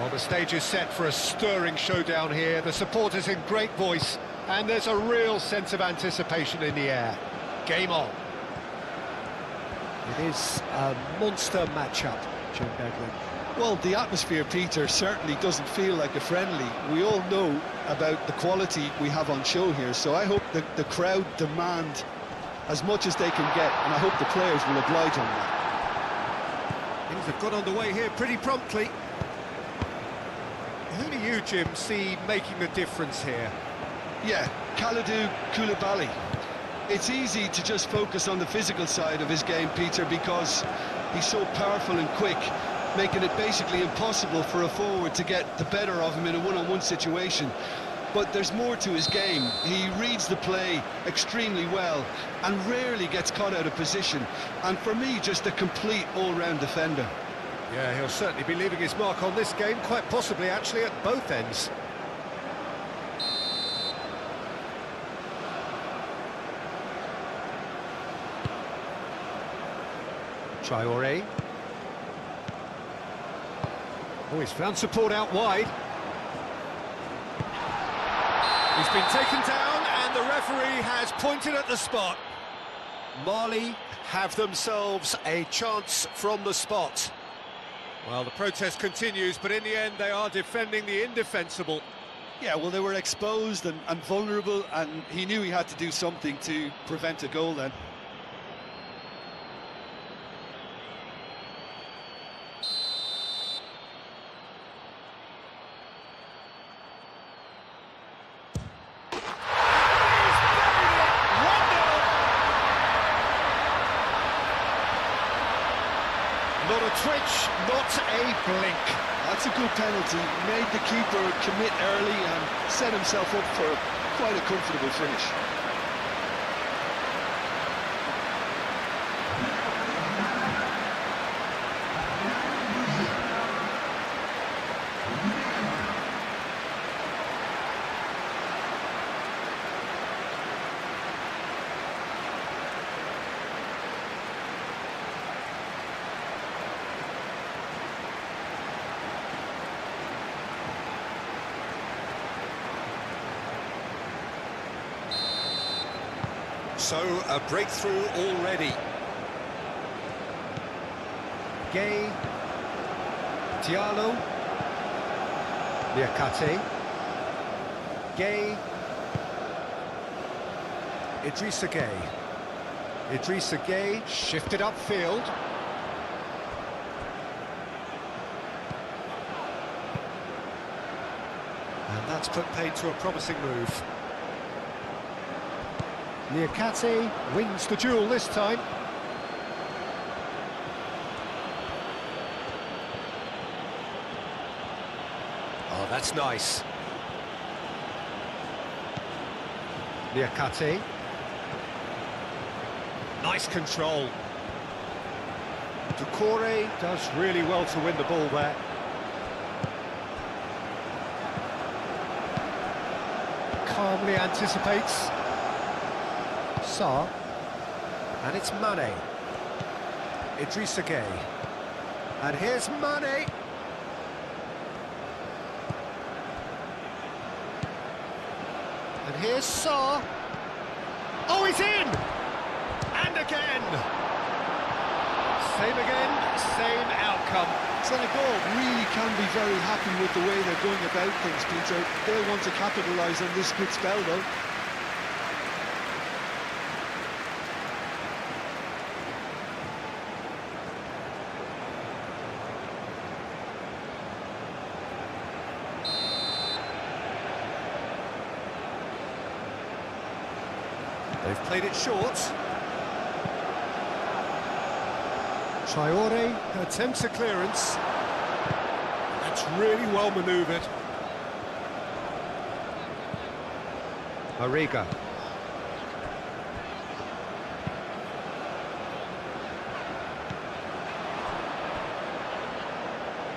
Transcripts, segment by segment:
Well, the stage is set for a stirring showdown here. The supporters in great voice, and there's a real sense of anticipation in the air. Game on. It is a monster matchup, Jim Begley. Well, the atmosphere, Peter, certainly doesn't feel like a friendly. We all know about the quality we have on show here, so I hope that the crowd demand as much as they can get, and I hope the players will oblige on that. Things have got underway here pretty promptly. Who do you, Jim, see making the difference here? Yeah, Kalidou Koulibaly. It's easy to just focus on the physical side of his game, Peter, because he's so powerful and quick, making it basically impossible for a forward to get the better of him in a one-on-one situation. But there's more to his game. He reads the play extremely well and rarely gets caught out of position. And for me, just a complete all-round defender. Yeah, he'll certainly be leaving his mark on this game, quite possibly actually at both ends. Traoré. Oh, he's found support out wide. He's been taken down and the referee has pointed at the spot. Mali have themselves a chance from the spot. Well, the protest continues, but in the end they are defending the indefensible. Yeah, well, they were exposed and vulnerable, and he knew he had to do something to prevent a goal then. Not a twitch, not a blink. That's a good penalty. Made the keeper commit early and set himself up for quite a comfortable finish. So, a breakthrough already. Gay, Diallo, Niakate, Gay, Idrissa Gay. Idrissa Gay shifted upfield. And that's put paid to a promising move. Niakate wins the duel this time. Oh, that's nice. Niakate. Nice control. Doucouré does really well to win the ball there. Calmly anticipates. Sarr, and it's Mane. Idrissa Gay. And here's Mane. And here's Sarr. Oh, he's in! And again! Same again, same outcome. Senegal really can be very happy with the way they're going about things, Peter. They'll want to capitalise on this good spell, though. They've played it short. Traoré attempts a clearance. That's really well manoeuvred. Mariga.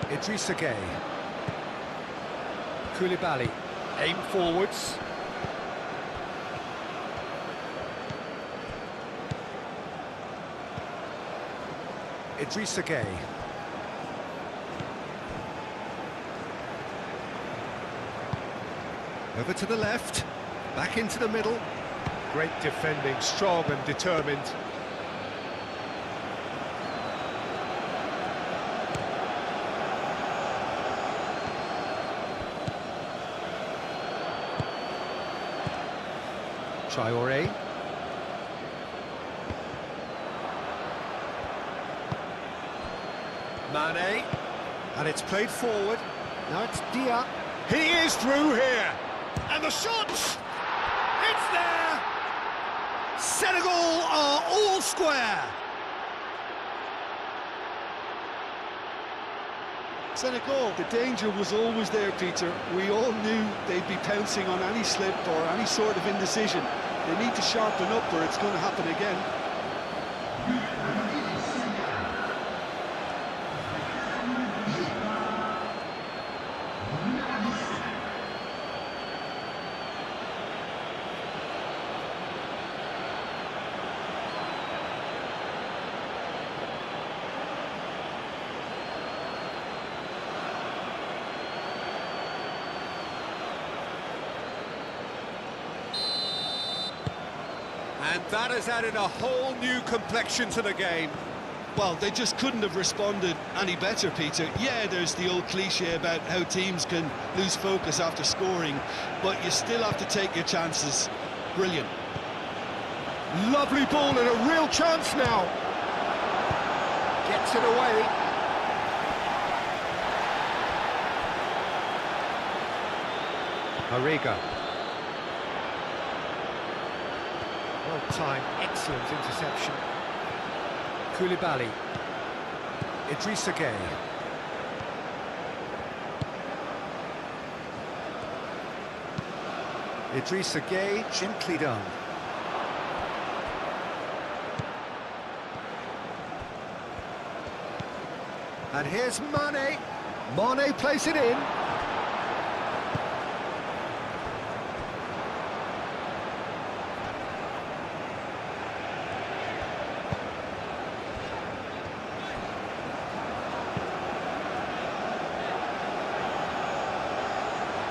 Idrissa Gay. Koulibaly. Aim forwards. Idrissa Gay. Over to the left, back into the middle. Great defending, strong and determined. Traoré. Mane. And it's played forward. Now it's Dia. He is through here. And the shot! It's there! Senegal are all square. Senegal, the danger was always there, Peter. We all knew they'd be pouncing on any slip or any sort of indecision. They need to sharpen up or it's going to happen again. And that has added a whole new complexion to the game. Well, they just couldn't have responded any better, Peter. Yeah, there's the old cliche about how teams can lose focus after scoring, but you still have to take your chances. Brilliant. Lovely ball and a real chance now. Gets it away. Mariga. Well-timed, excellent interception. Koulibaly. Idrissa Gueye. Idrissa Gueye, gently done. And here's Mane. Mane plays it in.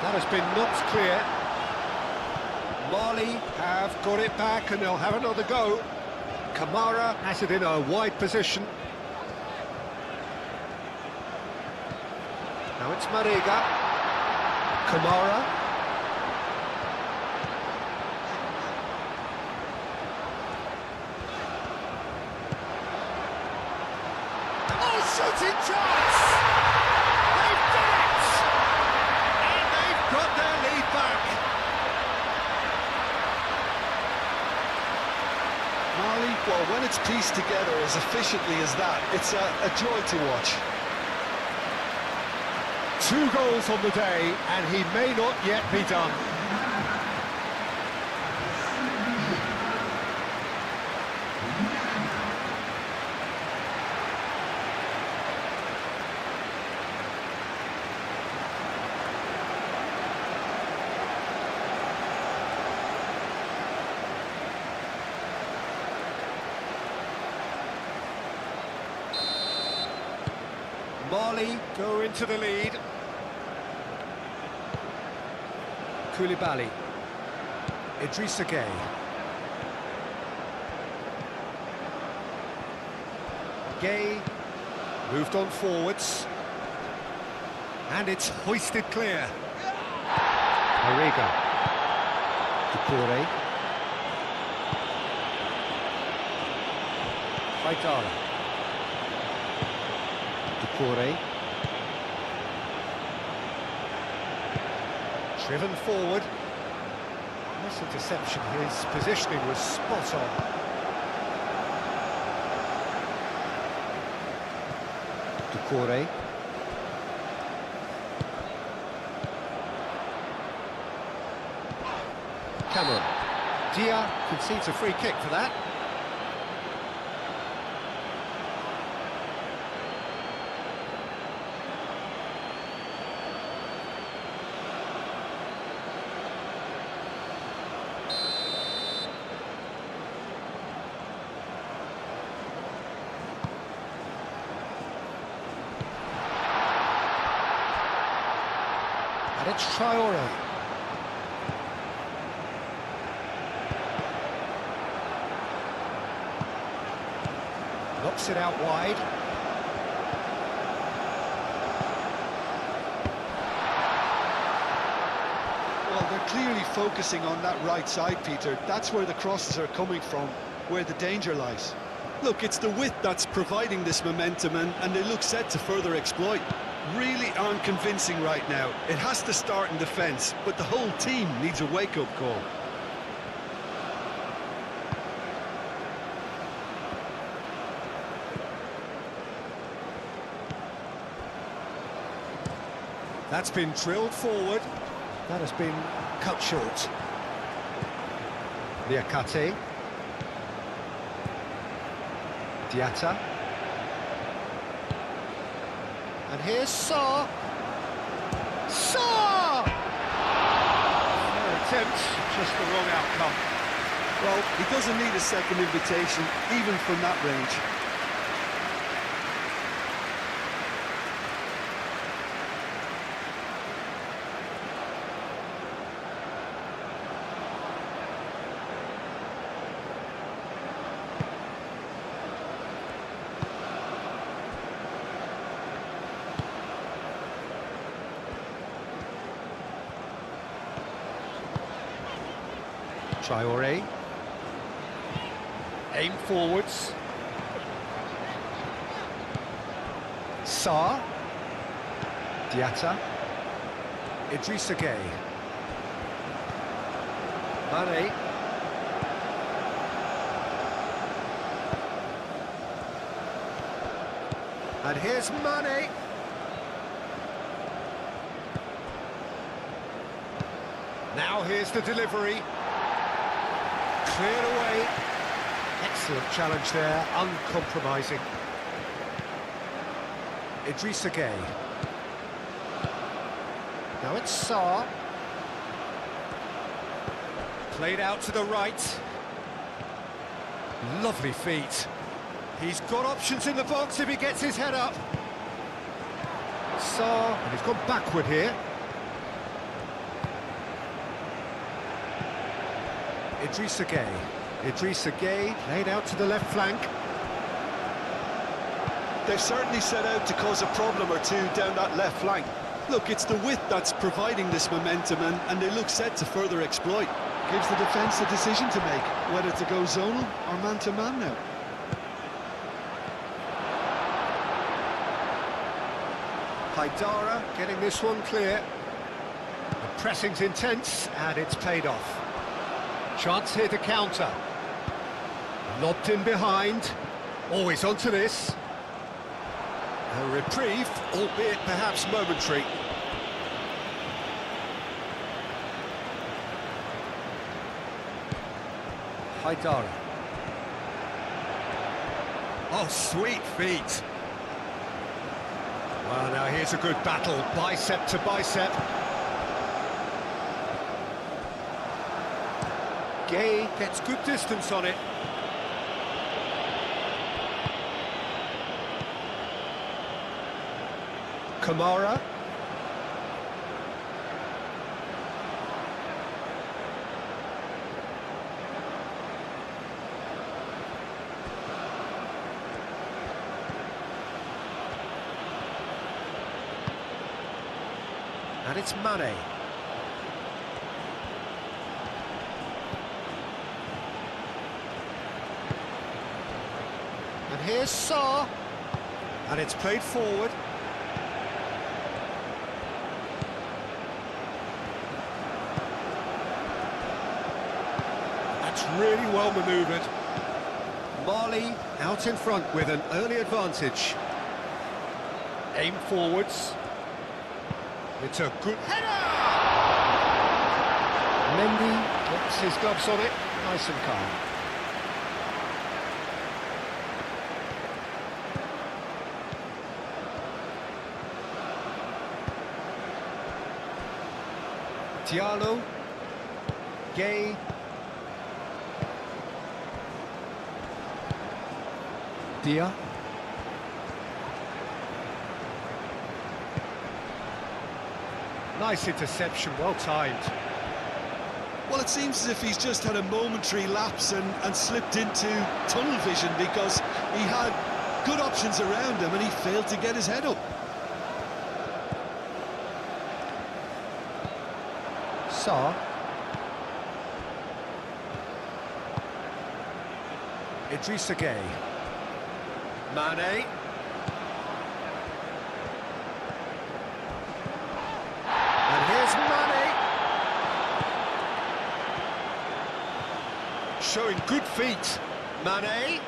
That has been knocked clear. Mali have got it back and they'll have another go. Kamara has it in a wide position. Now it's Mariga. Kamara. Oh, shooting chance! They've done it! And they've got their lead back. Mali, well, when it's pieced together as efficiently as that, it's a joy to watch. 2 goals on the day, and he may not yet be done. Mali go into the lead. Koulibaly. Idrissa Gueye. Gueye moved on forwards. And it's hoisted clear. Mariga. Doucouré. Haidara. Doucouré. Driven forward. Nice interception. His positioning was spot on. Doucouré. Cameron. Dia concedes a free kick for that. And it's Traoré. knocks it out wide. Well, they're clearly focusing on that right side, Peter. That's where the crosses are coming from, where the danger lies. Look, it's the width that's providing this momentum, and they look set to further exploit. Really aren't convincing right now. It has to start in defence, but the whole team needs a wake-up call. That's been drilled forward. That has been cut short. Liakate. Diatta. And here's Sarr. Sarr! Fair attempt, just the wrong outcome. Well, he doesn't need a second invitation, even from that range. Traoré. Aim forwards. Sarr. Diatta. Idrissa Gueye. Mane. And here's Mane. Now here's the delivery. Cleared away. Excellent challenge there, uncompromising. Idrissa Gueye. Now it's Sarr. Played out to the right. Lovely feet. He's got options in the box if he gets his head up. Sarr, and he's gone backward here. Idrissa Gueye. Idrissa Gueye laid out to the left flank. They've certainly set out to cause a problem or two down that left flank. Look, it's the width that's providing this momentum, and they look set to further exploit. Gives the defence a decision to make, whether to go zonal or man-to-man now. Haidara getting this one clear. The pressing's intense, and it's paid off. Chance here to counter. Lobbed in behind. Always onto this. A reprieve, albeit perhaps momentary. Haidara. Oh, sweet feet. Well, now here's a good battle, bicep to bicep. Gueye gets good distance on it. Kamara. And it's Mane. And here's Sarr. And it's played forward. That's really well manoeuvred. Mali out in front with an early advantage. Aim forwards. It's a good header! Mendy gets his gloves on it, nice and calm. Diallo, Gueye, Dia. Nice interception, well timed. Well, it seems as if he's just had a momentary lapse and slipped into tunnel vision, because he had Good options around him, and he failed to get his head up. Sarr. Idrissa Gueye. Mane. And here's Mane. Showing good feet. Mane.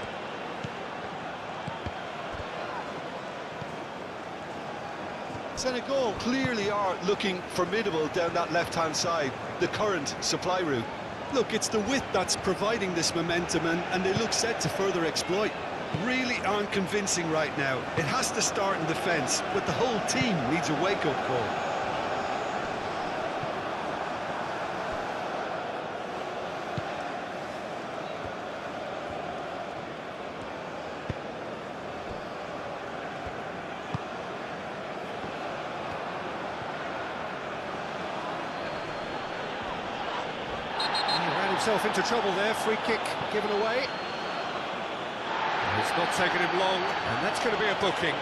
Senegal clearly are looking formidable down that left-hand side, the current supply route. Look, it's the width that's providing this momentum, and they look set to further exploit. Really aren't convincing right now. It has to start in defence, but the whole team needs a wake-up call. Himself into trouble there, free kick given away. It's not taken him long, and that's going to be a booking.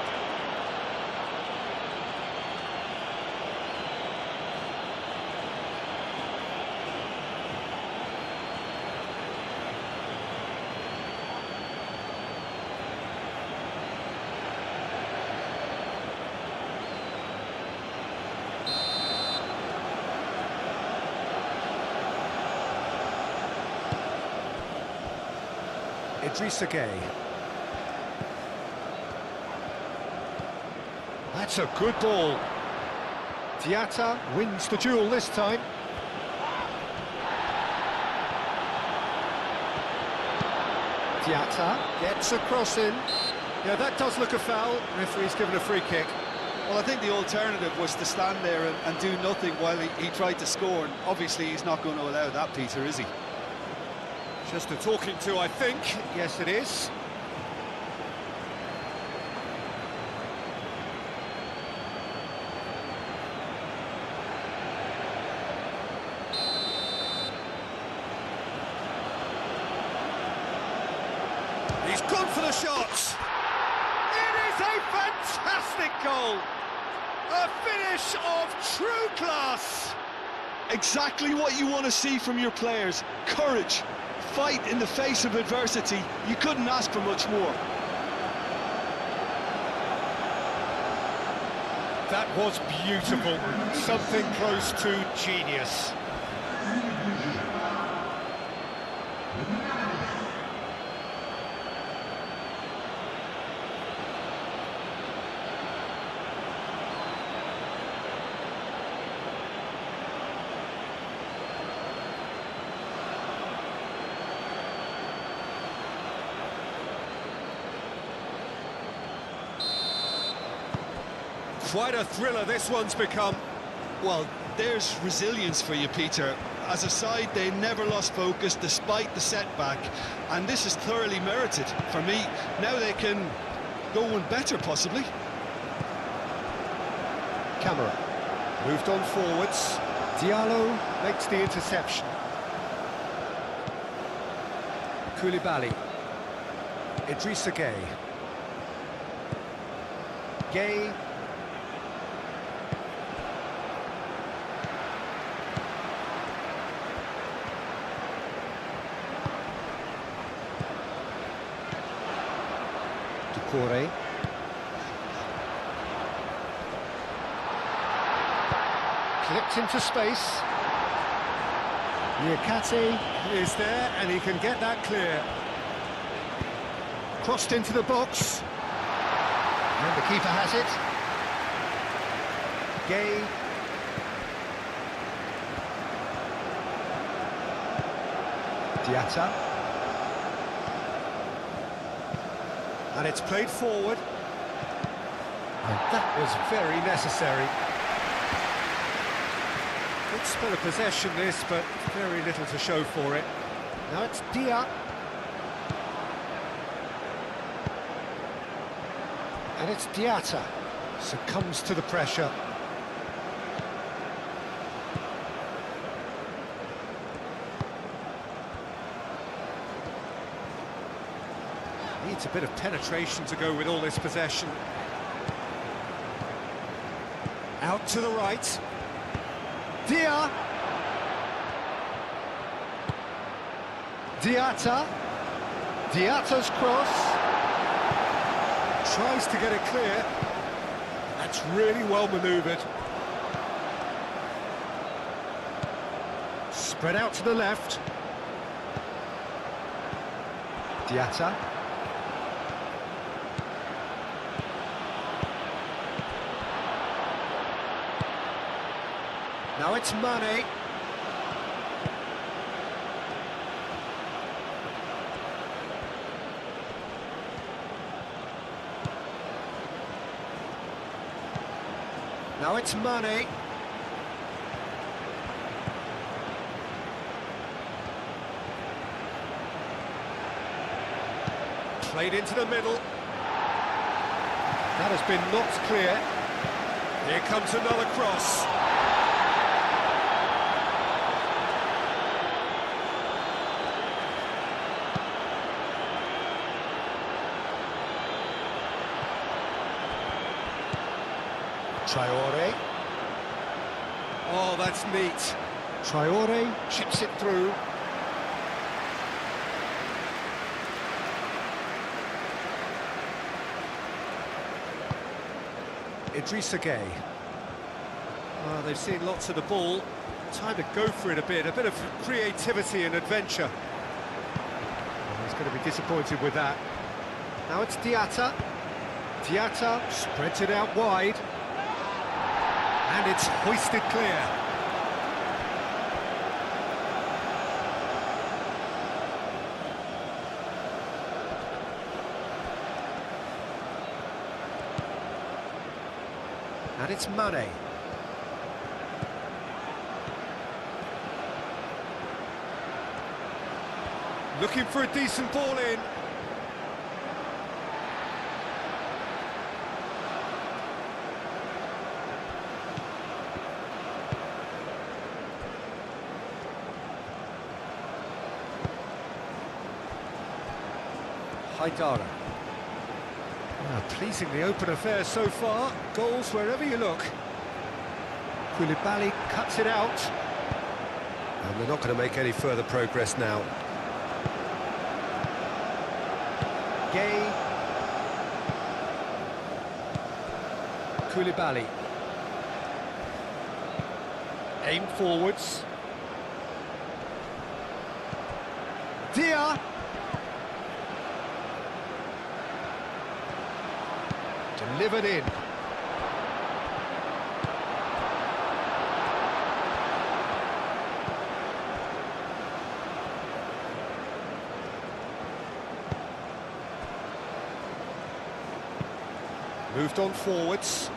Idrissa Gueye. That's a good ball. Diatta wins the duel this time. Diatta gets a cross in. Yeah, that does look a foul. Referee's given a free kick. Well, I think the alternative was to stand there and do nothing while he tried to score, and obviously he's not going to allow that, Peter, is he? Just a talking to, I think. Yes, it is. He's gone for the shots. It is a fantastic goal. A finish of true class. Exactly what you want to see from your players. Courage. Fight in the face of adversity. You couldn't ask for much more. That was beautiful. Something close to genius. Quite a thriller this one's become. Well, there's resilience for you, Peter. As a side, they never lost focus despite the setback, and this is thoroughly merited for me. Now they can go one better, possibly. Camera moved on forwards. Diallo makes the interception. Koulibaly. Idrissa Gueye. Gueye. Corey. Clipped into space. Niakate Is there, and he can get that clear. crossed into the box. And the keeper has it. Gueye. Diatta. And it's played forward. And that was very necessary. Good spell of possession this, but very little to show for it. Now it's Dia. And it's Diatta. Succumbs to the pressure. Needs a bit of penetration to go with all this possession. Out to the right. Diatta. Diatta's cross. Tries to get it clear. That's really well manoeuvred. Spread out to the left. Diatta. Now it's Mane. Now it's Mane. Played into the middle. That has been knocked clear. Here comes another cross. Traore. Oh, that's neat. Traore chips it through. Idrissa Gueye. Well, they've seen lots of the ball. Time to go for it a bit of creativity and adventure. Well, he's going to be disappointed with that. Now it's Diatta. Diatta spreads it out wide. And it's hoisted clear. And it's Mane. Looking for a decent ball in. Haidara. Pleasingly open affair so far. Goals wherever you look. Koulibaly cuts it out. And they're not going to make any further progress now. Gueye. Koulibaly. Aim forwards. Dia. Delivered in. Moved on forwards.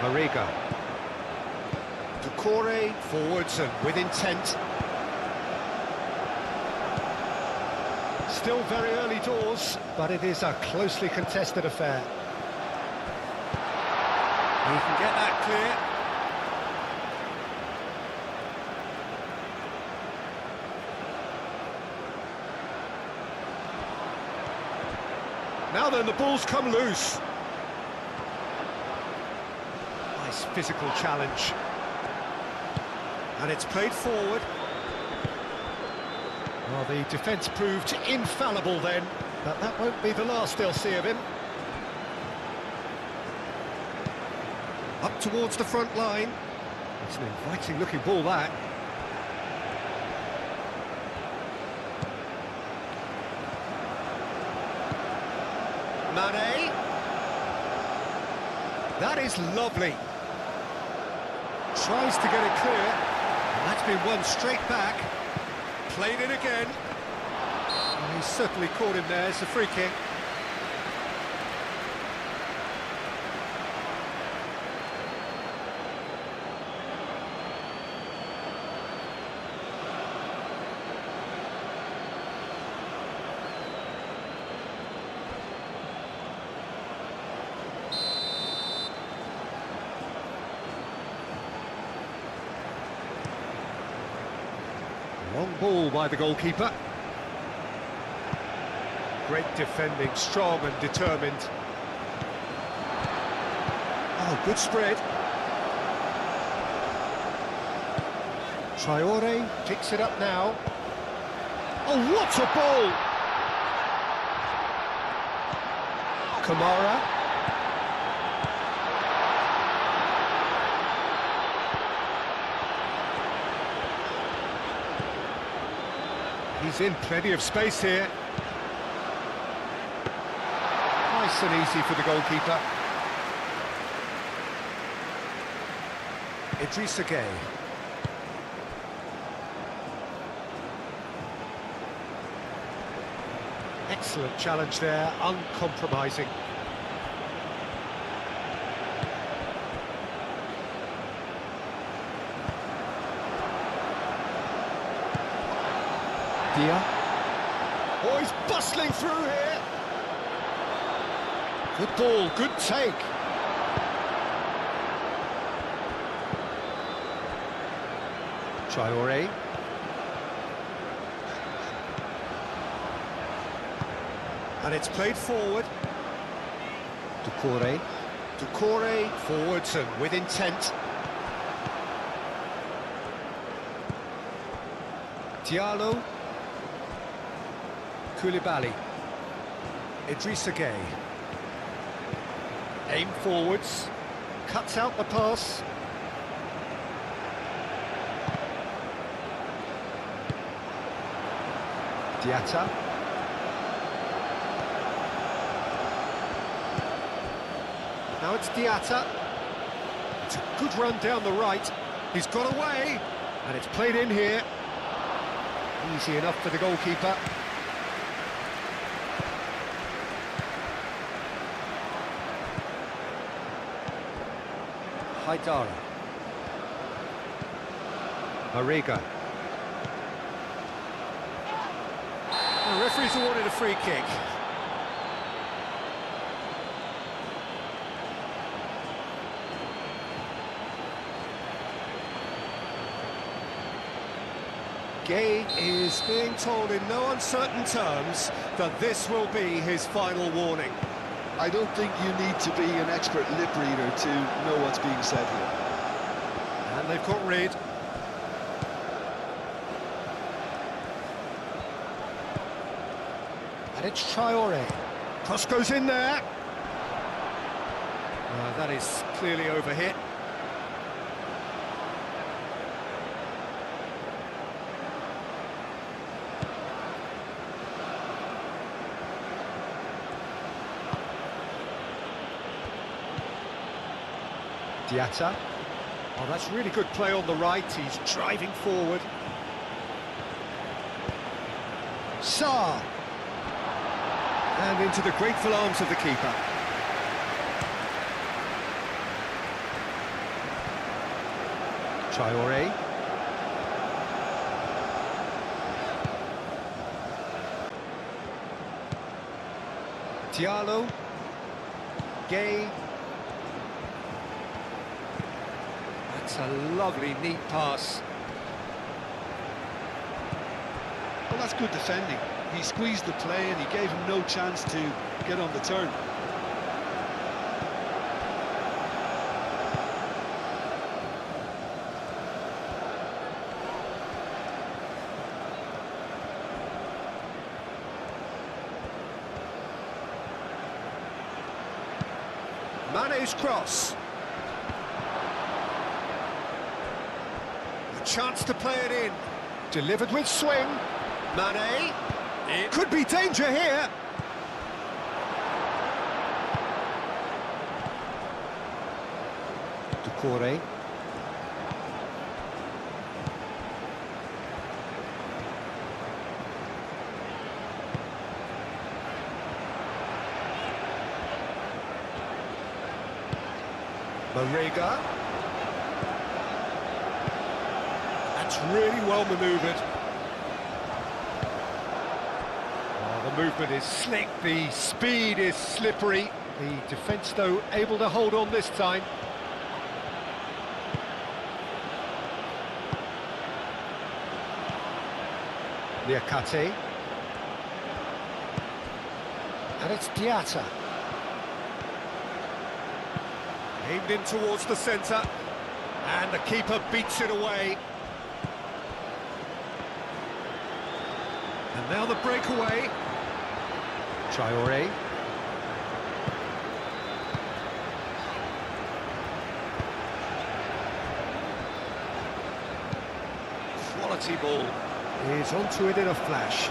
Mariga. Doucouré forwards and with intent. Still very early doors, but it is a closely contested affair. He can get that clear. Now then, the ball's come loose. Nice physical challenge. And it's played forward. Well, the defence proved infallible then, but that won't be the last they'll see of him. Up towards the front line. It's an inviting-looking ball, that. Mane. That is lovely. Tries to get it clear. And that's been won straight back. Played it again. And he's certainly caught him there. It's a free kick. Long ball by the goalkeeper. Great defending, strong and determined. Oh, good spread. Traore picks it up now. Oh, what a ball! Kamara. He's in plenty of space here. Nice and easy for the goalkeeper. Idrissa Gueye. Excellent challenge there, uncompromising. Dia. Oh, he's bustling through here. Good ball, good take. Traore. And it's played forward. Doucouré. Doucouré forwards and with intent. Diallo. Koulibaly. Idrissa Gueye. Aim forwards. Cuts out the pass. Diatta. Now it's Diatta. It's a good run down the right. He's got away, and it's played in here. Easy enough for the goalkeeper. Haidara. Mariga. The referee's awarded a free kick. Gueye is being told in no uncertain terms that this will be his final warning. I don't think you need to be an expert lip reader to know what's being said here. And they've got rid. And it's Traore. Cross goes in there. That is clearly overhit. Diatta. Oh, that's really good play on the right. He's driving forward. Sarr. And into the grateful arms of the keeper. Traore. Diallo. Gueye. That's a lovely, neat pass. Well, that's good defending. He squeezed the play and he gave him no chance to get on the turn. Mane's cross. A chance to play it in. Delivered with swing. Mane. It could be danger here. Doucouré. Mariga. That's really well manoeuvred. The movement is slick, the speed is slippery. The defence, though, able to hold on this time. Liakate. And it's Diatta. Aimed in towards the centre. And the keeper beats it away. And now the breakaway. Traoré. Quality ball. He's onto it in a flash.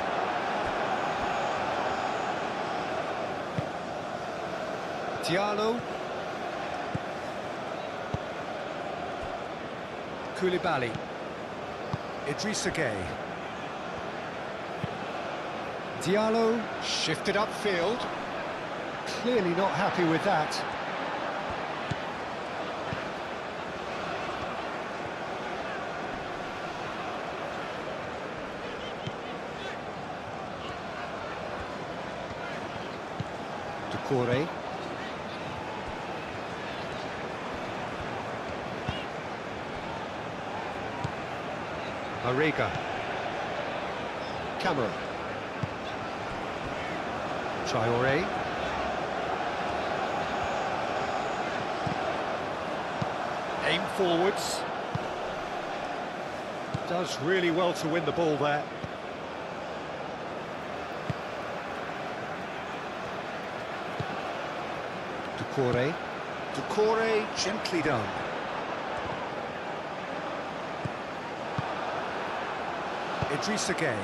Diallo. Koulibaly. Idrissa Gueye. Diallo shifted upfield. Clearly not happy with that. Doucouré. Marega. Camera. Traoré. Aim forwards. Does really well to win the ball there. Doucouré. Doucouré, gently done. Idrissa Gueye.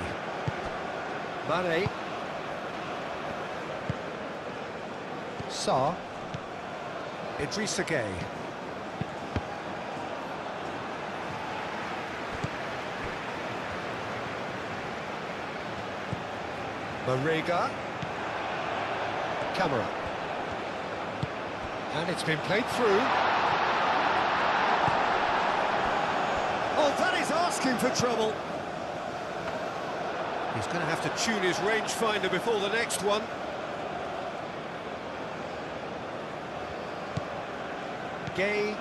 Mane. Sarr. Idrissa Gueye. Marega. Camera. And it's been played through. Oh, that is asking for trouble. He's going to have to tune his rangefinder before the next one. Gueye.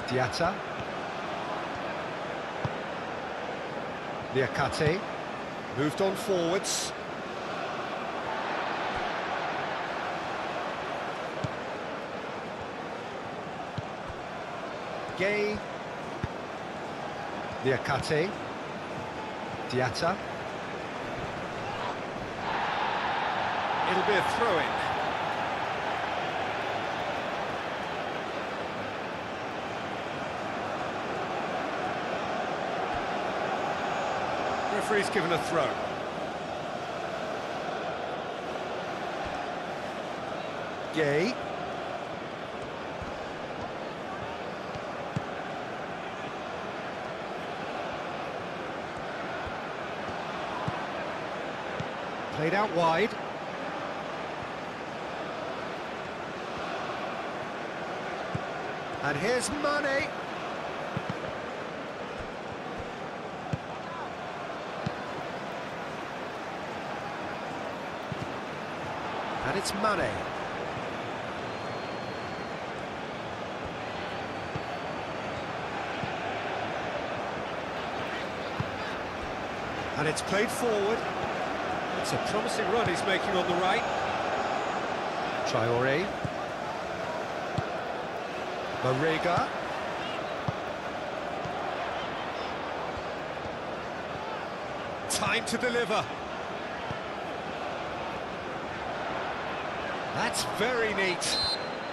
Diatta. Liakate. Moved on forwards. Gueye. Liakate. Diatta. It'll be a throw-in. Referee's given a throw. Gueye. Played out wide. And here's Mane. And it's Mane. And it's played forward. It's a promising run he's making on the right. Traoré. Marega. Time to deliver. That's very neat.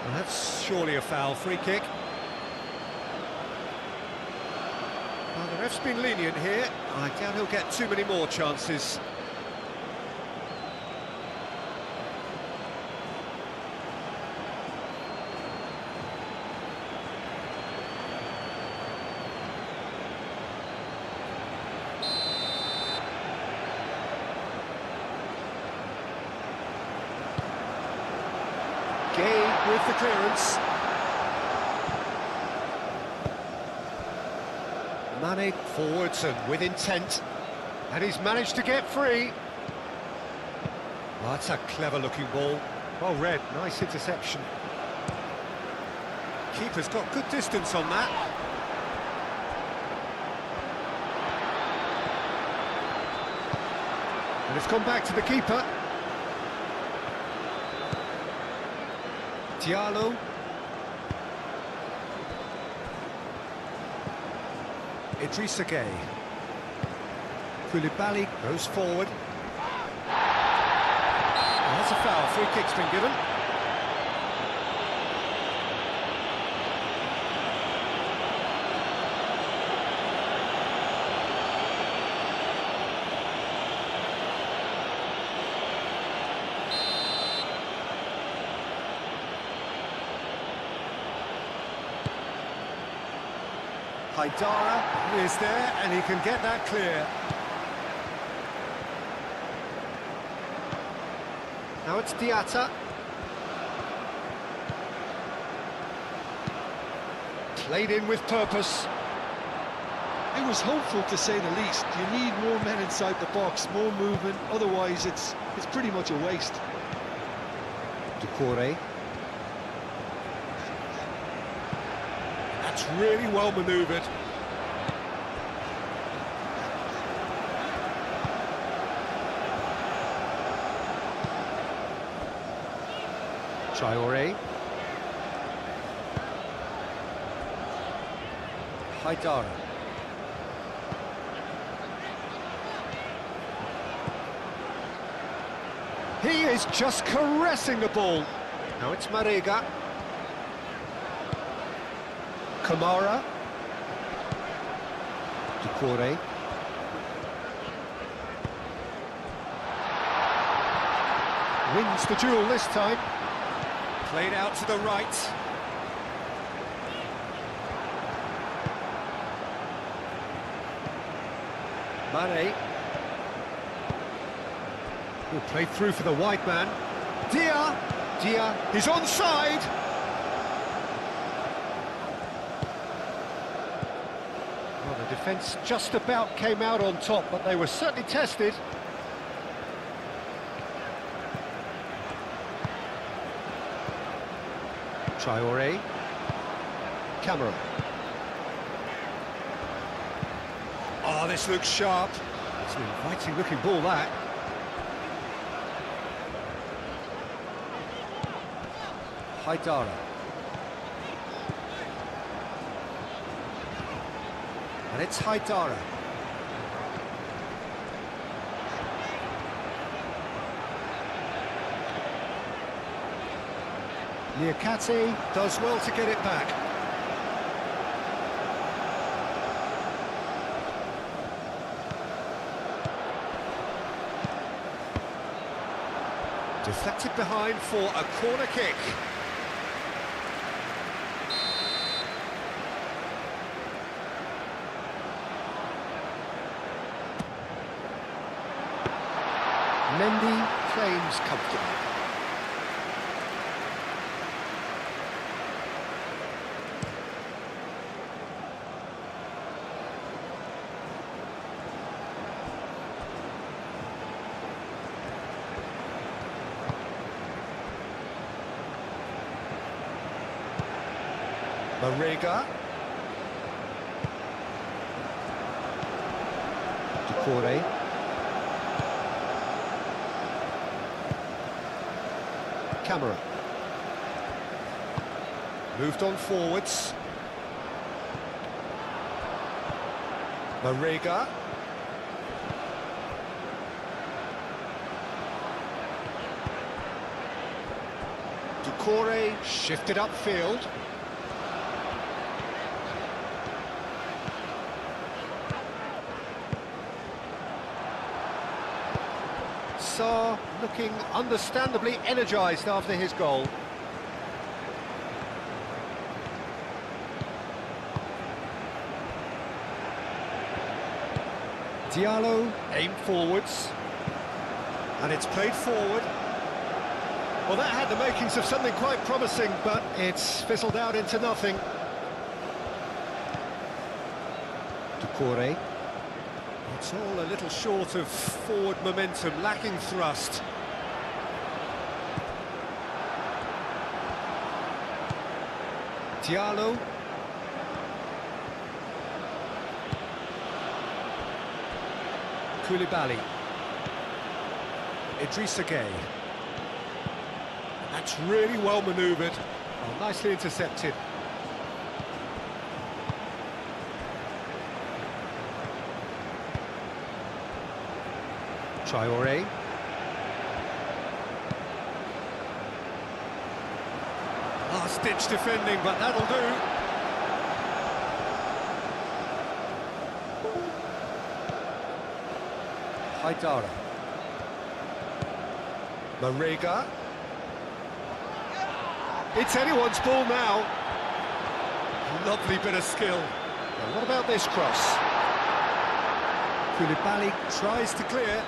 Well, that's surely a foul. Free kick. Well, the ref's been lenient here. I doubt he'll get too many more chances. Gueye with the clearance. Mane forwards and with intent. And he's managed to get free. Oh, that's a clever-looking ball. Well read, nice interception. Keeper's got good distance on that. And it's gone back to the keeper. Diallo. Idrissa Gueye. Koulibaly goes forward. And that's a foul. Free kick's been given. Haidara is there, and he can get that clear. Now it's Diatta. Played in with purpose. It was hopeful, to say the least. You need more men inside the box, more movement, otherwise it's pretty much a waste. Doucouré. That's really well manoeuvred. Traoré. Haidara. He is just caressing the ball. Now it's Marega. Kamara. Doucouré. Wins the duel this time. Played out to the right. Mane. Who played through for the wide man. Dia. He's onside. Well, the defence just about came out on top, but they were certainly tested. Traoré. Camera. Oh, this looks sharp. It's an inviting looking ball, that. Haidara. And it's Haidara. Liakate does well to get it back. Deflected behind for a corner kick. Mendy claims comfortably. Marega. Doucouré. Camera. Moved on forwards. Marega. Doucouré shifted upfield. Sarr looking understandably energised after his goal. Diallo aimed forwards, and it's played forward. Well, that had the makings of something quite promising, but it's fizzled out into nothing. Doucouré. It's all a little short of forward momentum, lacking thrust. Diallo. Koulibaly. Idrissa Gueye. That's really well manoeuvred. Well, nicely intercepted. Traoré. Last-ditch defending, but that'll do. Haidara. Marega. It's anyone's ball now. Lovely bit of skill. Now, what about this cross? Koulibaly tries to clear.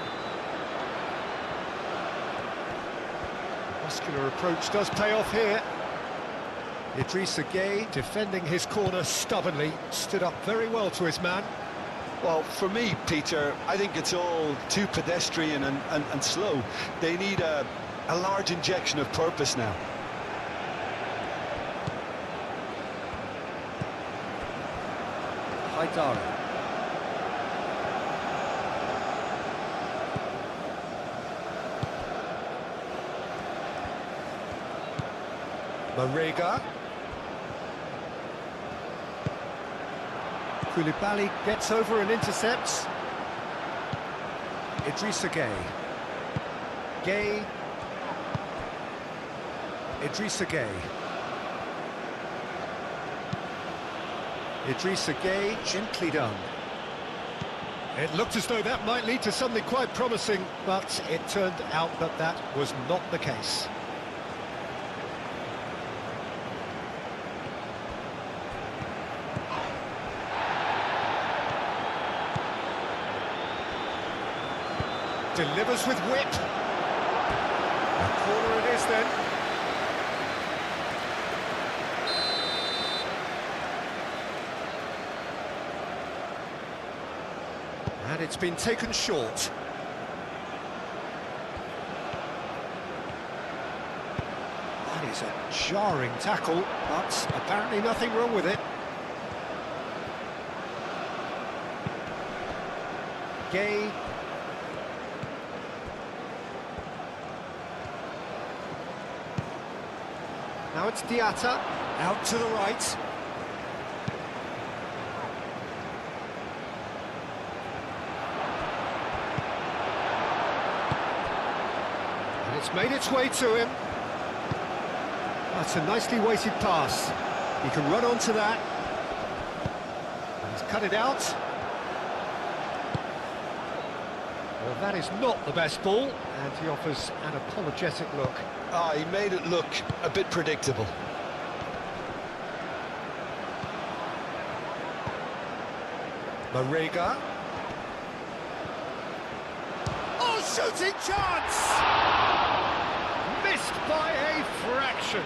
Muscular approach does pay off here. Idrissa Gueye defending his corner stubbornly, stood up very well to his man. Well, for me, Peter, I think it's all too pedestrian and slow. They need a large injection of purpose now. Haidara. Marega. Koulibaly gets over and intercepts. Idrissa Gueye. Gueye. Idrissa Gueye. Idrissa Gueye, gently done. It looked as though that might lead to something quite promising, but it turned out that that was not the case. Delivers with whip. A corner it is then. And it's been taken short. That is a jarring tackle, but apparently nothing wrong with it. Gueye. Now it's Diatta, out to the right. And it's made its way to him. That's a nicely weighted pass. He can run onto that. And he's cut it out. Well, that is not the best ball, and he offers an apologetic look. Ah, he made it look a bit predictable. Marega. Oh, shooting chance! Missed by a fraction.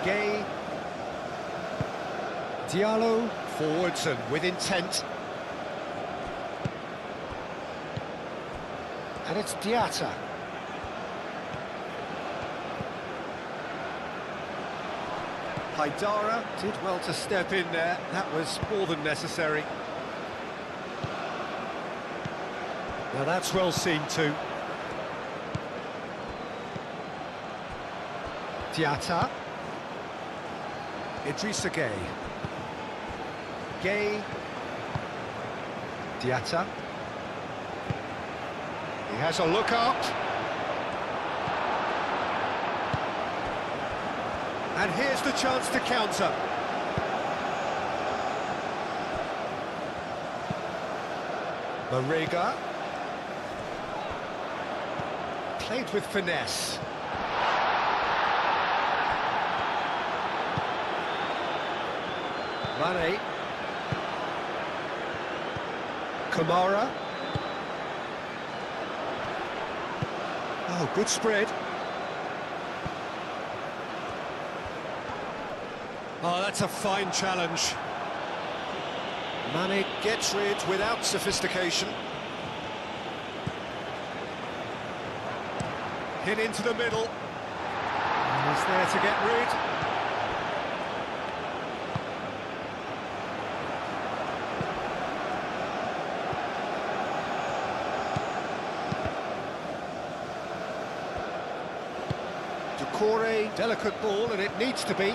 Gueye. Diallo forwards and with intent. And it's Diatta. Haidara did well to step in there. That was more than necessary. Now that's well seen too. Diatta. Idrissa Gueye. Gueye. Diatta. He has a look up. And here's the chance to counter. Marega. Played with finesse. Mane. Kamara. Oh, good spread. Oh, that's a fine challenge. Mane gets rid without sophistication. Hit into the middle. And he's there to get rid. Decore, delicate ball, and it needs to be.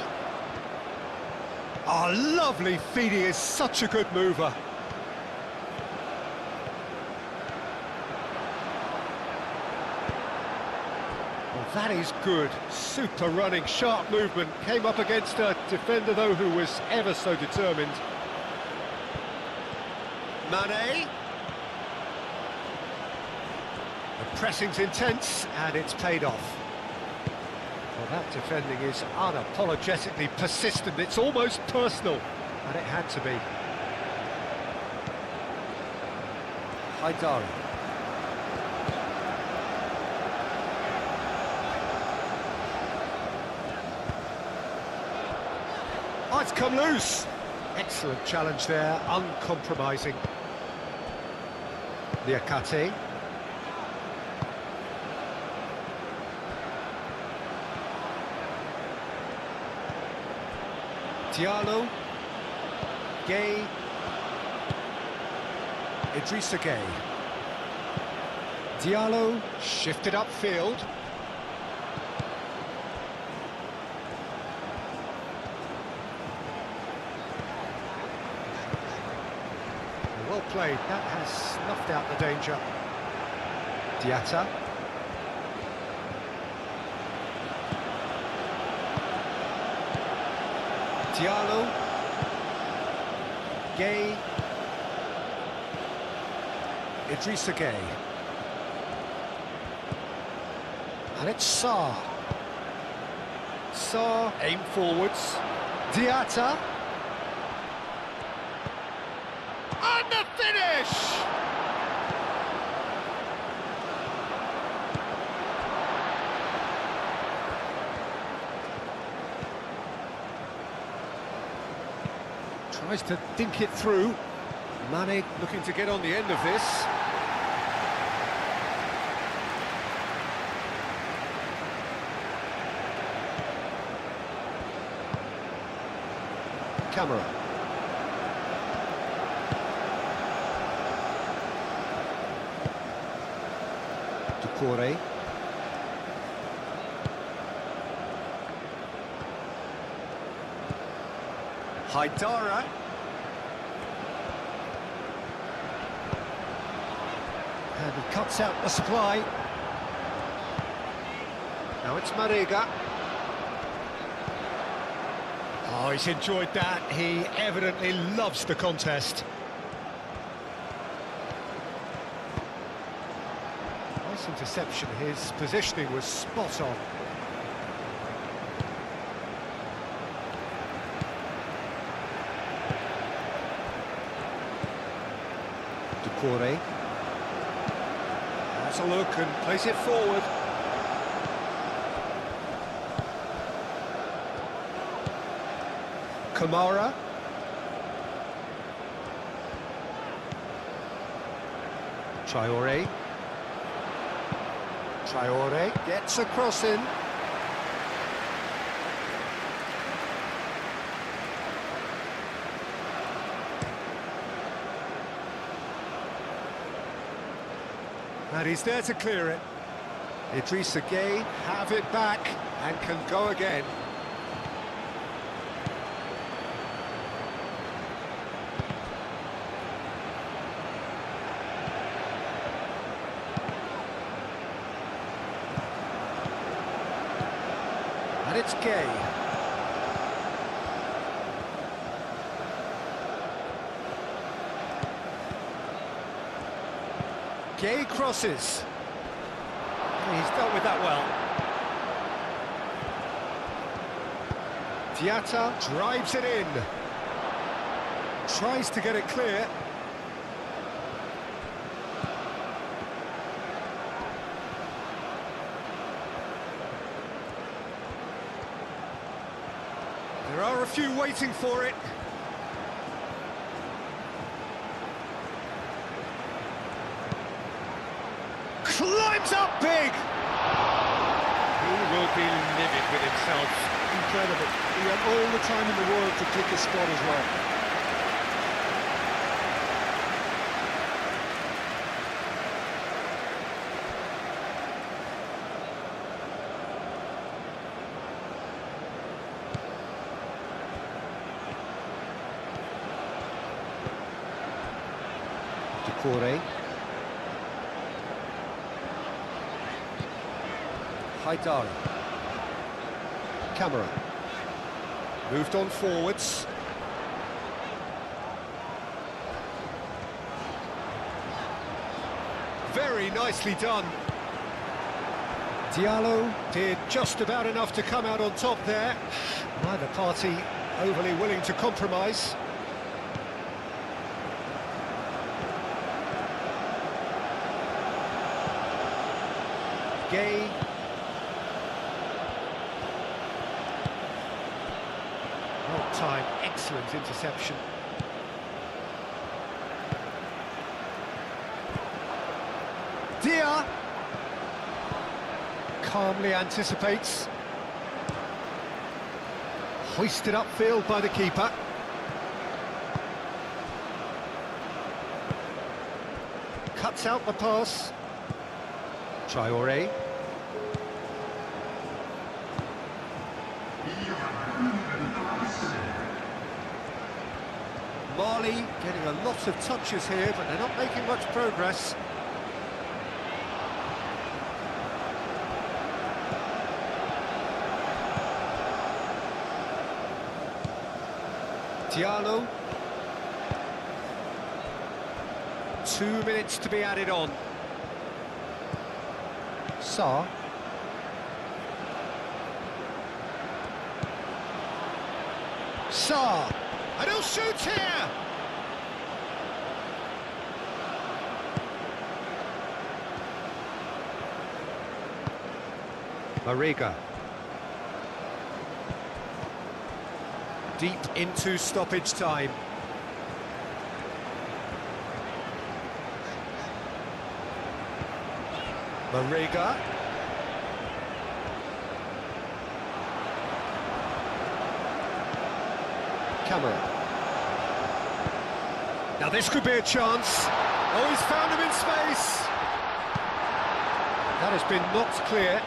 Oh, lovely feed, he is such a good mover. Well, that is good, super running, sharp movement. Came up against a defender, though, who was ever so determined. Mane. The pressing's intense, and it's paid off. Well, that defending is unapologetically persistent, it's almost personal, and it had to be. Haidara. Oh, it's come loose! Excellent challenge there, uncompromising. Liakate. Diallo, Gay, Idrissa Gay. Diallo shifted upfield. Well played, that has snuffed out the danger. Diatta. Diallo, Gay, Idrissa Gay, and it's Sarr. Sarr, aim forwards, Diatta, and the finish! Tries to think it through. Mane looking to get on the end of this. Camera. Decore. Haidara. And he cuts out the supply. Now it's Marega. Oh, he's enjoyed that. He evidently loves the contest. Nice interception. His positioning was spot on. Decore. Has a look and plays it forward. Kamara. Traore. Traore gets a cross in. And he's there to clear it. Idrissa Gay have it back and can go again. And it's Gay. Gay crosses. He's dealt with that well. Diatta drives it in. Tries to get it clear. There are a few waiting for it. Climbs up big! He will be livid with himself. Incredible. He had all the time in the world to pick his spot as well. Decore. Haidara. Camera. Moved on forwards. Very nicely done. Diallo did just about enough to come out on top there. Neither party overly willing to compromise. Gay. Well timed, excellent interception. Dia calmly anticipates. Hoisted upfield by the keeper. Cuts out the pass. Traoré. Mali getting a lot of touches here, but they're not making much progress. Diallo. 2 minutes to be added on. Sarr. Sarr. And he'll shoot here! Mariga. Deep into stoppage time. Mariga. Camera. Now this could be a chance. Oh, he's found him in space. That has been knocked clear.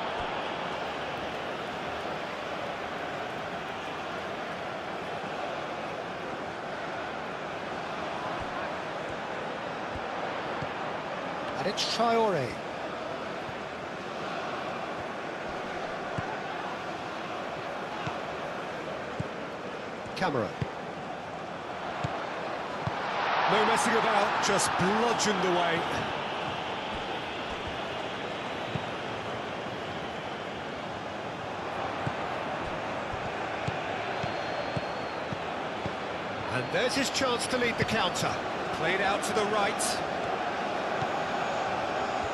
And it's Traoré. Camera. No messing about, just bludgeoned away. And there's his chance to lead the counter. Played out to the right.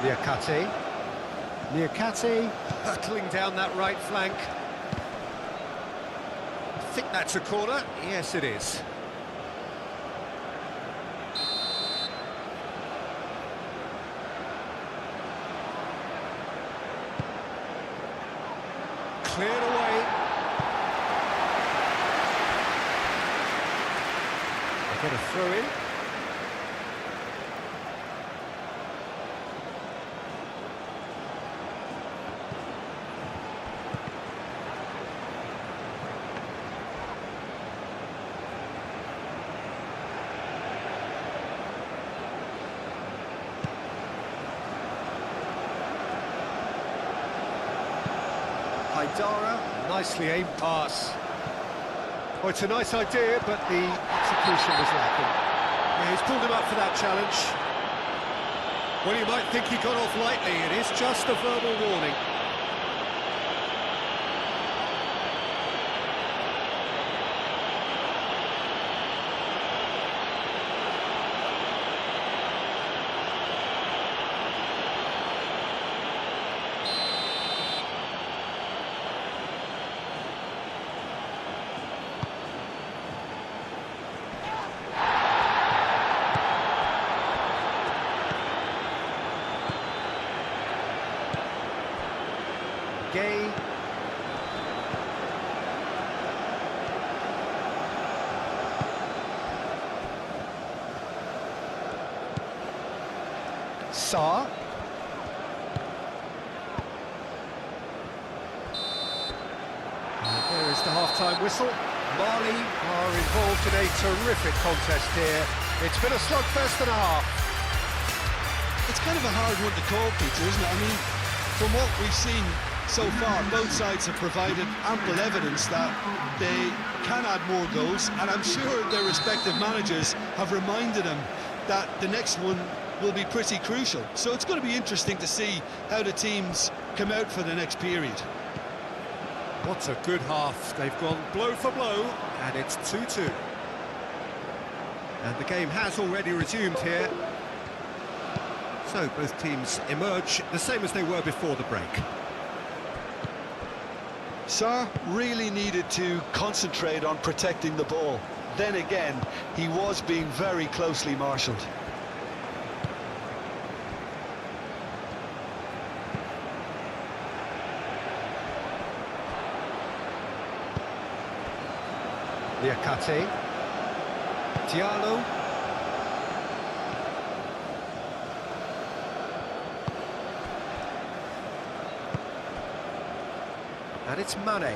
Niakate. Niakate hurtling down that right flank. I think that's a corner. Yes, it is. Cleared away. They get a throw in. Haidara, nicely aimed pass. Well, it's a nice idea, but the execution was lacking. Yeah, he's pulled him up for that challenge. Well, you might think he got off lightly. It is just a verbal warning. Sarr. And there is the half-time whistle. Mali are involved in a terrific contest here. It's been a slugfest and a half. It's kind of a hard one to call, Peter, isn't it? I mean, from what we've seen so far, both sides have provided ample evidence that they can add more goals, and I'm sure their respective managers have reminded them that the next one will be pretty crucial. So it's going to be interesting to see how the teams come out for the next period. What a good half. They've gone blow for blow, and it's 2-2. And the game has already resumed here. So both teams emerge the same as they were before the break. Sarr really needed to concentrate on protecting the ball. Then again, he was being very closely marshalled. Liakate, Diallo, and it's Mane.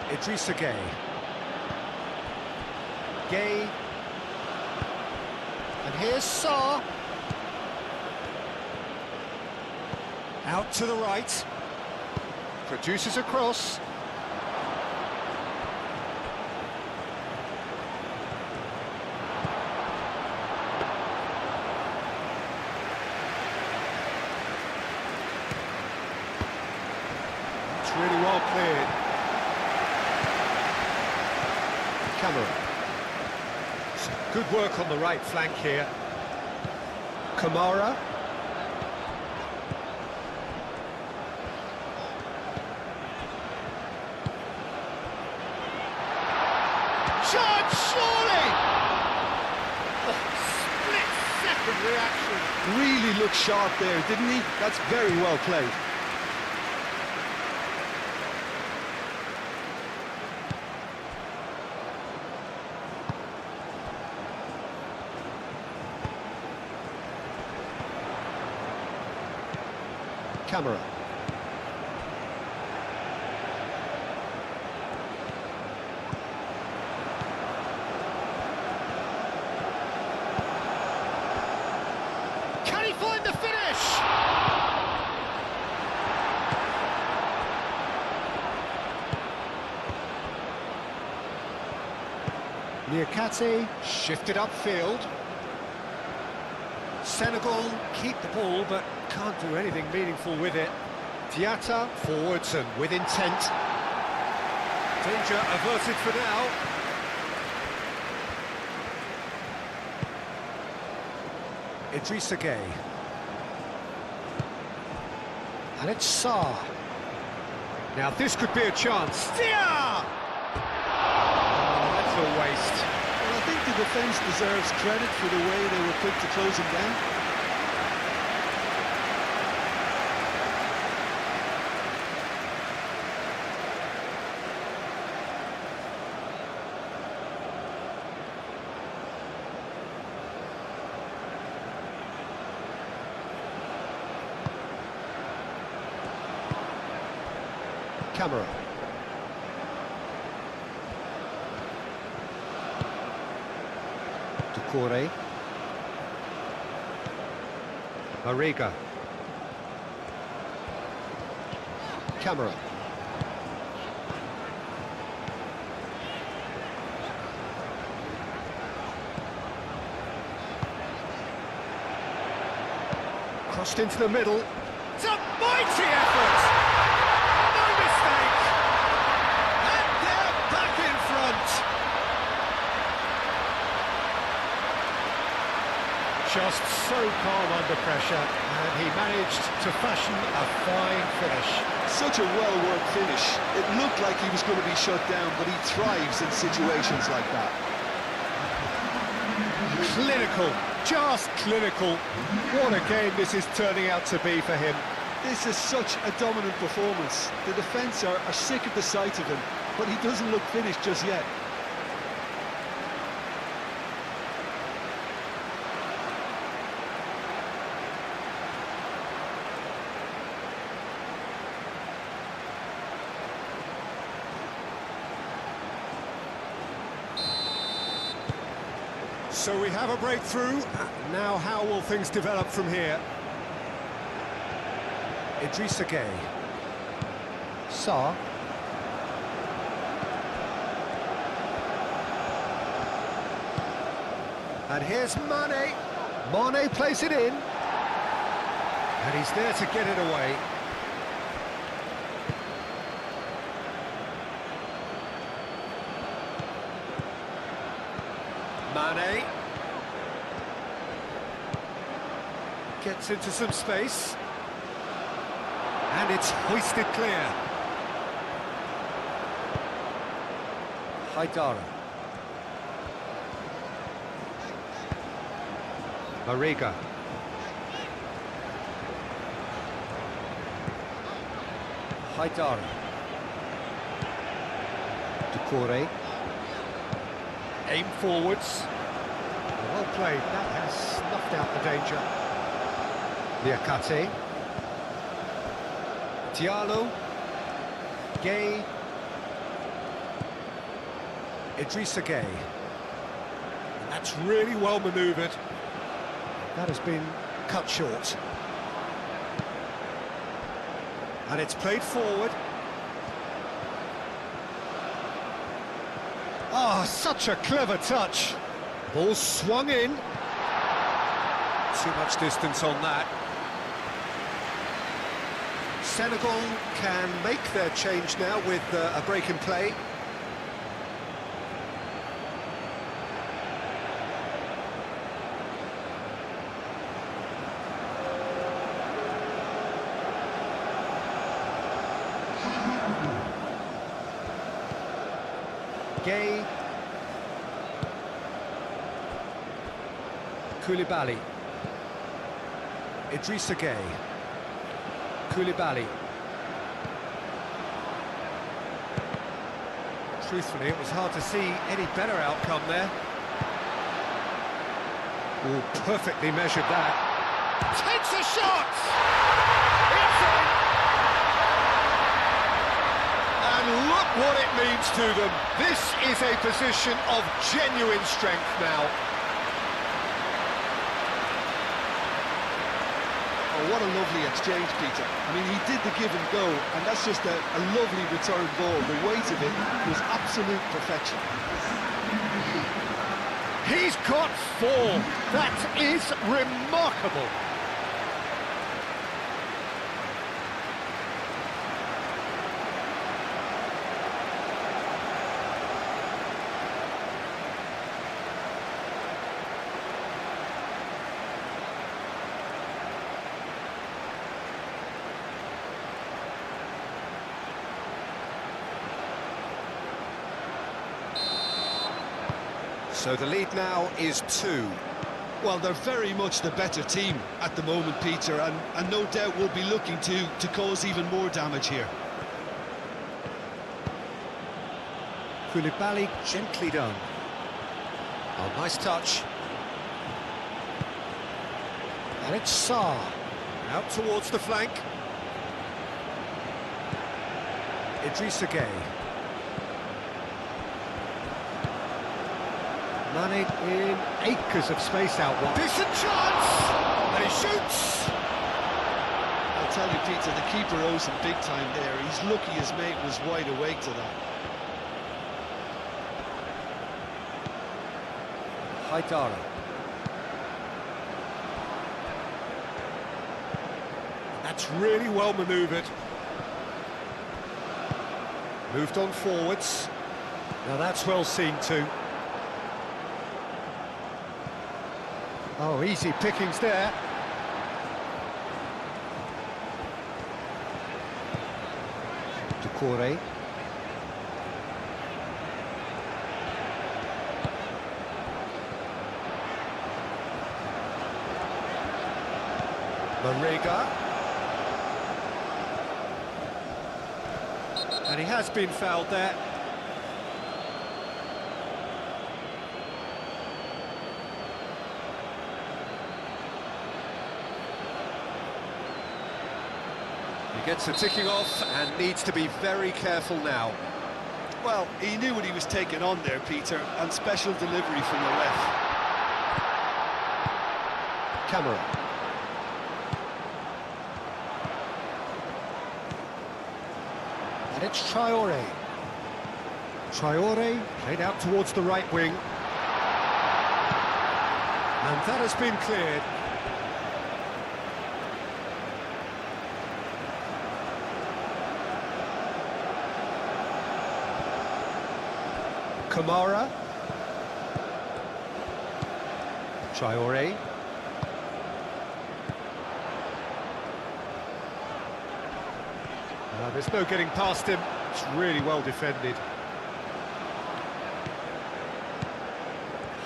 Idrissa Gueye. Gueye, and here's Sarr. Out to the right, produces a cross. It's really well cleared. Cameron. Some good work on the right flank here. Kamara. Shot, surely! Oh, split-second reaction. Really looked sharp there, didn't he? That's very well played. Camera. Can he find the finish? Liakate shifted upfield. Senegal keep the ball but can't do anything meaningful with it. Diatta forwards and with intent. Danger averted for now. Idrissa Gueye. And it's Sarr. Now this could be a chance. Dia! Oh, that's a waste. Well, I think the defence deserves credit for the way they were quick to close him down. Camera. Doucouré. Mariga. Camera. Crossed into the middle. It's a mighty effort! No mistake! And they're back in front! Just so calm under pressure, and he managed to fashion a fine finish. Such a well-worked finish. It looked like he was going to be shut down, but he thrives in situations like that. Clinical, just clinical. What a game this is turning out to be for him. This is such a dominant performance. The defence are sick of the sight of him. but he doesn't look finished just yet. So we have a breakthrough. Now how will things develop from here? Idrissa Gueye. Sarr. And here's Mane. Mane plays it in. And he's there to get it away. Mane. Gets into some space. And it's hoisted clear. Haidara. Mariga. Haidara. Doucouré. Aim forwards. Well played, that has snuffed out the danger. Liakate. Diallo. Gueye. Idrissa Gueye. And that's really well manoeuvred. That has been cut short. And it's played forward. Ah, such a clever touch. Ball swung in. Too much distance on that. Senegal can make their change now with a break in play. Gueye. Koulibaly. Idrissa Gueye. Koulibaly. Truthfully, it was hard to see any better outcome there. Oh, perfectly measured that. Takes a shot! It's in! And look what it means to them. This is a position of genuine strength now. Oh, what a lovely exchange, Peter. I mean, he did the give and go, and that's just a lovely return ball. The weight of it was absolute perfection. He's got 4. That is remarkable. So the lead now is 2. Well, they're very much the better team at the moment, Peter, and no doubt will be looking to cause even more damage here. Koulibaly gently done. Oh, nice touch. And it's Sarr. Out towards the flank. Idrissa Gueye. Mane in acres of space out wide. Decent chance! And he shoots! I'll tell you, Peter, the keeper owes him big time there. He's lucky his mate was wide awake to that. Haidara. That's really well manoeuvred. Moved on forwards. Now that's well seen too. Oh, easy pickings there. Doucouré. Mariga. And he has been fouled there. He gets the ticking off and needs to be very careful now. Well, he knew what he was taking on there, Peter, and special delivery from the ref. Camera. And it's Traore. Traore played out towards the right wing. And that has been cleared. Kamara. Traore. There's no getting past him. It's really well defended.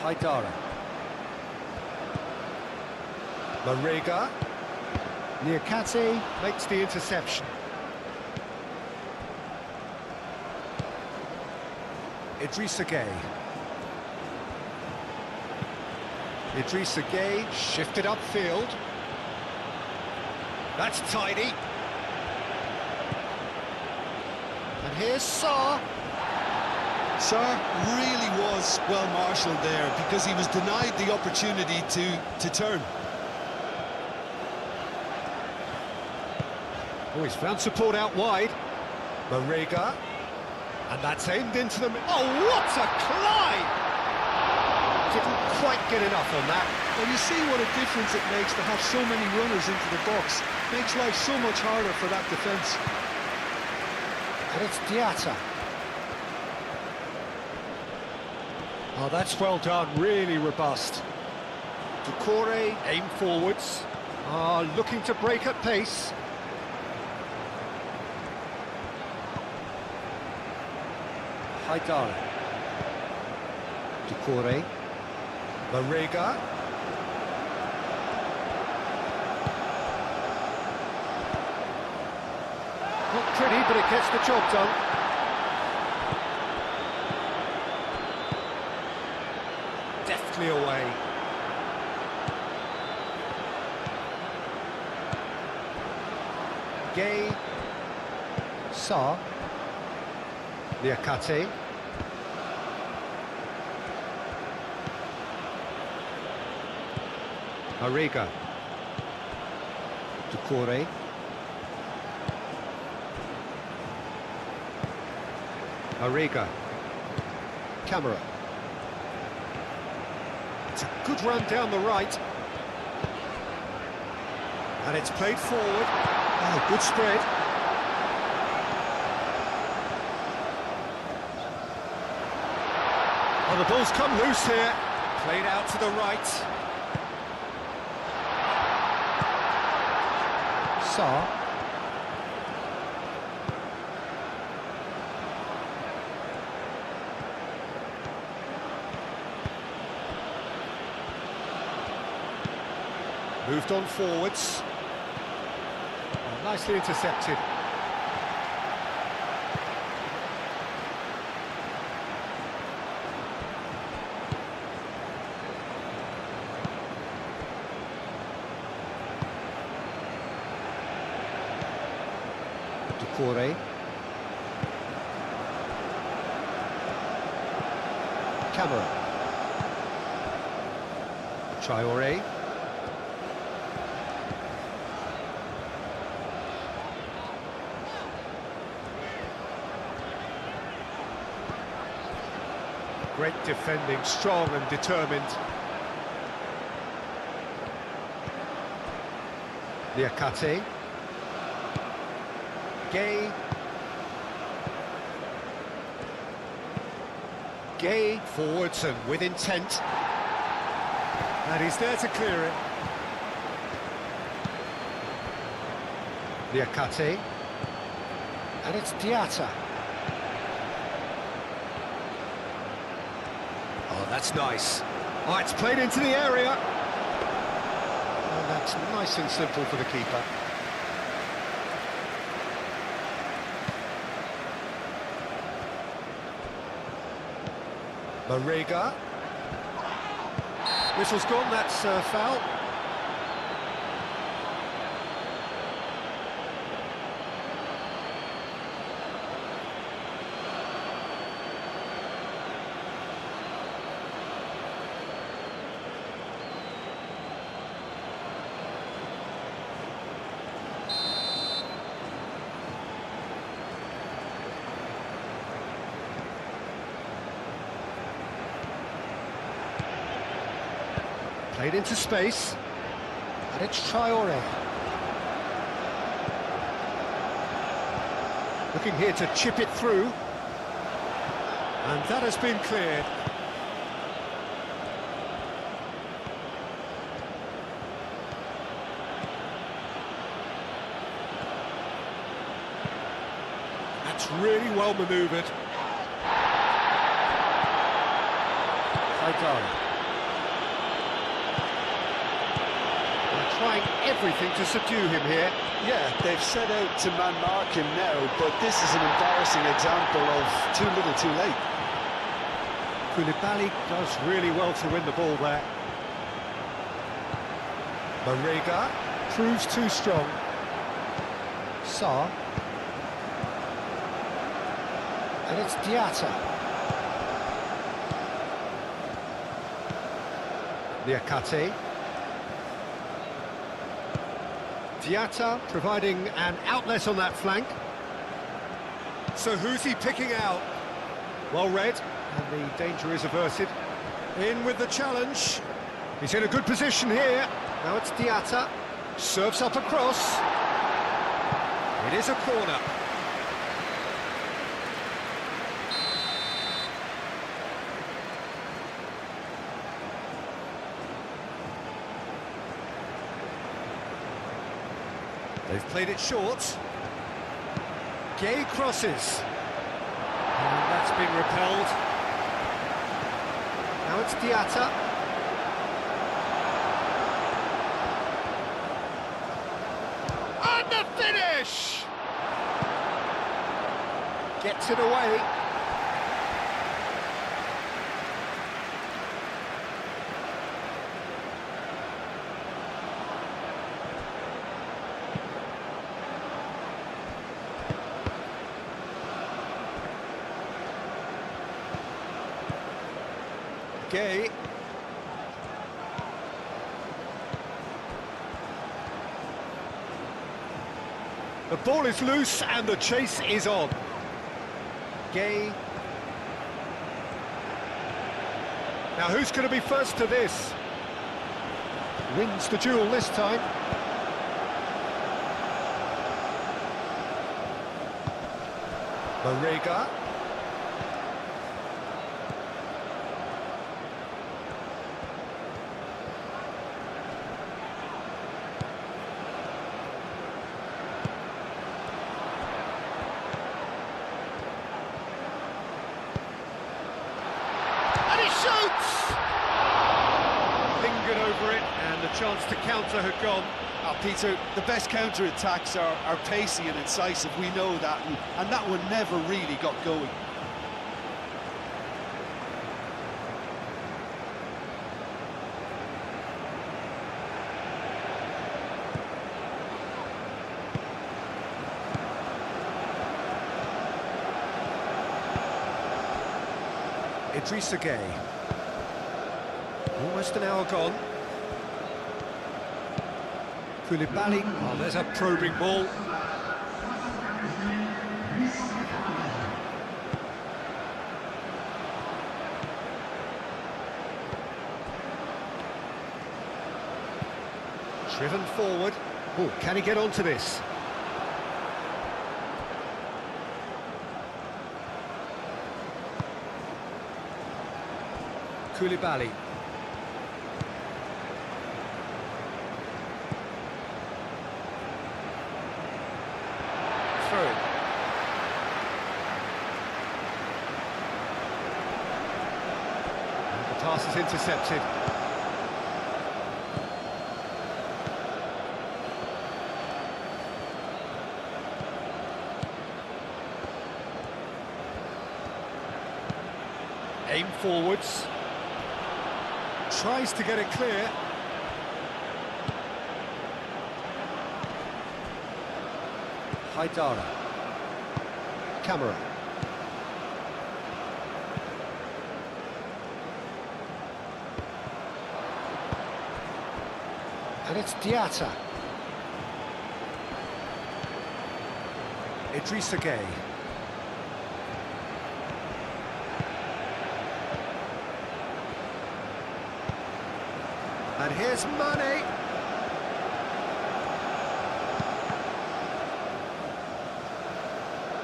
Haidara. Marega. Niakate makes the interception. Idrissa Gueye. Idrissa Gueye shifted upfield. That's tidy. And here's Sarr. Sarr really was well marshalled there because he was denied the opportunity to turn. Oh, he's found support out wide. Marega. And that's aimed into them. Oh, what a climb! Didn't quite get enough on that. Well, you see what a difference it makes to have so many runners into the box. Makes life so much harder for that defence. And it's Diatta. Oh, that's well done, really robust. Doucouré, aim forwards. Looking to break at pace. Haidara. Doucouré. Marega. Not pretty, but it gets the job done. Deftly away. Gueye. Sarr. Niakate. Marega. Doucouré. Marega. Camera. It's a good run down the right. And it's played forward. Oh, good spread. Oh, the ball's come loose here. Played out to the right. Sarr. Moved on forwards. Oh, nicely intercepted. Doucouré. Camera. Traore. Great defending, strong and determined. Niakate. Gueye. Gueye forwards and with intent. And he's there to clear it. Niakate. And it's Diatta. Oh, that's nice. Oh, it's played into the area. Oh, that's nice and simple for the keeper. Marega. Whistle's gone, that's foul. Played into space. And it's Traore. Looking here to chip it through. And that has been cleared. That's really well manoeuvred. Haidara. They're trying everything to subdue him here. Yeah, they've set out to man-mark him now, but this is an embarrassing example of too little too late. Koulibaly does really well to win the ball there. Marega proves too strong. Sarr. And it's Diatta. Niakate. Diatta providing an outlet on that flank. So who's he picking out? Well read, and the danger is averted. In with the challenge. He's in a good position here. Now it's Diatta. Serves up across. It is a corner. They've played it short. Gay crosses. And that's been repelled. Now it's Diatta. And the finish! Gets it away. Gay. The ball is loose and the chase is on. Gay. Now who's going to be first to this? Wins the duel this time. Marega. Shoots! Lingered over it, and the chance to counter had gone. Peter, the best counter-attacks are pacey and incisive, we know that, and that one never really got going. Idrissa Gay. Almost an hour gone. Koulibaly. Oh, there's a probing ball. Driven forward. Oh, can he get onto this? Koulibaly. Through. And the pass is intercepted. Aim forwards. Tries to get it clear. Haidara. Camera. And it's Diatta. Idrissa Gay. And here's Mane.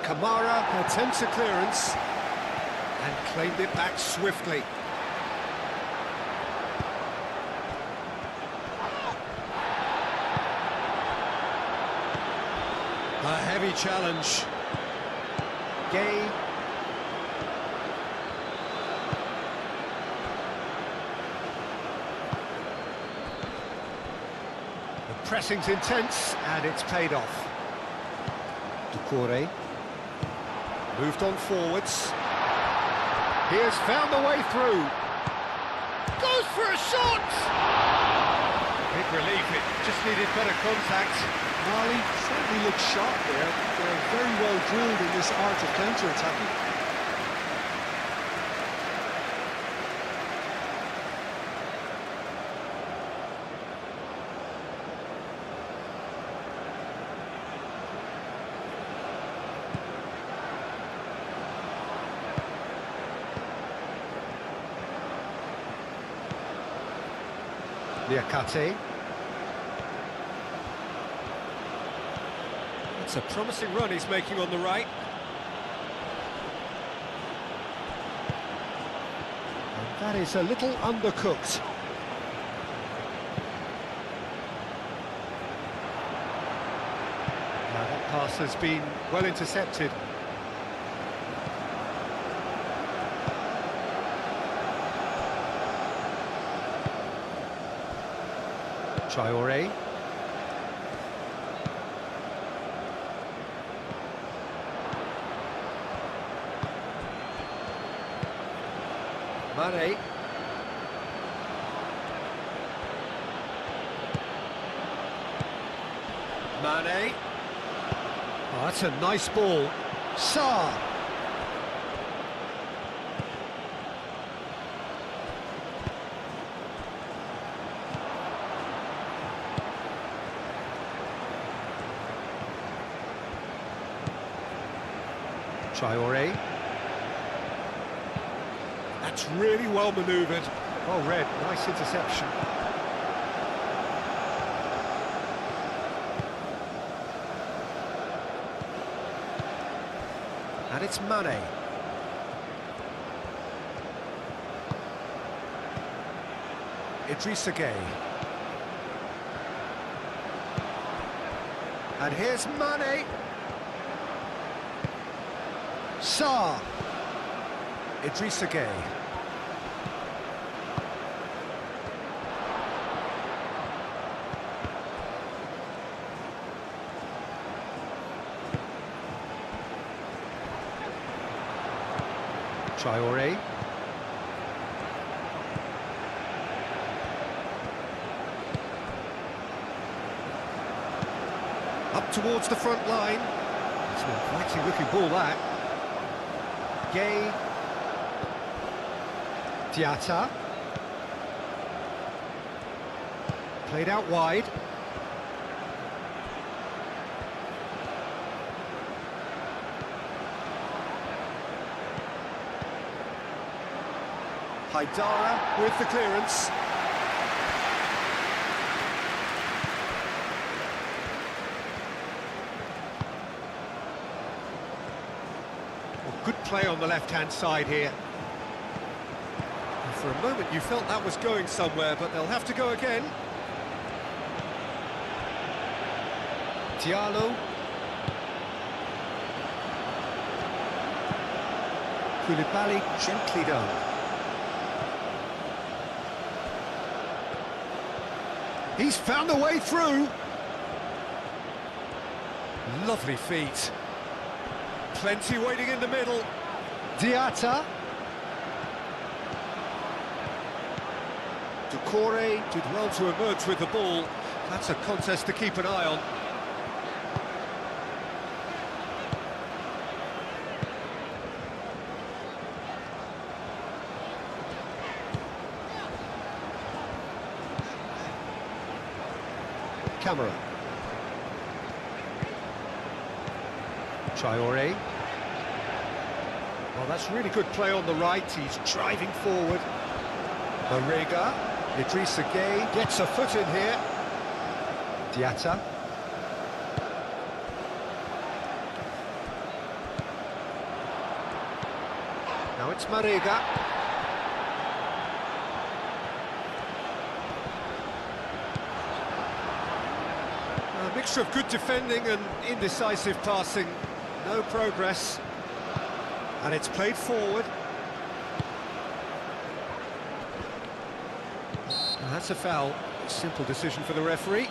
Kamara attempts a clearance and claimed it back swiftly. A heavy challenge. Gay. The pressing's intense and it's paid off. Doucouré. Moved on forwards. He has found the way through. Goes for a shot! Big relief, it just needed better contact. Mali certainly looks sharp there. They're very well drilled in this art of counter-attacking. Liakate. It's a promising run he's making on the right. And that is a little undercooked. Now that pass has been well intercepted. Traoré. Mane. Mane. Oh, that's a nice ball. Sarr. Traoré. That's really well manoeuvred. Well read, nice interception. And it's Mane. Idrissa Gueye. And here's Mane. Sarr. Idrissa Gueye. Traoré. Up towards the front line. It's an inviting looking ball, that. Gay. Diatta. Played out wide. Haidara with the clearance. Well, good play on the left-hand side here. And for a moment you felt that was going somewhere, but they'll have to go again. Diallo. Koulibaly gently done. He's found a way through. Lovely feet. Plenty waiting in the middle. Diatta. Doucouré did well to emerge with the ball. That's a contest to keep an eye on. Camera. Traoré. Well, that's really good play on the right. He's driving forward. Marega Idrissa Gueye gets a foot in here. Diatta. Now it's Marega. A mixture of good defending and indecisive passing. No progress. And it's played forward. And that's a foul. Simple decision for the referee.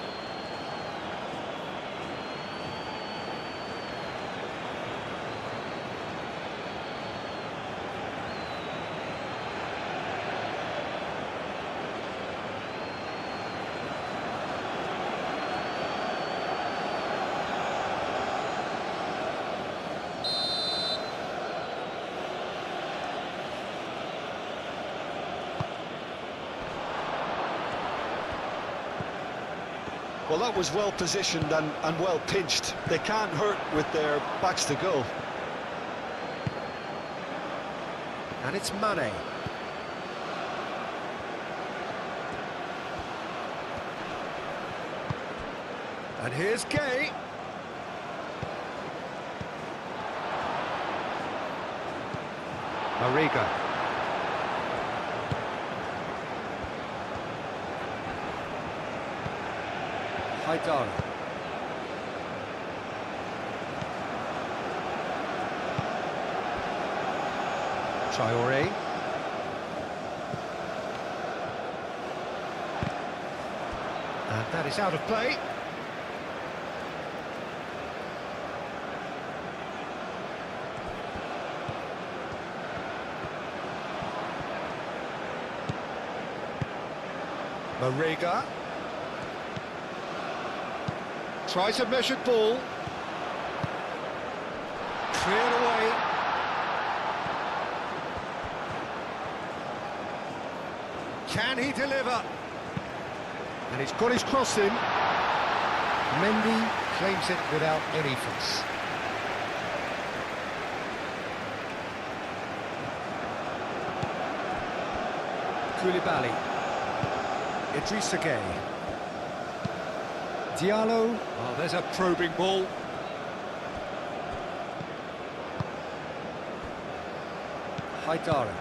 Well, that was well positioned and well pinched. They can't hurt with their backs to goal. And it's Mane. And here's Gueye. Marega. Haidara. Traoré. And that is out of play. Marega. Tries a measured ball. Cleared away. Can he deliver? And he's got his cross in. Mendy claims it without any fuss. Koulibaly. Idrissa Gueye. Diallo. Oh, there's a probing ball. Haidara.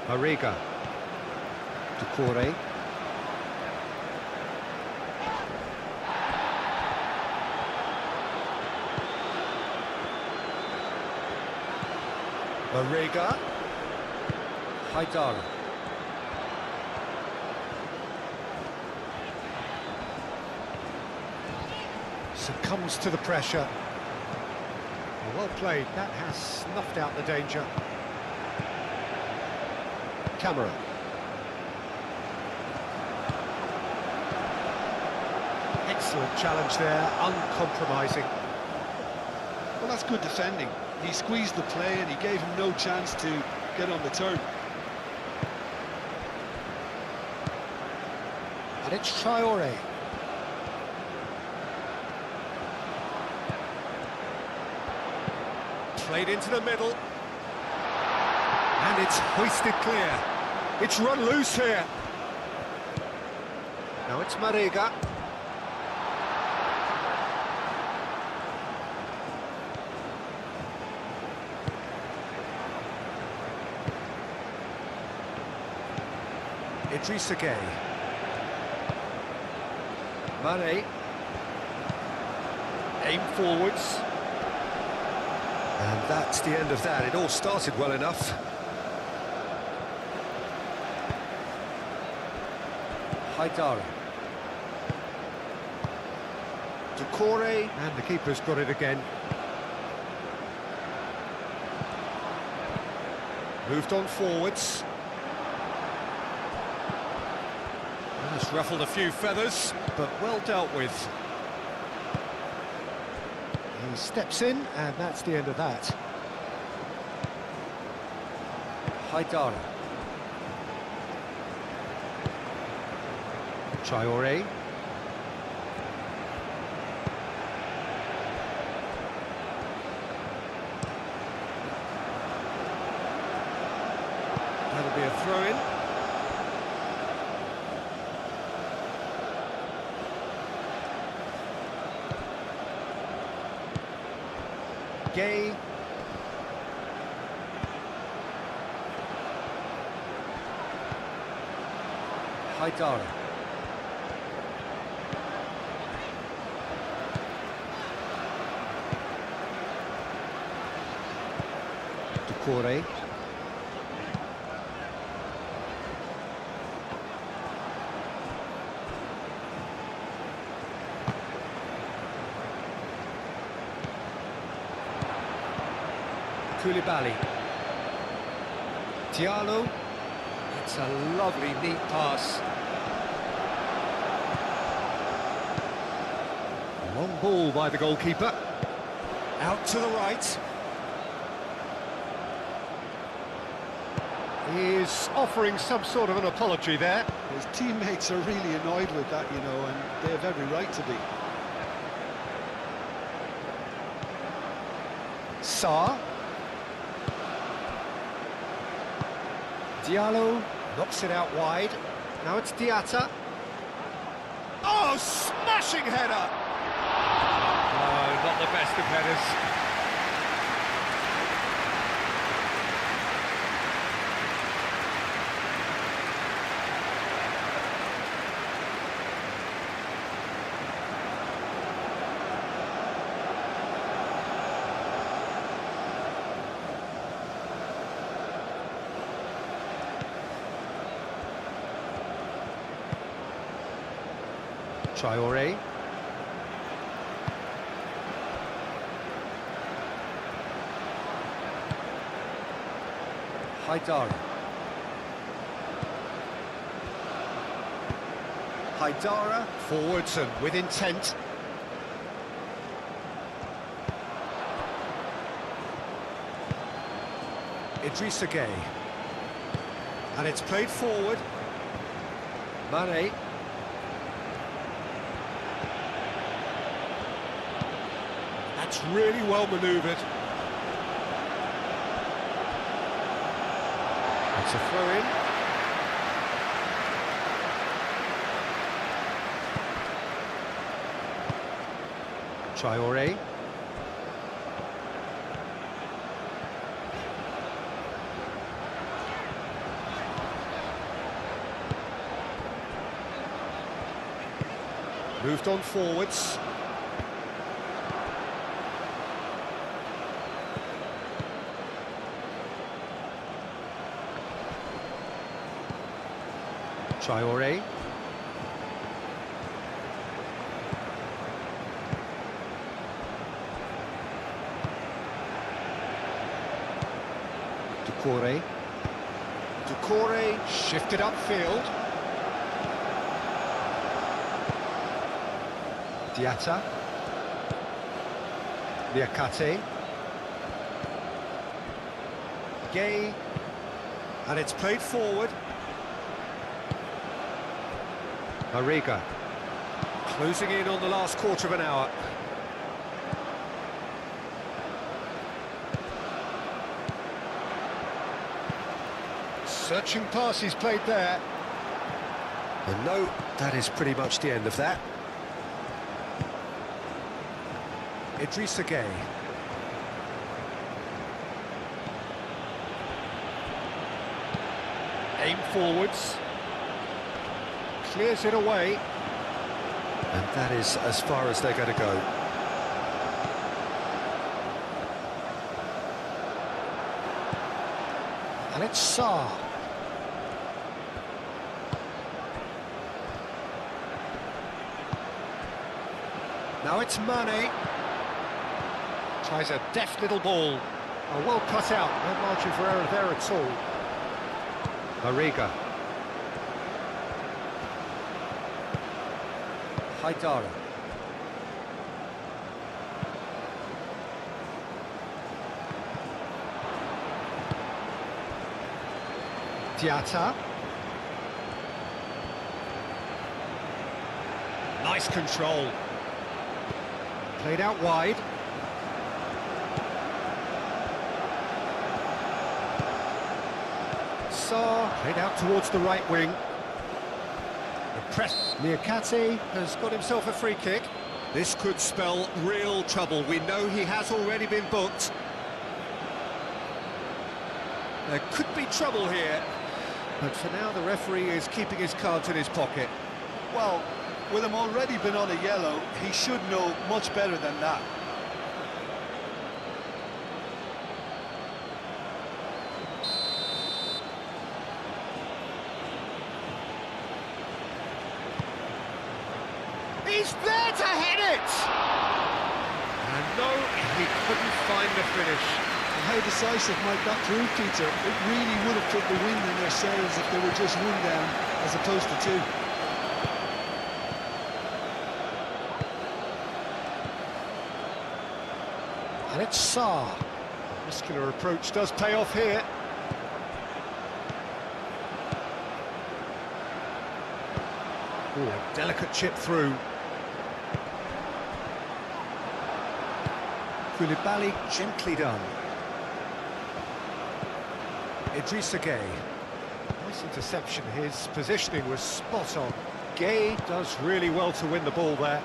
Marega. Doucouré. Marega. Haidara. Succumbs to the pressure. Well played, that has snuffed out the danger. Camera. Excellent challenge there, uncompromising. Well, that's good defending. He squeezed the play and he gave him no chance to get on the turn. And it's Traoré. Played into the middle. And it's hoisted clear. It's run loose here. Now it's Marega. Idrissa Gueye. Mane. Aim forwards. And that's the end of that. It all started well enough. Haidara. Doucouré, and the keeper's got it again. Moved on forwards. Just ruffled a few feathers, but well dealt with. He steps in, and that's the end of that. Haidara. Traoré. That'll be a throw-in. Gay. Haidara. Doucouré. Koulibaly. Diallo. It's a lovely, neat pass. Long ball by the goalkeeper. Out to the right. He's offering some sort of an apology there. His teammates are really annoyed with that, you know, and they have every right to be. Sarr. Diallo knocks it out wide. Now it's Diatta. Oh, smashing header! Oh, not the best of headers. Traoré. Haidara. Haidara forwards and with intent. Idrissa Gueye. And it's played forward. Mane. That's really well manoeuvred. It's a throw-in. Traoré. Moved on forwards. Traoré. Doucouré. Doucouré shifted upfield. Diatta. Niakate. Gay. And it's played forward. Mariga. Closing in on the last quarter of an hour. Searching pass he's played there. And no, that is pretty much the end of that. Idrissa Gueye. Aim forwards. Clears it away. And that is as far as they're going to go. And it's Sarr. Now it's Mane. Tries a deft little ball. Oh, well cut out, no margin for error there at all. Mariga. Haidara. Diatta. Nice control. Played out wide. Sarr played out towards the right wing. The press. Niakate has got himself a free kick. This could spell real trouble. We know he has already been booked. There could be trouble here. But for now, the referee is keeping his cards in his pocket. Well, with him already been on a yellow, he should know much better than that. He's there to hit it! And no, he couldn't find the finish. And how decisive might that prove, Peter? It really would have put the wind in their sails if they were just one down, as opposed to two. And it's Sarr. Muscular approach does pay off here. Ooh, a delicate chip through. Koulibaly, gently done. Idrissa Gueye. Nice interception, his positioning was spot on. Gueye does really well to win the ball there.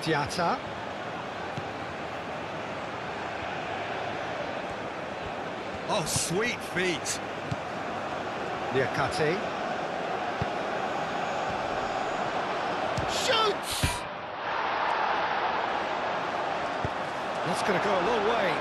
Diatta. Oh, sweet feet. Liakate. Shoots! That's going to go a long way.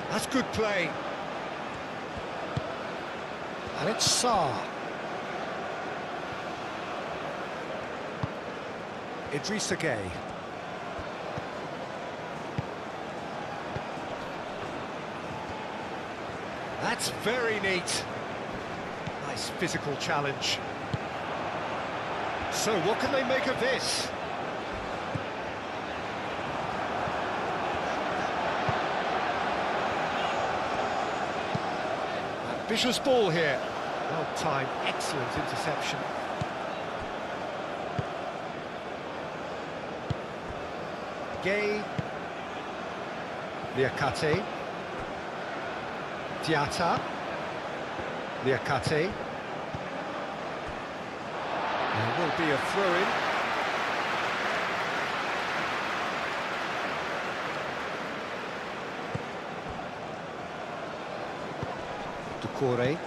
That's good play. And it's Sarr. Idrissa Gueye. That's very neat. Nice physical challenge. So what can they make of this? Ambitious ball here. Well timed, excellent interception. Gueye. Liakate. Diatta. Liakate. There will be a throw-in. Doucouré.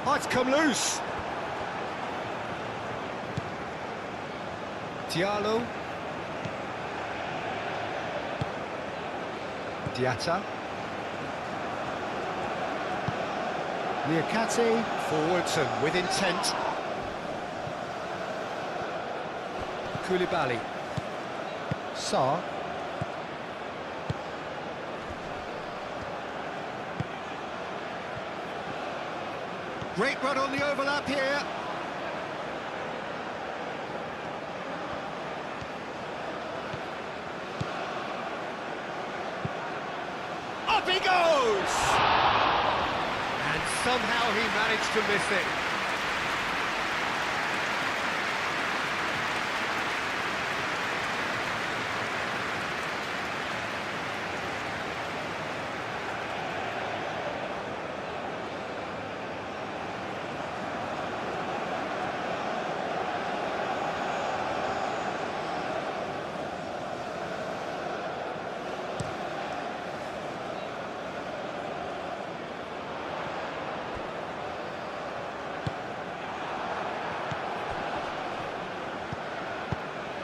Oh, it's come loose. Diallo. Diatta. Liakate, forwards and with intent. Koulibaly. Sarr. Great run on the overlap here. Up he goes! And somehow he managed to miss it.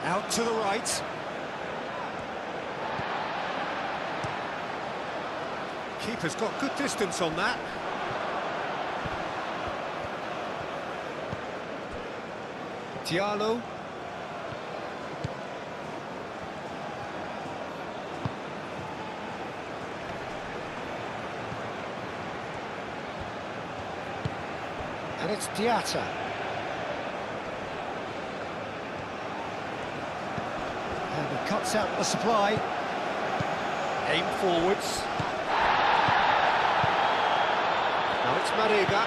Out to the right. Keeper's got good distance on that. Diallo. And it's Diatta. And he cuts out the supply. Aim forwards. Now it's Mariga.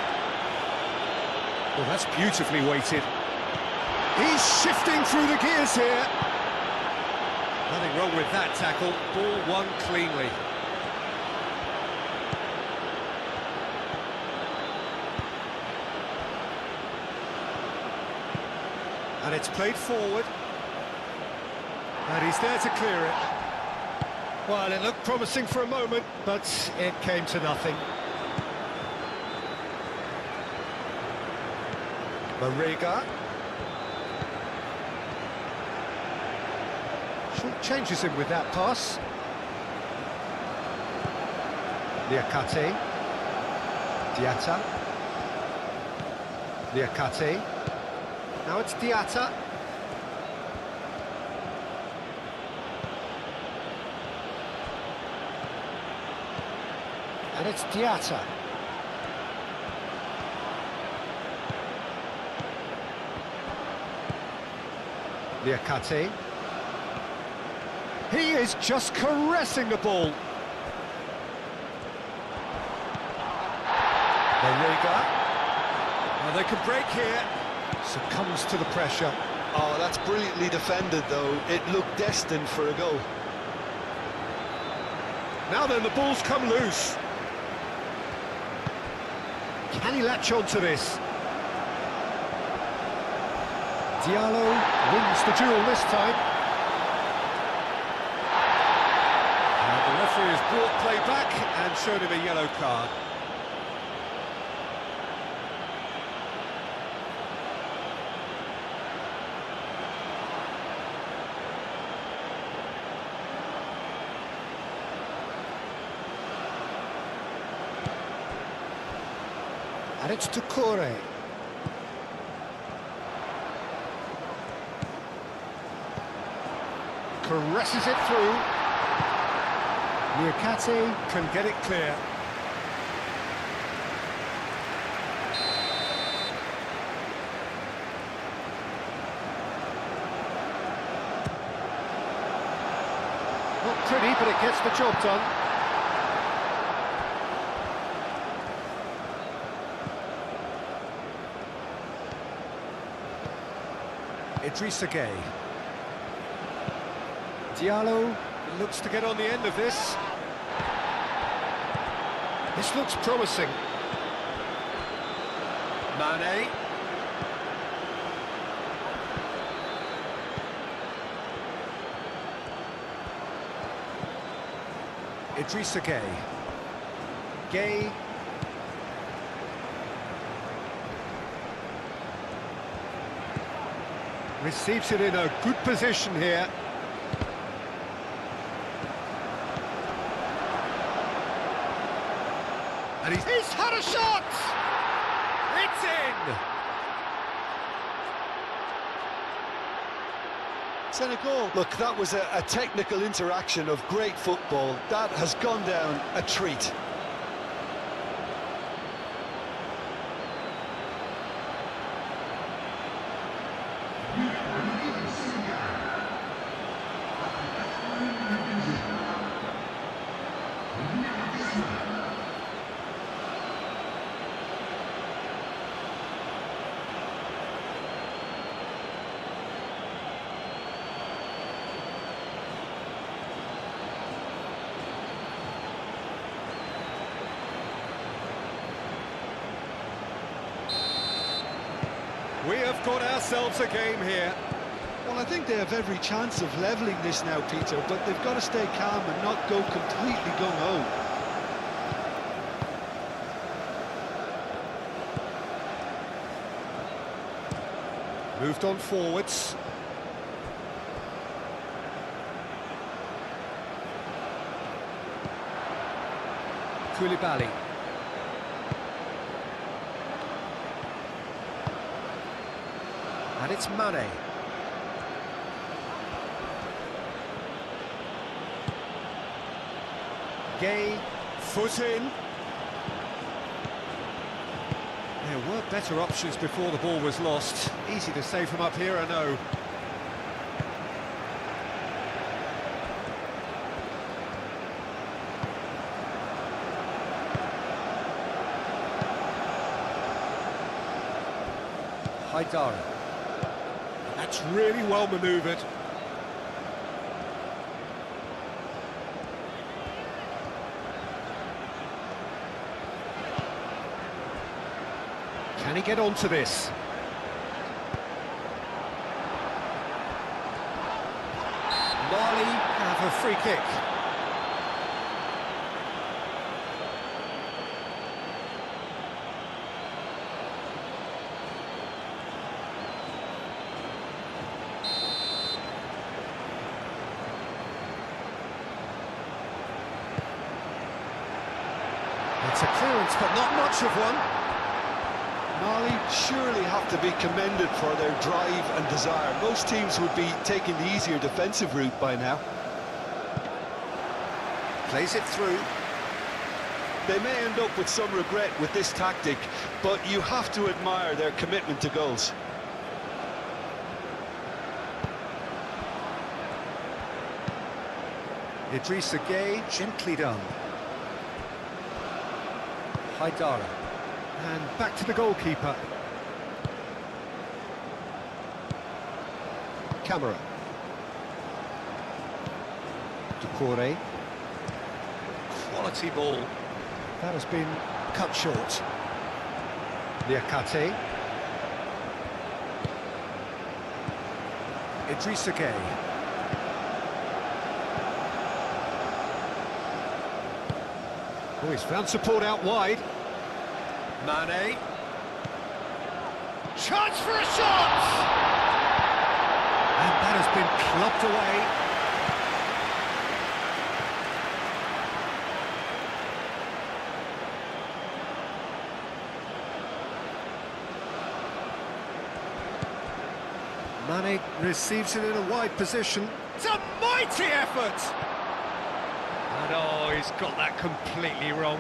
Well, that's beautifully weighted. He's shifting through the gears here. Nothing wrong with that tackle. Ball won cleanly. And it's played forward. And he's there to clear it. Well, it looked promising for a moment, but it came to nothing. Marega. Short changes him with that pass. Liakate. Diatta. Liakate. Now it's Diatta. And it's Diatta. Liakate. He is just caressing the ball. Marega. Well, they could break here. Succumbs to the pressure. Oh, that's brilliantly defended, though. It looked destined for a goal. Now then, the ball's come loose. Can he latch on to this? Diallo wins the duel this time. And the referee has brought play back and showed him a yellow card. And it's Tukore. Caresses it through. Liakate can get it clear. Not pretty, but it gets the job done. Idrissa Gueye. Diallo looks to get on the end of this. This looks promising. Mane. Idrissa Gueye. Gueye. Receives it in a good position here. And he's had a shot! It's in! Senegal. Look, that was a technical interaction of great football. That has gone down a treat. We have got ourselves a game here. Well, I think they have every chance of levelling this now, Peter, but they've got to stay calm and not go completely gung-ho. Moved on forwards. Koulibaly. And it's Mane. Gueye, foot in. There were better options before the ball was lost. Easy to say from up here, I know. Haidara. That's really well manoeuvred. Can he get onto this? Mali have a free kick. It's a clearance, but not much of one. Mali surely have to be commended for their drive and desire. Most teams would be taking the easier defensive route by now. Plays it through. They may end up with some regret with this tactic, but you have to admire their commitment to goals. Idrissa Gueye, gently done. Haidara. And back to the goalkeeper. Camera. Doucouré. Quality ball. That has been cut short. Niakate. Idrissa Gueye. Oh, he's found support out wide. Mane. Chance for a shot! And that has been clubbed away. Mane receives it in a wide position. It's a mighty effort! And oh, he's got that completely wrong.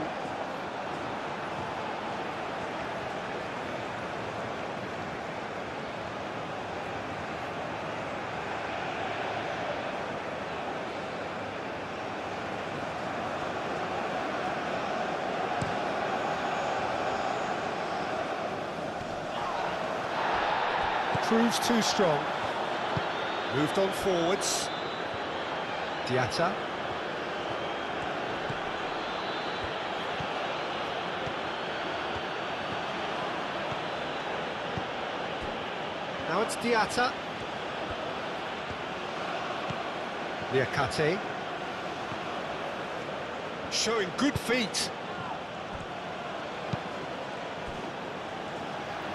Proves too strong. Moved on forwards. Diatta. Now it's Diatta. Niakate. Showing good feet.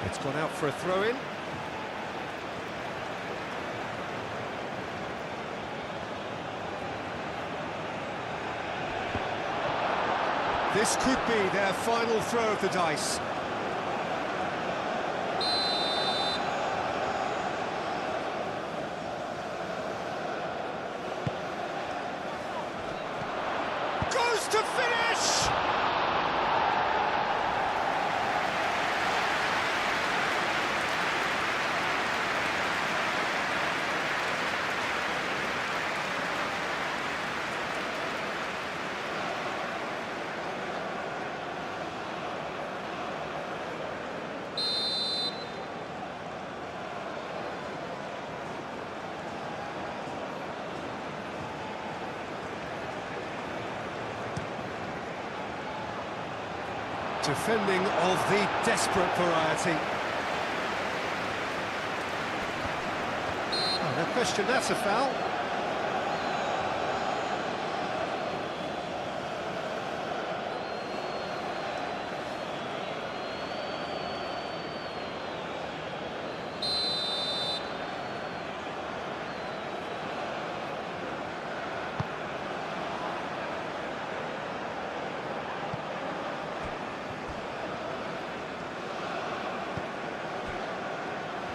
It's gone out for a throw-in. This could be their final throw of the dice. Goes to finish! Defending of the desperate variety. Oh, no question, that's a foul.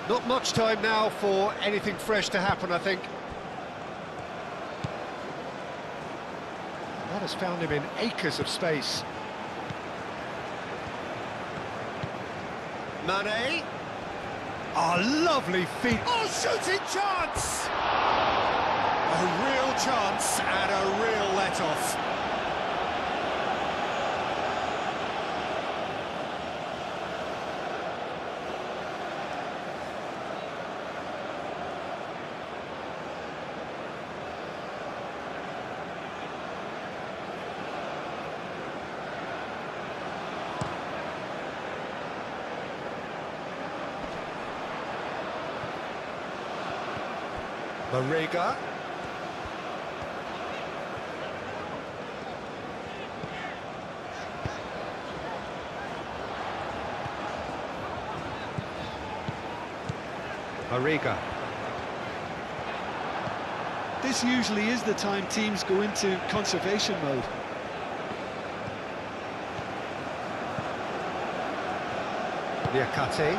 Not much time now for anything fresh to happen, I think. That has found him in acres of space. Mane. Oh, lovely feet. Oh, shooting chance! A real chance and a real let-off. Marega. Marega. This usually is the time teams go into conservation mode. Niakate.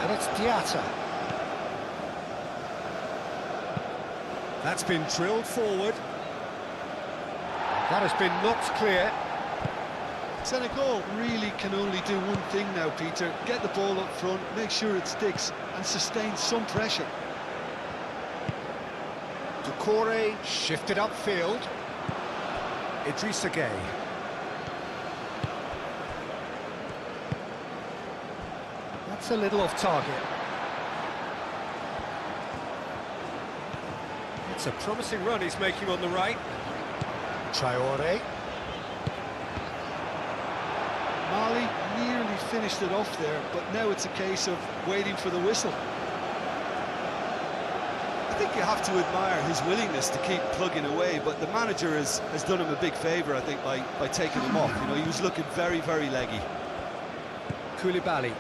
And it's Diatta. That's been drilled forward. That has been knocked clear. Senegal really can only do one thing now, Peter. Get the ball up front, make sure it sticks, and sustain some pressure. Doucouré shifted upfield. Idrissa Gueye. That's a little off target. It's a promising run he's making on the right. Traoré. Mali nearly finished it off there, but now it's a case of waiting for the whistle. I think you have to admire his willingness to keep plugging away, but the manager has done him a big favour, I think, by taking him off. You know, he was looking very, very leggy. Koulibaly.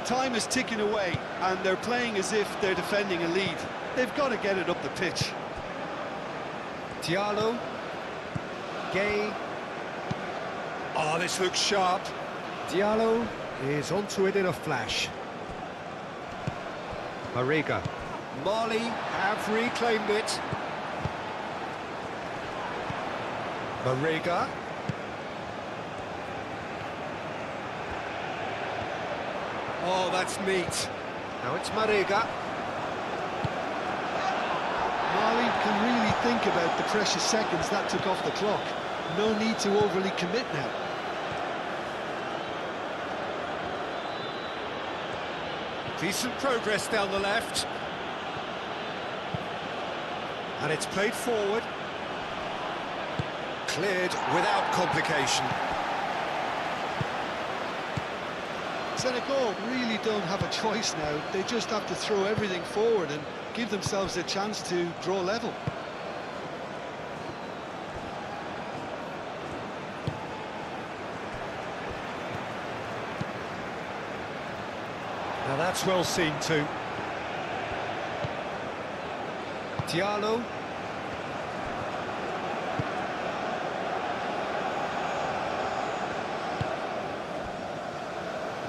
Time is ticking away, and they're playing as if they're defending a lead. They've got to get it up the pitch. Diallo. Gueye. Oh, this looks sharp. Diallo is onto it in a flash. Marega. Mali have reclaimed it. Marega. Oh, that's neat. Now it's Marega. Mali can really think about the precious seconds that took off the clock. No need to overly commit now. Decent progress down the left. And it's played forward. Cleared without complication. Senegal really don't have a choice now. They just have to throw everything forward and give themselves a chance to draw level. Now that's well seen too. Diallo.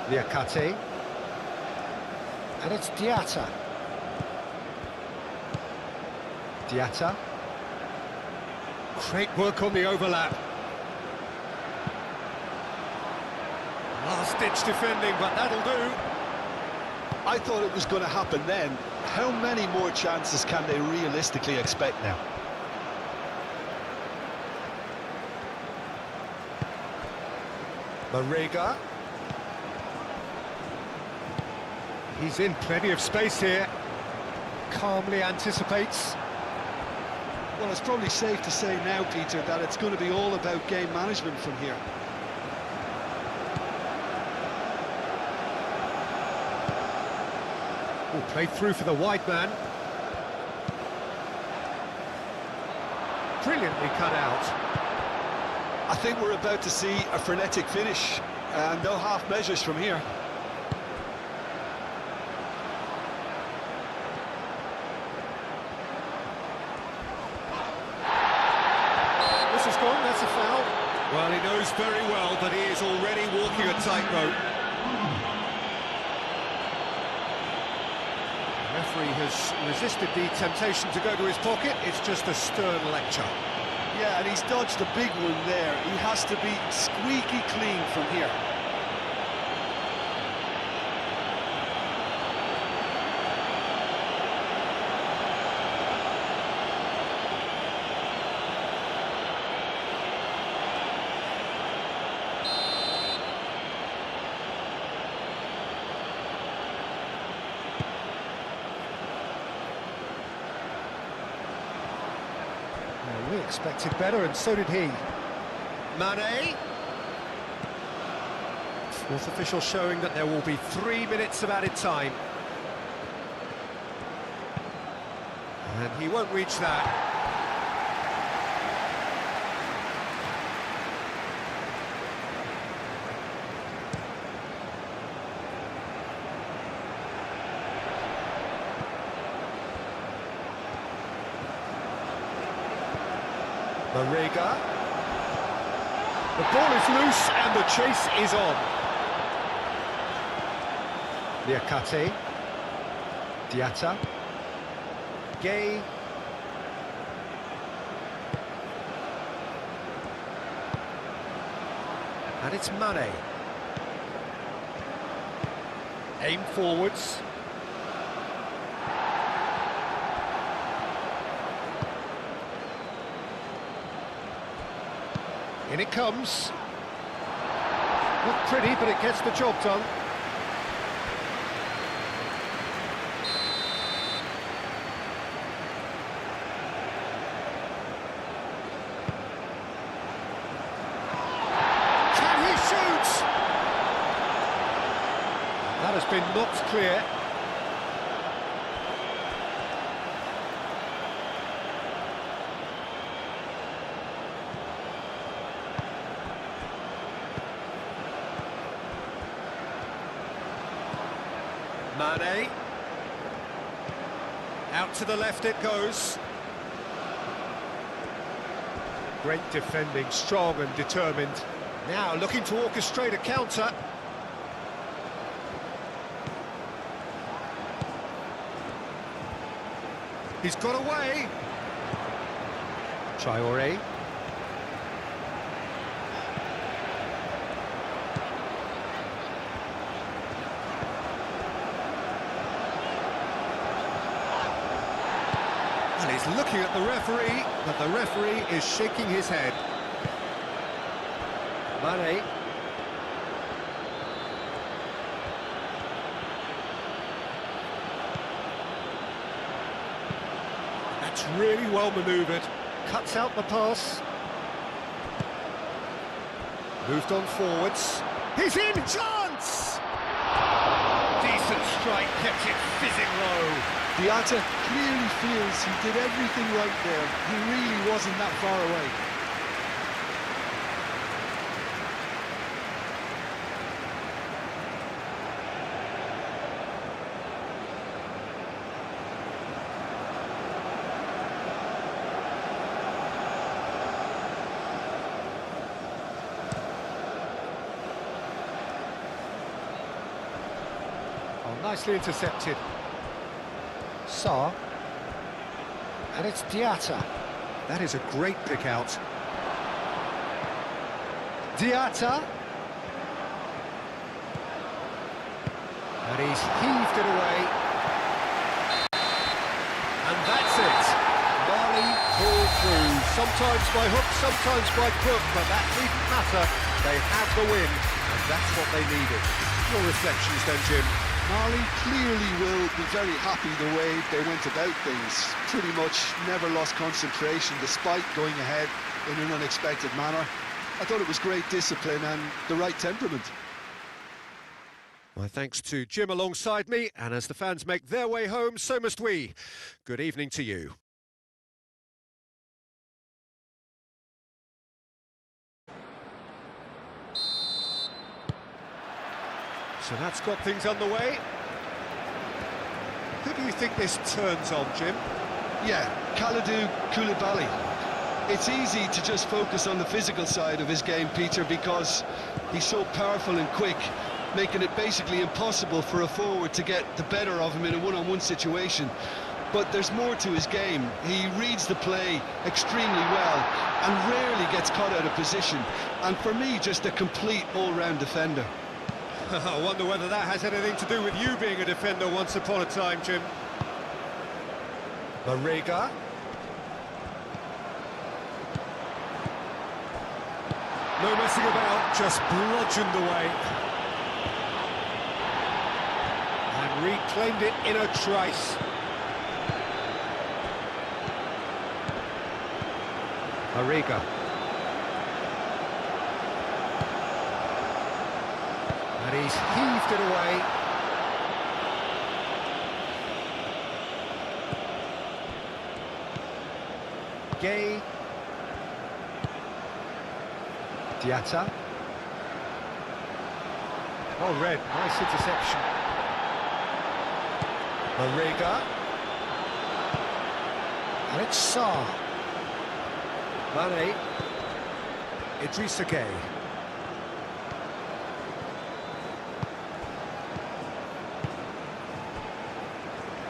Niakate. And it's Diatta. Diatta. Great work on the overlap. Last-ditch defending, but that'll do. I thought it was going to happen then. How many more chances can they realistically expect now? Marega. He's in plenty of space here. Calmly anticipates. Well, it's probably safe to say now, Peter, that it's going to be all about game management from here. Played through for the wide man. Brilliantly cut out. I think we're about to see a frenetic finish, and no half measures from here. This is gone, that's a foul. Well, he knows very well that he is already walking a tightrope. The referee has resisted the temptation to go to his pocket. It's just a stern lecture. Yeah, and he's dodged a big one there. He has to be squeaky clean from here. We expected better, and so did he. Mane. Fourth official showing that there will be 3 minutes of added time. And he won't reach that. Marega. The ball is loose and the chase is on. Liakate. Diatta. Gay. And it's Mane. Aim forwards. In it comes. Not pretty, but it gets the job done. Can he shoot? That has been knocked clear. Mane. Out to the left it goes. Great defending, strong and determined. Now looking to orchestrate a counter. He's got away. Traoré. And he's looking at the referee, but the referee is shaking his head. Mane. That's really well manoeuvred. Cuts out the pass. Moved on forwards. He's in! Chance! Decent strike, kept it fizzing low. Diatta clearly feels he did everything right there. He really wasn't that far away. Oh, nicely intercepted. Sarr. And it's Diatta. That is a great pick out. Diatta. And he's heaved it away. And that's it. Mali pulled through. Sometimes by hook, sometimes by crook, but that didn't matter. They have the win, and that's what they needed. Your reflections then, Jim? Mali clearly will be very happy the way they went about things. Pretty much never lost concentration despite going ahead in an unexpected manner. I thought it was great discipline and the right temperament. My thanks to Jim alongside me, and as the fans make their way home, so must we. Good evening to you. So that's got things underway. Who do you think this turns on, Jim? Yeah, Kalidou Koulibaly. It's easy to just focus on the physical side of his game, Peter, because he's so powerful and quick, making it basically impossible for a forward to get the better of him in a one-on-one situation. But there's more to his game. He reads the play extremely well and rarely gets caught out of position. And for me, just a complete all-round defender. I wonder whether that has anything to do with you being a defender once upon a time, Jim. Marega. No messing about, just bludgeoned away. And reclaimed it in a trice. Marega. And he's heaved it away. Gay. Diatta. Oh, red, nice interception. Marega. And it's Sarr. Mane. Idrissa Gay.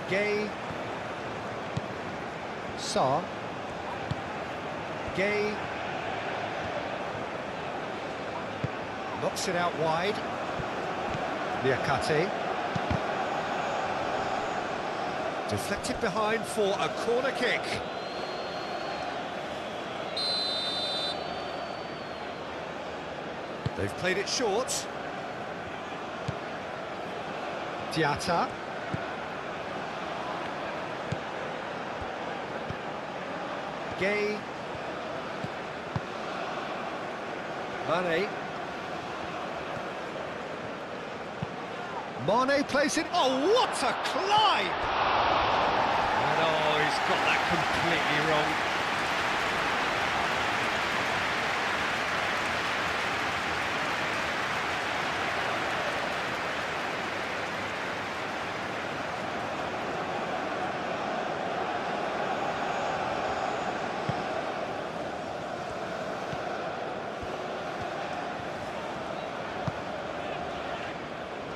Gay. Sarr. Gay. Knocks it out wide. Niakate. Deflected behind for a corner kick. They've played it short. Diatta. Gay. Mane. Mane plays it. Oh, what a climb! And oh, he's got that completely wrong.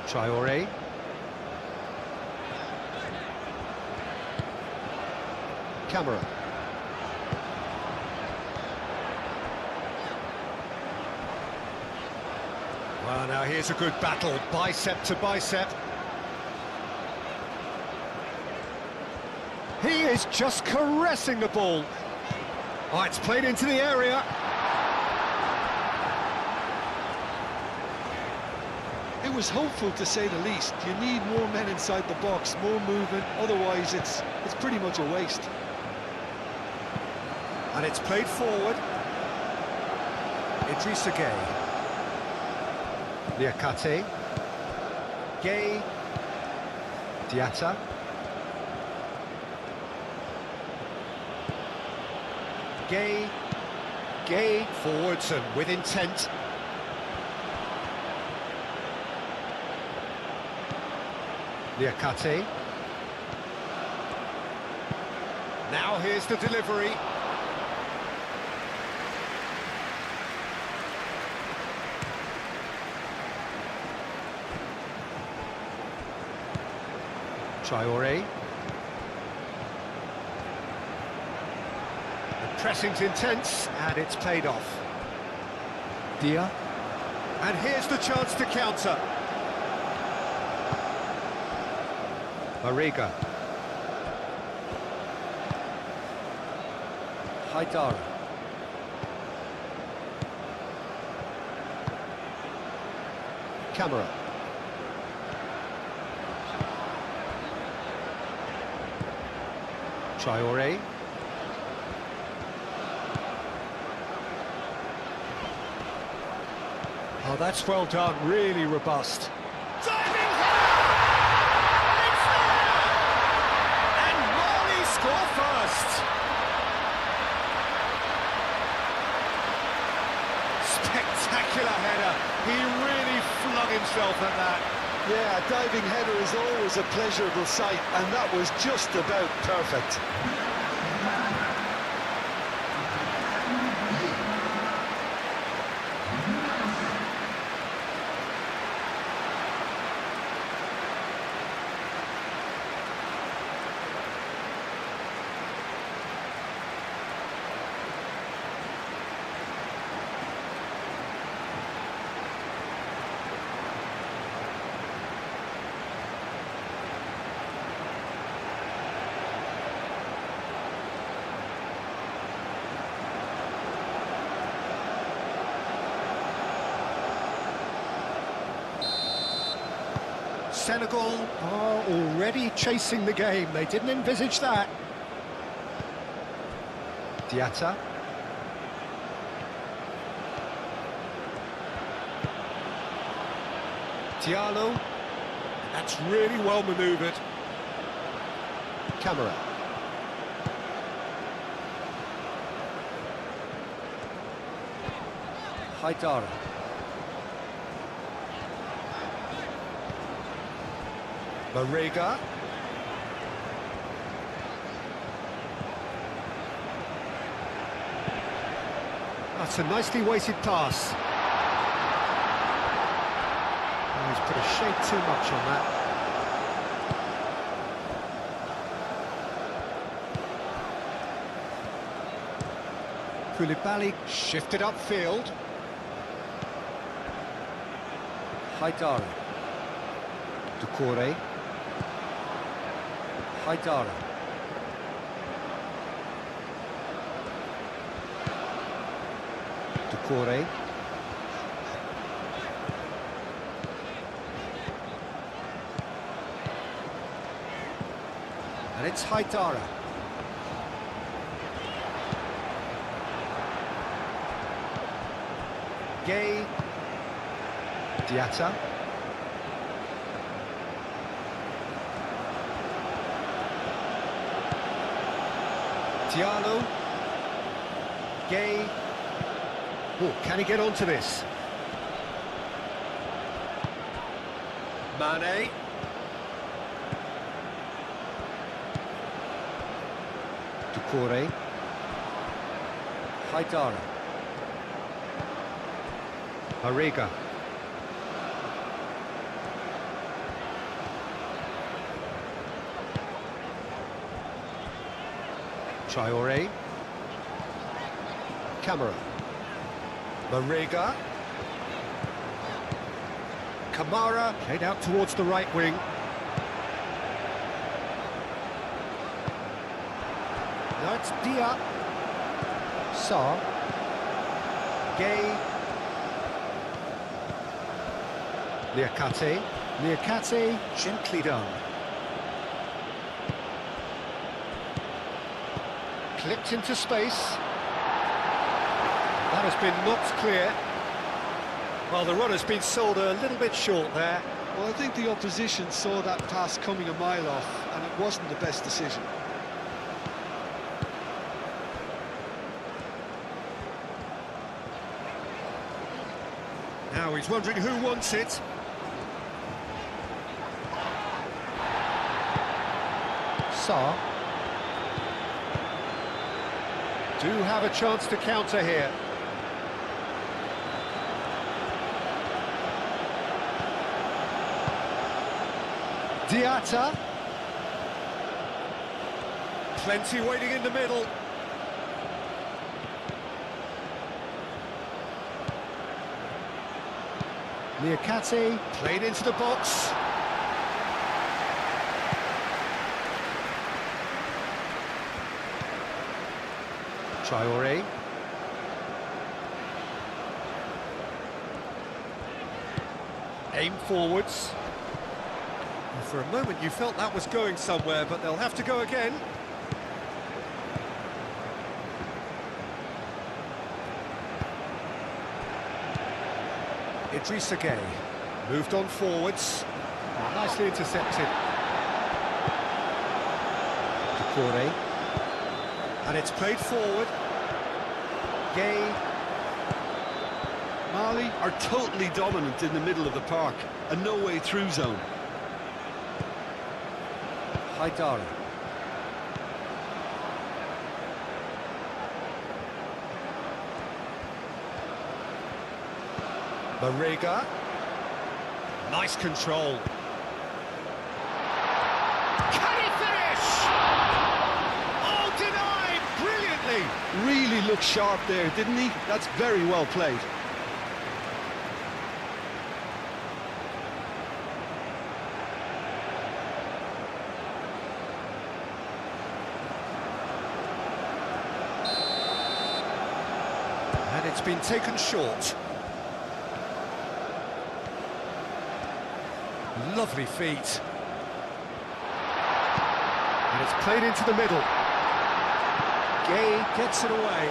Traoré. Camera. Well, now here's a good battle, bicep to bicep. He is just caressing the ball. Oh, it's played into the area. It was hopeful, to say the least. You need more men inside the box, more movement, otherwise it's pretty much a waste. And it's played forward. Idrissa Gay. Niakate. Gay. Diatta. Gay. Gay forwards and with intent. Niakate. Now here's the delivery. Traoré. The pressing's intense and it's paid off. Dia. And here's the chance to counter. Marega. Haidara. Camera. Traoré. Oh, that's well done, really robust. Diving header! It's there! And Mali score first! Spectacular header. He really flung himself at that. Yeah, a diving header is always a pleasurable sight, and that was just about perfect. Senegal are already chasing the game. They didn't envisage that. Diatta. Diallo. That's really well manoeuvred. Camera. Haidara. Marega. That's a nicely weighted pass. Oh, he's put a shade too much on that. Koulibaly shifted upfield. Haidara. Doucouré. Haidara. Doucouré. And it's Haidara. Gay. Diatta. Diallo. Gay. Oh, can he get onto this? Mane. Doucouré. Haidara. Marega. Traoré. Camara. Marega. Kamara played out towards the right wing. Now it's Dia. Sarr. Gay. Liakate. Liakate, gently done. Clipped into space. That has been knocked clear. Well, the run has been sold a little bit short there. Well, I think the opposition saw that pass coming a mile off, and it wasn't the best decision. Now he's wondering who wants it. Sarr. Do have a chance to counter here. Diatta. Plenty waiting in the middle. Liakate played into the box. Traoré. Aim forwards. And for a moment you felt that was going somewhere, but they'll have to go again. Idrissa Gueye moved on forwards. Nicely intercepted. Doucouré. And it's played forward. Gay. Mali are totally dominant in the middle of the park, a no-way through zone. Haidara. Marega. Nice control. Can he finish? Oh, denied brilliantly. Really looked sharp there, didn't he? That's very well played. And it's been taken short. Lovely feet. And it's played into the middle. Gay gets it away.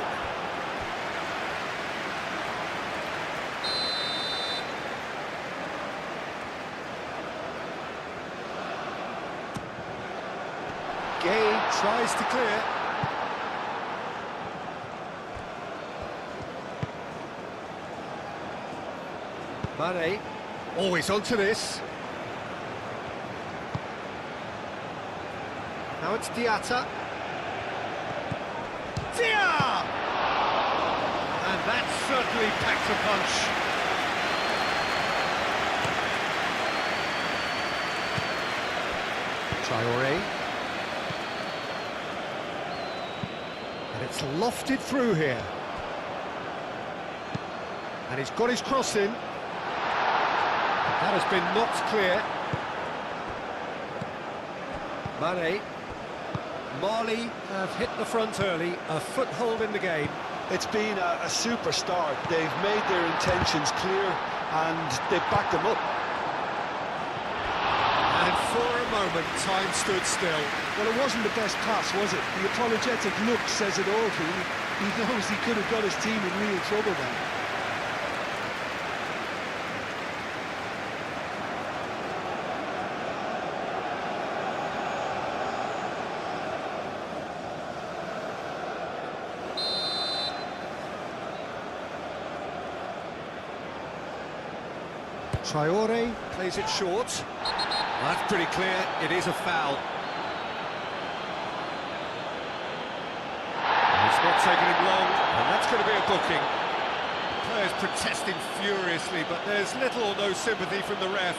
Gay tries to clear. Mane, always onto this. Now it's Diatta. Dia! And that certainly packs a punch. Traoré. And it's lofted through here. And he's got his cross in. That has been knocked clear. Mane. Marley have hit the front early, a foothold in the game. It's been a super start. They've made their intentions clear and they've backed them up. And for a moment, time stood still. Well, it wasn't the best pass, was it? The apologetic look says it all, really. He knows he could have got his team in real trouble then. Traoré plays it short. That's pretty clear, it is a foul. It's not taking him long, and that's going to be a booking. Players protesting furiously, but there's little or no sympathy from the ref.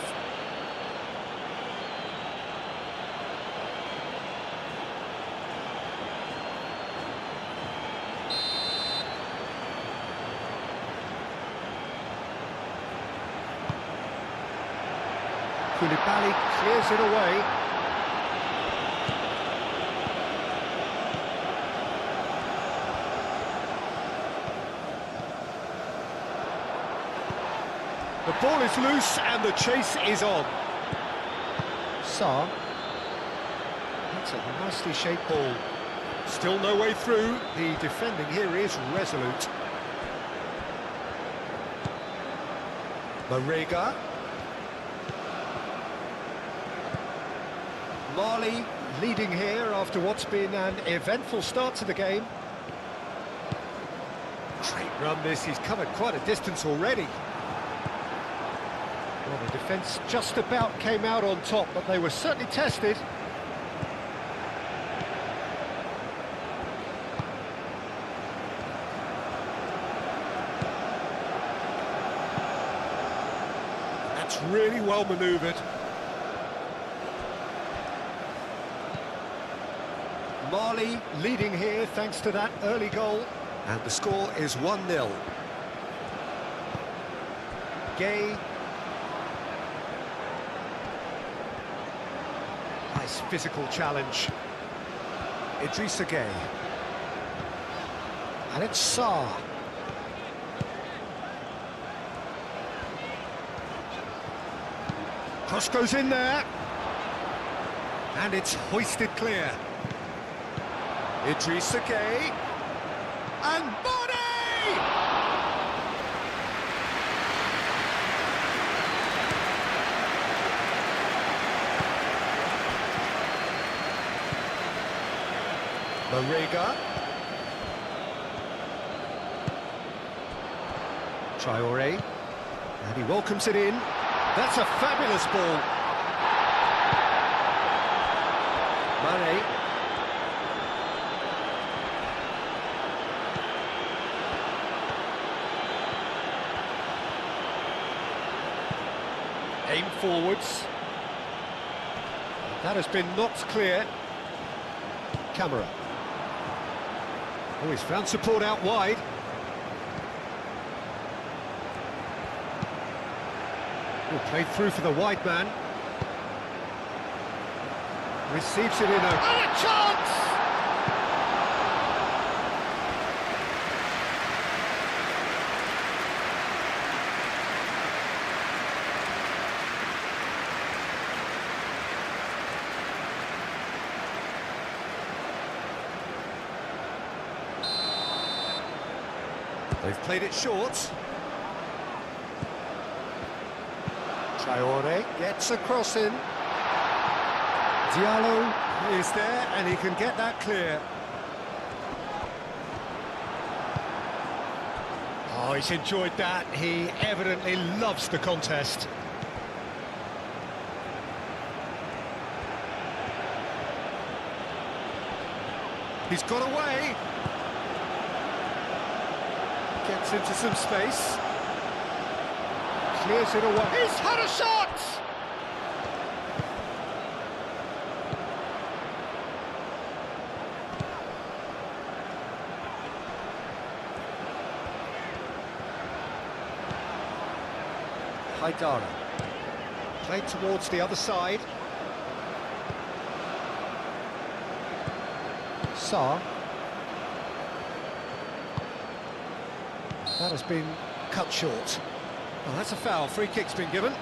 Koulibaly clears it away. The ball is loose and the chase is on. Sarr. That's a nicely shaped ball. Still no way through. The defending here is resolute. Marega. Marley leading here after what's been an eventful start to the game. Great run this, he's covered quite a distance already. Well, the defence just about came out on top, but they were certainly tested. That's really well manoeuvred. Marley leading here thanks to that early goal. And the score is 1-0. Gay. Nice physical challenge. Idrissa Gay. And it's Sarr. Cross goes in there. And it's hoisted clear. Idrissa Gay, and Body! Marega. Traoré, and he welcomes it in. That's a fabulous ball. Mane. Aim forwards. That has been knocked clear. Camera. Oh, he's found support out wide. Oh, played through for the wide man. Receives it in a chance! They've played it short. Traoré gets a cross in. Diallo is there and he can get that clear. Oh, he's enjoyed that. He evidently loves the contest. He's got away. Gets into some space. Clears it away. He's had a shot! Haidara. Played towards the other side. Sarr. That has been cut short. Well, that's a foul. Free kick's been given.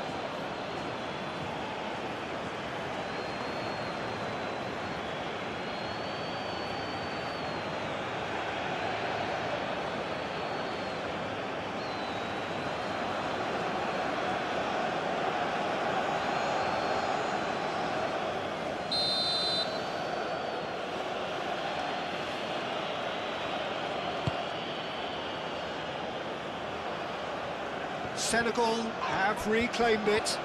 Senegal have reclaimed it.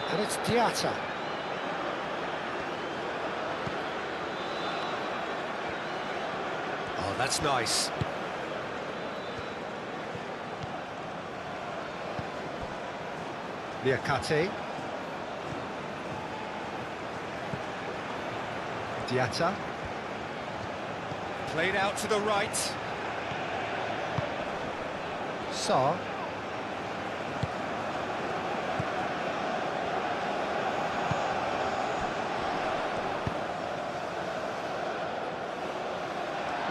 And it's Diatta. Oh, that's nice. Niakate. Diatta. Played out to the right. Sarr.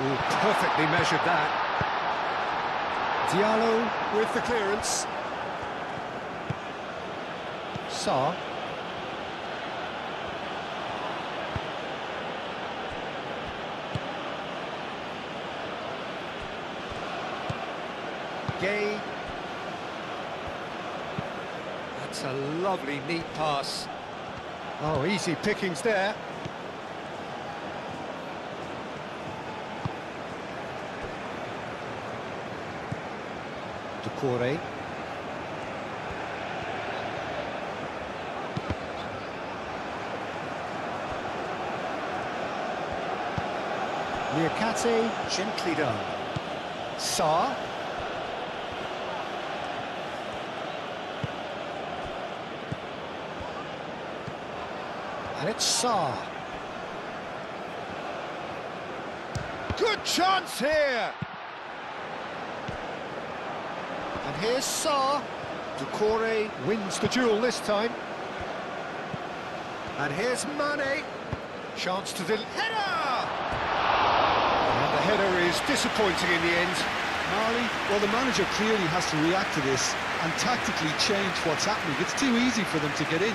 Ooh, perfectly measured that. Diallo with the clearance. Sarr. Gay. That's a lovely, neat pass. Oh, easy pickings there. Doucouré. Niakate, gently done. Sarr. And it's Sarr. Good chance here! And here's Sarr. Doucouré wins the duel this time. And here's Mane. Chance to the header! And the header is disappointing in the end. Marley, well, the manager clearly has to react to this and tactically change what's happening. It's too easy for them to get in.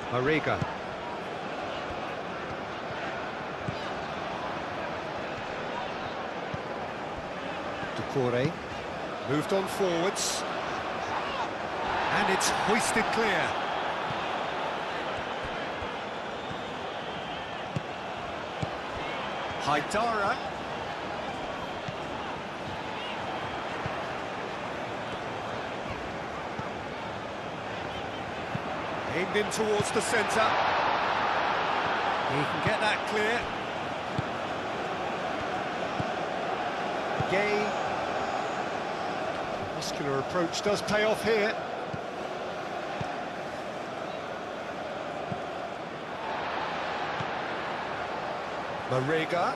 Mariga. Doucouré. Moved on forwards. And it's hoisted clear. Haidara. Aimed in towards the centre. He can get that clear. Gay. Muscular approach does pay off here. Mariga.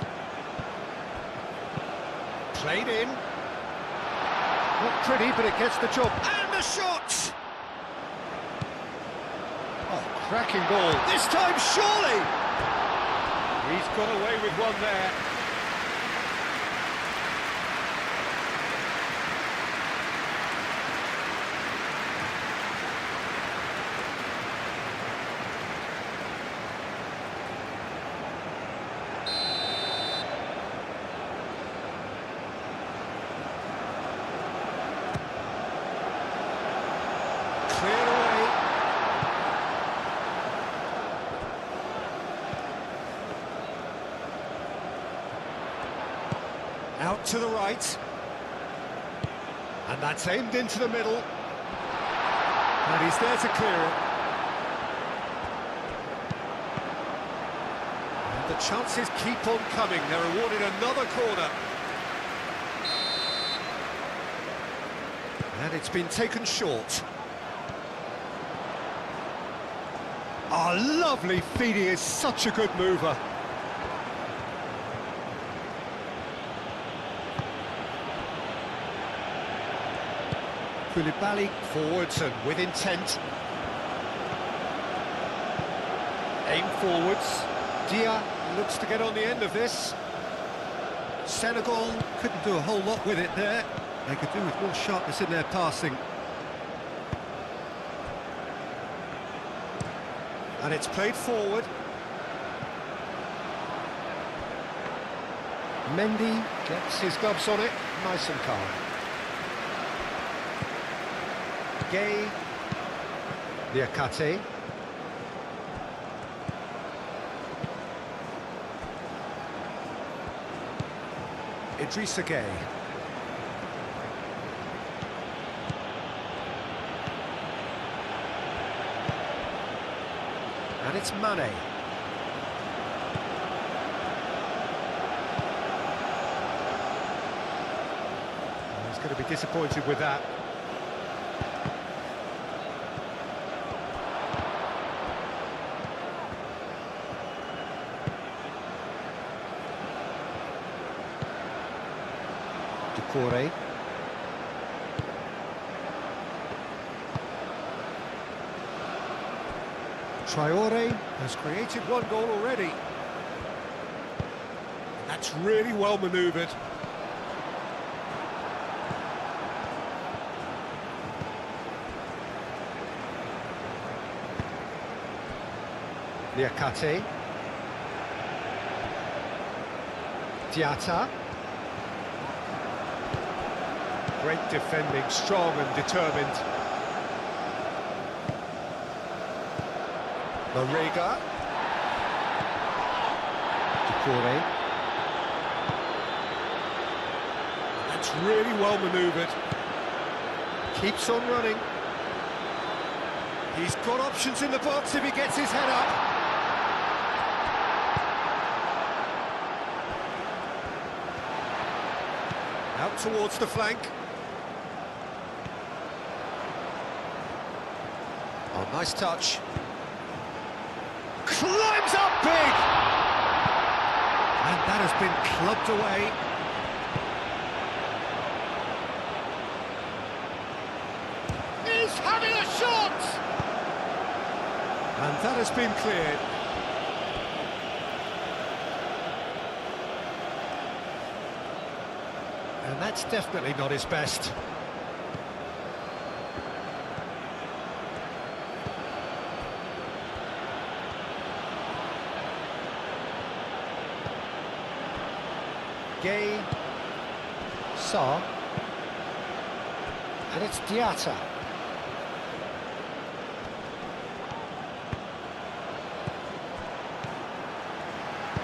Played in. Not pretty, but it gets the job. And the shot! Oh, cracking ball. This time, surely! He's got away with one there. to the right. And that's aimed into the middle. And he's there to clear it. And the chances keep on coming. They're awarded another corner. And it's been taken short. Oh, lovely feed. He is such a good mover. Koulibaly forwards and with intent. Aim forwards. Dia looks to get on the end of this. Senegal couldn't do a whole lot with it there. They could do with more sharpness in their passing. And it's played forward. Mendy gets his gloves on it, nice and calm. Gay, Liakate. Idrissa Gay. And it's Mane. He's going to be disappointed with that. Doucouré. Traoré has created one goal already. That's really well manoeuvred. Liakate. Diatta. Great defending, strong and determined. Marega. Doucouré. That's really well manoeuvred. Keeps on running. He's got options in the box if he gets his head up. Out towards the flank. Oh, nice touch. Climbs up big! And that has been clubbed away. He's having a shot! And that has been cleared. And that's definitely not his best. Gay, Sarr, and it's Diatta.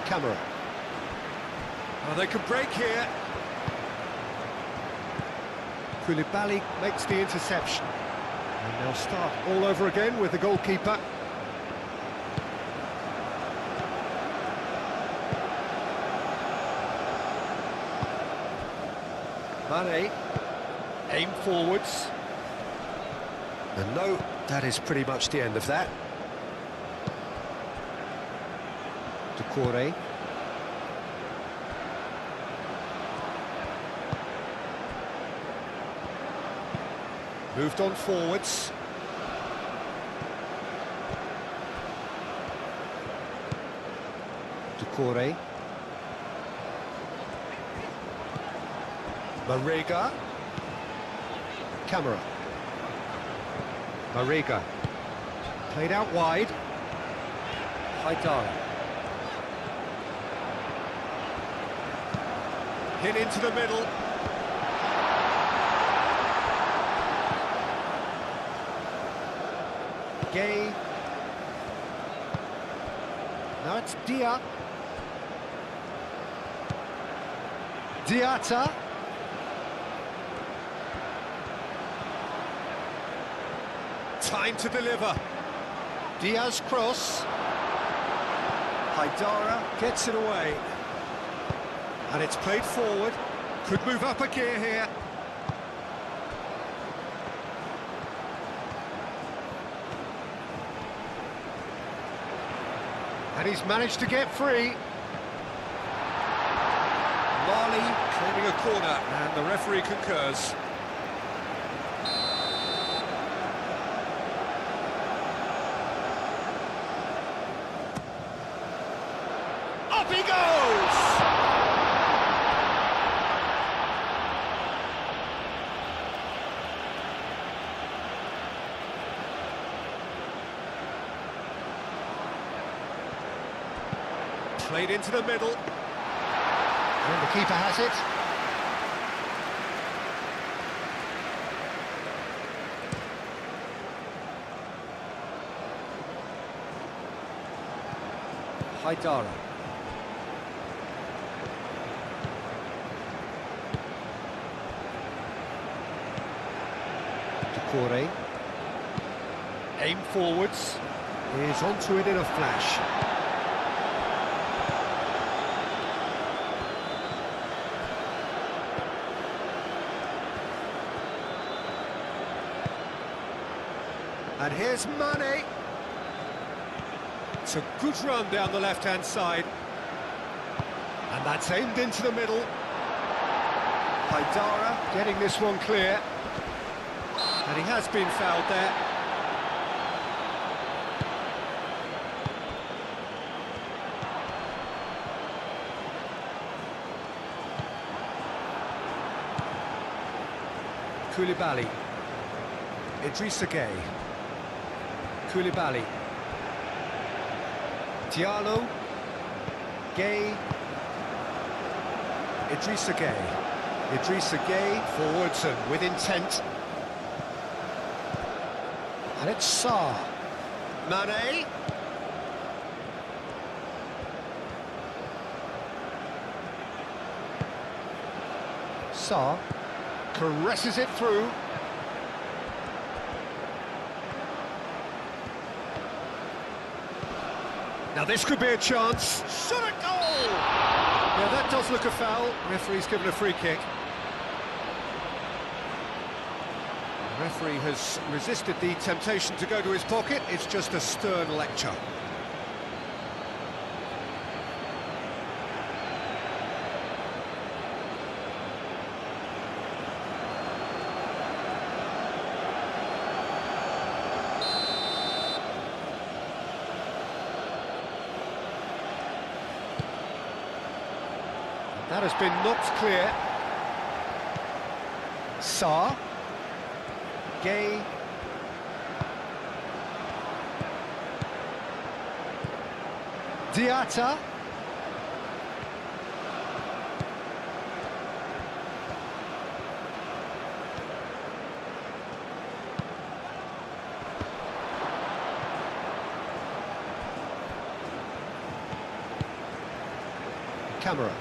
Camera. Oh, they can break here. Koulibaly makes the interception. And they'll start all over again with the goalkeeper. Mane, aim forwards. And no, that is pretty much the end of that. Doucouré. Moved on forwards. Doucouré. Marega. Camera. Marega. Played out wide. Haidara. Hit into the middle. Gay. Now it's Dia. Diatta. Time to deliver. Diaz cross. Haidara gets it away. And it's played forward. Could move up a gear here. And he's managed to get free. Marley claiming a corner, and the referee concurs. Up he goes! Played into the middle. And the keeper has it. Haidara. Decore. Aim forwards. Is onto it in a flash. And here's Mane. It's a good run down the left-hand side. And that's aimed into the middle. Haidara getting this one clear. And he has been fouled there. Koulibaly. Idrissa Gueye. Koulibaly. Diallo. Gueye. Idrissa Gueye. Idrissa Gueye forwards and with intent. And it's Sarr. Mane. Sarr caresses it through. Now this could be a chance. Shot a goal! Yeah, that does look a foul. Referee's given a free kick. The referee has resisted the temptation to go to his pocket. It's just a stern lecture. That has been knocked clear. Sarr. Gueye. Diatta. Camera.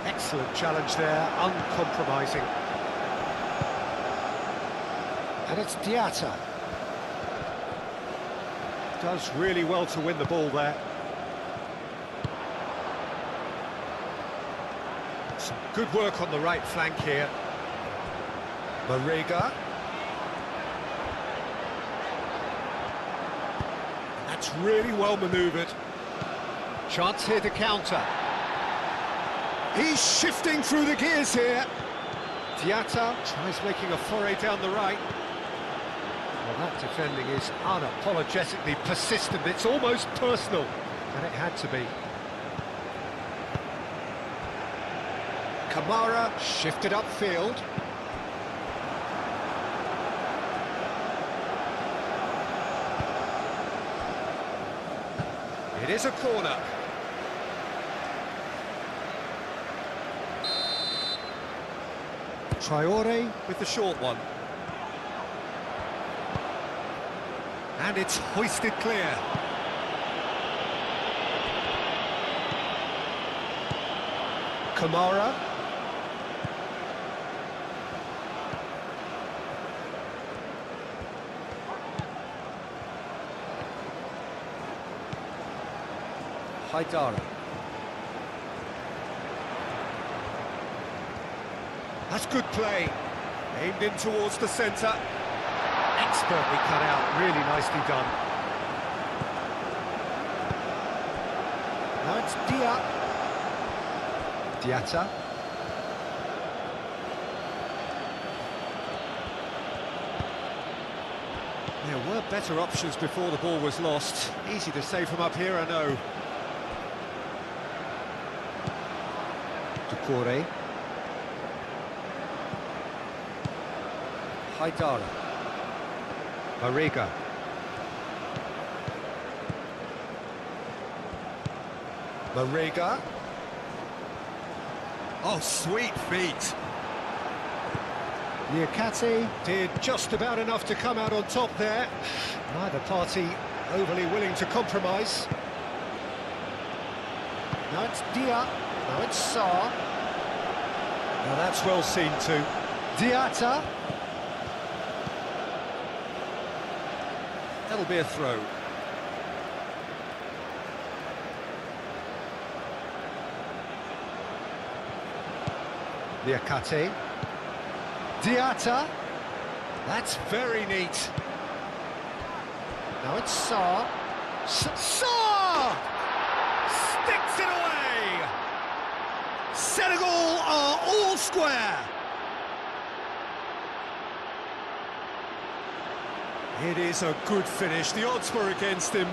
Excellent challenge there, uncompromising. And it's Diatta. Does really well to win the ball there. Some good work on the right flank here. Marega. That's really well manoeuvred. Chance here to counter. He's shifting through the gears here. Diatta tries making a foray down the right. Well, that defending is unapologetically persistent. It's almost personal, and it had to be. Kamara shifted upfield. It is a corner. Traore with the short one. And it's hoisted clear. Kamara. Haidara. That's good play. Aimed in towards the centre. Expertly cut out, really nicely done. Now it's Diatta. There were better options before the ball was lost. Easy to save from up here, I know. Doucouré. Haidara. Marega. Marega. Oh, sweet feet. Niakate did just about enough to come out on top there. Neither party overly willing to compromise. Now it's Dia. Now it's Sarr. Now that's well seen too. Diatta. That'll be a throw. Niakate. Diatta. That's very neat. Now it's Sarr. Sarr! Sticks it away! Senegal are all square. It is a good finish. The odds were against him.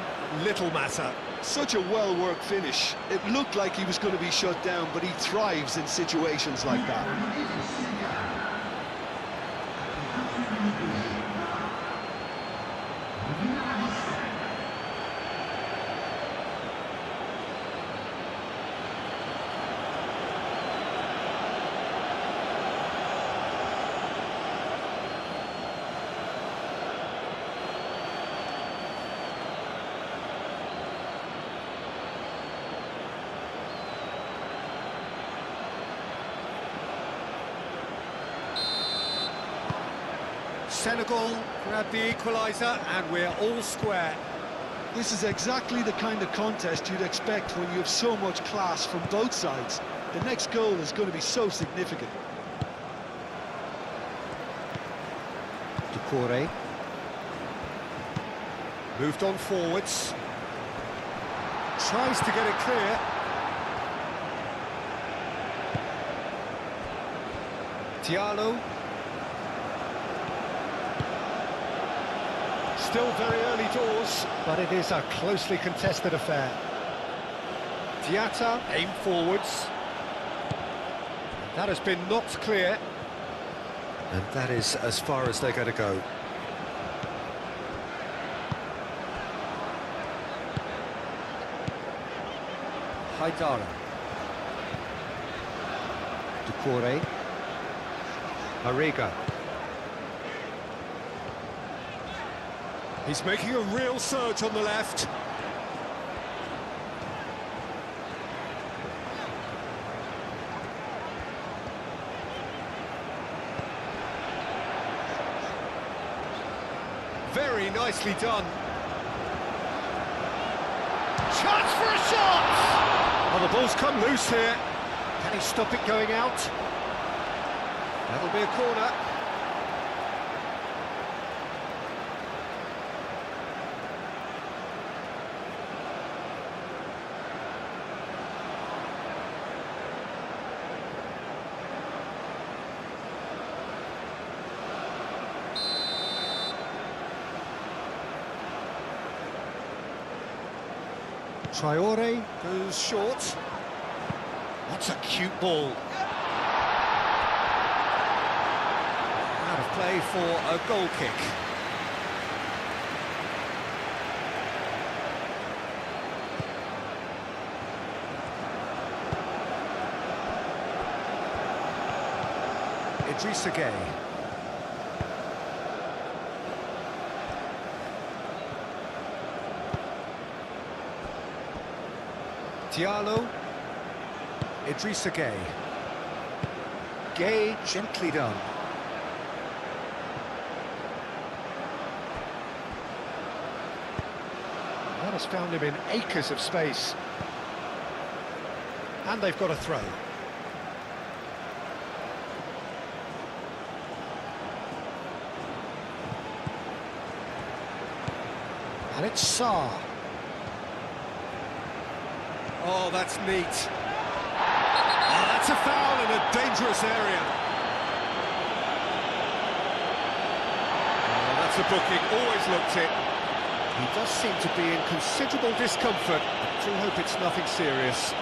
Little matter. Such a well-worked finish. It looked like he was going to be shut down, but he thrives in situations like that. Senegal grab the equaliser and we're all square. This is exactly the kind of contest you'd expect when you have so much class from both sides. The next goal is going to be so significant. Doucouré. Moved on forwards. Tries to get it clear. Diallo. Still very early doors, but it is a closely contested affair. Diatta, aim forwards. That has been knocked clear. And that is as far as they're going to go. Haidara. Doucouré. Marega. He's making a real surge on the left. Very nicely done. Chance for a shot! Well, the ball's come loose here. Can he stop it going out? That'll be a corner. Traoré goes short. That's a cute ball. Out of play for a goal kick. Idrissa Gueye. Diallo. Idrissa Gueye. Gueye, gently done. That has found him in acres of space. And they've got a throw. And it's Sarr. Oh, that's neat. Oh, that's a foul in a dangerous area. Oh, that's a booking, always looked it. He does seem to be in considerable discomfort. I do hope it's nothing serious.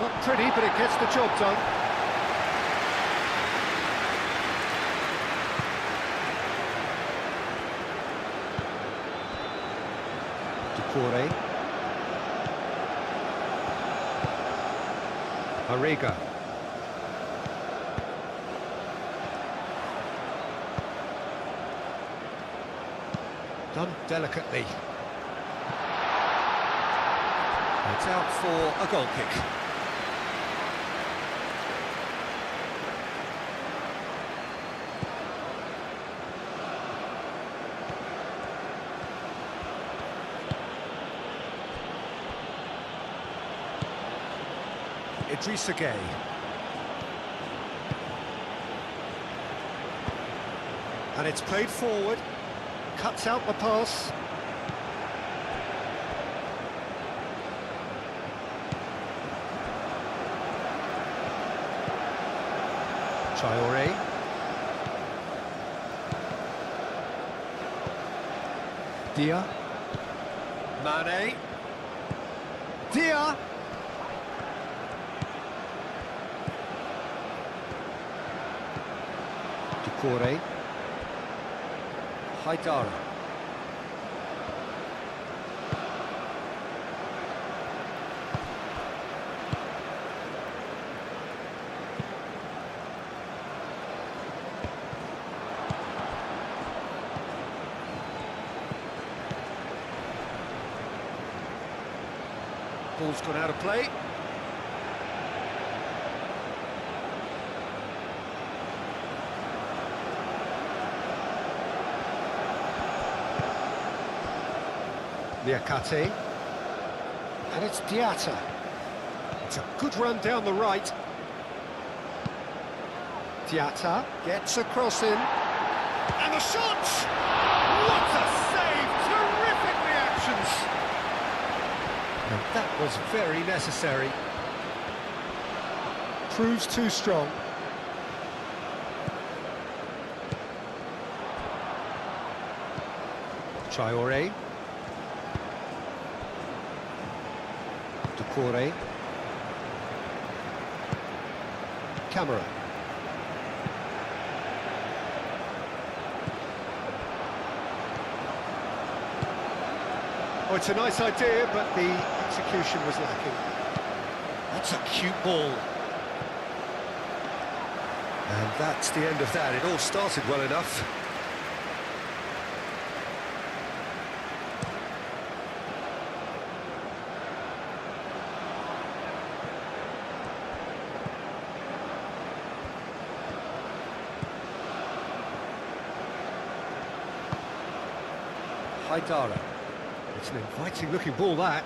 Not pretty, but it gets the job done. Doucouré. Arriga. Done delicately. It's out for a goal kick. Idrissa Gueye. And it's played forward, cuts out the pass. Traoré. Dia. Mane. Dia. Doucouré. Haidara. Ball's gone out of play. Niakate. And it's Diatta. It's a good run down the right. Diatta gets a cross in. And the shot! What a save! Terrific reactions! And that was very necessary. Proves too strong. Traoré. Doucouré. Camera. Oh, it's a nice idea, but the execution was lacking. That's a cute ball. And that's the end of that. It all started well enough. Haidara. It's an inviting looking ball, that.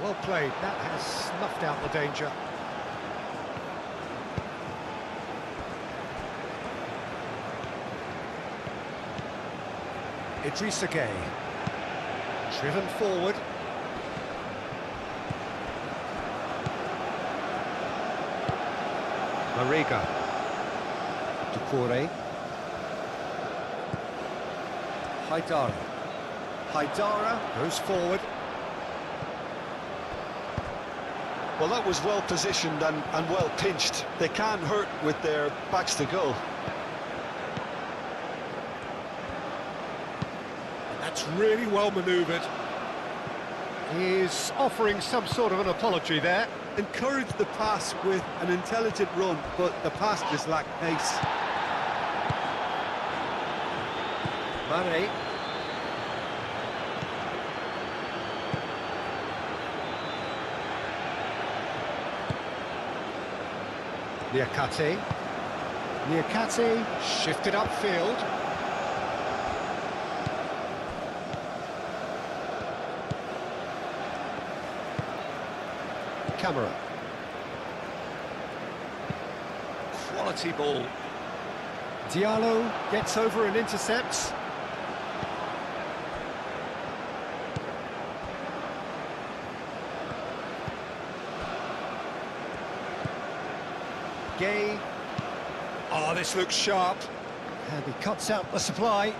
Well played, that has snuffed out the danger. Idrissa Gueye. Driven forward. Arriga. Doucouré. Haidara. Haidara goes forward. Well, that was well positioned and well pinched. They can't hurt with their backs to goal. That's really well manoeuvred. He's offering some sort of an apology there. Encouraged the pass with an intelligent run, but the pass just lacked pace. Mane. Niakate shifted upfield. Camera. Quality ball. Diallo gets over and intercepts. Gay. Oh, this looks sharp. And he cuts out the supply.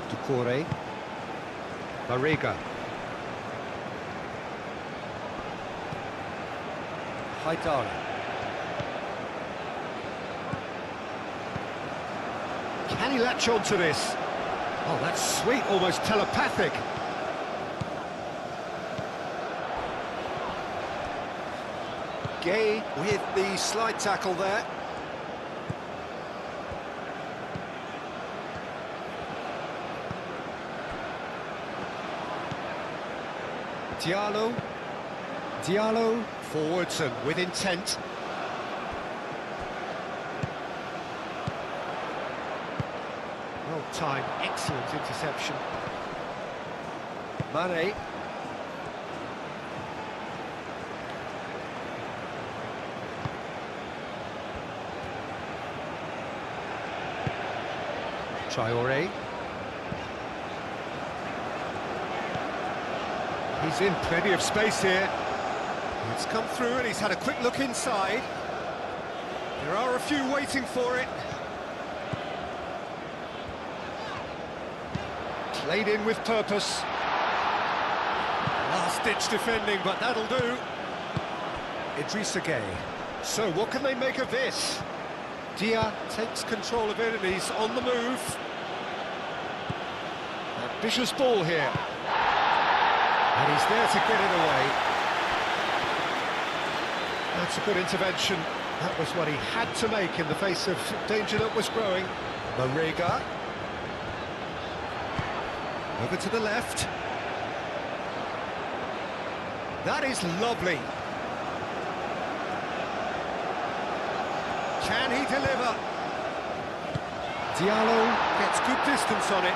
Ducore. Barriga. Haidara. Can he latch on to this? Oh, that's sweet, almost telepathic. Gay with the slide tackle there. Diallo forwards and with intent. Well timed, excellent interception. Mane. Traore. He's in plenty of space here. It's come through and he's had a quick look inside. There are a few waiting for it. Played in with purpose. Last-ditch defending, but that'll do. Idrissa Gueye. So what can they make of this? Dia takes control of it and he's on the move. Ambitious ball here. And he's there to get it away. That's a good intervention. That was what he had to make in the face of danger that was growing. Barriga. Over to the left. That is lovely. Can he deliver? Diallo gets good distance on it.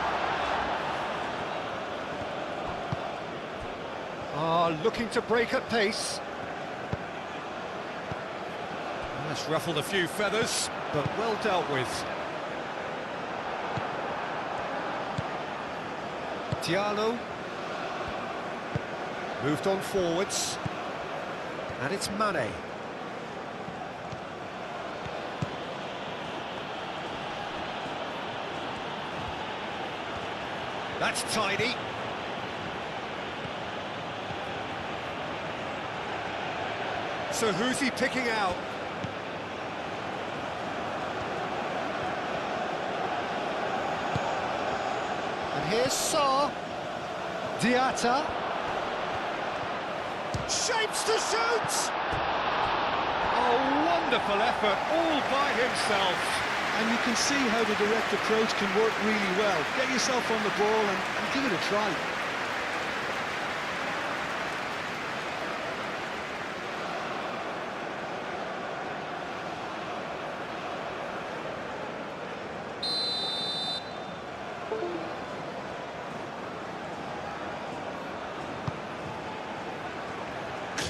Looking to break at pace. That's ruffled a few feathers, but well dealt with. Diallo. Moved on forwards. And it's Mane. That's tidy. So who's he picking out? And here's Sarr. Diatta. Shapes to shoot! Oh, wonderful effort, all by himself. And you can see how the direct approach can work really well. Get yourself on the ball and give it a try.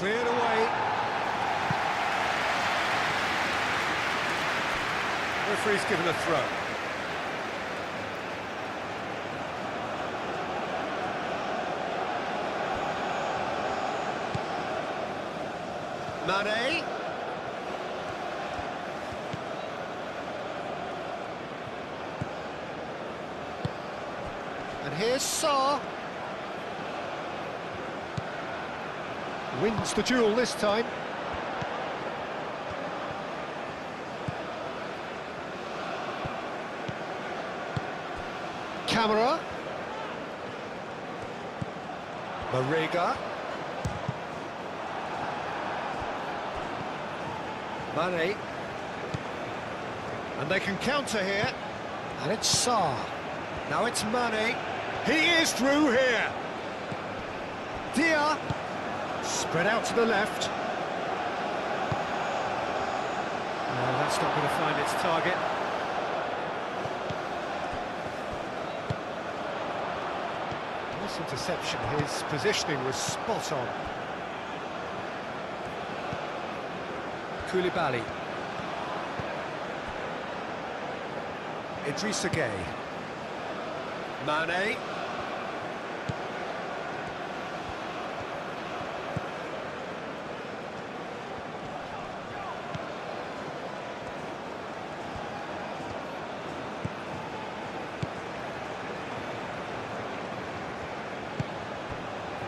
Cleared away. Referee's given a throw. Mane. And here's Sarr. Wins the duel this time. Camera. Marega. Mane. And they can counter here. And it's Sarr. Now it's Mane. He is through here. Dia. Spread out to the left. No, that's not going to find its target. This interception, his positioning was spot on. Koulibaly. Idrissa Gueye. Mane.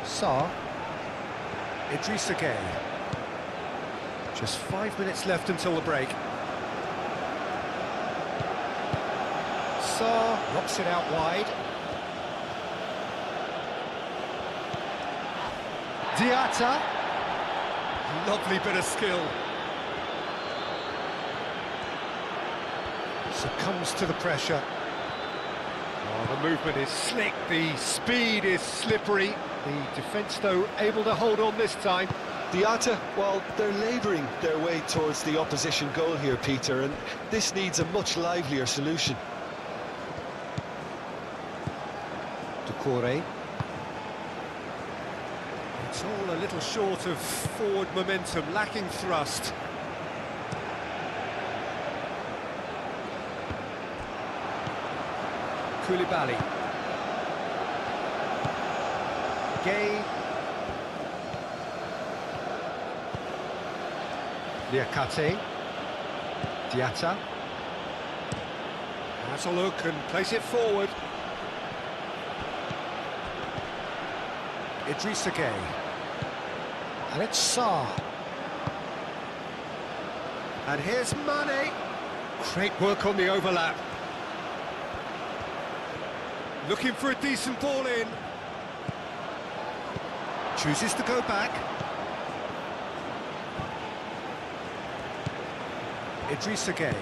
Sarr. Idrissa Gueye. Just 5 minutes left until the break. Sarr knocks it out wide. Diatta. Lovely bit of skill. Succumbs to the pressure. Oh, the movement is slick, the speed is slippery. The defence, though, able to hold on this time. Diatta, well, they're labouring their way towards the opposition goal here, Peter, and this needs a much livelier solution. Doucouré. It's all a little short of forward momentum, lacking thrust. Koulibaly. Gueye. Liakate. Diatta. Has a look and place it forward. Idrissa Gueye. And it's Sarr. And here's Mane. Great work on the overlap. Looking for a decent ball in. Chooses to go back. Idrissa Gueye.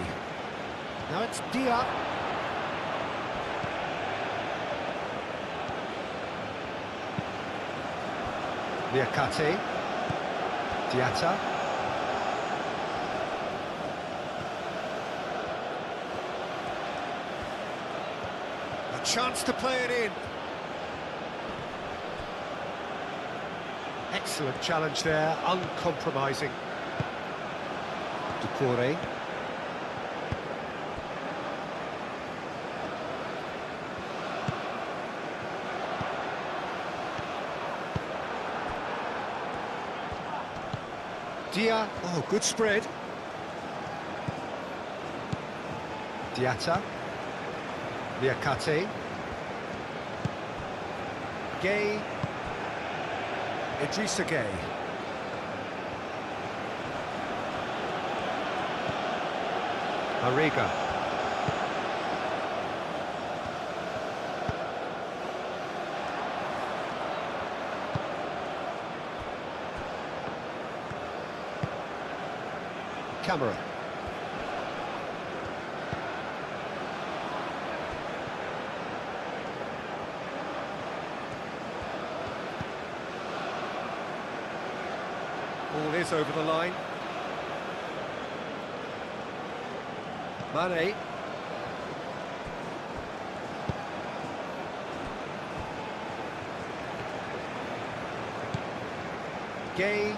Now it's Dia. Liakate. Diatta. A chance to play it in. Excellent challenge there, uncompromising. Doucouré. Dia, oh, good spread. Diatta. Liakate. Gueye. Idrissa Gueye. Marega. Camera. Ball is over the line. Mane. Gueye.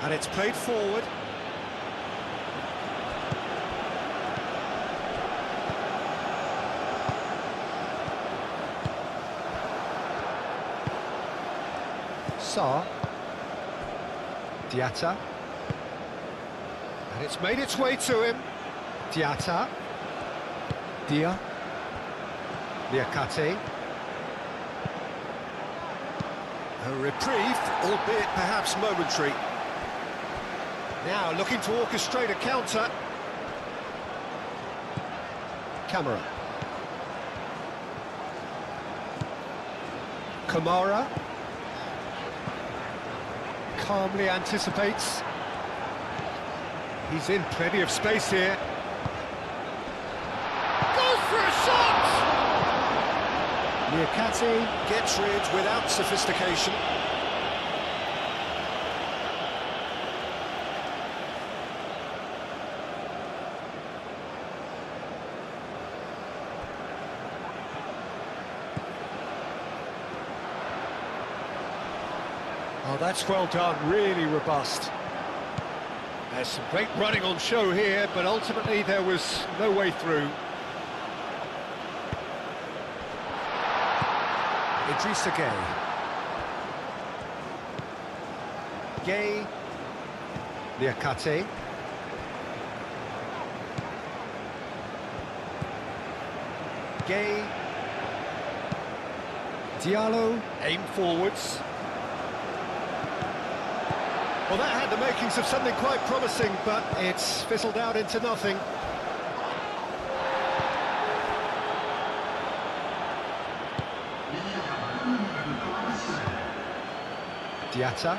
And it's played forward. Sarr. Diatta. And it's made its way to him. Diatta. Dia. Liakate. A reprieve, albeit perhaps momentary. Now looking to orchestrate a counter. Camera. Kamara. Calmly anticipates. He's in plenty of space here. Goes for a shot! Liakati gets rid without sophistication. Oh, that's well done, really robust. There's some great running on show here, but ultimately there was no way through. Idrissa Gueye. Gueye. Liakate. Gueye. Diallo. Aim forwards. Well, that had the makings of something quite promising, but it's fizzled out into nothing. Diatta.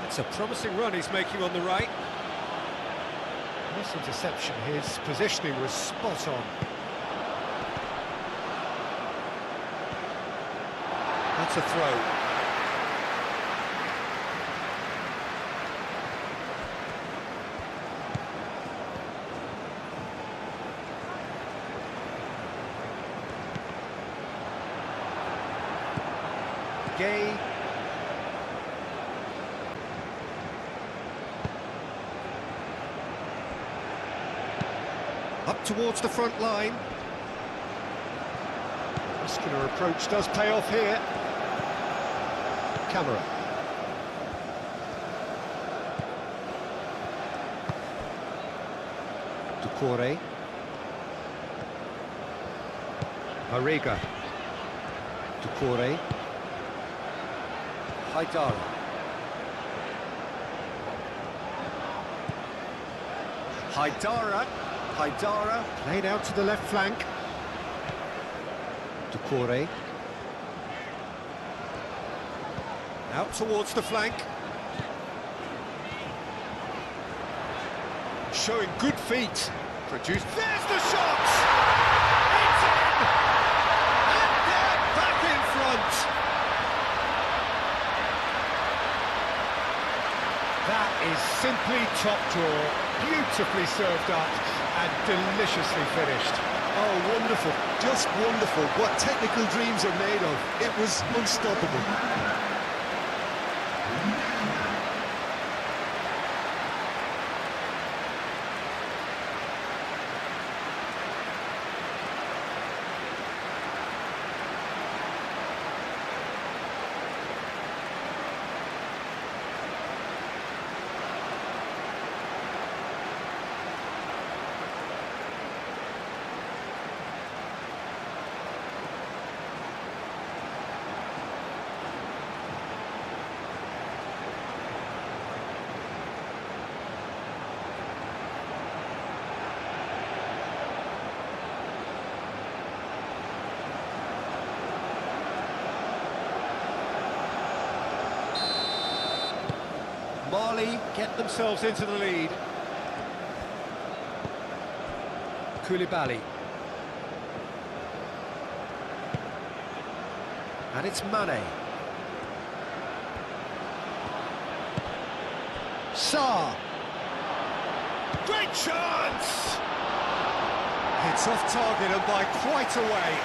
It's a promising run he's making on the right. This interception, his positioning was spot on. That's a throw. Gueye. Up towards the front line. Muscular approach does pay off here. Camera. Doucouré. Marega. Doucouré. Haidara. Haidara played out to the left flank. Doucouré. Out towards the flank. Showing good feet. Produced. There's the shot! It's in! And they're back in front! That is simply top draw, beautifully served up and deliciously finished. Oh, wonderful, just wonderful. What technical dreams are made of. It was unstoppable. Mali get themselves into the lead. Koulibaly. And it's Mane. Sarr. Great chance! It's off target and by quite a way.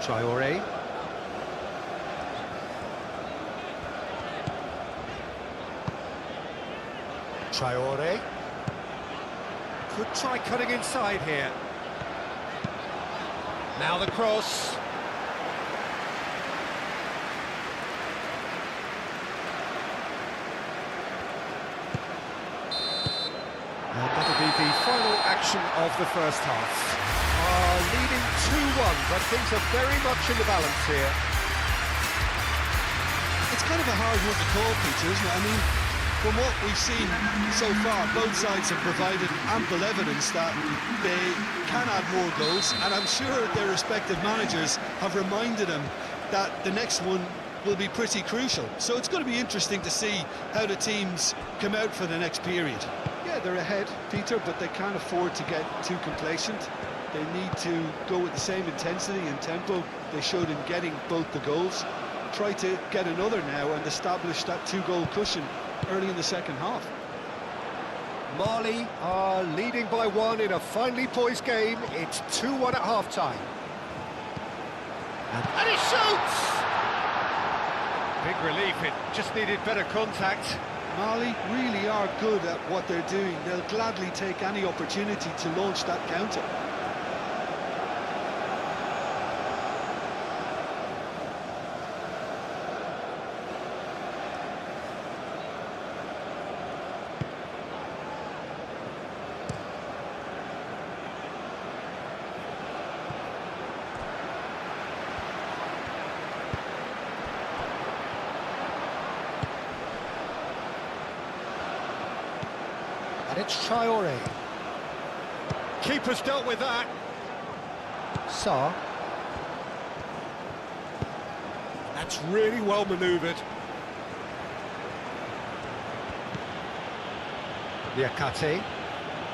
Traoré. Traore. Could try cutting inside here. Now the cross. And that'll be the final action of the first half. Leading 2-1, but things are very much in the balance here. It's kind of a hard one to call, Peter, isn't it? I mean, from what we've seen so far, both sides have provided ample evidence that they can add more goals, and I'm sure their respective managers have reminded them that the next one will be pretty crucial. So it's going to be interesting to see how the teams come out for the next period. Yeah, they're ahead, Peter, but they can't afford to get too complacent. They need to go with the same intensity and tempo they showed in getting both the goals. Try to get another now and establish that two-goal cushion early in the second half. Mali are leading by 1 in a finely poised game. It's 2-1 at half-time. And he shoots! Big relief, it just needed better contact. Mali really are good at what they're doing. They'll gladly take any opportunity to launch that counter. And it's Traore. Keeper's dealt with that. Sarr. That's really well manoeuvred. Niakate.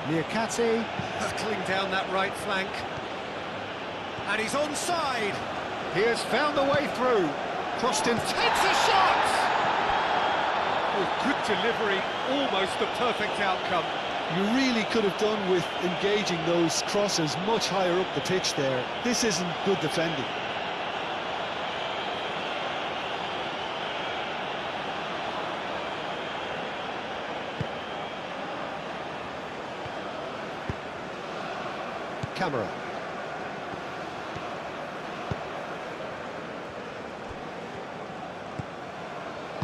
Niakate hurtling down that right flank. And he's onside. He has found the way through. Crossed in, takes a shot! Oh, good delivery, almost the perfect outcome. You really could have done with engaging those crosses much higher up the pitch there. This isn't good defending. Camera.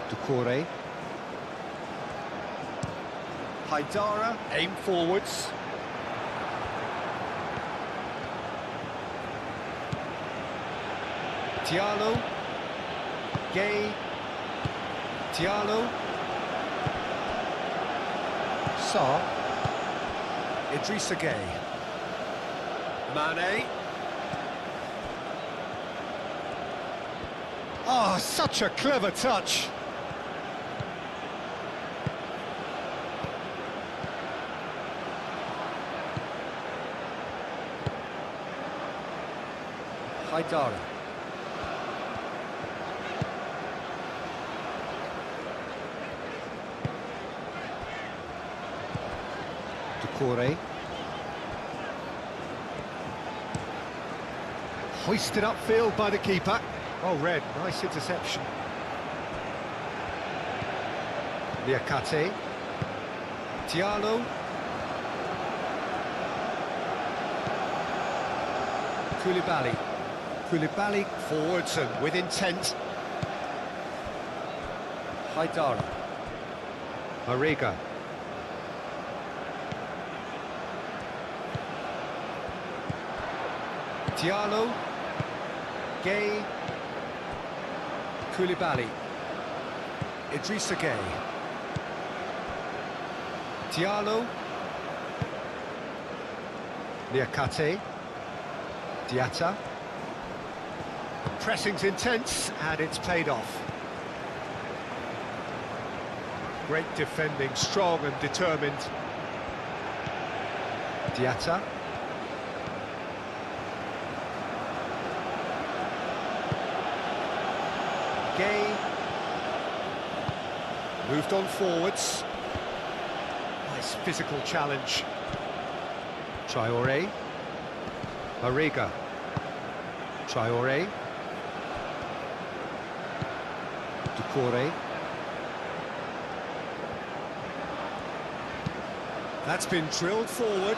Doucouré. Haidara, aim forwards. Diallo. Gay. Diallo. Sarr. Idrissa Gay. Mane. Oh, such a clever touch. Haidara. Doucouré. Hoisted upfield by the keeper. Oh, red, nice interception. Niakate. Diallo. Koulibaly. Koulibaly forwards and with intent. Haidara. Mariga. Diallo. Gay. Koulibaly. Idrissa Gay. Diallo. Niakate. Diatta. Pressing's intense, and it's paid off. Great defending, strong and determined. Diatta. Gay. Moved on forwards. Nice physical challenge. Traore. Mariga. Traore. Doucouré. That's been drilled forward.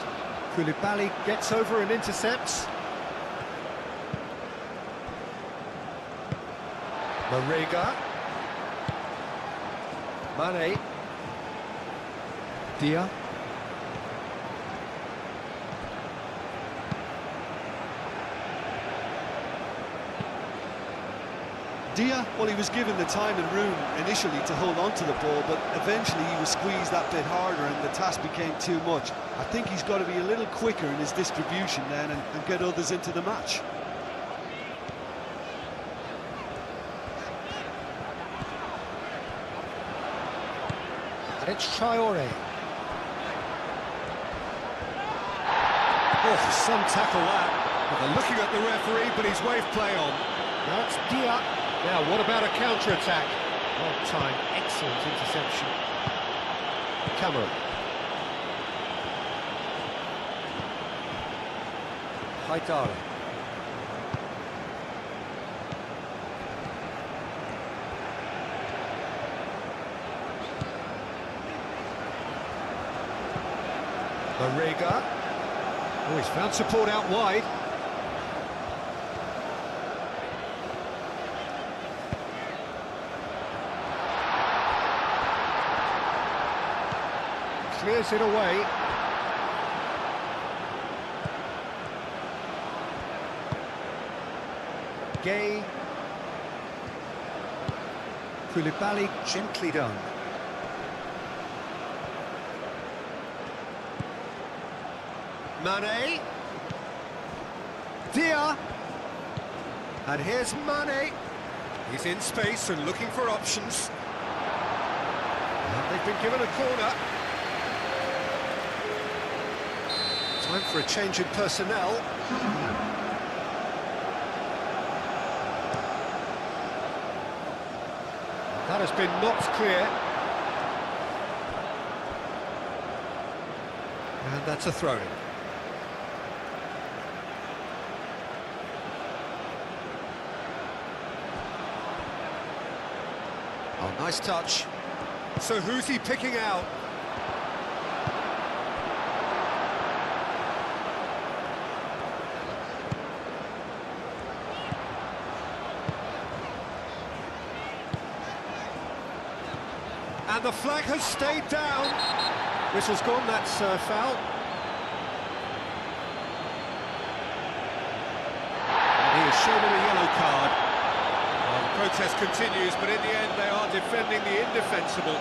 Koulibaly gets over and intercepts. Marega. Mane. Dia. Dia, well, he was given the time and room initially to hold on to the ball, but eventually he was squeezed that bit harder and the task became too much. I think he's got to be a little quicker in his distribution then and get others into the match. And it's Traore. Oh, some tackle that. Well, they're looking at the referee, but he's waved play on. Now it's Dia. Now, what about a counter-attack? Well timed, excellent interception. Cameron. Haidara. Marega. Oh, he's found support out wide. Clears it away. Gay. Koulibaly gently done. Mane. Dia. And here's Mane. He's in space and looking for options. And they've been given a corner. Time for a change in personnel. That has been knocked clear. And that's a throw-in. Oh, nice touch. So who's he picking out? And the flag has stayed down. Whistle's gone, that's foul. And he is shown a yellow card. Well, the protest continues, but in the end they are defending the indefensible.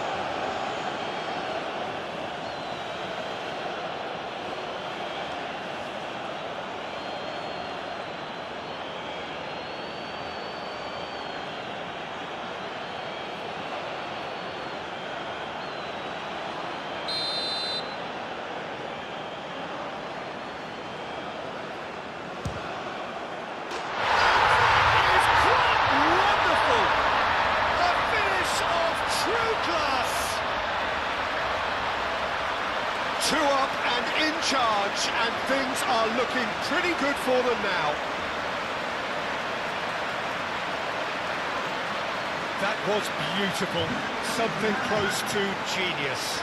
Two up and in charge, and things are looking pretty good for them now. That was beautiful, something close to genius.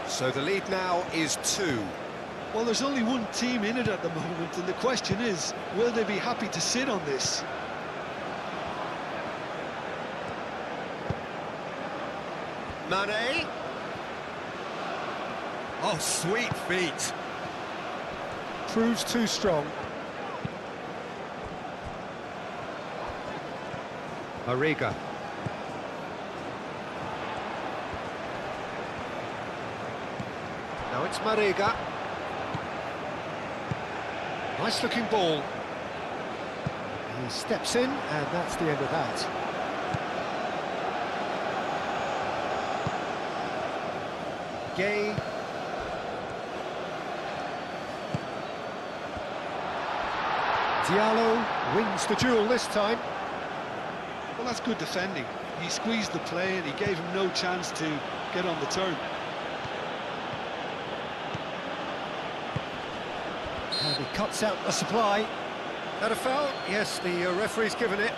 So the lead now is 2. Well, there's only one team in it at the moment, and the question is, will they be happy to sit on this? Mane. Oh, sweet feet. Proves too strong. Marega. Now it's Marega. Nice looking ball. He steps in, and that's the end of that. Gay. Diallo wins the duel this time. Well, that's good defending. He squeezed the play and he gave him no chance to get on the turn. And he cuts out the supply. That a foul? Yes, the referee's given it.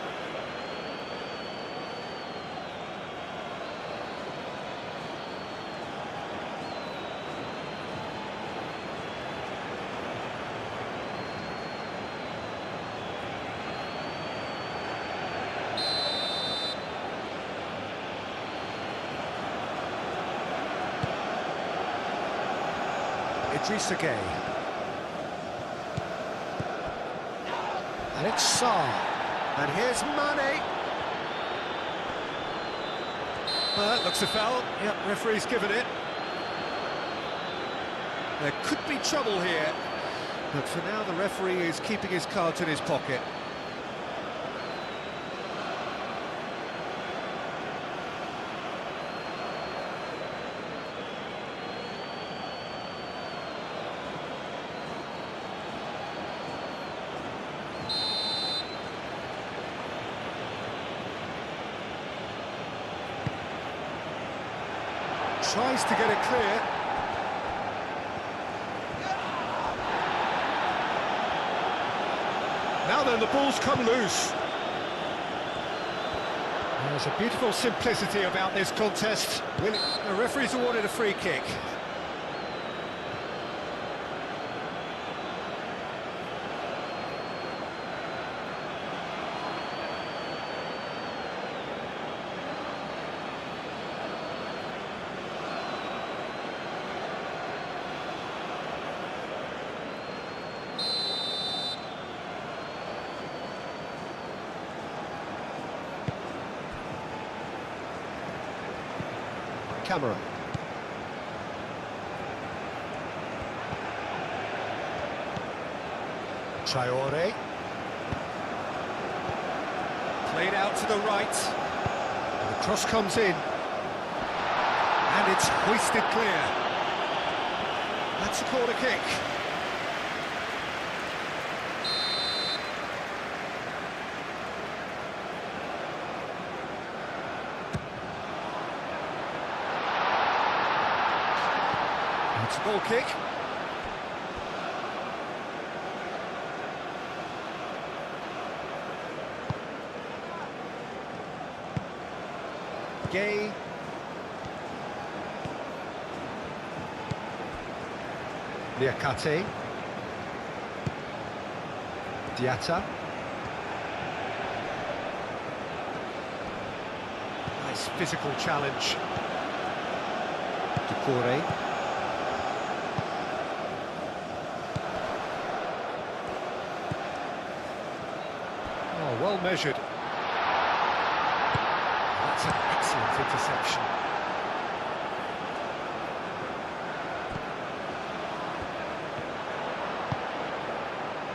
Idrissa Gueye. And it's Sarr. And here's Mane. Well, that looks a foul. Yep, referee's given it. There could be trouble here. But for now, the referee is keeping his cards in his pocket. Tries to get it clear. Now then, the ball's come loose. There's a beautiful simplicity about this contest. The referee's awarded a free kick. Camera. Traore. Played out to the right. And the cross comes in. And it's hoisted clear. That's a corner kick. It's a goal kick. Gueye. Niakate. Diatta. Nice physical challenge. Decore. Oh, well measured. That's an excellent interception.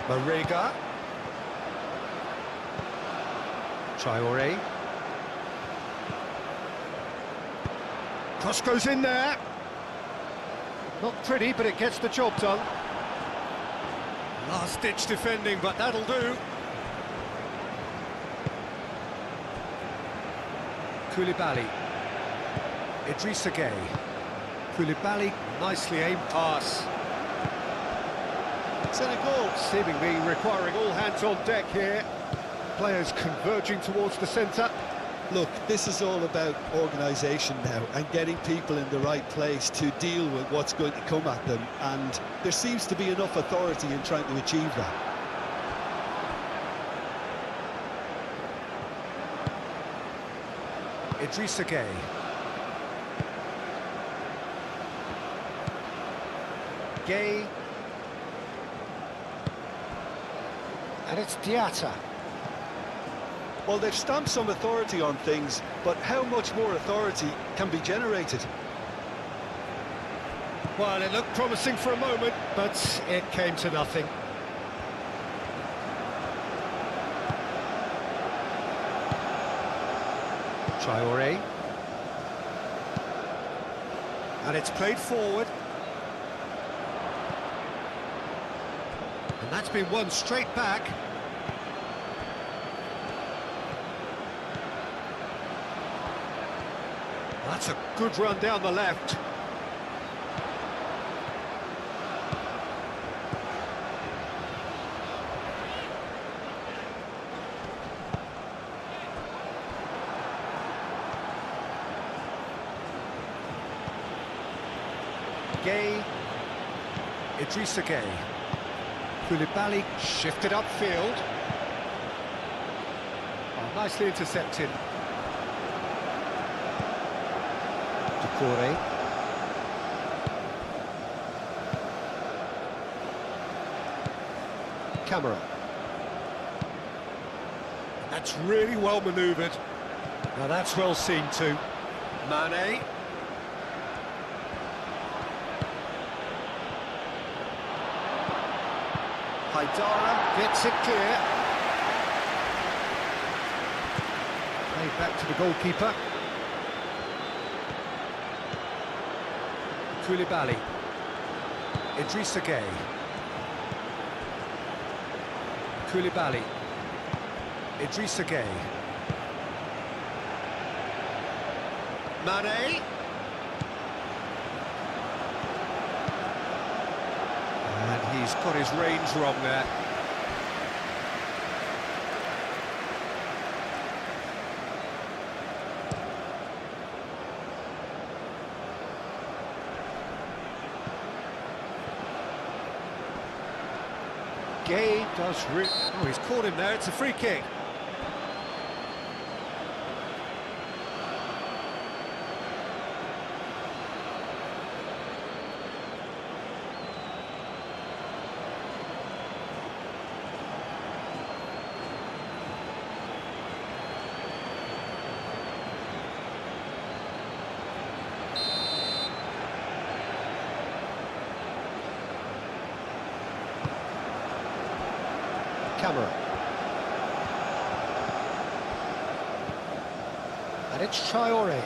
Marega. Traore. Cross goes in there. Not pretty, but it gets the job done. Last-ditch defending, but that'll do. Koulibaly. Idrissa Gueye. Koulibaly, nicely aimed pass. Senegal seemingly requiring all hands on deck here. Players converging towards the centre. Look, this is all about organisation now and getting people in the right place to deal with what's going to come at them, and there seems to be enough authority in trying to achieve that. Idrissa Gueye. Gueye. And it's Diatta. Well, they've stamped some authority on things, but how much more authority can be generated? Well, it looked promising for a moment, but it came to nothing. Traore. And it's played forward. And that's been won straight back. That's a good run down the left. Gay, Idrissa Gay. Koulibaly shifted upfield. Oh, nicely intercepted. Decore. Camera. That's really well manoeuvred. Now that's well seen too. Mane. Haidara gets it clear. Played back to the goalkeeper. Koulibaly. Idrissa Gay. Koulibaly. Idrissa Gay. Mane. And he's got his range wrong there. Gay does oh, he's caught him there, it's a free kick. Camera. And it's Traore.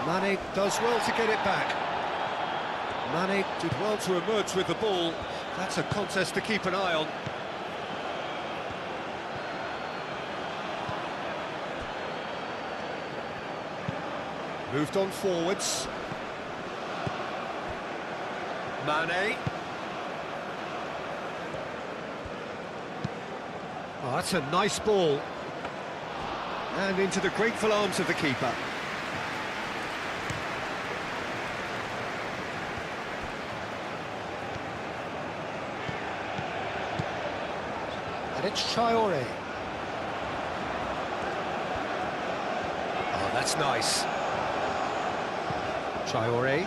Mane does well to get it back. Mane did well to emerge with the ball. That's a contest to keep an eye on. Moved on forwards. Mane. Oh, that's a nice ball. And into the grateful arms of the keeper. And it's Traore. Oh, that's nice. Traore.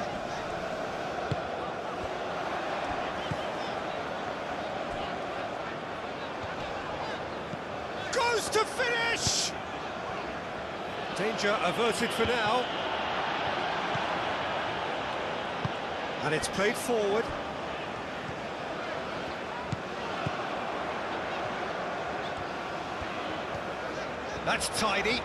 Goes to finish! Danger averted for now. And it's played forward. That's tidy.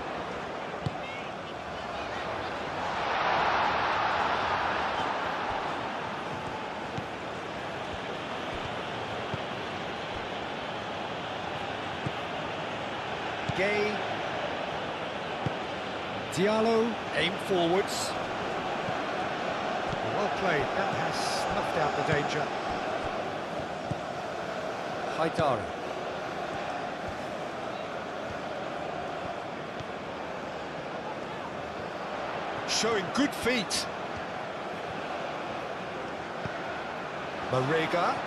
Gay. Diallo, aim forwards. Well played, that has snuffed out the danger. Haidara. Showing good feet. Marega.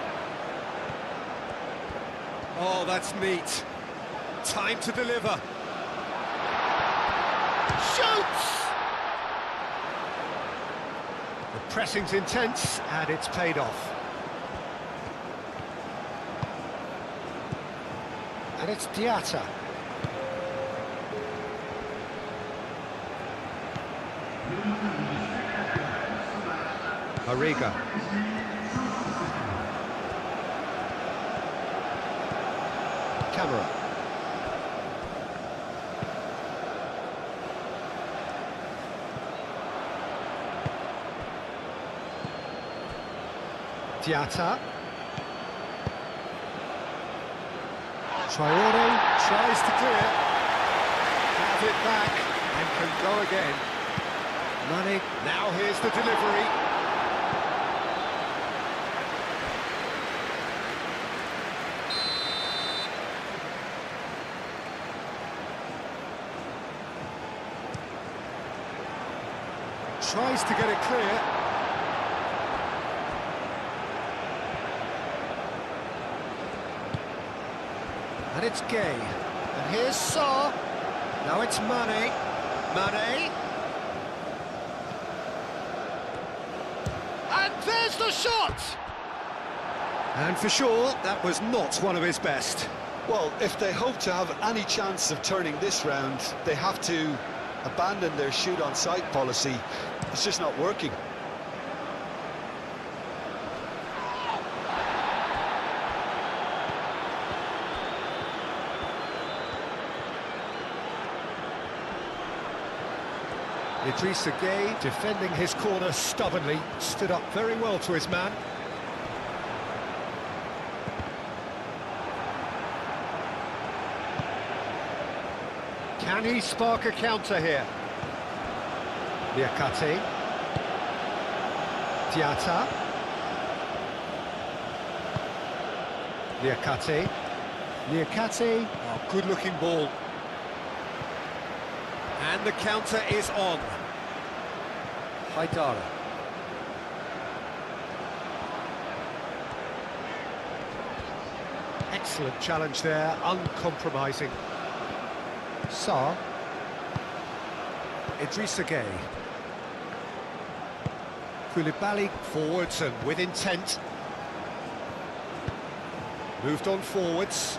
Oh, that's neat. Time to deliver. Shoots! The pressing's intense, and it's paid off. And it's Diatta. Marega. Camera. Diatta. Traore tries to clear. Have it back and can go again. Money. Now here's the delivery. Tries to get it clear. And it's Gay. And here's Sarr. Now it's Mane. Mane. And there's the shot! And for sure, that was not one of his best. Well, if they hope to have any chance of turning this round, they have to abandon their shoot-on-sight policy. It's just not working. Idrissa Gay, defending his corner stubbornly, stood up very well to his man. Can he spark a counter here? Liakate. Diatta. Liakate. Liakate. Oh, good-looking ball. And the counter is on. Haidara. Excellent challenge there, uncompromising. Sarr. Idrissa Gay. Koulibaly forwards and with intent. Moved on forwards.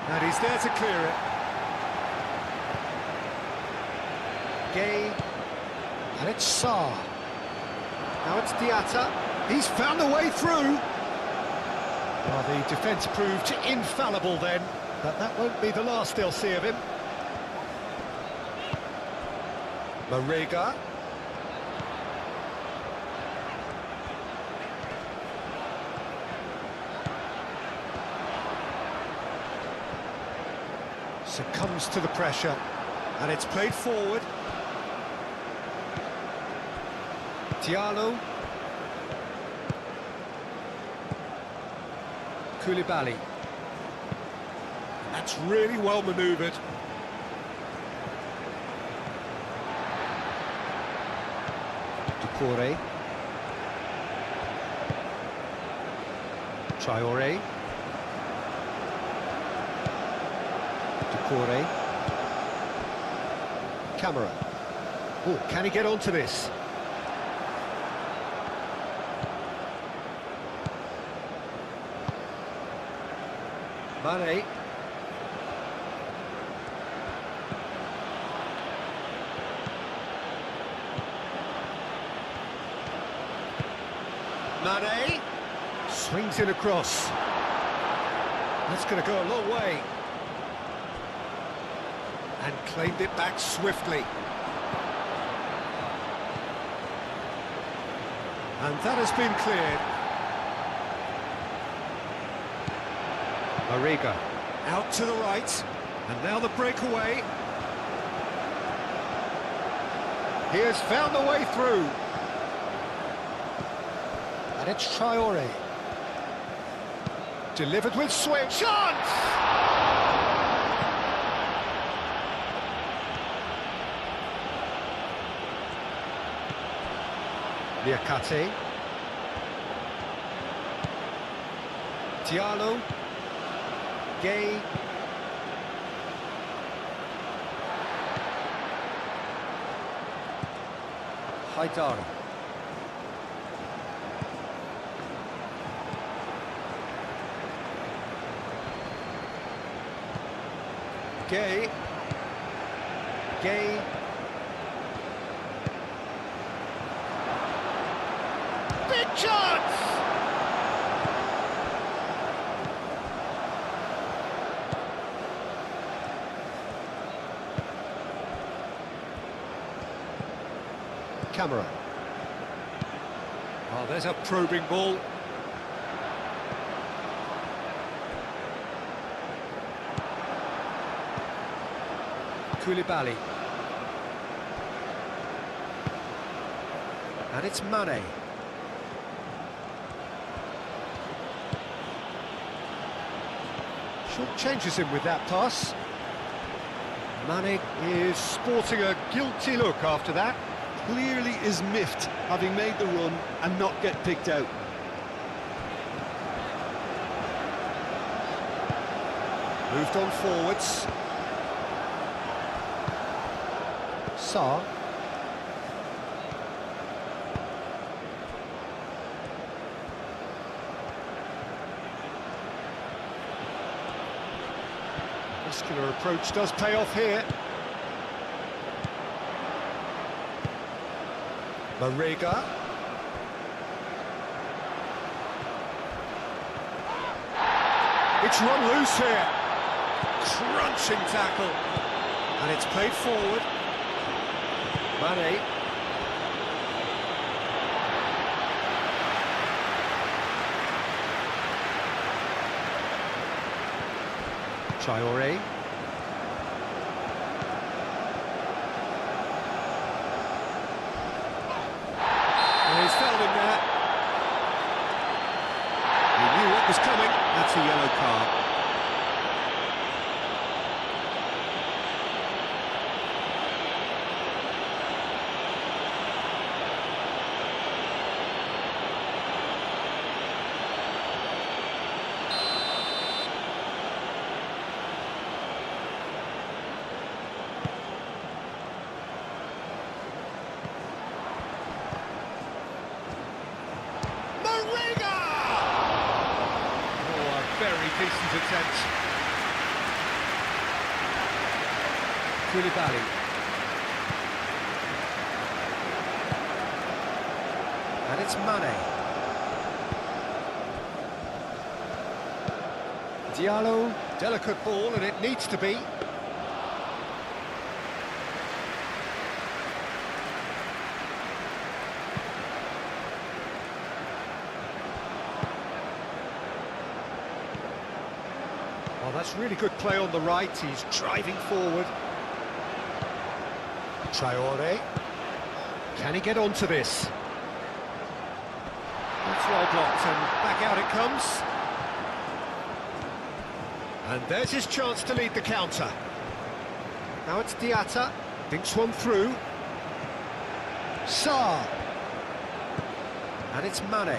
And he's there to clear it. Gay. And it's Sarr. Now it's Diatta. He's found a way through. Well, the defence proved infallible then, but that won't be the last they'll see of him. Marega. Succumbs to the pressure, and it's played forward. Diallo. Koulibaly. That's really well manoeuvred. Doucouré. Traoré. Doucouré. Camera. Oh, can he get onto this? Mane. Mane swings it across. That's going to go a long way. And claimed it back swiftly. And that has been cleared. Marega out to the right, and now the breakaway. He has found the way through. And it's Traoré. Delivered with swing. Chance! Liakate. Diallo. Gay. Haidara. Gay. Gay. Big chance! Camera. Oh, there's a probing ball. Koulibaly. And it's Mane. Short changes him with that pass. Mane is sporting a guilty look after that. Clearly is miffed, having made the run and not get picked out. Moved on forwards. Sarr. Muscular approach does pay off here. Marega. It's run loose here. Crunching tackle. And it's played forward. Mane. Traoré. And he's fouled him there. He knew what was coming. That's a yellow card. Very decent attempt. Koulibaly. And it's Mane. Diallo, delicate ball, and it needs to be. Well, that's really good play on the right. He's driving forward. Traoré. Can he get onto this? That's well blocked, and back out it comes. And there's his chance to lead the counter. Now it's Diatta. Thinks one through. Sarr. And it's Mane.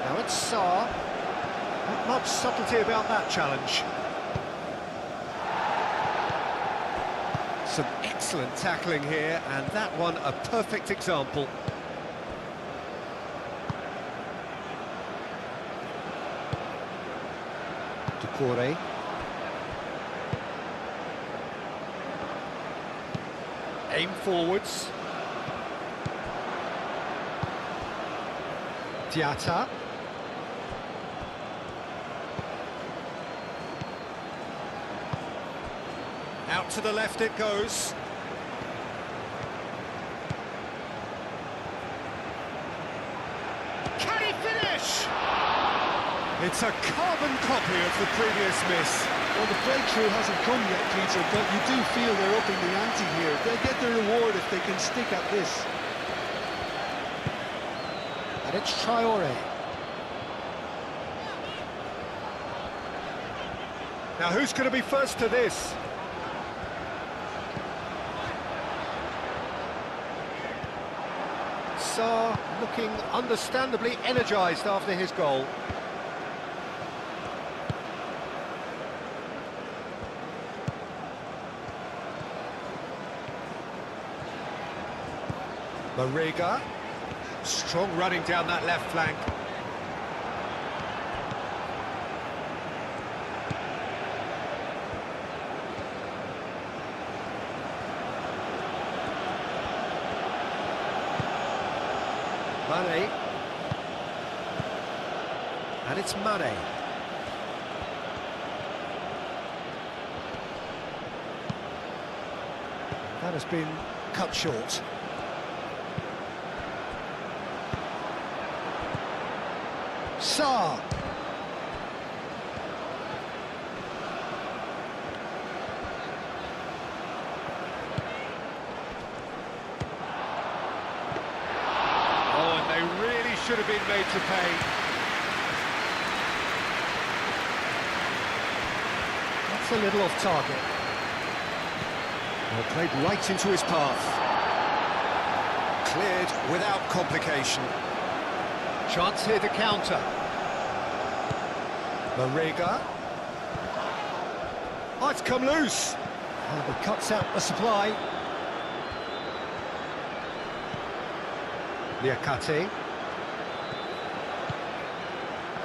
Now it's Sarr. Not much subtlety about that challenge. Some excellent tackling here, and that one a perfect example. Doucouré. Aim forwards. Diatta. Out to the left it goes. Can he finish? It's a carbon copy of the previous miss. Well, the breakthrough hasn't come yet, Peter, but you do feel they're upping the ante here. They'll get their reward if they can stick at this. And it's Traoré. Now who's going to be first to this? Sarr looking understandably energised after his goal. Marega, strong running down that left flank. Mane. And it's Mane. That has been cut short. Sarr. should have been made to pay. That's a little off target. Well, played right into his path. Cleared without complication. Chance here to counter. Marega. Oh, it's come loose. And he cuts out the supply. Liakate.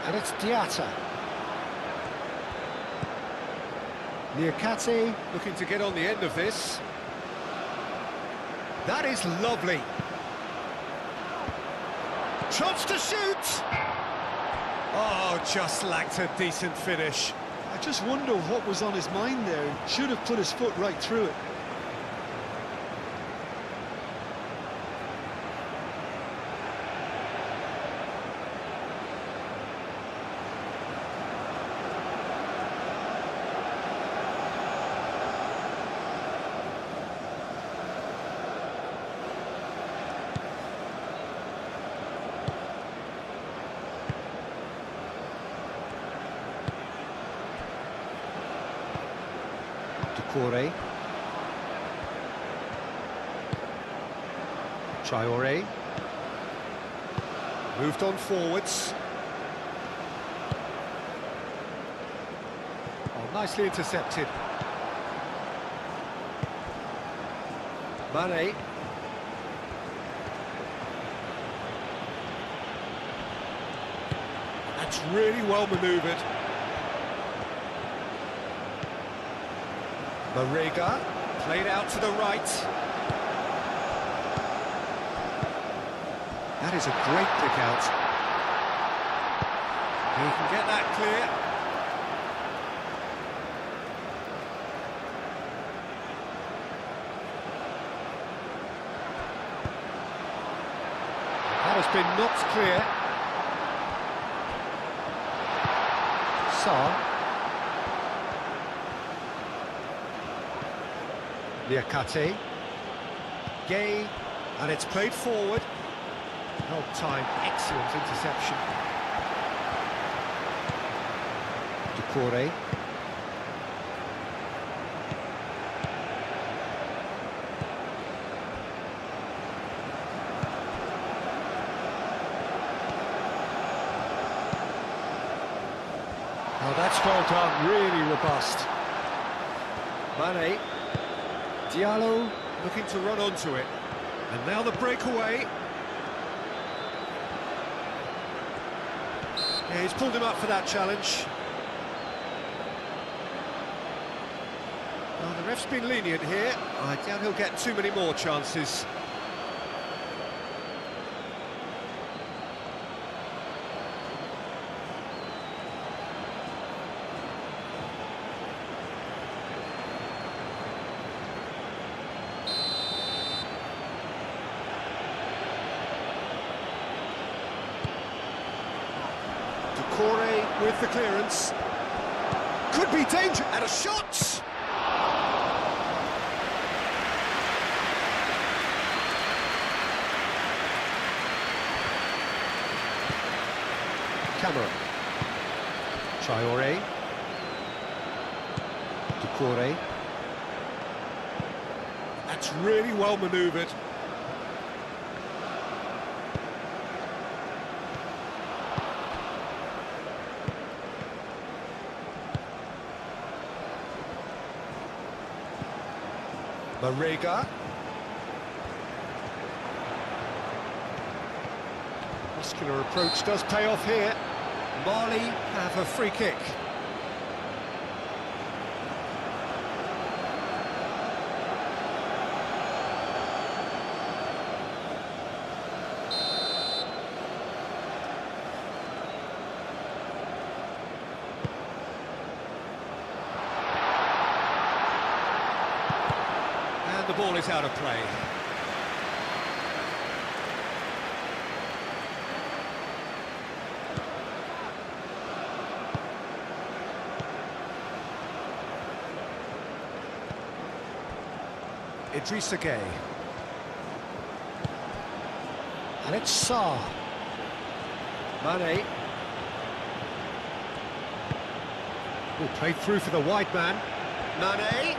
And it's Diatta. Liakate looking to get on the end of this. That is lovely. Chance to shoot! Oh, just lacked a decent finish. I just wonder what was on his mind there. Should have put his foot right through it. Corey. Traore. Moved on forwards. Oh, nicely intercepted. Mane. That's really well manoeuvred. Marega, played out to the right. That is a great pick out. He can get that clear. That has been knocked clear. Sarr. Liakate, Gay, and it's played forward. Well timed, excellent interception. Doucouré. Oh, that's well done, really robust. Mane. Diallo looking to run onto it. And now the breakaway. Yeah, he's pulled him up for that challenge. Well, the ref's been lenient here. I doubt he'll get too many more chances. Doucouré with the clearance. Could be danger, and a shot! Cameron. Traore. Doucouré. That's really well manoeuvred. Marega. Muscular approach does pay off here. Mali have a free kick. And the ball is out of play. Idrissa Gueye. And it's Sarr. Mane. Oh, played through for the wide man. Mane,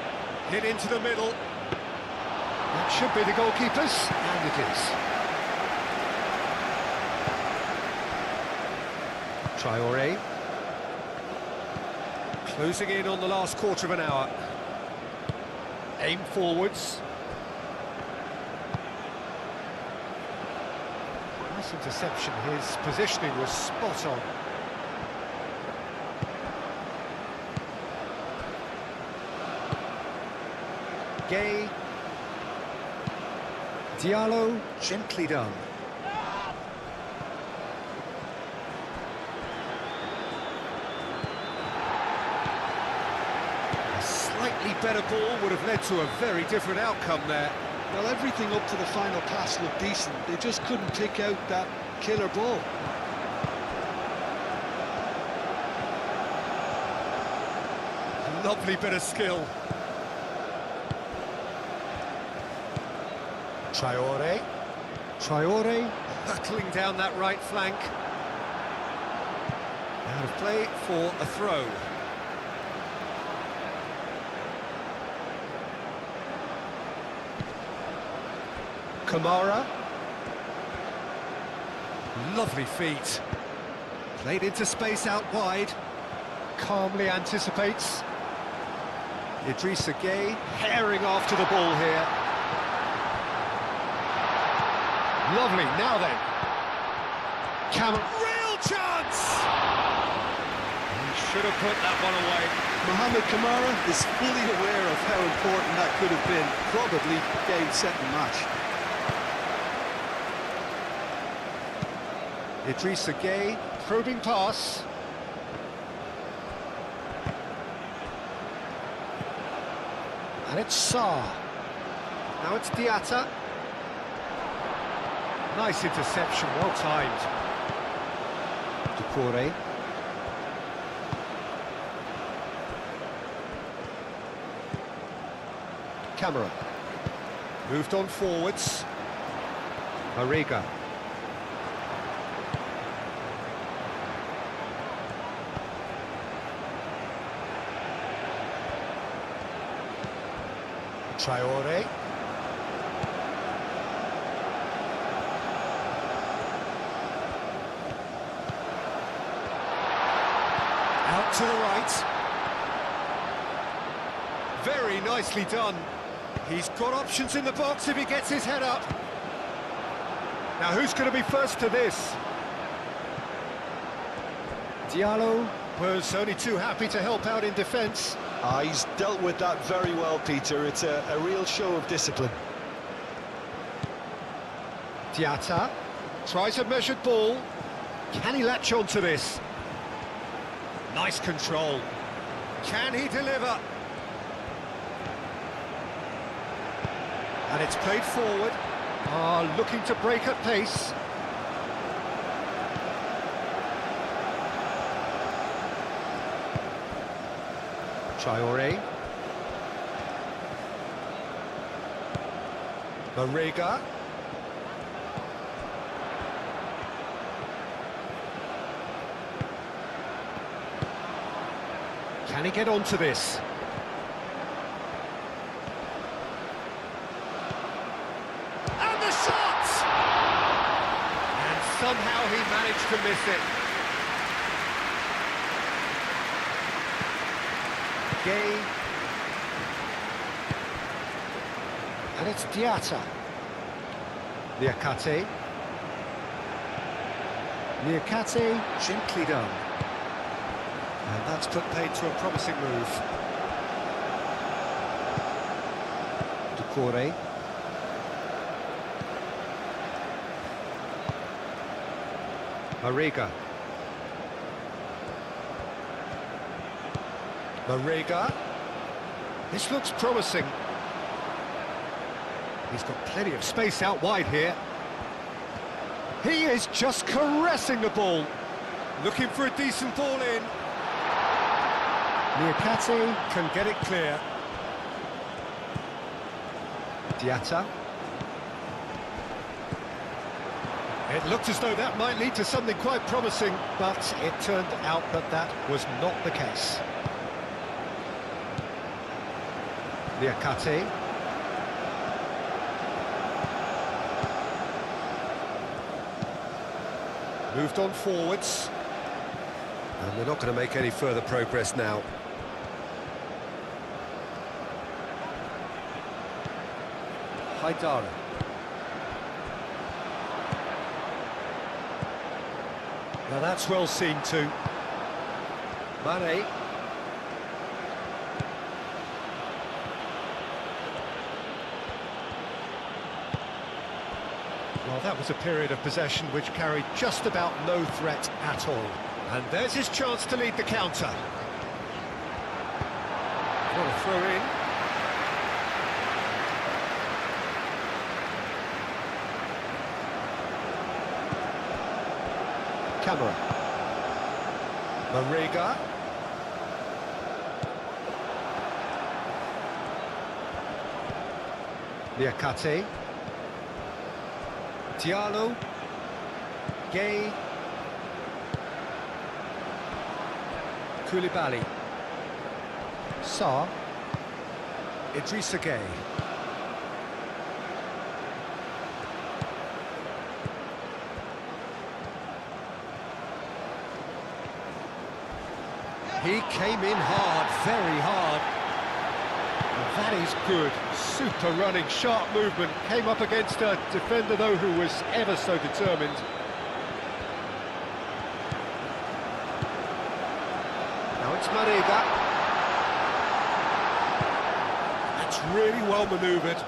hit into the middle. That should be the goalkeeper's, and it is. Traoré. Closing in on the last quarter of an hour. Aim forwards. Nice interception, his positioning was spot on. Gay. Diallo, gently done. A slightly better ball would have led to a very different outcome there. Well, everything up to the final pass looked decent. They just couldn't pick out that killer ball. Lovely bit of skill. Traoré hurtling down that right flank. Out of play for a throw. Kamara. Lovely feet. Played into space out wide. Calmly anticipates. Idrissa Gueye herring after the ball here. Lovely, now then. Real chance! He should have put that one away. Mohamed Kamara is fully aware of how important that could have been. Probably game, set and match. Idrissa Gueye, probing pass. And it's Sarr. Now it's Diatta. Nice interception, well timed. Doucouré. Camera. Moved on forwards. Marega. Traoré. Out to the right. Very nicely done. He's got options in the box if he gets his head up. Now who's going to be first to this? Diallo was only too happy to help out in defence. He's dealt with that very well, Peter. It's a real show of discipline. Diatta tries a measured ball. Can he latch on to this? Nice control. Can he deliver? And it's played forward. Looking to break at pace. Traoré. Marega. Can he get onto this? And the shot! And somehow he managed to miss it. Gay. And it's Diatta. Niakate. Gently done. And that's put paid to a promising move. Doucouré. Marega. This looks promising. He's got plenty of space out wide here. He is just caressing the ball. Looking for a decent ball in. Niakate can get it clear. Diatta. It looked as though that might lead to something quite promising, but it turned out that that was not the case. Liakate. Moved on forwards. And they're not going to make any further progress now. Haidara. Now that's well seen too. Mane. Well, that was a period of possession which carried just about no threat at all. And there's his chance to lead the counter. What a throw-in. Camera. Marega. Liakate. Diallo. Gay. Koulibaly. Sarr. Idrissa Gay. He came in hard, very hard. And that is good. Super running, sharp movement. Came up against a defender, though, who was ever so determined. Now it's Marega. That's really well manoeuvred.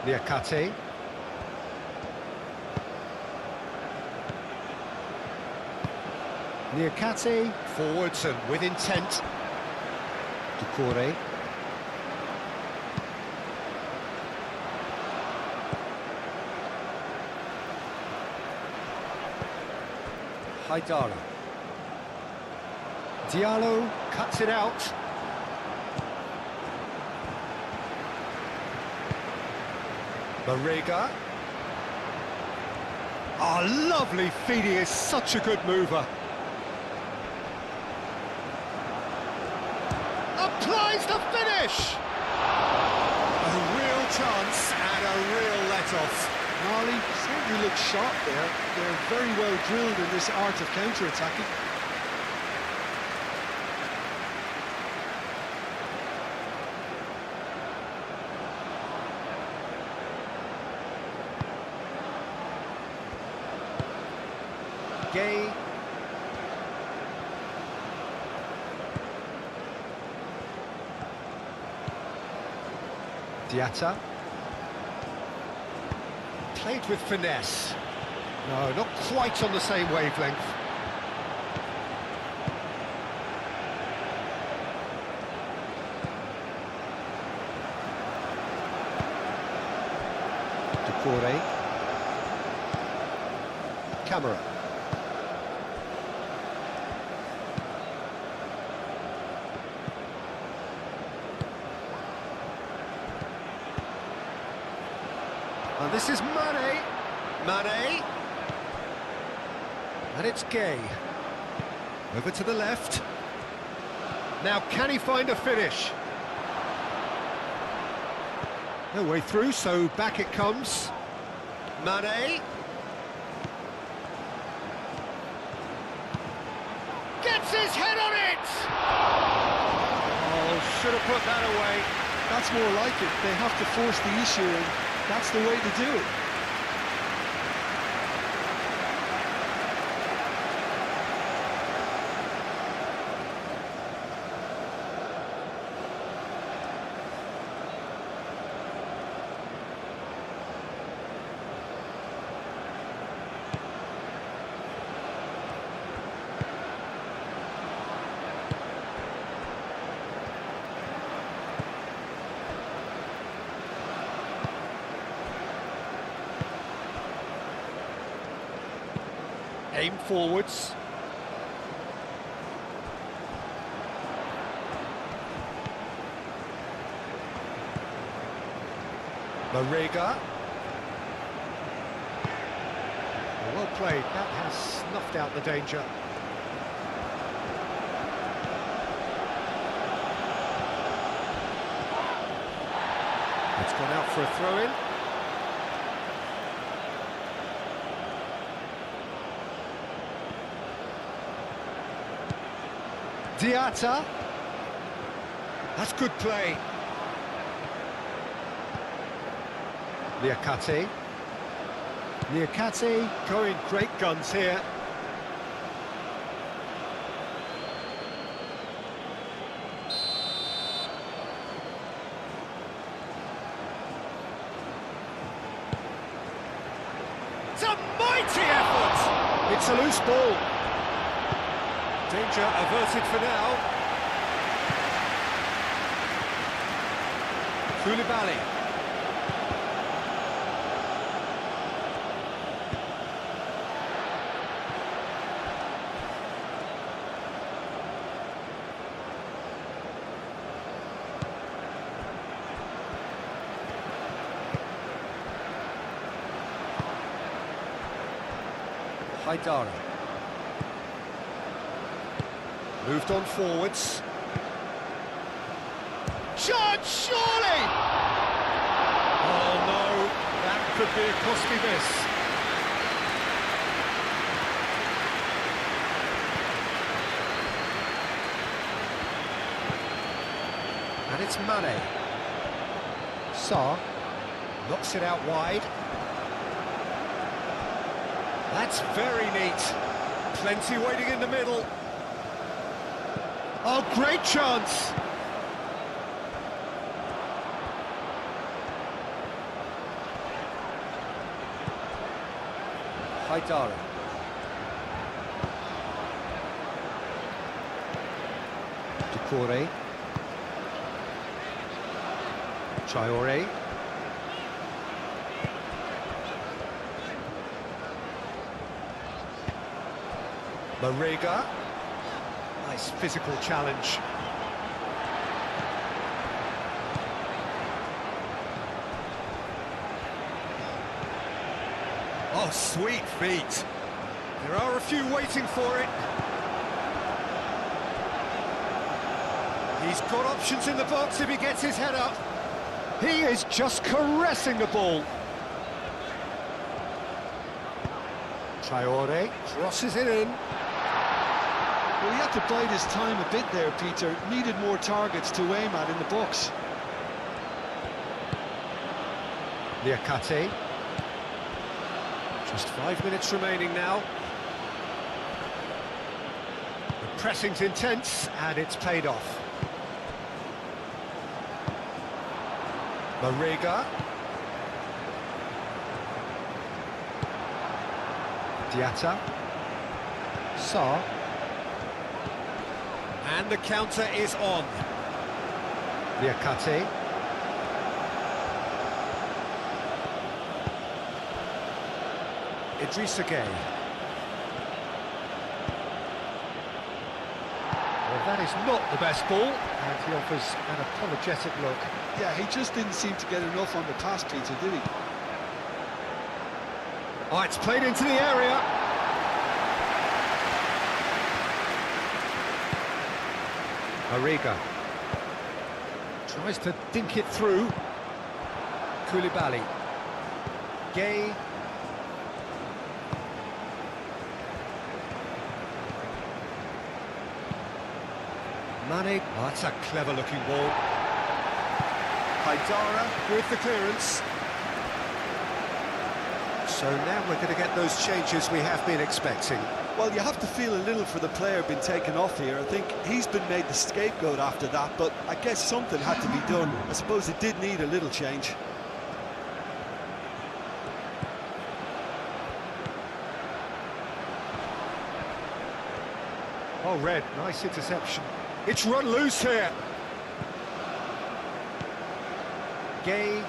Liakate. Liakate, forwards and with intent. Doucouré. Haidara. Diallo cuts it out. Marega. Oh, lovely feed, he is such a good mover. Applies the finish! A real chance and a real let-off. Marley certainly looks sharp there. They're very well drilled in this art of counter-attacking. Gay. Diatta. Played with finesse. No, not quite on the same wavelength. Doucouré. Camera. And this is Mane. Mane. And it's Gay. Over to the left. Now, can he find a finish? No way through, so back it comes. Mane. Gets his head on it! Oh, should have put that away. That's more like it. They have to force the issue, and that's the way to do it. Aim forwards. Marega. Well played, that has snuffed out the danger. It's gone out for a throw-in. Diatta. That's good play. Liakate. Liakate going great guns here. It's a mighty effort! It's a loose ball. Danger averted for now. Koulibaly. Haidara. Moved on forwards. Shot, surely! Oh no, that could be a costly miss. And it's Mane. Sarr knocks it out wide. That's very neat. Plenty waiting in the middle. Oh, great chance! Haidara. Doucouré. Traoré. Marega. Nice physical challenge. Oh, sweet feet. There are a few waiting for it. He's got options in the box if he gets his head up. He is just caressing the ball. Traoré crosses it in. Well, he had to bide his time a bit there, Peter. Needed more targets to aim at in the box. Liakate. Just 5 minutes remaining now. The pressing's intense, and it's paid off. Marega. Diatta. Sarr. And the counter is on. Liakate. Idrissa Gueye. Well, that is not the best ball, and he offers an apologetic look. Yeah, he just didn't seem to get enough on the pass, Peter, did he? Oh, it's played into the area. Marega tries to dink it through. Koulibaly. Gueye. Mane. Oh, that's a clever-looking ball. Haidara with the clearance. So now we're going to get those changes we have been expecting. Well, you have to feel a little for the player being taken off here. I think he's been made the scapegoat after that, but I guess something had to be done. I suppose it did need a little change. Oh, Red, nice interception. It's run loose here. Gueye.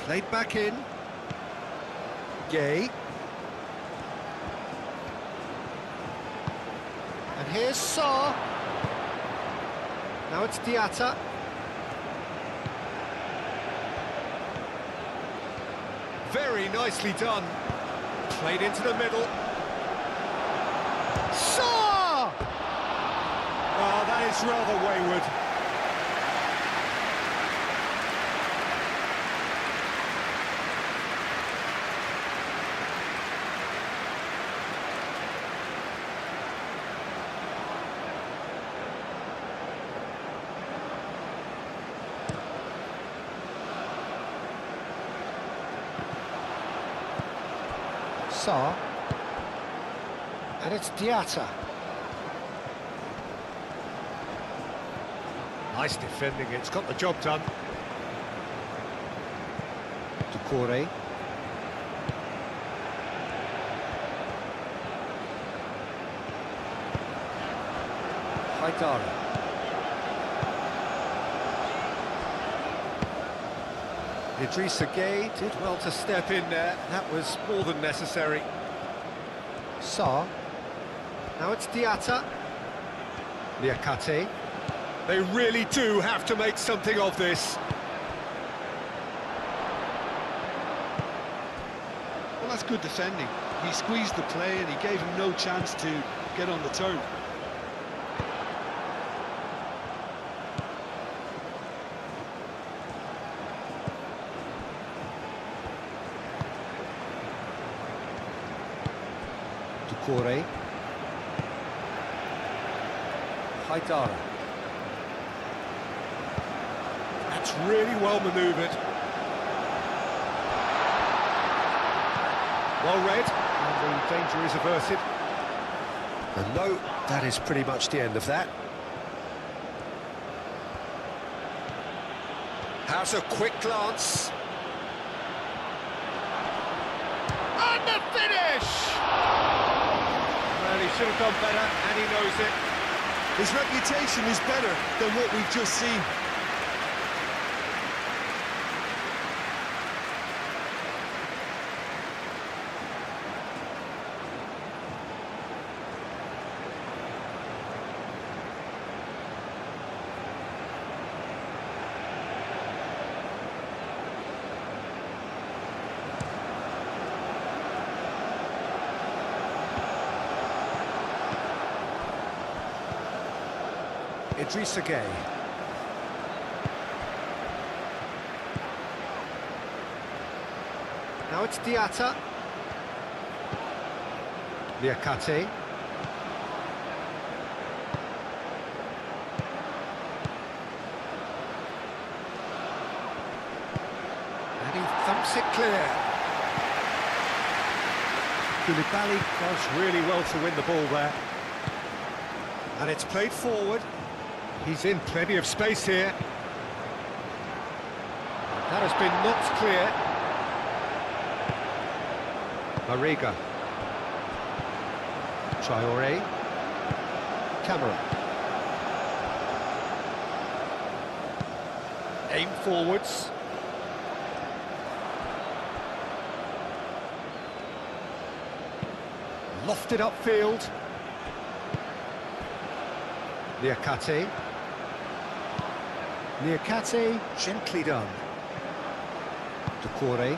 Played back in. Gueye. And here's Sarr. Now it's Diatta. very nicely done. Played into the middle. Saw! Oh, that is rather wayward. Saar. And it's Diatta. Nice defending, it's got the job done. Doucouré. Haidara. Idrissa Gueye did well to step in there. That was more than necessary. Saar. Now it's Diatta. Niakate. They really do have to make something of this. Well, that's good defending. He squeezed the play and he gave him no chance to get on the turn. Doucouré. Haidara. That's really well manoeuvred. Well read, and the danger is averted. And no, that is pretty much the end of that. Has a quick glance. And the finish! Well, he should have done better, and he knows it. His reputation is better than what we've just seen. Idrissa Gueye. Now it's Diatta. Niakate. And he thumps it clear. Koulibaly does really well to win the ball there. And it's played forward. He's in plenty of space here. That has been knocked clear. Mariga. Traoré. Camera. Aim forwards. Lofted upfield. Niakate. Niakate, gently done. Doucouré.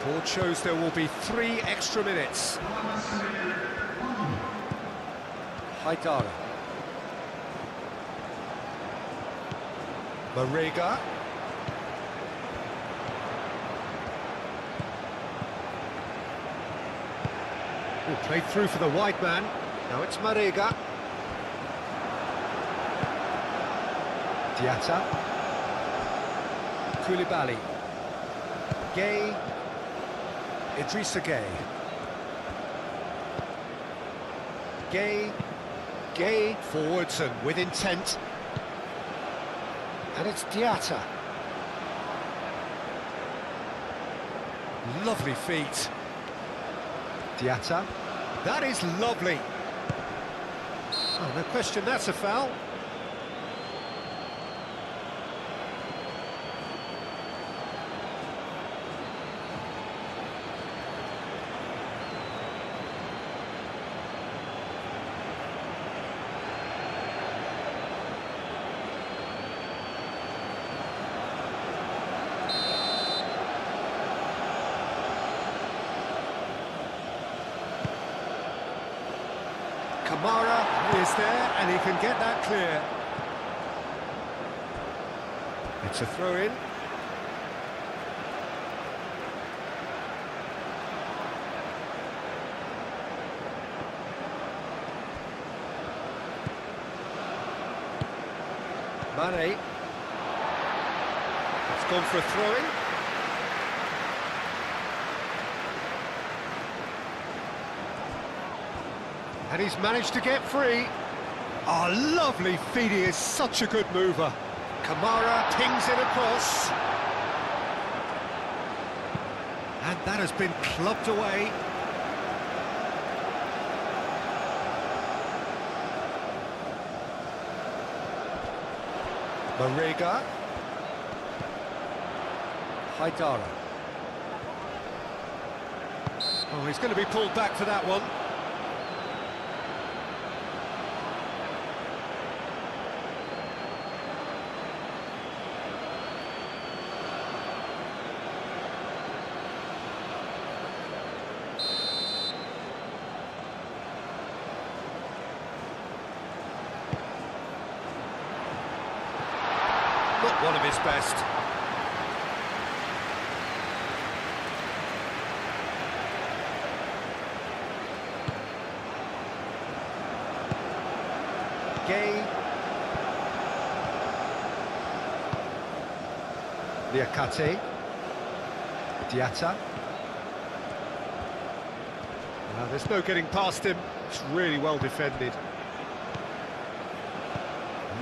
Board shows there will be 3 extra minutes. Haidara. Mariga. Oh, played through for the wide man. Now it's Mariga. Diatta. Koulibaly. Gueye. Idrissa Gueye. Gueye forwards and with intent. And it's Diatta. Lovely feet. Diatta. That is lovely. Oh, no question, that's a foul. Kamara is there, and he can get that clear. It's a throw-in. Mane. It's gone for a throw-in. And he's managed to get free. Oh, lovely feed, he is such a good mover. Kamara pings it across. And that has been clubbed away. Marega. Haidara. Oh, he's going to be pulled back for that one. Not one of his best. Gay. Liakate. Diatta. Now, there's no getting past him. It's really well defended.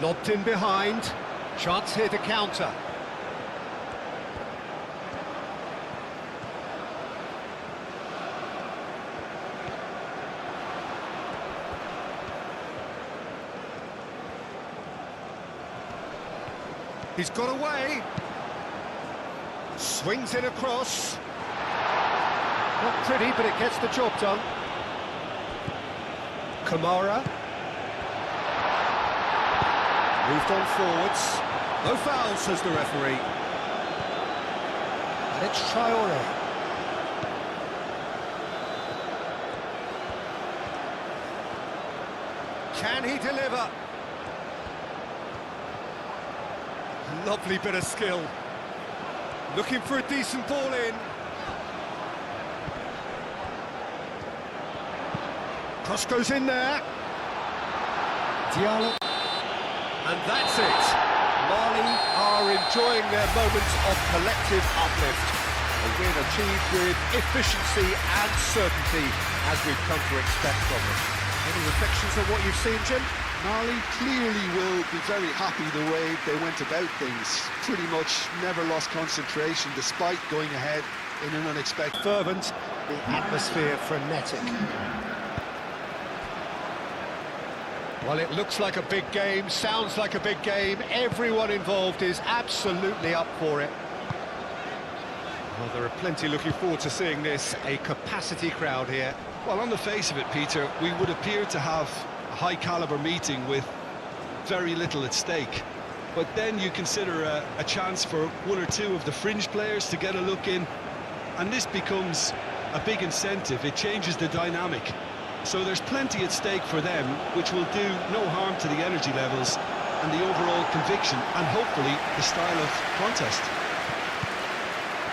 Lobbed in behind. Chance here to counter. He's got away. Swings it across. Not pretty, but it gets the job done. Kamara. Moved on forwards. No foul, says the referee. And it's Traore. Can he deliver? Lovely bit of skill. Looking for a decent ball in. Cross goes in there. Diallo. And that's it. Mali are enjoying their moments of collective uplift. A win achieved with efficiency and certainty, as we've come to expect from them. Any reflections on what you've seen, Jim? Mali clearly will be very happy the way they went about things. Pretty much never lost concentration despite going ahead in an unexpected... Fervent, the atmosphere frenetic. Well, it looks like a big game, sounds like a big game. Everyone involved is absolutely up for it. Well, there are plenty looking forward to seeing this. A capacity crowd here. Well, on the face of it, Peter, we would appear to have a high-caliber meeting with very little at stake. But then you consider a chance for one or two of the fringe players to get a look in, and this becomes a big incentive. It changes the dynamic. So there's plenty at stake for them, which will do no harm to the energy levels and the overall conviction, and hopefully the style of contest.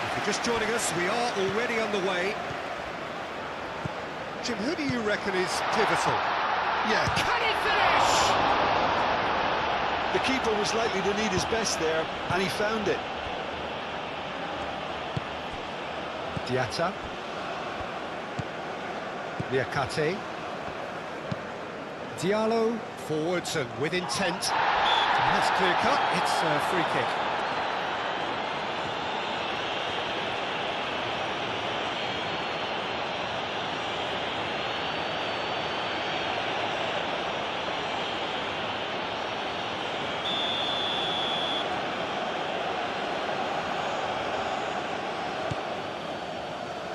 If you're just joining us, we are already underway. Jim, who do you reckon is pivotal? Yeah. Can he finish? The keeper was likely to need his best there, and he found it. Diatta. Liakate. Diallo. Forwards and with intent. That's clear cut. It's a free kick.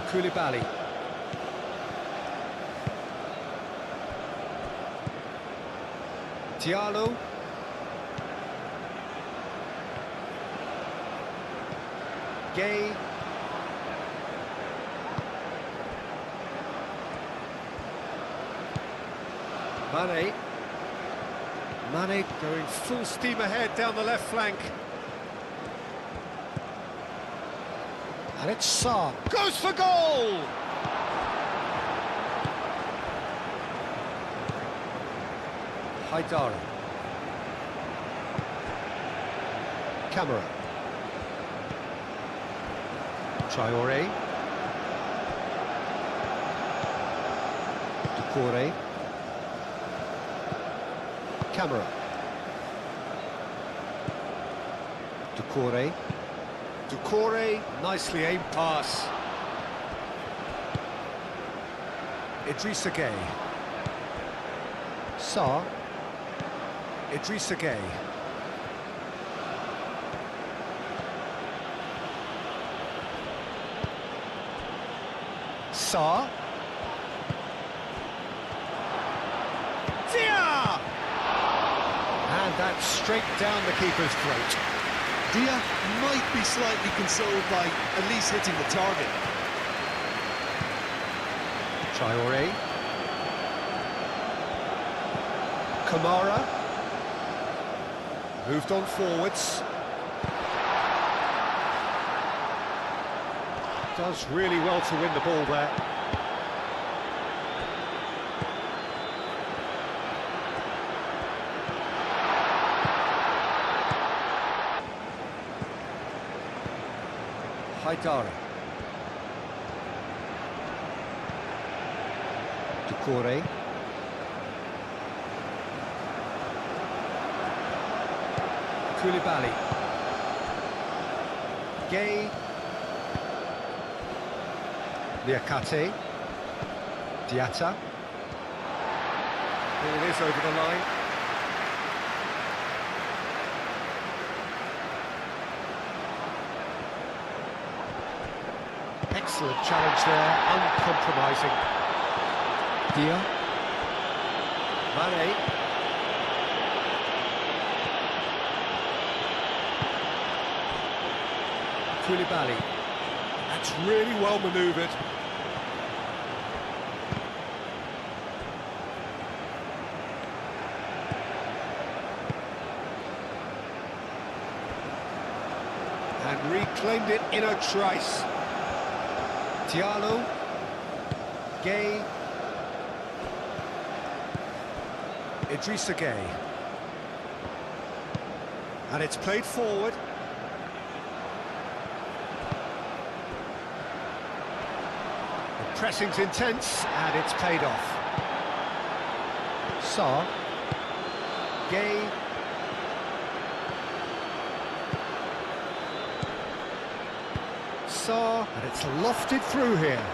Koulibaly. Diallo. Gay. Mane. Mane going full steam ahead down the left flank. And it's Sarr. Goes for goal! Haidara. Camera. Traoré. Doucouré. Camera. Doucouré. Doucouré, nicely aimed pass. Idrissa Gueye. Sarr. Idrissa Gueye. Sarr. Dia! And that's straight down the keeper's throat. Dia might be slightly consoled by at least hitting the target. Traoré. Kamara. Moved on forwards. Does really well to win the ball there. Haidara. Doucouré. Koulibaly. Gueye. Niakate. Diatta. Ball is over the line. Excellent challenge there, uncompromising. Dia. Mane. Koulibaly. That's really well manoeuvred. And reclaimed it in a trice. Diallo, Gueye, Idrissa Gueye, and it's played forward. The pressing's intense, and it's paid off. Sarr, Gueye, Sarr, and it's lofted through here.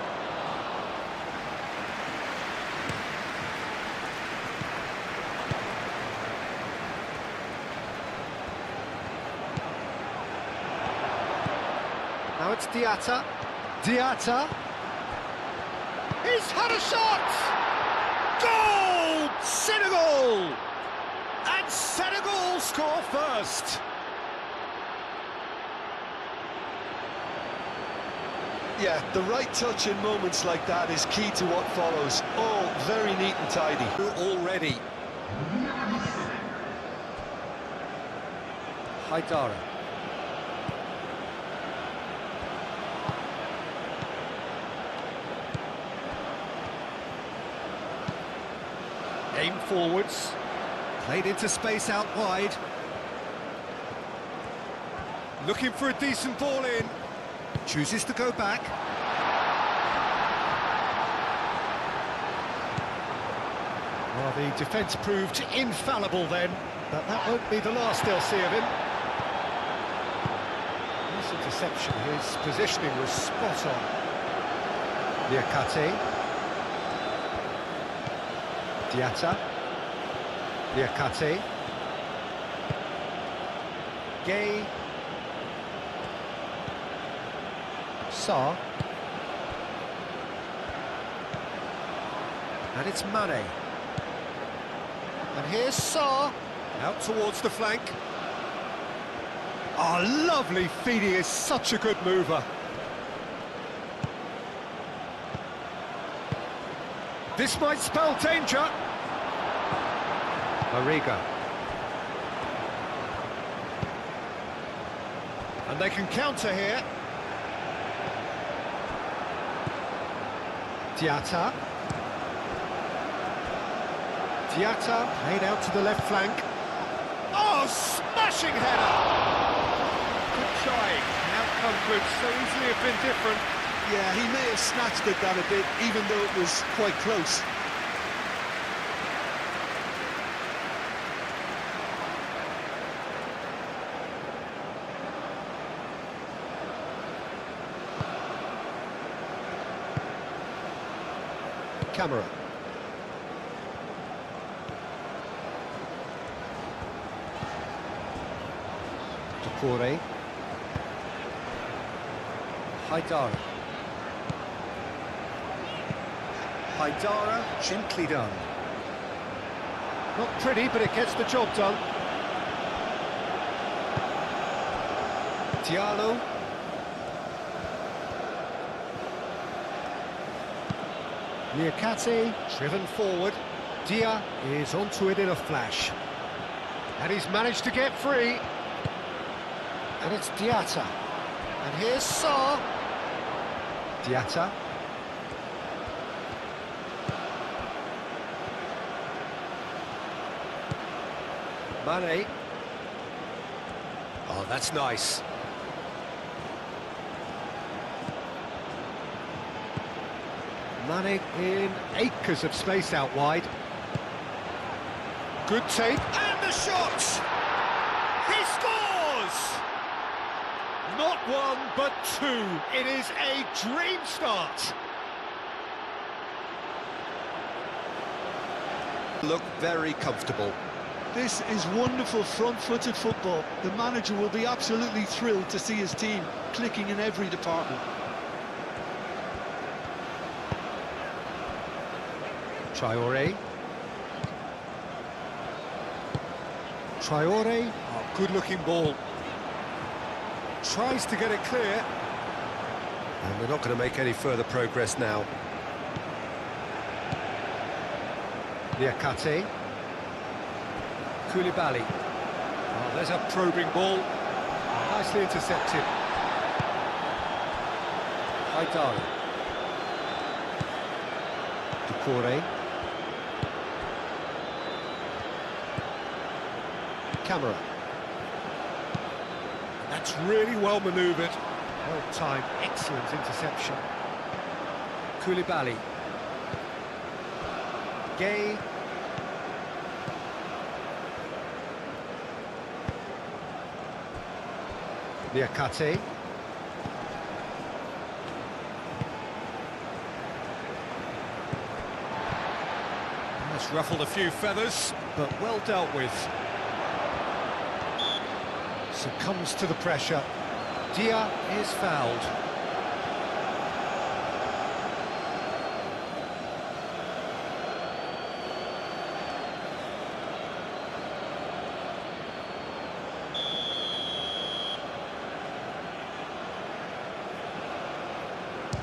Now it's Diatta. Diatta. He's had a shot! Goal! Senegal! And Senegal score first. Yeah, the right touch in moments like that is key to what follows. All very neat and tidy. Already. Haidara. Aim forwards. Played into space out wide. Looking for a decent ball in. Chooses to go back. Well, the defence proved infallible then, but that won't be the last they'll see of him. Nice interception, his positioning was spot on. Niakate. Diatta. Niakate. Gueye. Sarr. And it's Mane. And here's Sarr. Out towards the flank. Oh, lovely feed, he is such a good mover. This might spell danger. Mariga. And they can counter here. Diatta. Diatta played out to the left flank. Oh, smashing header! Good try. The outcome could so easily have been different. Yeah, he may have snatched at that a bit, even though it was quite close. Camera. Decore. Haidara. Haidara, gently done. Not pretty, but it gets the job done. Diallo. Niakate, driven forward. Dia is onto it in a flash. And he's managed to get free. And it's Diatta. And here's Sarr. Diatta. Mane. Oh, that's nice. Mane in acres of space out wide. Good take. And the shot! He scores! Not one, but two. It is a dream start. Look very comfortable. This is wonderful front-footed football. The manager will be absolutely thrilled to see his team clicking in every department. Traore. Traore, oh, good-looking ball. Tries to get it clear. And they're not going to make any further progress now. Niakate. Koulibaly. Oh, there's a probing ball. Nicely intercepted. Haidara. Decore. Camera. That's really well manoeuvred. Well timed, excellent interception. Koulibaly. Gay. Niakate. That's ruffled a few feathers, but well dealt with. Succumbs to the pressure. Dia is fouled.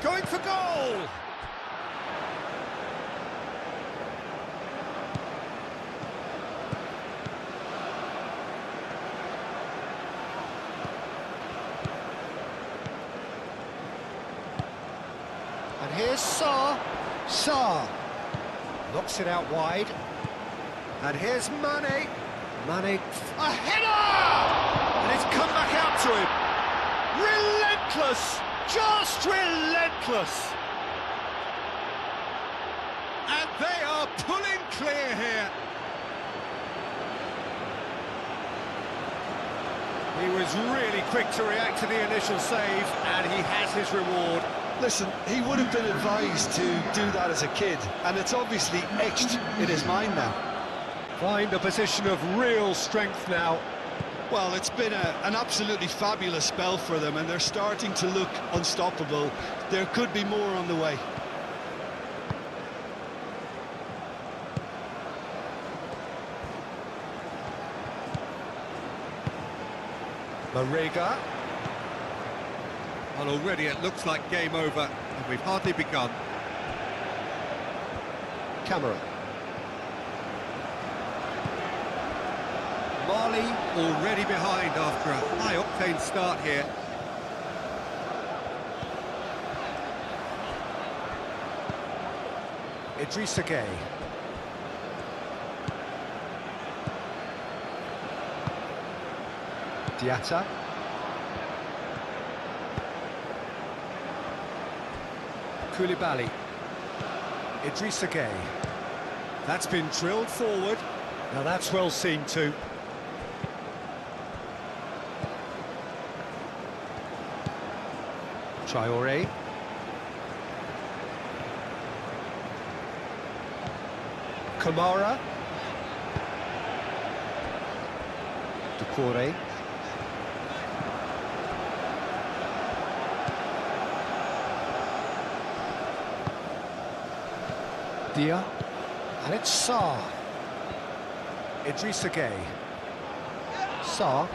Going for goal! And here's Sarr. Sarr knocks it out wide. And here's Mane. Mane, a header! And it's come back out to him. Relentless! Just relentless! And they are pulling clear here. He was really quick to react to the initial save, and he has his reward. Listen, he would have been advised to do that as a kid, and it's obviously etched in his mind now. Find a position of real strength now. Well, it's been an absolutely fabulous spell for them, and they're starting to look unstoppable. There could be more on the way. Mariga. Well, already it looks like game over, and we've hardly begun. Camera. Mali already behind after a high-octane start here. Idrissa Gueye. Diatta. Koulibaly. Idrissa Gueye. That's been drilled forward. Now that's well seen too. Traoré. Kamara. Doucouré. Dia. And it's Sarr. Idrissa Gueye. Sarr.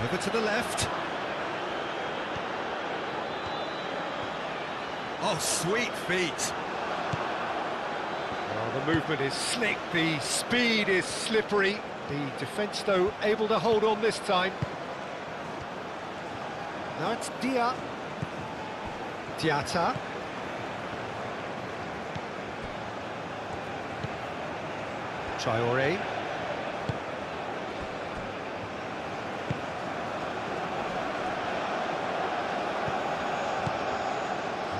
Over to the left. Oh, sweet feet. Well, the movement is slick, the speed is slippery. The defence, though, able to hold on this time. Now it's Dia. Diatta. Traoré.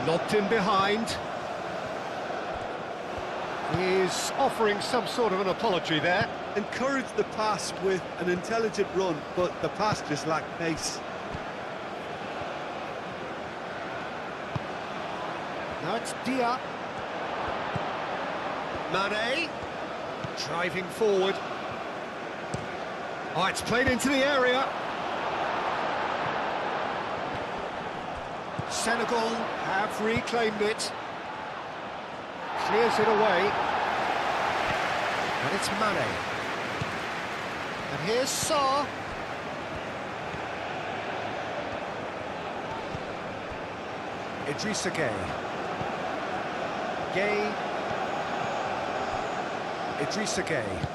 Lobbed in behind. He's offering some sort of an apology there. Encouraged the pass with an intelligent run, but the pass just lacked pace. Now it's Dia. Mane. Driving forward. Oh, it's played into the area. Senegal have reclaimed it. Clears it away. And it's Mane. And here's Sarr. Idrissa Gueye. Gueye. Idrissa Gueye.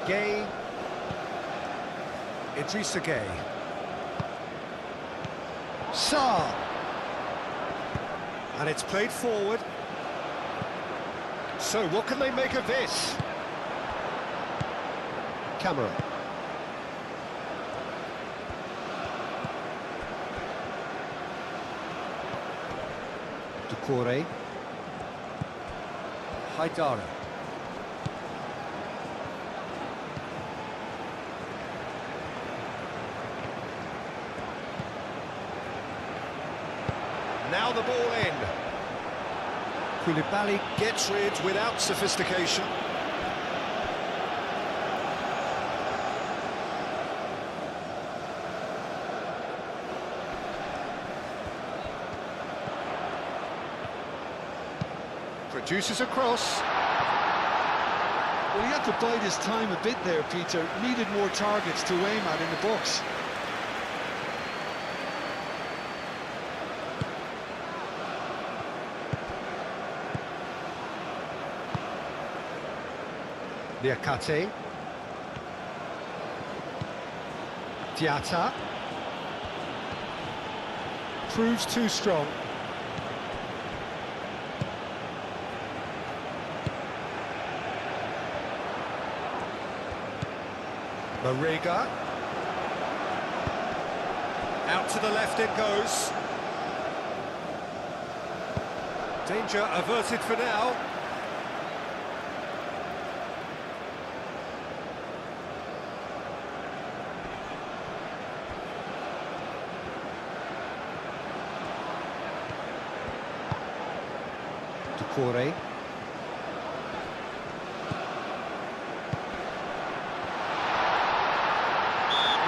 Gueye. Idrissa Gueye. Sarr. And it's played forward. So what can they make of this? Camera. Doucouré. Haidara. Now the ball in. Koulibaly gets rid without sophistication. Produces a cross. Well, he had to bide his time a bit there, Peter. Needed more targets to aim at in the box. Niakate. Diatta. Proves too strong. Mariga. Out to the left it goes. Danger averted for now. Doucouré.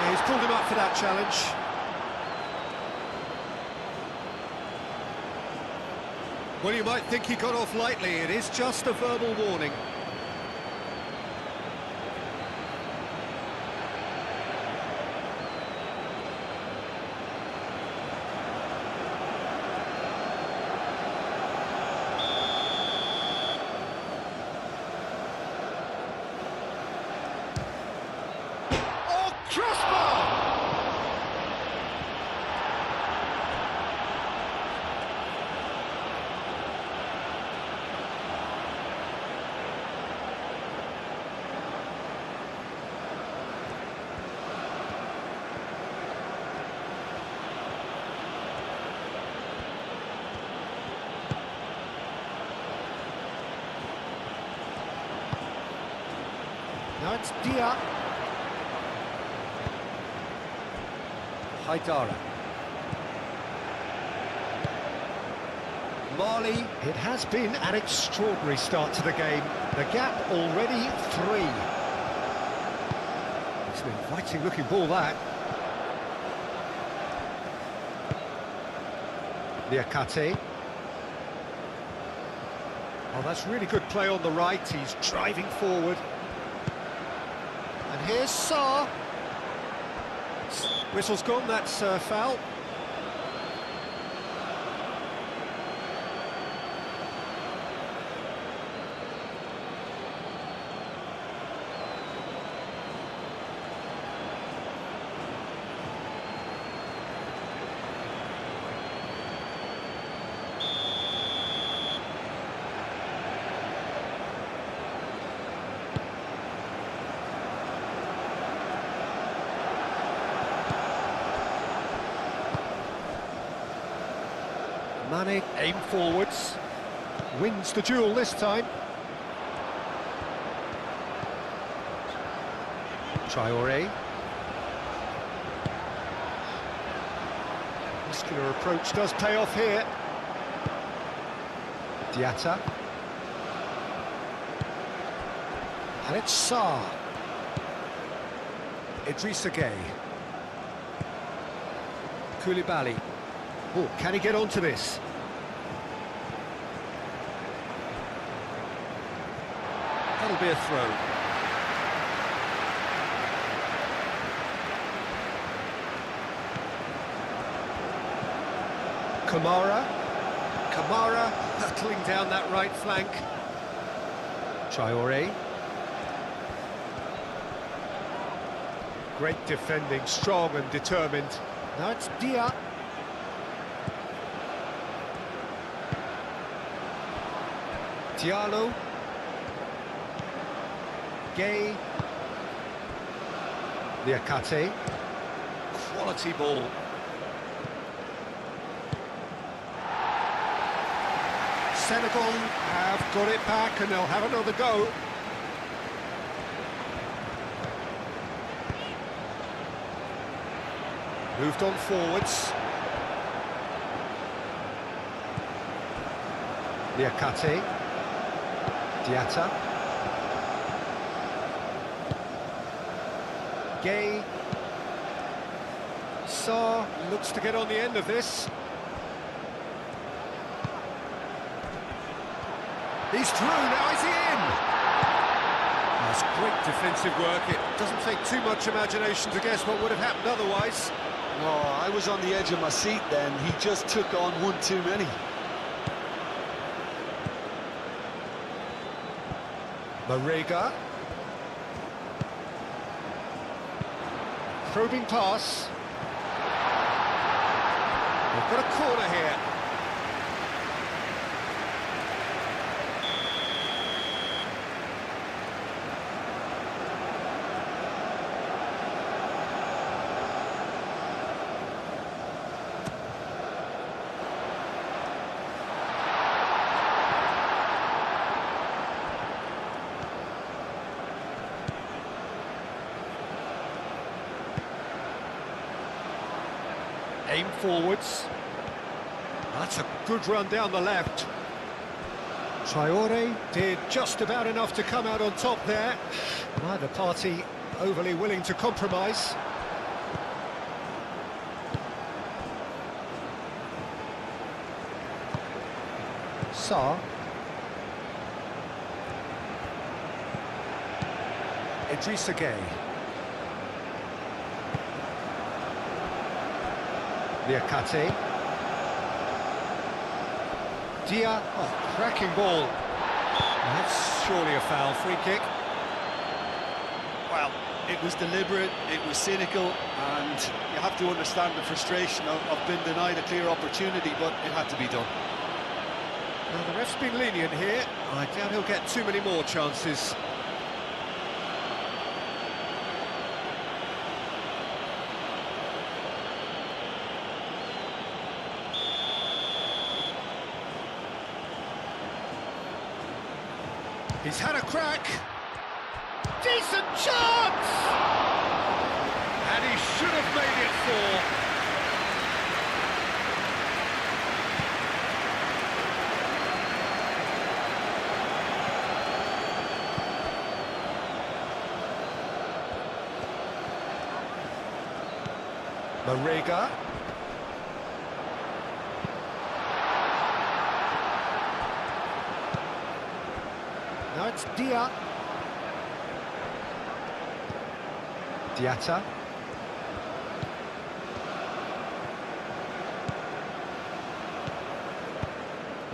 He's pulled him up for that challenge. Well, you might think he got off lightly. It is just a verbal warning. crossbar! Now it's Dia. Haidara. Marley. It has been an extraordinary start to the game. The gap already 3. It's an inviting looking ball, that. Niakate. Oh, that's really good play on the right. He's driving forward. And here's Sarr. Whistle's gone, that's foul. Mane, aim forwards, wins the duel this time. Traoré. Muscular approach does pay off here. Diatta. And it's Sarr. Idrissa Gueye. Koulibaly. Oh, can he get onto this? That'll be a throw. Kamara hurtling down that right flank. Traoré. Great defending, strong and determined. Now it's Dia. Diallo. Gueye. Niakate. Quality ball. Senegal have got it back and they'll have another go. Moved on forwards. Niakate. Diatta. Gueye. Sarr looks to get on the end of this. He's through, now is he in? That's great defensive work. It doesn't take too much imagination to guess what would have happened otherwise. Oh, I was on the edge of my seat then. He just took on one too many. Marega. Probing pass. They've got a corner here. Aim forwards. That's a good run down the left. Traoré did just about enough to come out on top there. Neither party overly willing to compromise. Sarr. Idrissa Gueye. Niakate. Dia. Oh, cracking ball. That's surely a foul. Free kick. Well, it was deliberate, it was cynical, and you have to understand the frustration of being denied a clear opportunity, but it had to be done. Well, the ref's been lenient here. I doubt he'll get too many more chances. He's had a crack. Decent chance! And he should have made it four. Marega. Now it's Dia. Diatta.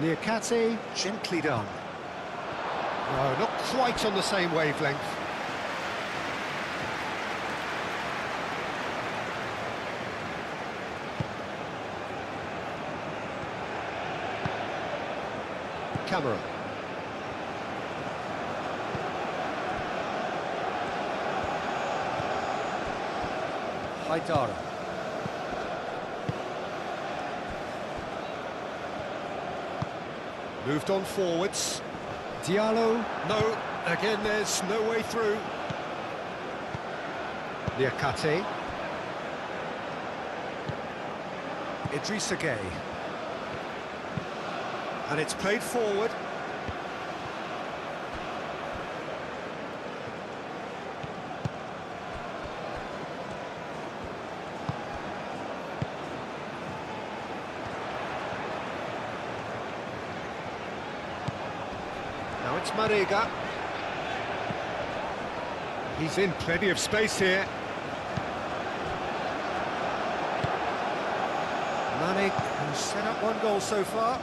Niakate, gently done. No, not quite on the same wavelength. Camera. Haidara. Moved on forwards. Diallo. No, again there's no way through. Niakate. Idrissa Gueye. And it's played forward. Now it's Marega. He's in plenty of space here. Mane has set up one goal so far.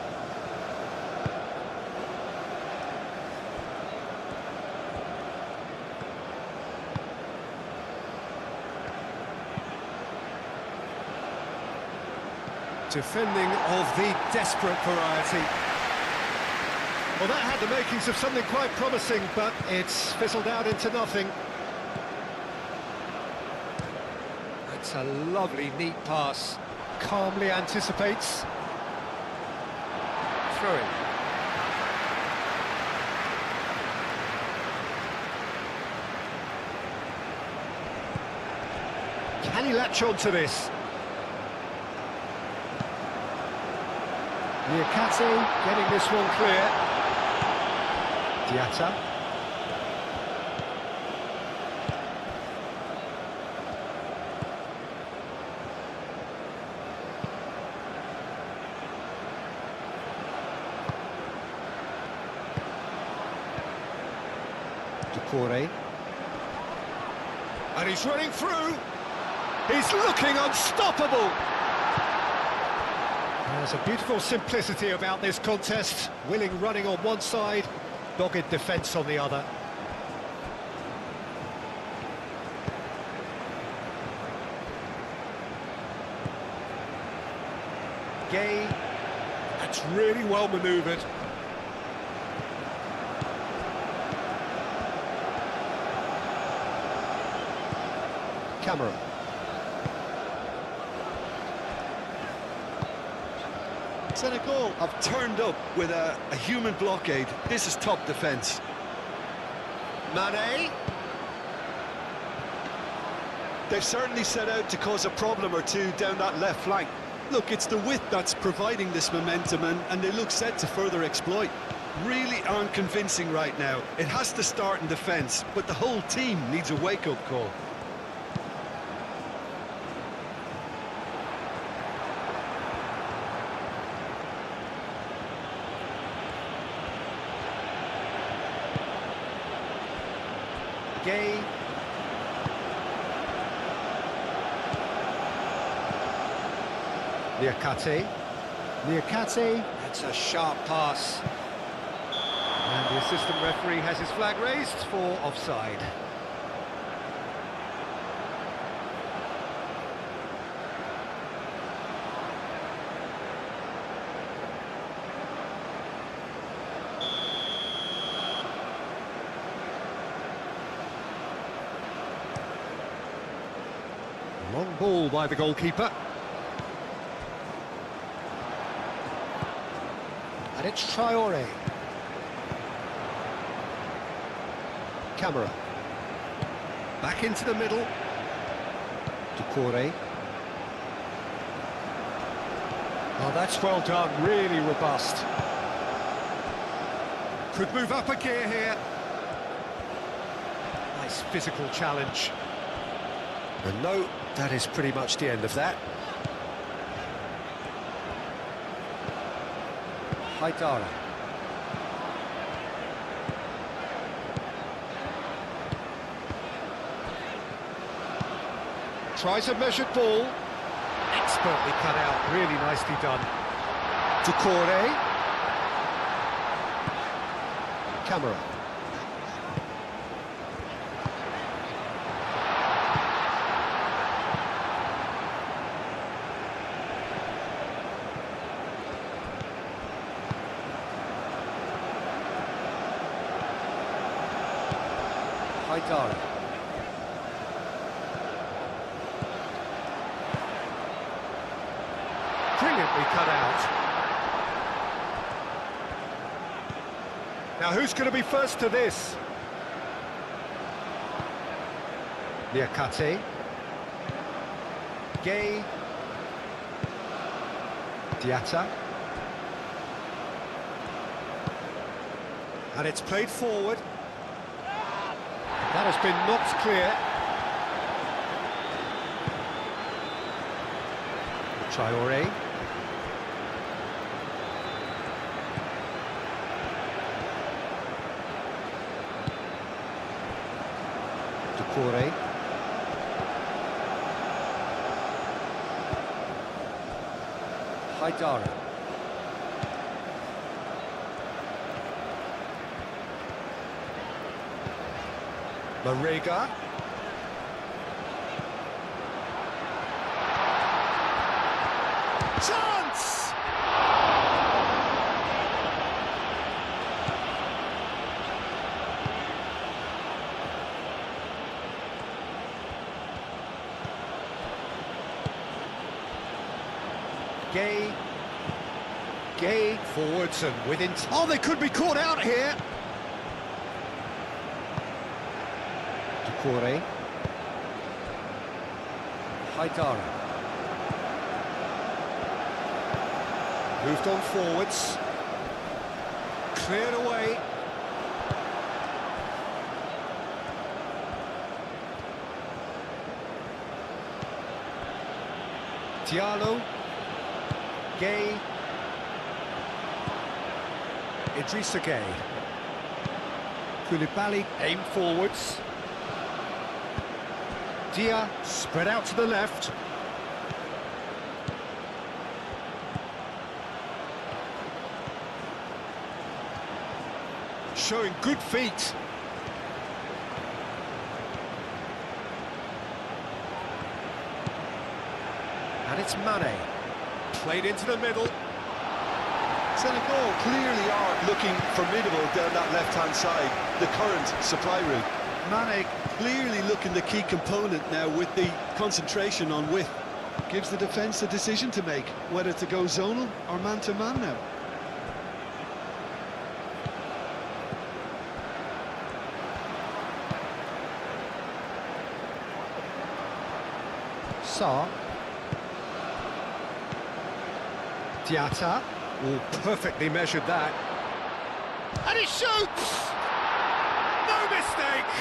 Defending of the desperate variety. Well, that had the makings of something quite promising, but it's fizzled out into nothing. That's a lovely, neat pass. Calmly anticipates. Throw in. Can he latch on to this? Niakate getting this one clear. Diatta. Decore. And he's running through. He's looking unstoppable. There's a beautiful simplicity about this contest. Willing running on one side, dogged defence on the other. Gueye, that's really well manoeuvred. Camera. Senegal have turned up with a human blockade. This is top defence. Mane. They've certainly set out to cause a problem or two down that left flank. Look, it's the width that's providing this momentum, and they look set to further exploit. Really aren't convincing right now. It has to start in defence, but the whole team needs a wake-up call. Gueye. Niakate. Niakate. That's a sharp pass. And the assistant referee has his flag raised for offside. Long ball by the goalkeeper. And it's Traore. Camera. Back into the middle. Doucouré. Oh, that's well done, really robust. Could move up a gear here. Nice physical challenge. And no, that is pretty much the end of that. Haidara. Tries a measured ball. Expertly cut out, really nicely done. Doucouré. Camera. Haidara. Brilliantly cut out. Now who's going to be first to this? Niakate. Gay. Diatta. And it's played forward. That has been knocked clear. Traore. Doucouré. Haidara. Marega. Chance! Gay forwards and within. Oh, they could be caught out here. Doucouré. Haidara. Moved on forwards. Cleared away. Diallo. Gay. Idrissa Gay. Koulibaly aim forwards. Dia spread out to the left. Showing good feet. And it's Mane. Played into the middle. Senegal clearly are looking formidable down that left-hand side, the current supply route. Mane clearly looking the key component now with the concentration on width. Gives the defence a decision to make, whether to go zonal or man-to-man now. Sarr. Diatta. Oh, perfectly measured that. And he shoots! No mistake!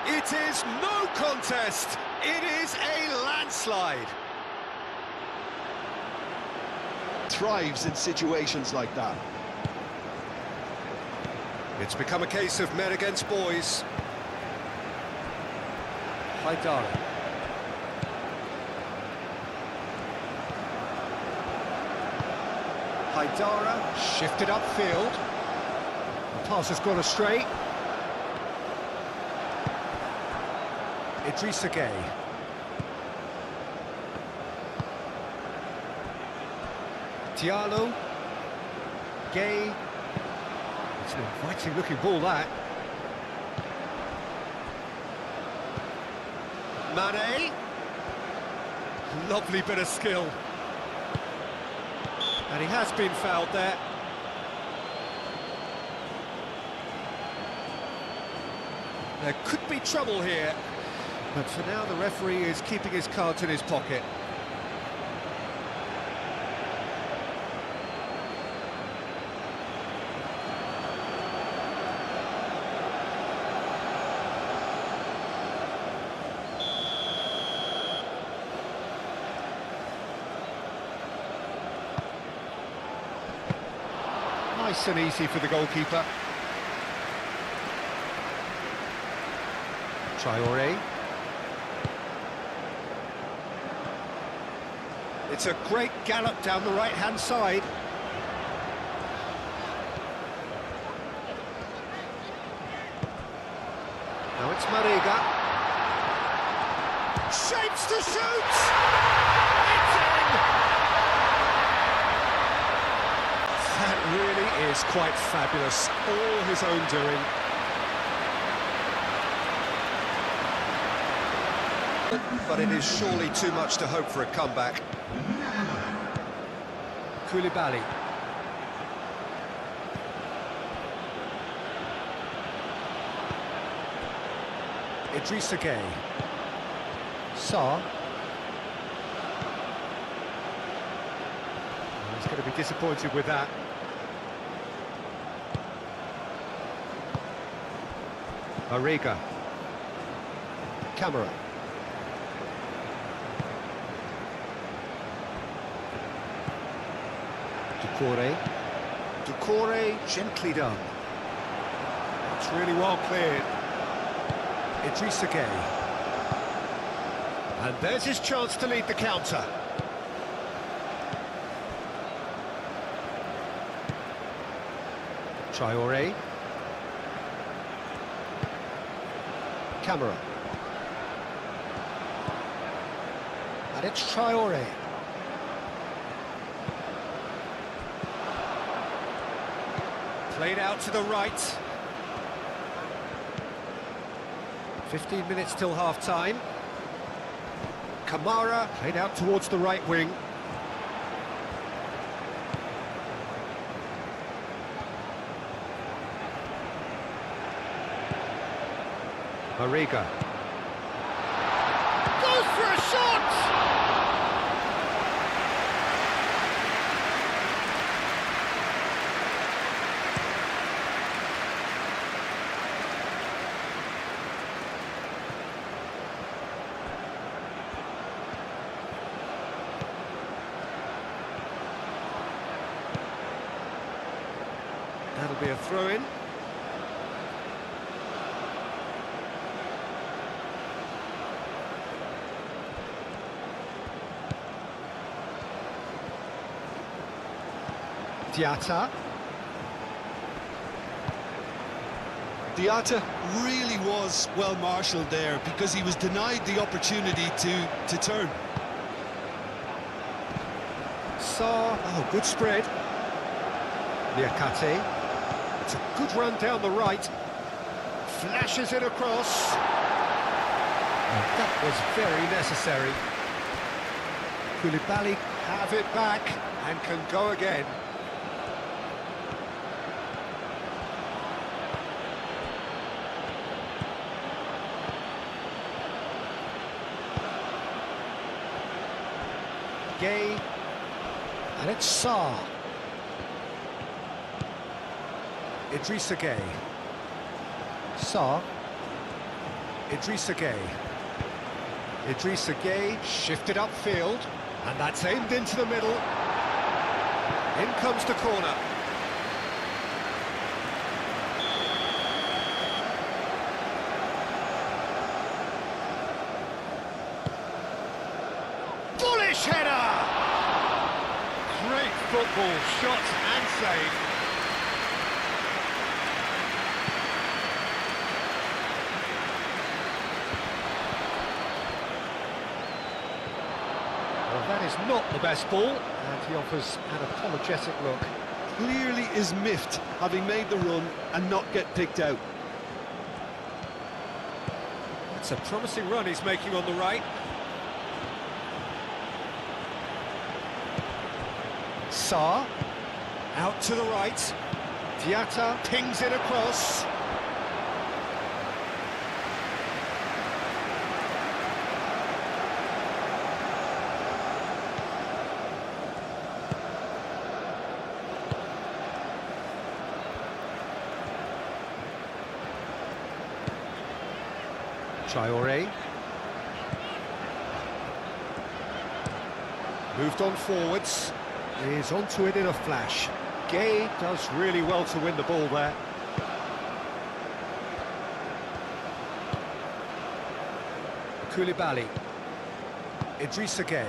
It is no contest. It is a landslide. Thrives in situations like that. It's become a case of men against boys. Haidara. Haidara shifted upfield. The pass has gone astray. Idrissa Gay. Diallo. Gay. It's an inviting looking ball, that. Mane. Lovely bit of skill. And he has been fouled there. There could be trouble here, but for now the referee is keeping his cards in his pocket. Nice and easy for the goalkeeper. Traoré. It's a great gallop down the right-hand side. Now it's Mariga. Shapes to shoot! It's in! That really is quite fabulous. All his own doing. But it is surely too much to hope for a comeback. Koulibaly. Idrissa Gueye. Sarr. He's going to be disappointed with that. Mariga. Camera. Doucouré, gently done. It's really well cleared. Idrissa Gueye. And there's his chance to lead the counter. Traoré. Camera. And it's Traoré. Played out to the right. 15 minutes till half-time. Kamara played out towards the right wing. Mariga. Goes for a shot! That'll be a throw-in. Diatta really was well marshalled there because he was denied the opportunity to turn. Sarr, oh, good spread. Niakate. It's a good run down the right. Flashes it across. And that was very necessary. Koulibaly have it back and can go again. Gueye, and it's Sarr. Idrissa Gueye. Sarr. Idrissa Gueye. Idrissa Gueye shifted upfield, and that's aimed into the middle. In comes the corner. Bullish header! Great football, shot and save. Well, that is not the best ball, and he offers an apologetic look. Clearly is miffed, having made the run and not get picked out. It's a promising run he's making on the right. Sarr, out to the right. Diatta pings it across. Traoré. Moved on forwards. Is onto it in a flash. Gay does really well to win the ball there. Koulibaly. Idrissa Gay.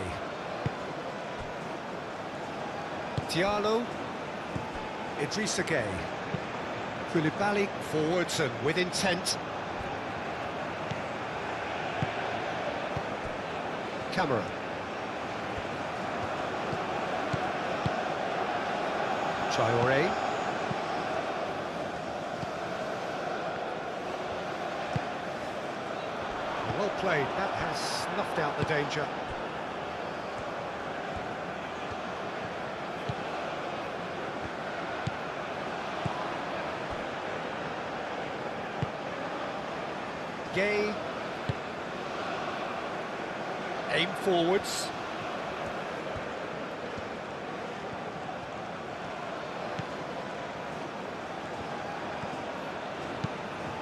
Diallo. Idrissa Gay. Koulibaly forwards and with intent. Camera. Traoré. Well played, that has snuffed out the danger. Gay. Aim forwards.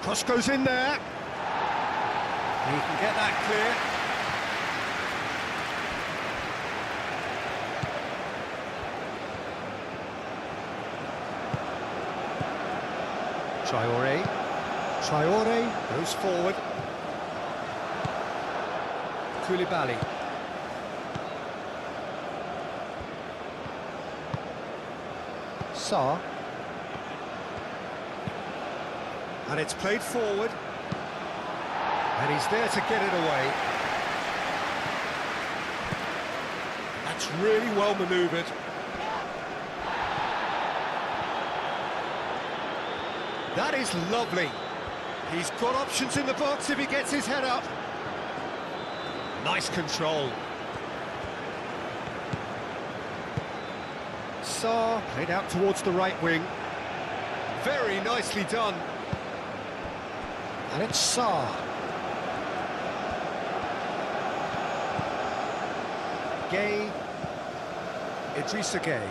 Cross goes in there. He can get that clear. Traoré goes forward. Koulibaly. Sarr. And it's played forward. And he's there to get it away. That's really well manoeuvred. That is lovely. He's got options in the box if he gets his head up. Nice control. Sarr played out towards the right wing. Very nicely done. And it's Sarr. Gay. Idrissa Gay.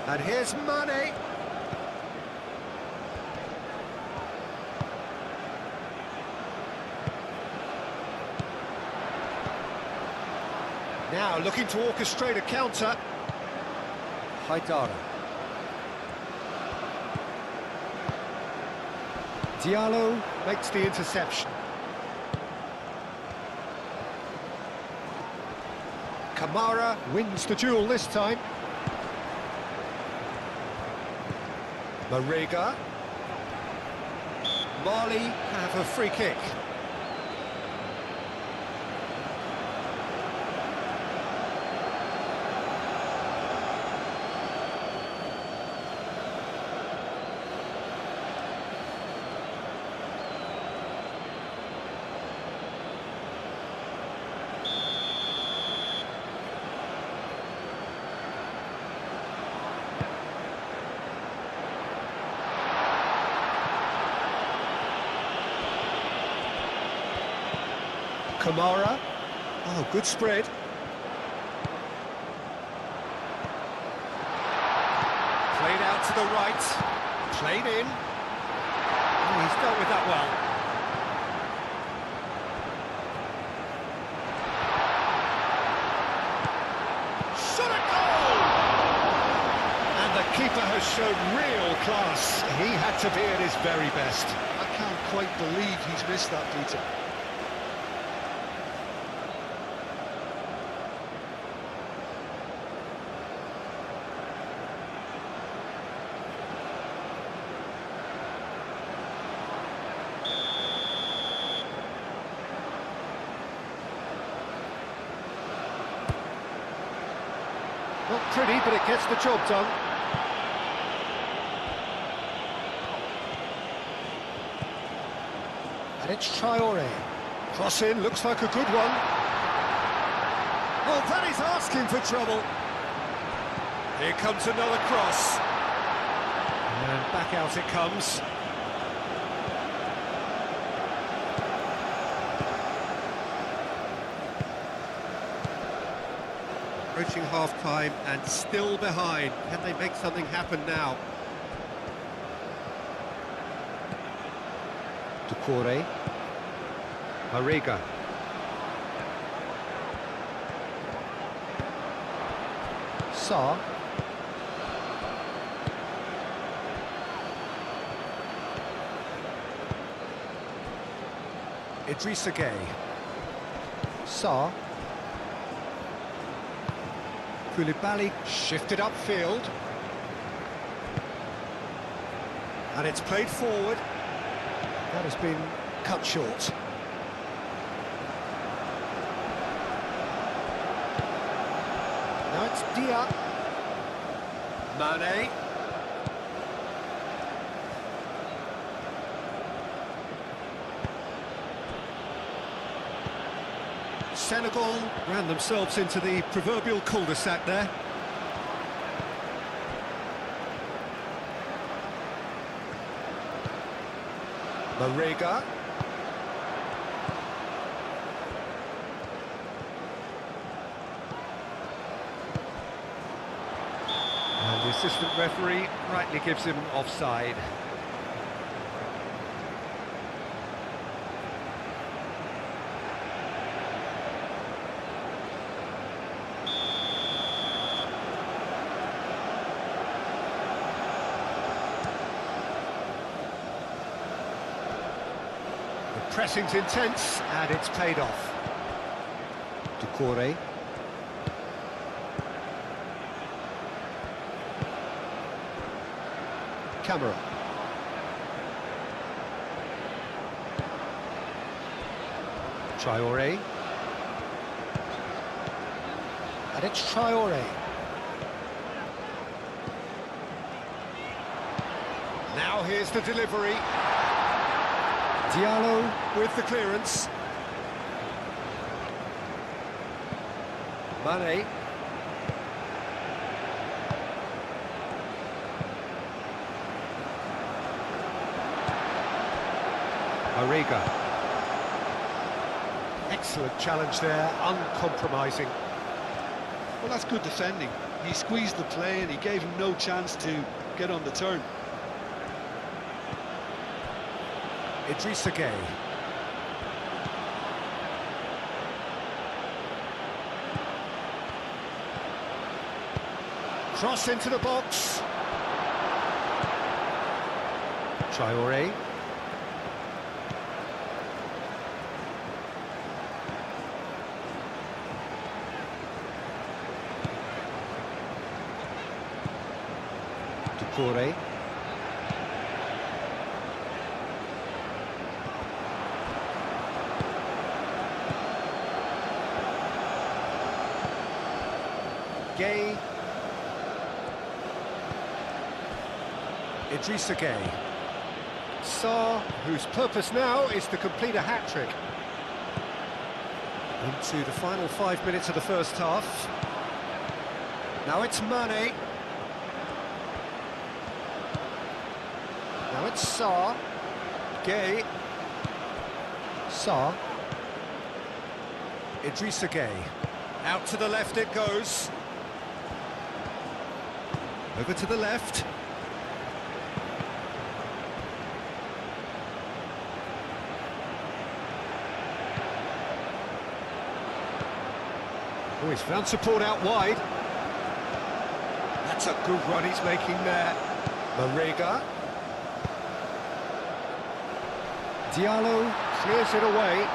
And here's Mane. Now looking to orchestrate a counter. Haidara. Diallo makes the interception. Kamara wins the duel this time. Marega. Mali have a free kick. Kamara. Oh, good spread. Played out to the right. Played in. Oh, he's dealt with that well. Shot at goal! And the keeper has shown real class. He had to be at his very best. I can't quite believe he's missed that, Peter. Not pretty, but it gets the job done. And it's Traore. Cross in, looks like a good one. Oh, that is asking for trouble. Here comes another cross. And back out it comes. Approaching half-time and still behind. Can they make something happen now? Ducore. Mariga. Sa. Idrissa Gueye. Sa. Koulibaly shifted upfield. And it's played forward. That has been cut short. Now it's Dia. Mane. Senegal ran themselves into the proverbial cul-de-sac there. Mariga. And the assistant referee rightly gives him offside. Pressing's intense, and it's paid off. Ducore. Camera. Traore. And it's Traore. Now here's the delivery. Diallo with the clearance. Mane. Mariga. Excellent challenge there, uncompromising. Well, that's good defending. He squeezed the play and he gave him no chance to get on the turn. Idrissa Gueye. Cross into the box. Traore. Ducore. Gueye. Idrissa Gueye. Sa, whose purpose now is to complete a hat-trick. Into the final 5 minutes of the first half. Now it's Mane. Now it's Sa. Gueye. Sa. Idrissa Gueye. Out to the left it goes. Over to the left. Oh, he's found support out wide. That's a good run he's making there. Mariga. Diallo clears it away.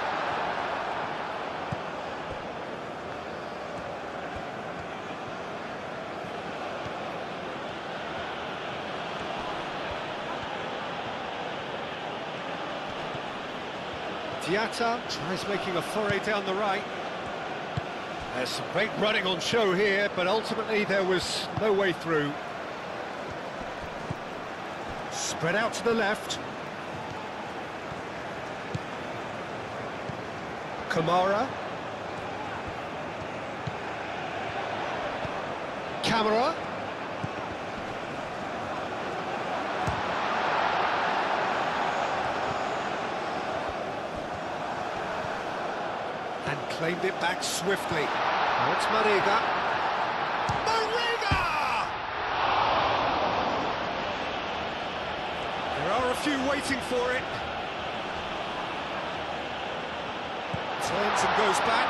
Diatta tries making a foray down the right. There's some great running on show here, but ultimately there was no way through. Spread out to the left. Kamara. Camera. And claimed it back swiftly. Now it's Marega. Marega! There are a few waiting for it. Turns and goes back.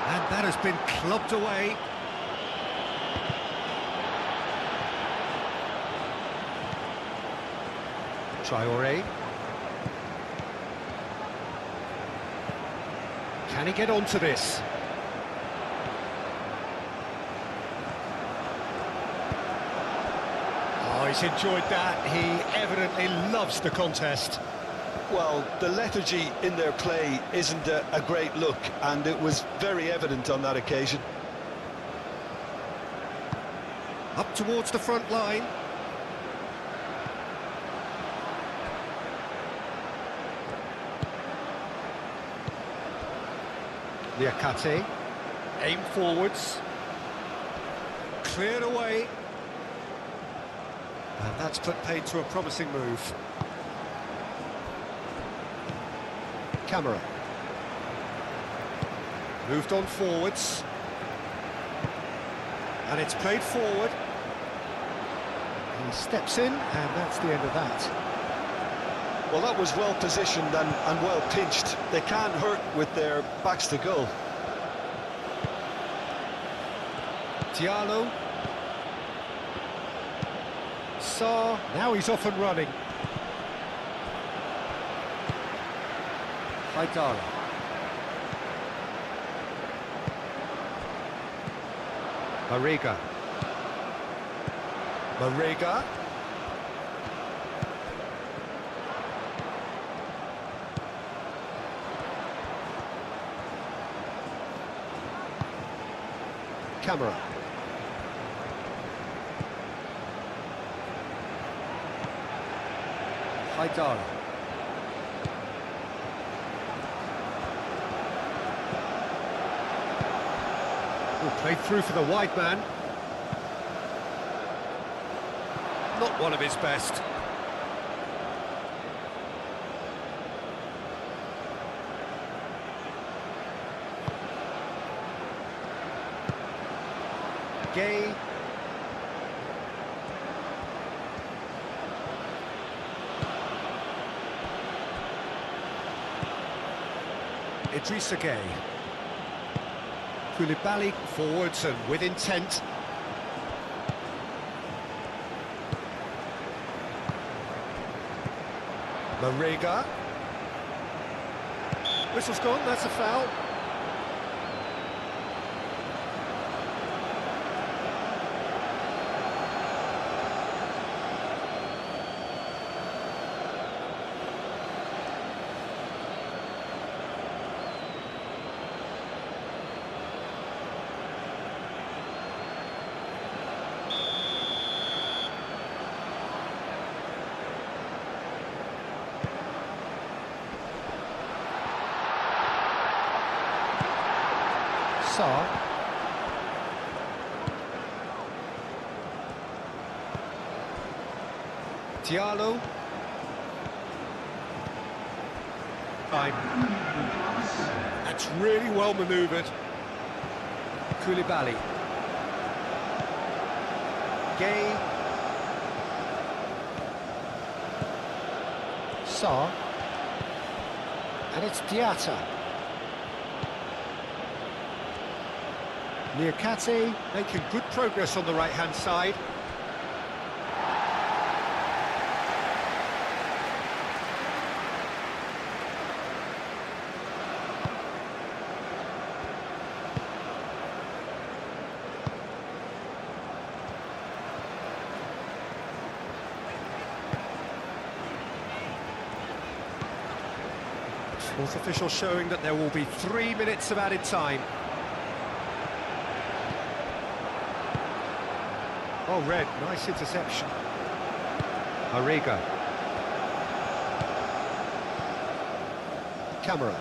And that has been clubbed away. Traoré. Can he get onto this? Oh, he's enjoyed that. He evidently loves the contest. Well, the lethargy in their play isn't a great look, and it was very evident on that occasion. Up towards the front line. Liakate. Aim forwards. Cleared away. And that's put paid to a promising move. Camera. Moved on forwards. And it's played forward. He steps in, and that's the end of that. Well, that was well positioned and well pinched. They can't hurt with their backs to goal. Diallo. Sarr. Now he's off and running. Haidara. Marega. Marega. Camera. Haidara. Played through for the wide man. Not one of his best. Gay. Idrissa Gay. Koulibaly forwards and with intent. Marega. Whistle's gone, that's a foul. Sarr. Diallo. Time. That's really well manoeuvred. Koulibaly. Gay. Sarr. And it's Diatta. Liakate making good progress on the right-hand side. Fourth official showing that there will be 3 minutes of added time. Oh, Red, nice interception. Mariga. Camera.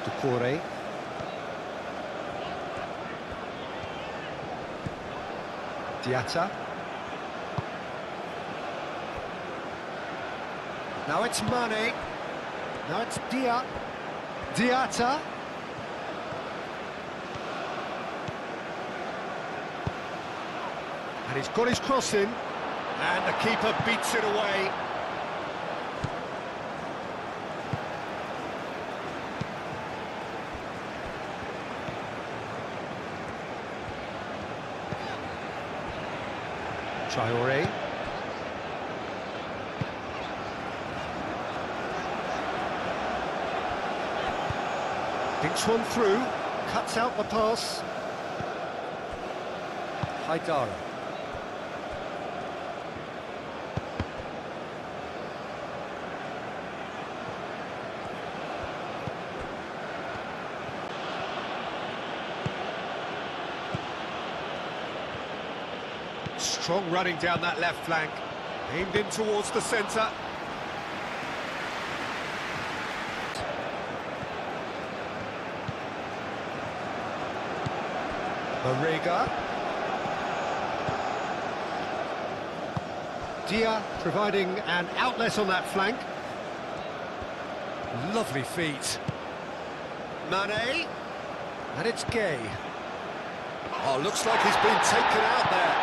Ducouré. Diatta. Now it's Mane. Now it's Diatta. And he's got his cross in. And the keeper beats it away. Traoré. Dinks one through, cuts out the pass. Haidara. Strong running down that left flank, aimed in towards the centre. Mariga. Dia providing an outlet on that flank. Lovely feet. Mane. And it's Gay. Oh, looks like he's been taken out there.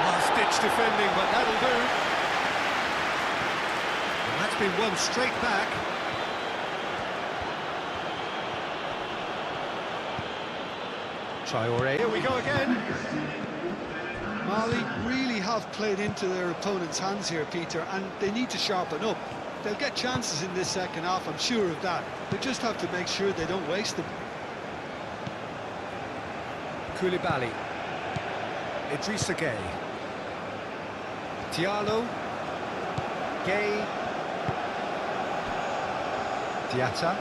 Last-ditch defending, but that'll do. And that's been won straight back. Traoré. Here we go again. Mali really have played into their opponent's hands here, Peter, and they need to sharpen up. They'll get chances in this second half, I'm sure of that. They just have to make sure they don't waste them. Koulibaly. Idrissa Gay. Diallo. Gay. Diatta.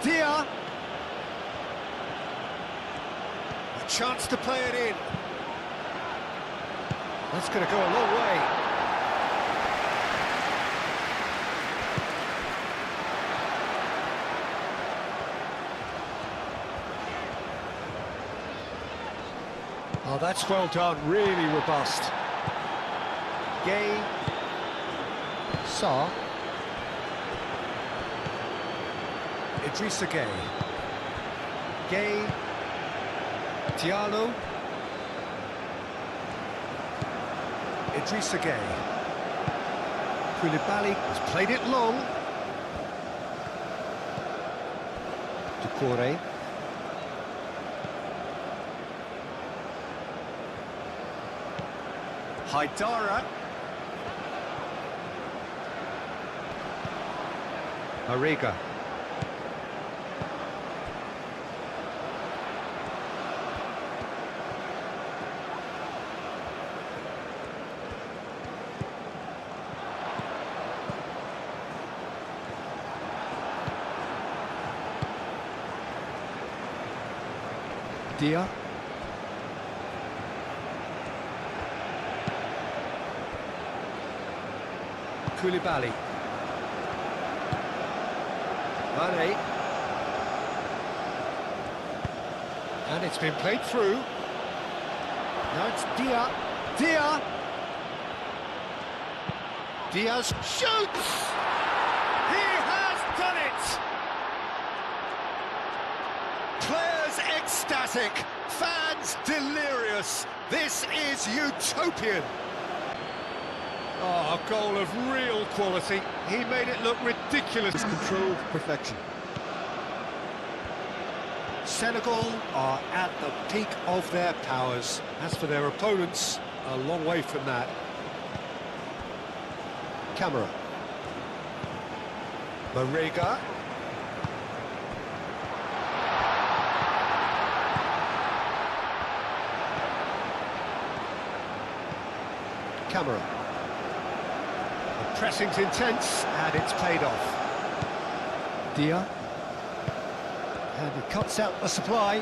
Dia. A chance to play it in. That's going to go a long way. Oh, that's well done, really robust. Gay. Sarr. Idrissa Gay. Gay. Diallo. Idrissa Gay. Koulibaly has played it long. Ducouré. Haidara. Mariga. Dia. Koulibaly. Mane. And it's been played through. Now it's Dia. Dia. Diaz shoots! He has done it! Players ecstatic, fans delirious. This is utopian. Oh, a goal of real quality. He made it look ridiculous. It's controlled perfection. Senegal are at the peak of their powers. As for their opponents, a long way from that. Camera. Mariga. Camera. The pressing's intense, and it's paid off. Dia. And he cuts out the supply.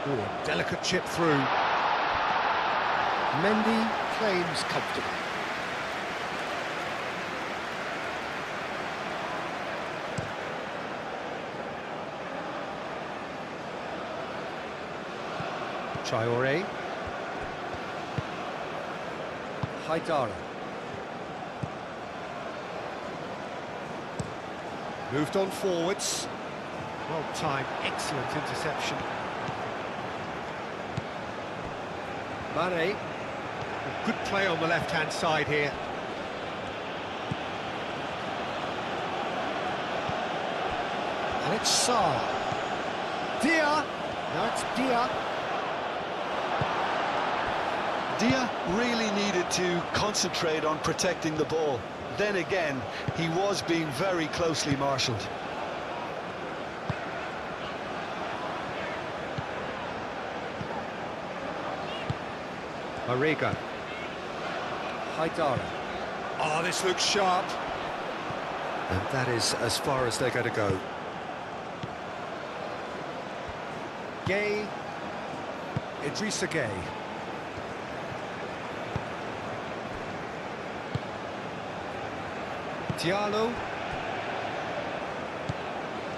Ooh, a delicate chip through. Mendy claims comfortably. Traore. Haidara. Moved on forwards. Well timed, excellent interception. Mane. Good play on the left-hand side here. And it's Sarr. Dia. Now it's Dia. Dia really needed to concentrate on protecting the ball. Then again, he was being very closely marshalled. Marega. Haidara. Oh, this looks sharp. And that is as far as they're going to go. Gay. Idrissa Gay. Diallo.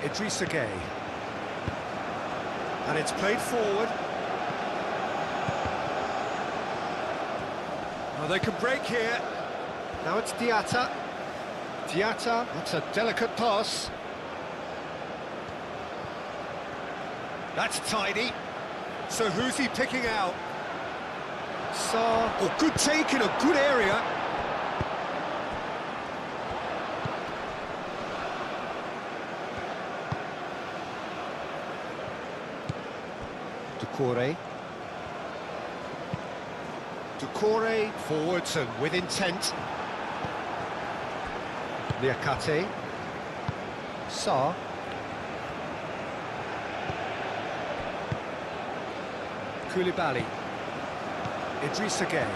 Idrissa Gay. And it's played forward. Oh, they can break here. Now it's Diatta. Diatta, that's a delicate pass. That's tidy. So who's he picking out? Sarr. Oh, good take in a good area. Doucouré. Doucouré forwards and with intent. Niakate. Sarr. Koulibaly. Idrissa Gay.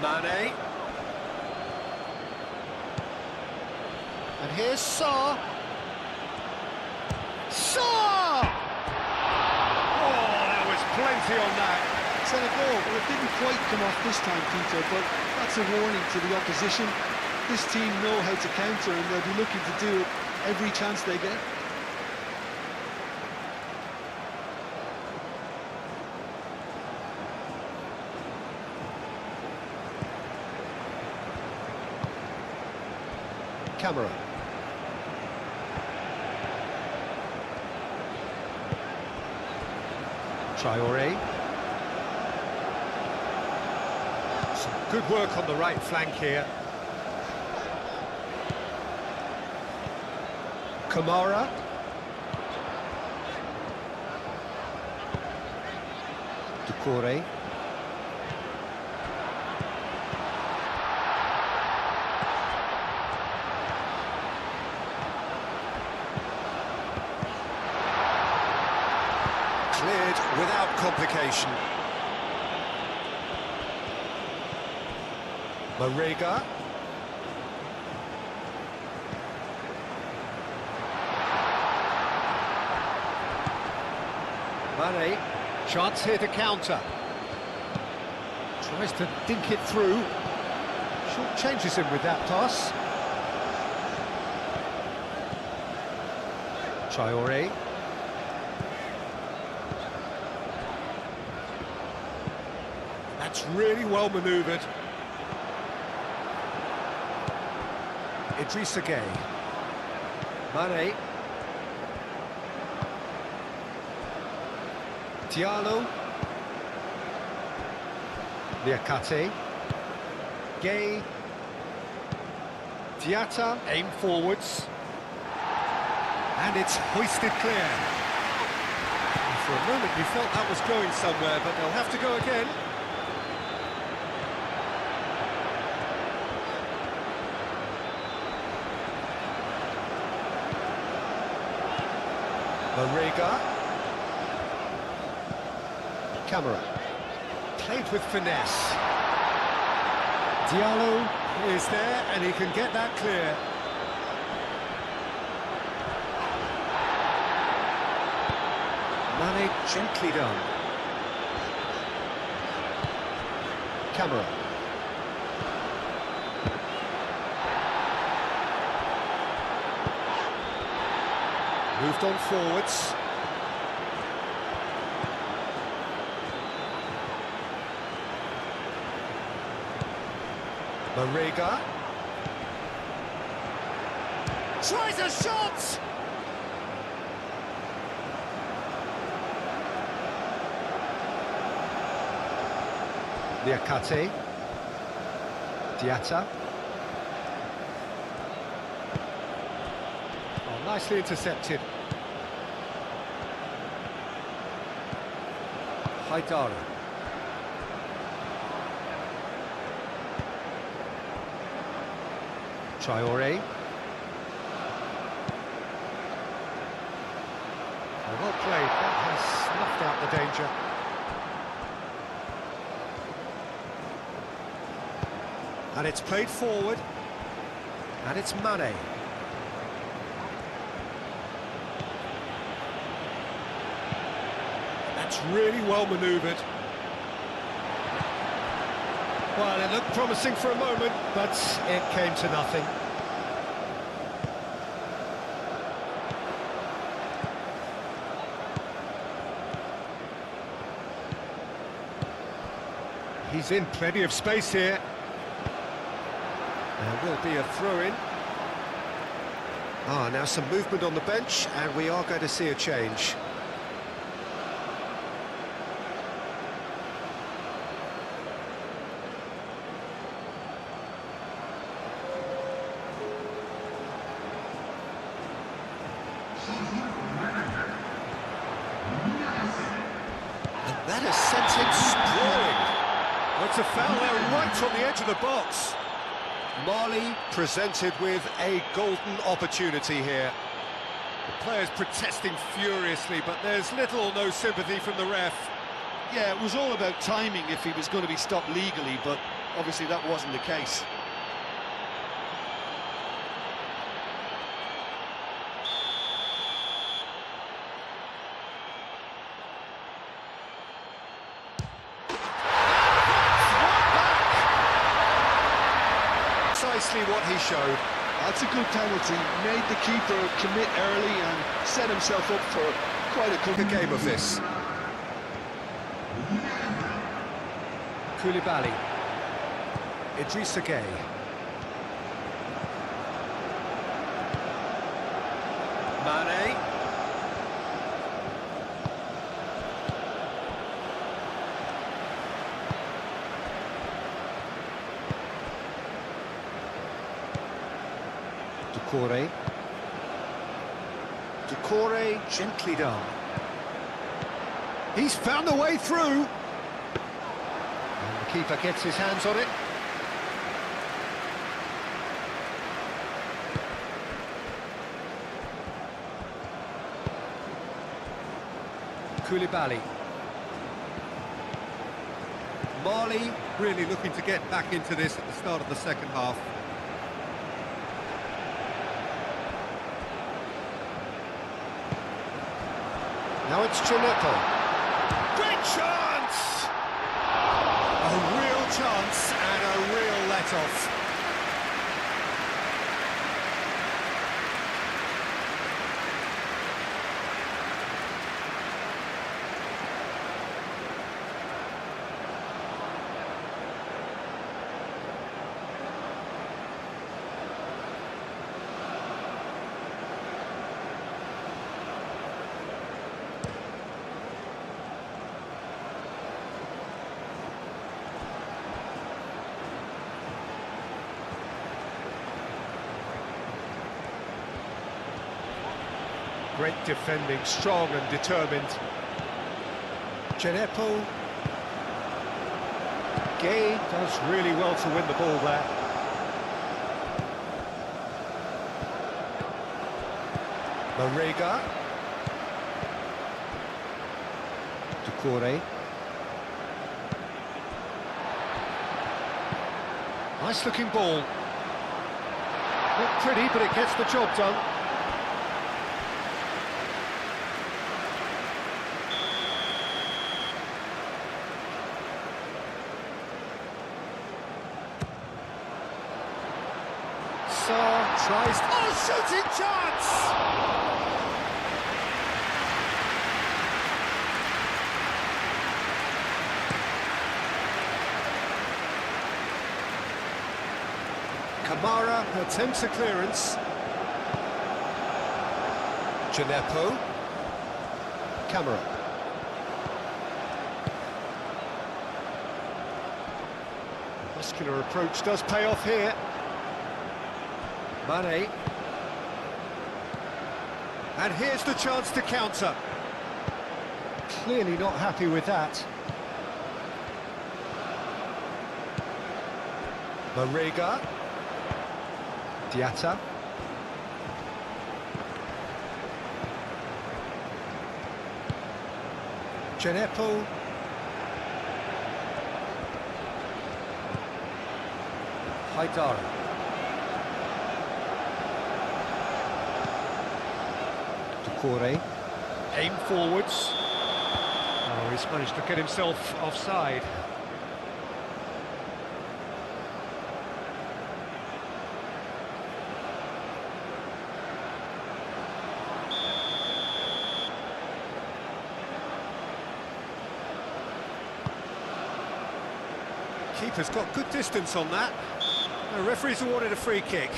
Mane. And here's Sarr. Sarr! Oh, that was plenty on that. Senegal, well, it didn't quite come off this time, Peter, but that's a warning to the opposition. This team know how to counter, and they'll be looking to do it every chance they get. Camera. Traore. Some good work on the right flank here. Kamara. Doucouré. Cleared without complication. Marega. Mane, chance here to counter. Tries to dink it through. Short changes him with that pass. Traore. That's really well manoeuvred. Idrissa Gay. Mane. Diallo. Niakate. Gay. Diatta, aim forwards. And it's hoisted clear. And for a moment you felt that was going somewhere, but they'll have to go again. Marega. Camera. Played with finesse. Diallo is there, and he can get that clear. Mane gently done. Camera. Moved on forwards. Marega. Tries a shot! Niakate. Diatta. Oh, nicely intercepted. Haidara. Traore. Well played, that has snuffed out the danger. And it's played forward, and it's Mane. That's really well manoeuvred. Well, it looked promising for a moment, but it came to nothing. He's in plenty of space here. There will be a throw-in. Now some movement on the bench, and we are going to see a change. And that has sent him sprawling. It's a foul there right on the edge of the box. Marley presented with a golden opportunity here. The players protesting furiously, but there's little or no sympathy from the ref. Yeah, it was all about timing if he was going to be stopped legally, but obviously that wasn't the case. Precisely what he showed. That's a good penalty. Made the keeper commit early and set himself up for quite a Good game of this. Koulibaly. Idrissa Gueye. Mane. Doucouré gently done. He's found a way through. And the keeper gets his hands on it. Koulibaly. Marley really looking to get back into this at the start of the second half. Now it's Gineppo. Great chance! A real chance and a real let-off. Great defending, strong and determined. Gineppo. Gueye does really well to win the ball there. Marega. Doucouré. Nice looking ball. Not pretty, but it gets the job done. Sarr tries... Oh, shooting chance! Kamara attempts a clearance. Gineppo. Camera. Muscular approach does pay off here. Mane. And here's the chance to counter. Clearly not happy with that. Marega. Diatta. Gineppo. Haidara. Doucouré. Aim forwards. Oh, he's managed to get himself offside. Keeper's got good distance on that. The referee's awarded a free kick.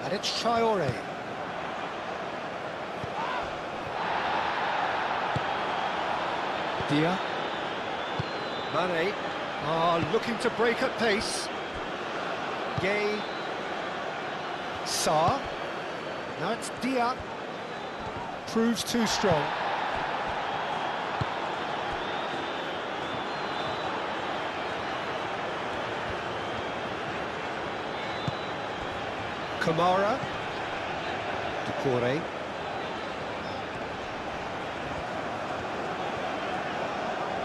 And it's Traoré. Dia. Mane. Looking to break at pace. Gay. Sarr. Now it's Dia. Proves too strong. Kamara. Doucouré.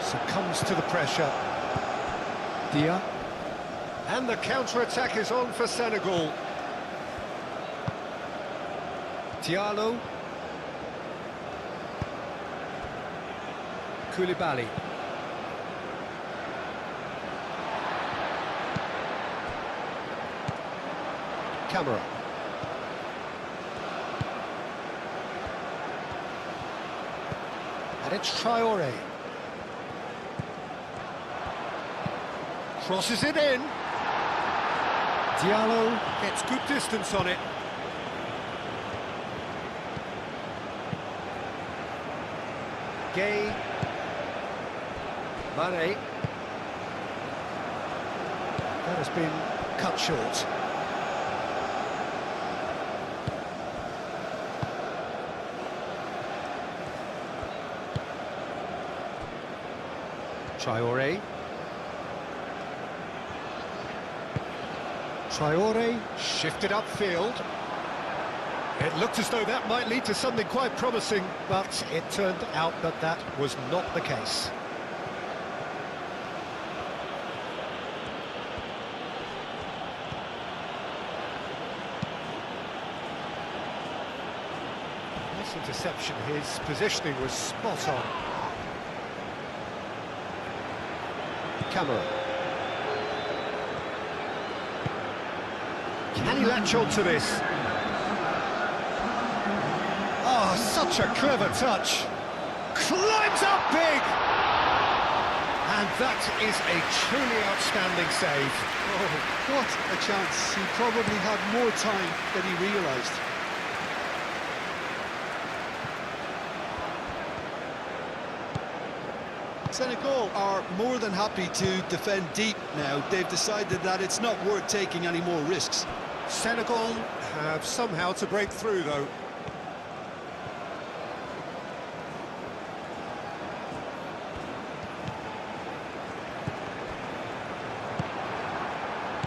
Succumbs to the pressure. Dia. And the counter-attack is on for Senegal. Diallo. Koulibaly. Camera. And it's Traoré. Crosses it in. Diallo gets good distance on it. Gay. Mane. That has been cut short. Traoré. Traoré shifted upfield. It looked as though that might lead to something quite promising, but it turned out that that was not the case. Nice interception. His positioning was spot on. Camera. Can he latch on to this? Oh, such a clever touch. Climbs up big! And that is a truly outstanding save. Oh, what a chance. He probably had more time than he realised. Senegal are more than happy to defend deep now. They've decided that it's not worth taking any more risks. Senegal have somehow to break through, though.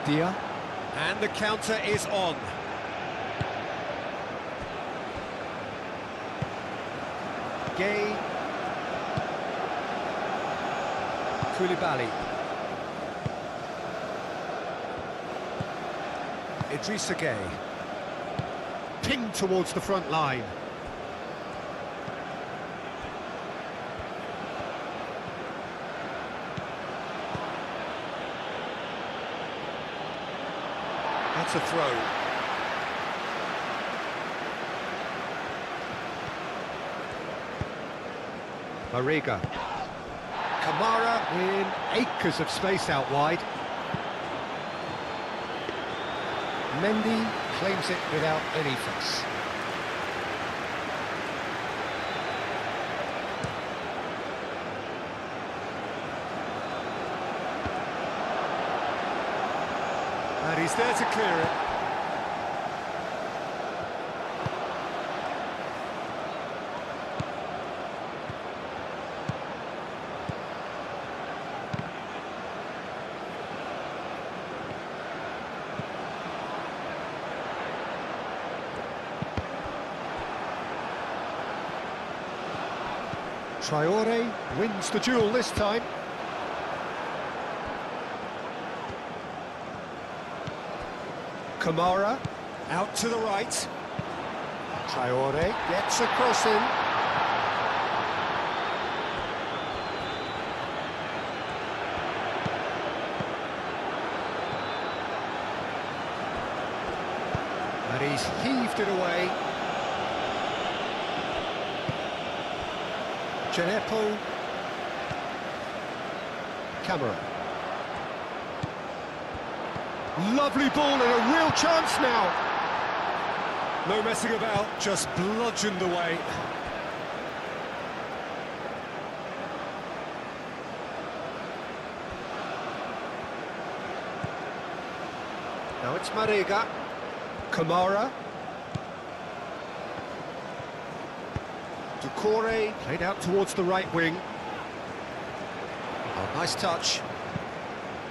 Dia. And the counter is on. Gay. Koulibaly. Idrissa Gay. Pinged towards the front line. That's a throw. Mariga. Kamara in acres of space out wide. Mendy claims it without any fuss. And he's there to clear it. Traore wins the duel this time. Kamara out to the right. Traore gets a cross in. And he's heaved it away. Genepo. Camera. Lovely ball and a real chance now. No messing about, just bludgeoned away. Now it's Mariga. Kamara. Doucouré played out towards the right wing. Oh, nice touch.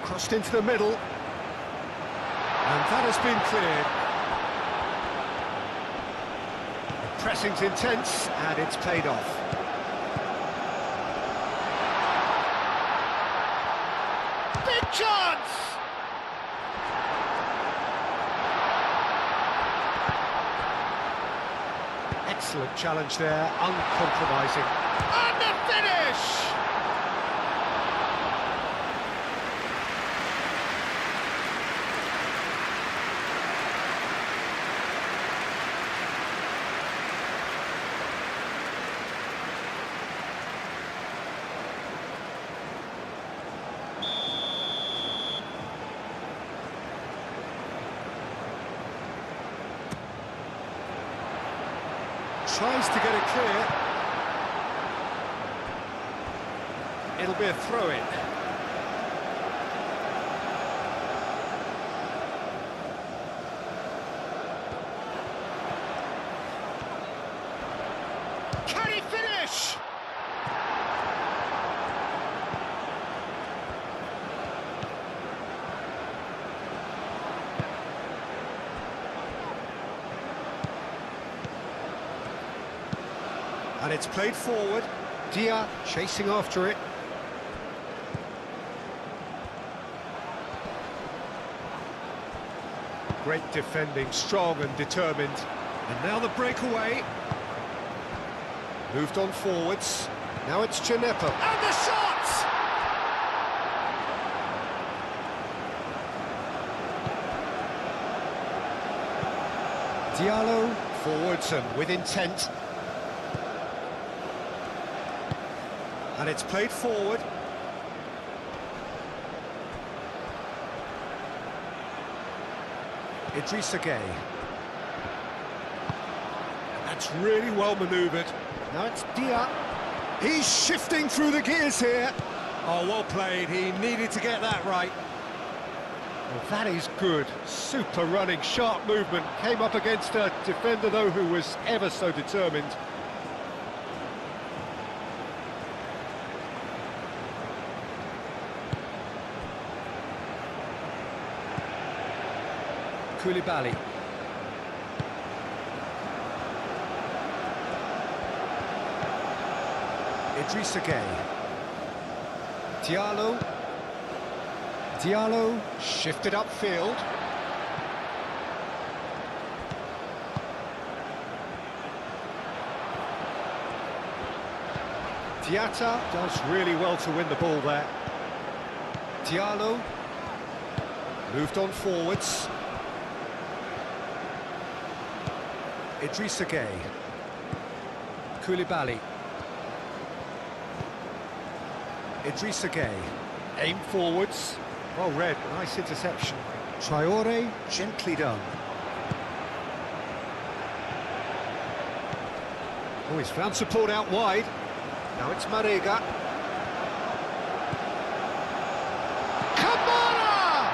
Crossed into the middle. And that has been cleared. The pressing's intense, and it's paid off. Big chance! Excellent challenge there, uncompromising. And the finish! Tries to get it clear. It'll be a throw-in. Can he finish? And it's played forward. Dia chasing after it. Great defending, strong and determined. And now the breakaway. Moved on forwards. Now it's Genepo. And the shot! Diallo forwards and with intent. And it's played forward. Idrissa Gay. That's really well manoeuvred. Now it's Dia. He's shifting through the gears here. Oh, well played. He needed to get that right. Well, that is good. Super running, sharp movement. Came up against a defender, though, who was ever so determined. Koulibaly. Idrissa Gueye. Diallo shifted upfield. Diatta does really well to win the ball there. Diallo moved on forwards. Idrissa Gueye. Koulibaly. Idrissa Gueye. Aim forwards. Well read, nice interception. Traore, gently done. Oh, he's found support out wide. Now it's Marega. Kamara!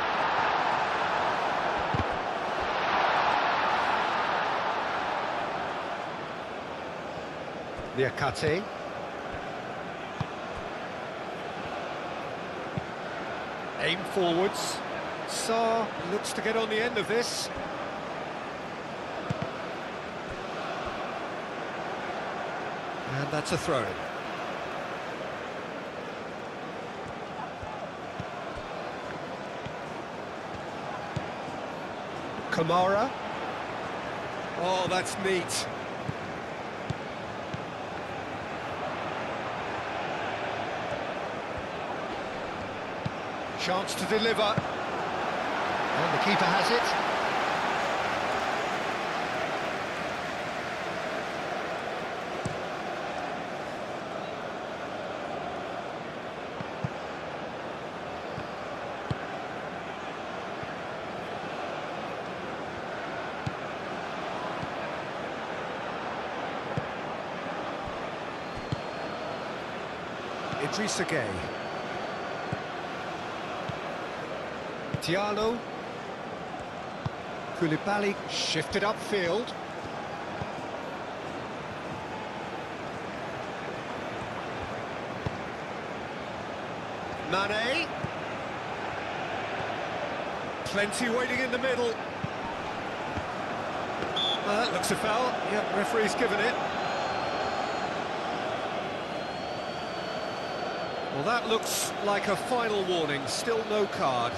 Niakate. Aim forwards. Sarr looks to get on the end of this. And that's a throw-in. Kamara. Oh, that's neat. Chance to deliver. And the keeper has it. Idrissa Gueye. Diallo. Koulibaly shifted upfield. Mane. Plenty waiting in the middle. That looks a foul. Yep, referee's given it. Well, that looks like a final warning. Still no card.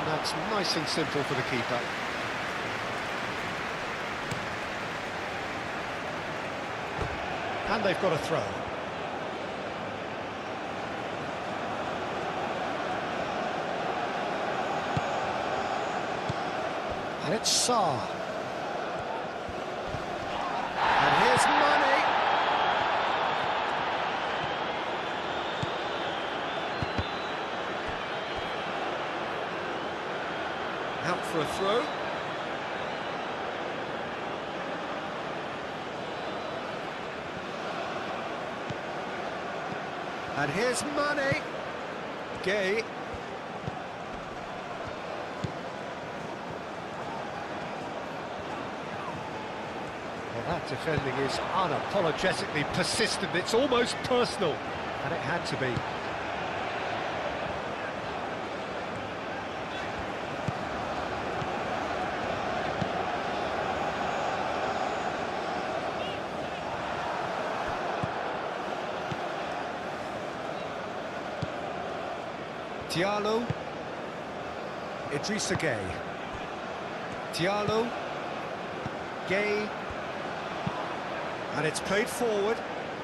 That's nice and simple for the keeper. And they've got a throw. And it's Sarr. And here's Mane. Out for a throw. And here's Mane. Gueye. Well, that defending is unapologetically persistent. It's almost personal. And it had to be. Diallo. Idrissa Gueye. Diallo. Gueye. And it's played forward.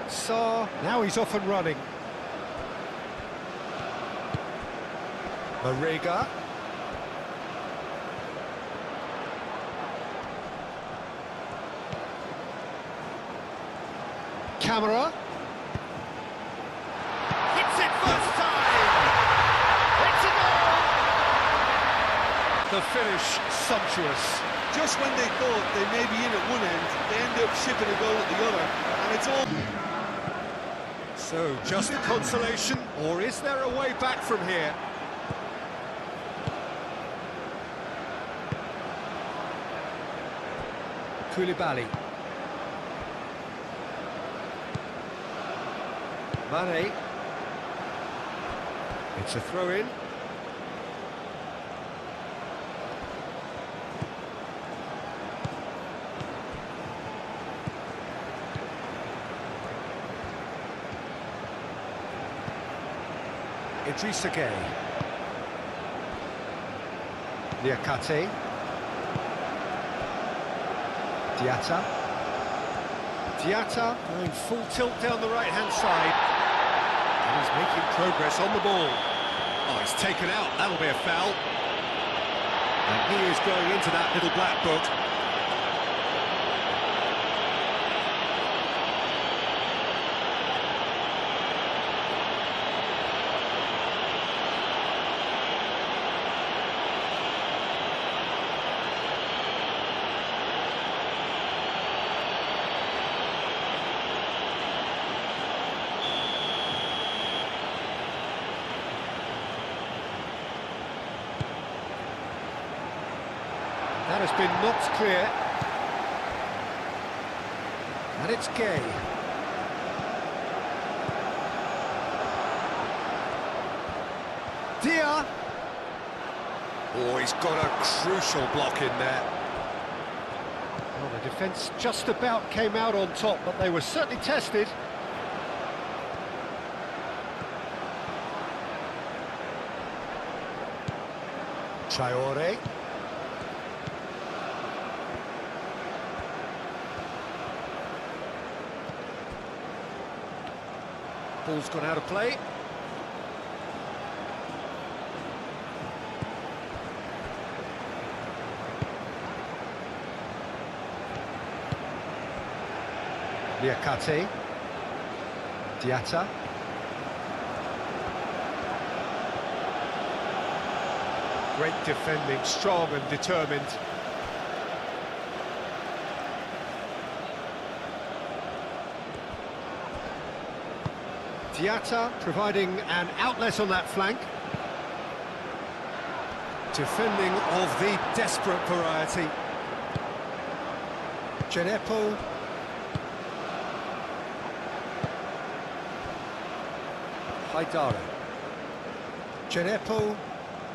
Sarr. Now he's off and running. Marega. Camera. Hits it first time! It's a goal! The finish sumptuous. Just when they thought they may be in at one end, they end up shipping a goal at the other, and it's all... So, just consolation, or is there a way back from here? Koulibaly. Mane. It's a throw-in. Idrissa Gueye. Niakate. Diatta going full tilt down the right-hand side. And he's making progress on the ball. Oh, he's taken out. That'll be a foul. And he is going into that little black book. That has been knocked clear. And it's Gueye. Dia. Oh, he's got a crucial block in there. Well, the defence just about came out on top, but they were certainly tested. Traore. Ball's gone out of play. Niakate. Diatta. Great defending, strong and determined. Diatta providing an outlet on that flank. Defending of the desperate variety. Genepo. Haidara. Genepo.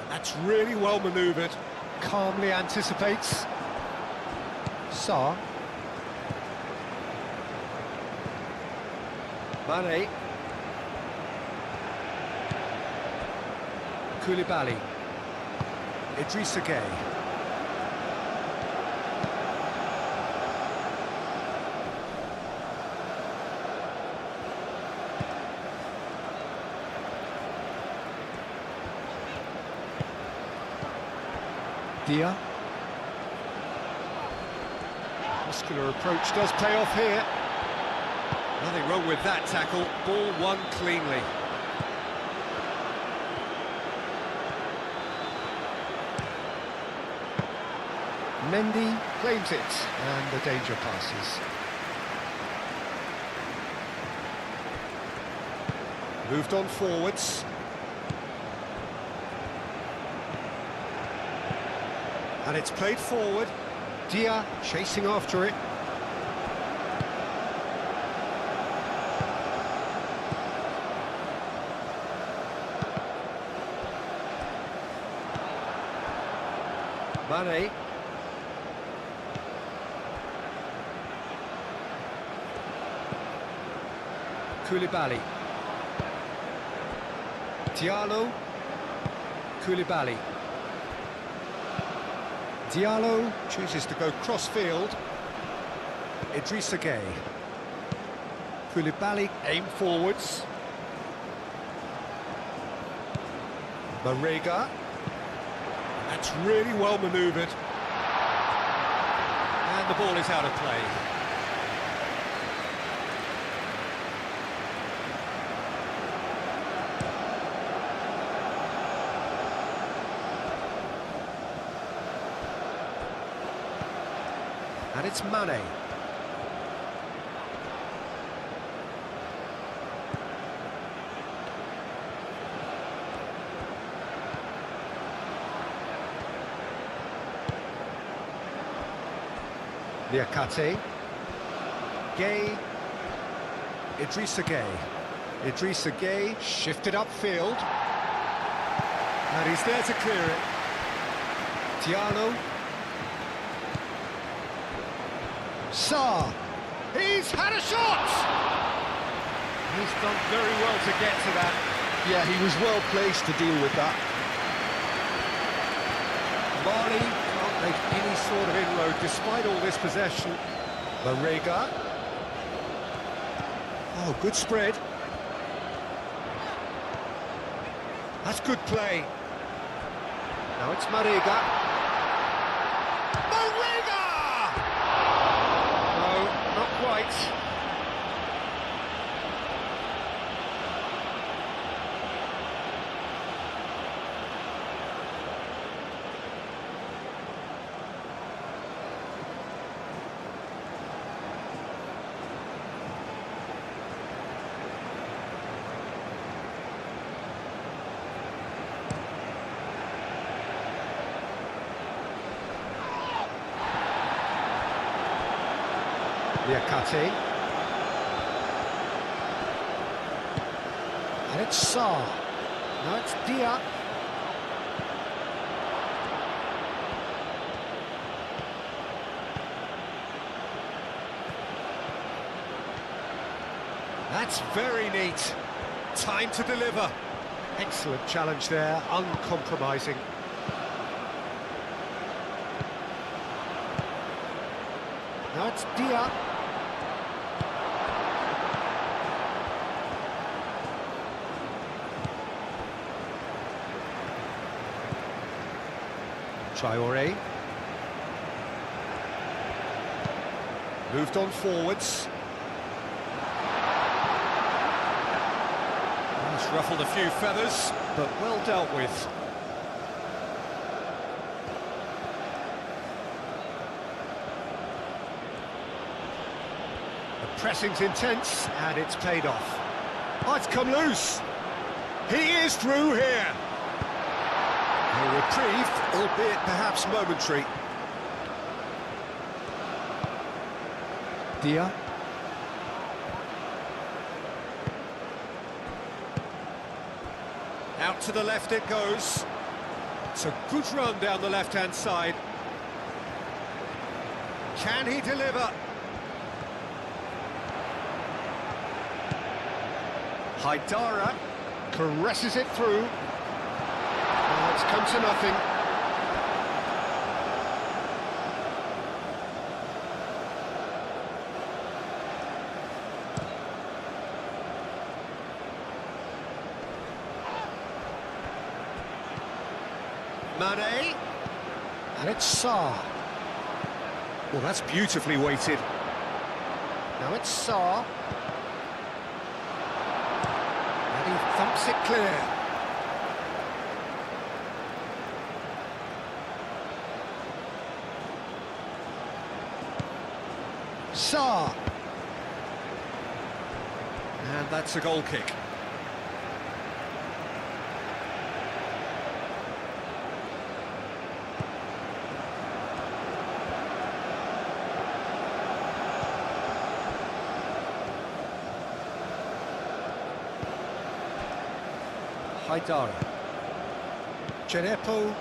That's really well manoeuvred. Calmly anticipates. Sarr. Mane. Koulibaly. Idrissa Gueye. Dia. Muscular approach does pay off here. Nothing wrong with that tackle. Ball won cleanly. Mendy claims it, and the danger passes. Moved on forwards. And it's played forward. Dia chasing after it. Mane. Koulibaly. Diallo. Koulibaly. Diallo chooses to go cross-field. Idrissa Gueye. Koulibaly aim forwards. Marega. That's really well manoeuvred. And the ball is out of play. And it's Mane. Niakate. Gay. Idrissa Gay. Idrissa Gay shifted upfield. And he's there to clear it. Tiano. Sarr. He's had a shot! He's done very well to get to that. Yeah, he was well placed to deal with that. Marley can't make any sort of inroad despite all this possession. Marega. Oh, good spread. That's good play. Now it's Marega. Marega! No, not quite. Niakate. And it's Sarr. Now it's Dia. That's very neat. Time to deliver. Excellent challenge there, uncompromising. Now it's Dia. Traoré. Moved on forwards. He's ruffled a few feathers, but well dealt with. The pressing's intense, and it's paid off. Oh, it's come loose. He is through here. A reprieve, albeit perhaps momentary. Dia. Out to the left it goes. It's a good run down the left-hand side. Can he deliver? Haidara caresses it through. Now it's come to nothing. Mane, and it's Sarr. Well, that's beautifully weighted. Now it's Sarr. And he thumps it clear. Sarr. And that's a goal kick. Haidara. Genepo.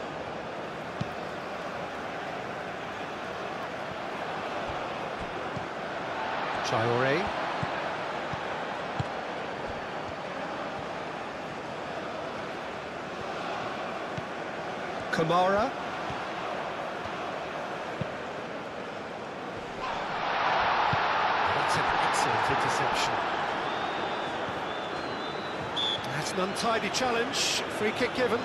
Traoré. Kamara. That's an excellent interception. That's an untidy challenge. Free kick given.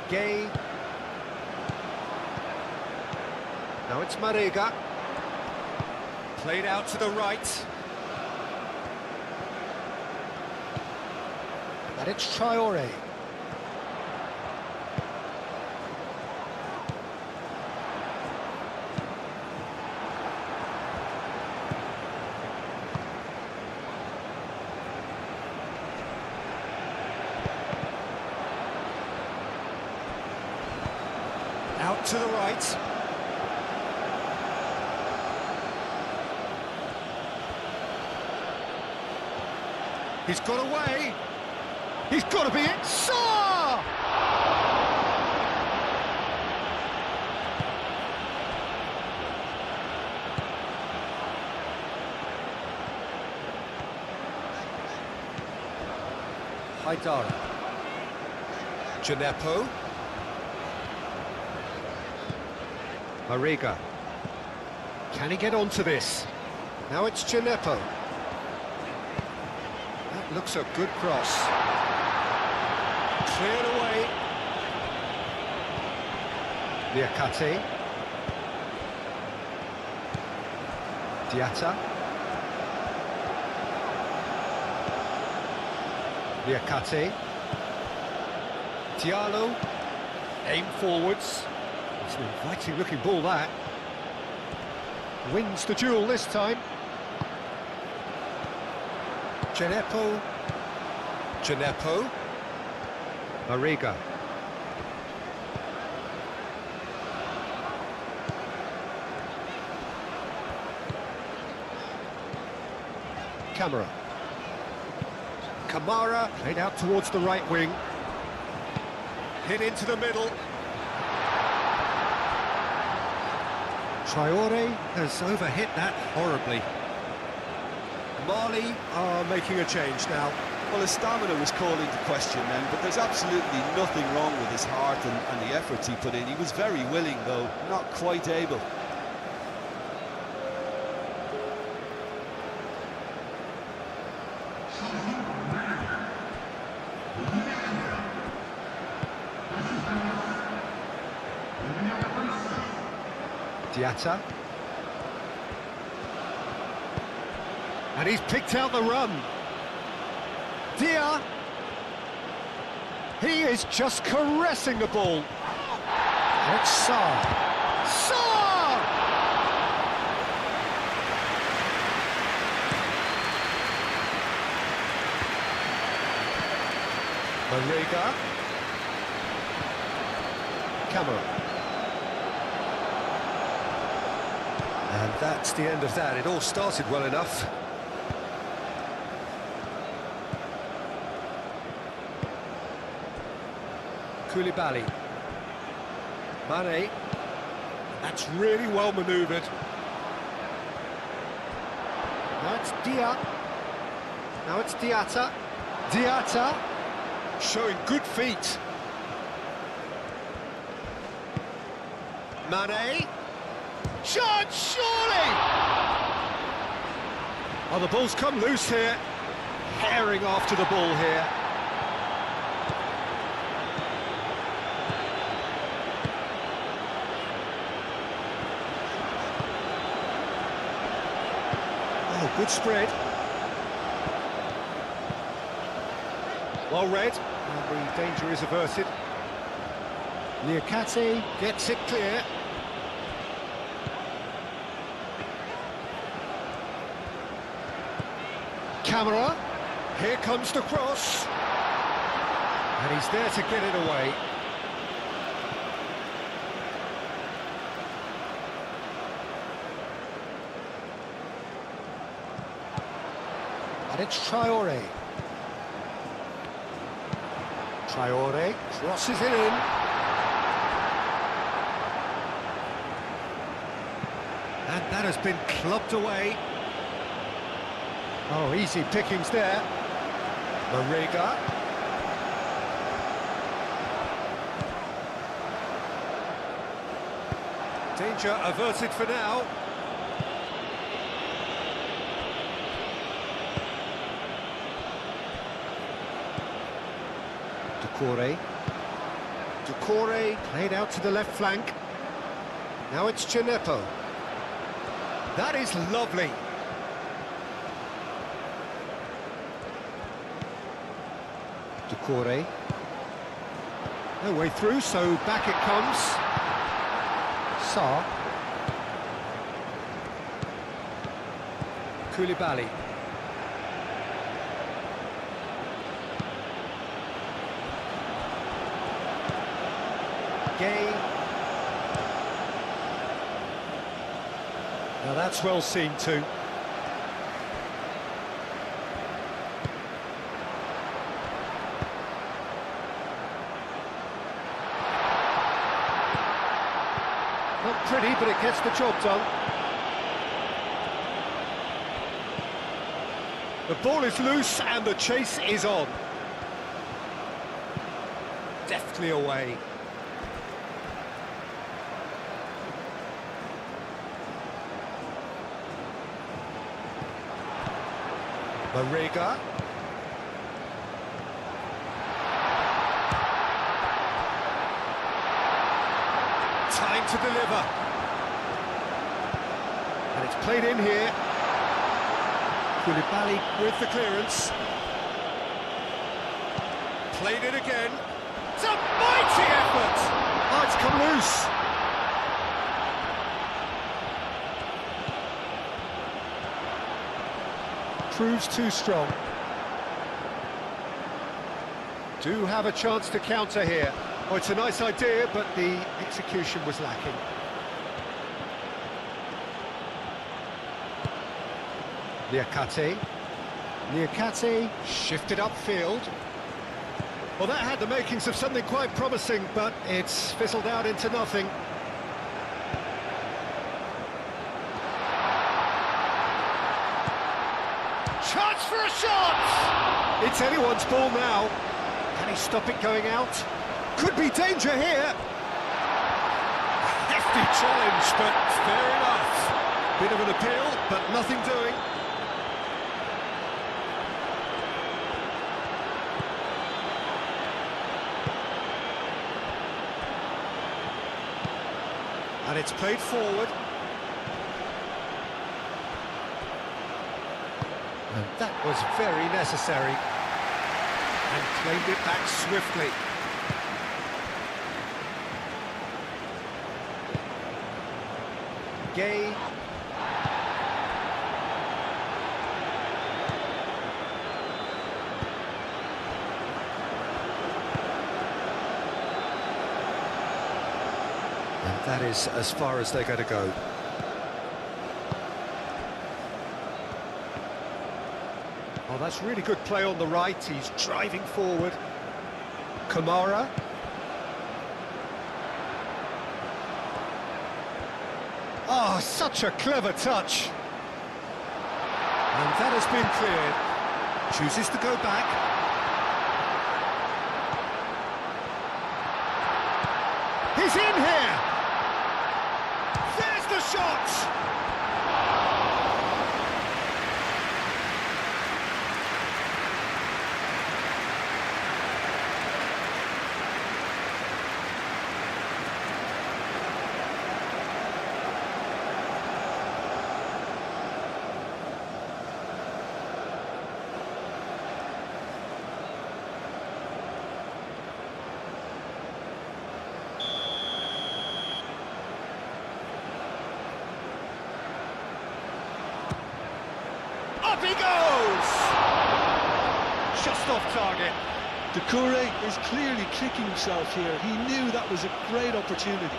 Gay. Now it's Marega. Played out to the right. And it's Traore. Out to the right. He's got away. He's got to be it. Saw! Haidara. Gineppo. Marega. Can he get onto this? Now it's Gineppo. That looks a good cross. Cleared away. Liakate. Diatta. Liakate. Diallo. Aim forwards. It's an inviting looking ball, that. Wins the duel this time. Gineppo. Gineppo. Marega. Camara. Kamara played out towards the right wing. Hit into the middle. Traore has overhit that horribly. Mali are making a change now. Well, his stamina was called into question then, but there's absolutely nothing wrong with his heart and the efforts he put in. He was very willing, though, not quite able. Diatta. And he's picked out the run. Dia. He is just caressing the ball. It's Sarr. Sarr! Marega. Camara. And that's the end of that. It all started well enough. Koulibaly. Mane. That's really well manoeuvred. Now it's Dia. Now it's Diatta. Diatta showing good feet. Mane. Shot, surely! Oh, the ball's come loose here. Herring after the ball here. Oh, good spread. Well read. And the danger is averted. Liakate gets it clear. Camara, here comes the cross, and he's there to get it away. And it's Traore. Traore crosses it in. And that has been clubbed away. Oh, easy pickings there. Marega. Danger averted for now. Doucouré. Doucouré played out to the left flank. Now it's Gineppo. That is lovely. Doucouré. No way through, so back it comes. Sarr. Koulibaly. Gay. Now that's well seen too. Not pretty, but it gets the job done. The ball is loose and the chase is on. Deftly away. Marega. Time to deliver. And it's played in here. Koulibaly with the clearance. Played it again. It's a mighty effort! Oh, it's come loose. Proves too strong. Do have a chance to counter here. Oh, it's a nice idea, but the execution was lacking. Niakate shifted upfield. Well, that had the makings of something quite promising, but it's fizzled out into nothing. Chance for a shot! It's anyone's ball now. Can he stop it going out? Could be danger here. Hefty challenge, but fair enough. Bit of an appeal, but nothing doing. And it's played forward. And that was very necessary. And claimed it back swiftly. Gay. And that is as far as they're going to go. Oh, that's really good play on the right. He's driving forward. Kamara. Oh, such a clever touch. And that has been cleared. Chooses to go back. He's in here! There's the shot! Up he goes! Just off target. Doucouré is clearly kicking himself here. He knew that was a great opportunity.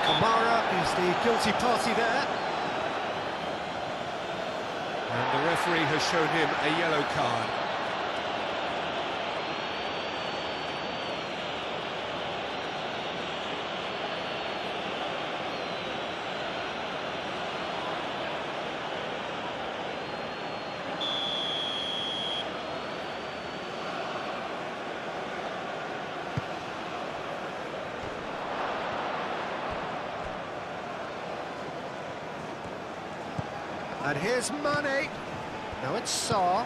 Kamara is the guilty party there. And the referee has shown him a yellow card. And here's Mane. Now it's Sarr.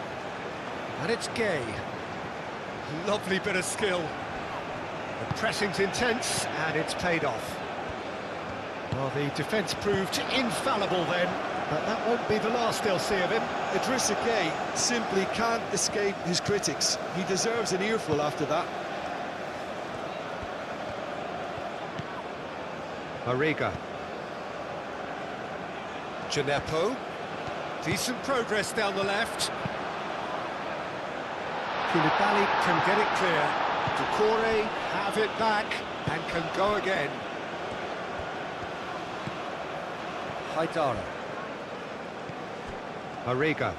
And it's Gay. Lovely bit of skill. The pressing's intense, and it's paid off. Well, the defence proved infallible then, but that won't be the last they'll see of him. Idrissa Gueye simply can't escape his critics. He deserves an earful after that. Mariga. Gineppo. Decent progress down the left. Koulibaly can get it clear. Doucouré have it back and can go again. Haidara. Mariga.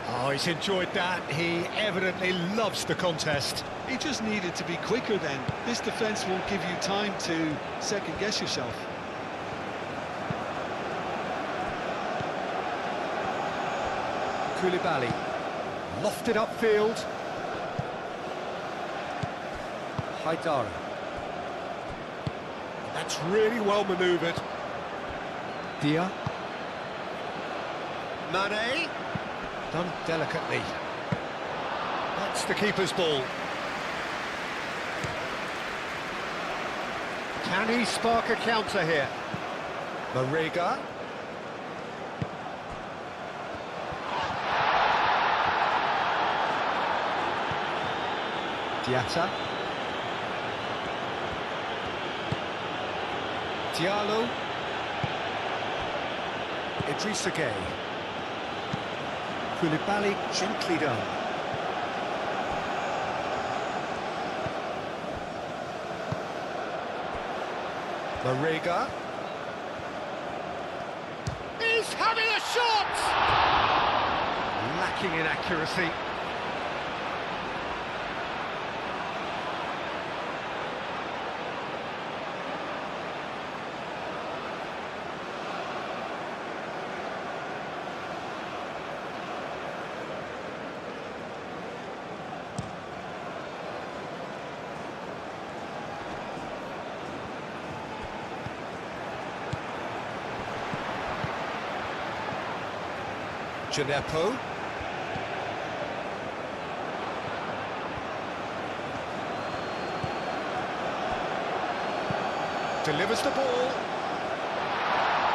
Oh, he's enjoyed that. He evidently loves the contest. He just needed to be quicker then. This defence won't give you time to second-guess yourself. Koulibaly. Lofted upfield. Haidara. That's really well manoeuvred. Dia. Mane. Done delicately. That's the keeper's ball. Can he spark a counter here? Mariga. Diatta. Diallo. Idrissa Gueye. Koulibaly gently done. Mariga. He's having a shot! Lacking in accuracy. Gineppo. Delivers the ball.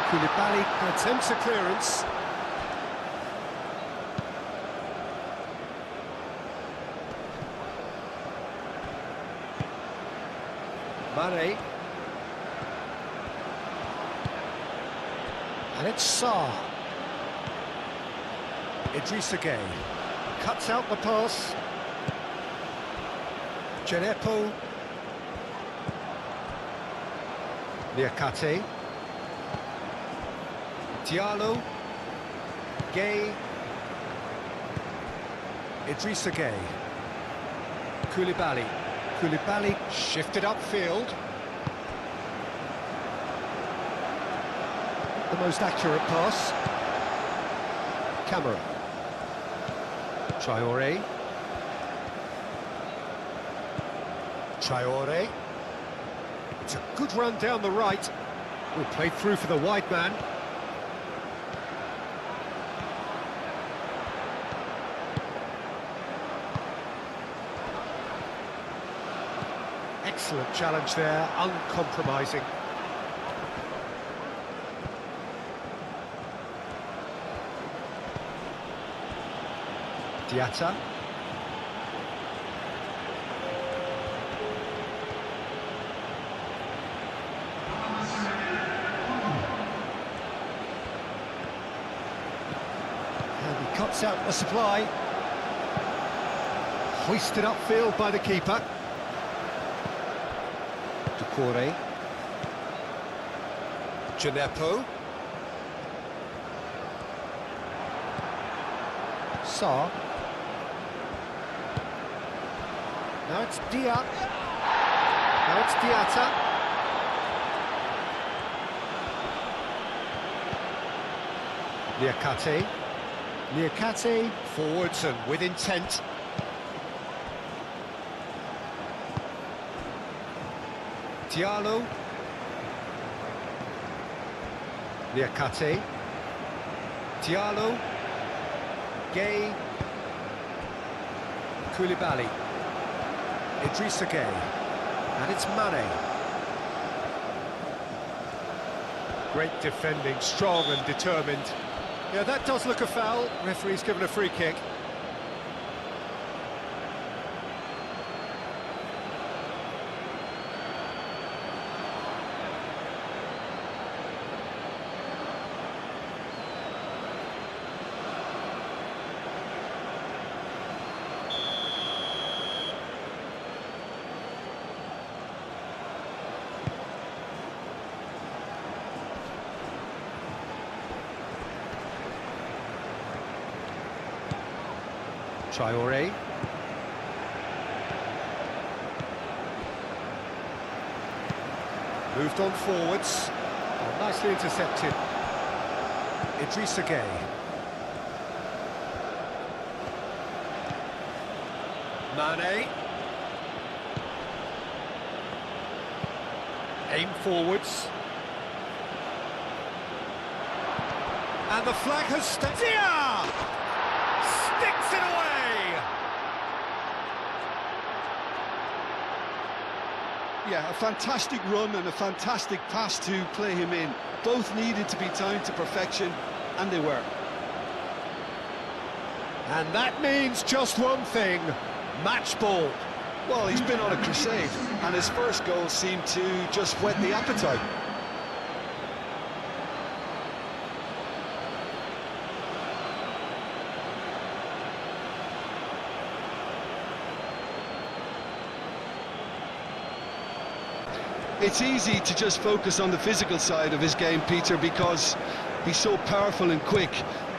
Koulibaly attempts a clearance. Mane. And it's Sarr. Idrissa Gueye cuts out the pass. Gineppo. Niakate. Diallo. Gueye. Idrissa Gueye. Koulibaly. Koulibaly shifted upfield. The most accurate pass. Camera. Traoré. Traoré. It's a good run down the right. Will play through for the wide man. Excellent challenge there, uncompromising. Diatta. And he cuts out the supply. Hoisted upfield by the keeper. Doucouré. Gineppo. Sarr. Now it's Dia. Now it's Diatta. Niakate. Niakate forwards and with intent. Diallo. Liakate, Diallo, Gay, Koulibaly, Idrissa Gay, and it's Mane. Great defending, strong and determined. Yeah, that does look a foul. Referee's given a free kick. Traoré. Moved on forwards. Oh, nicely intercepted. Idrissa Gay. Mane. Aim forwards. And the flag has stepped. Sticks it away! Yeah, a fantastic run and a fantastic pass to play him in. Both needed to be timed to perfection, and they were. And that means just one thing, match ball. Well, he's been on a crusade, and his first goal seemed to just whet the appetite. It's easy to just focus on the physical side of his game, Peter, because he's so powerful and quick,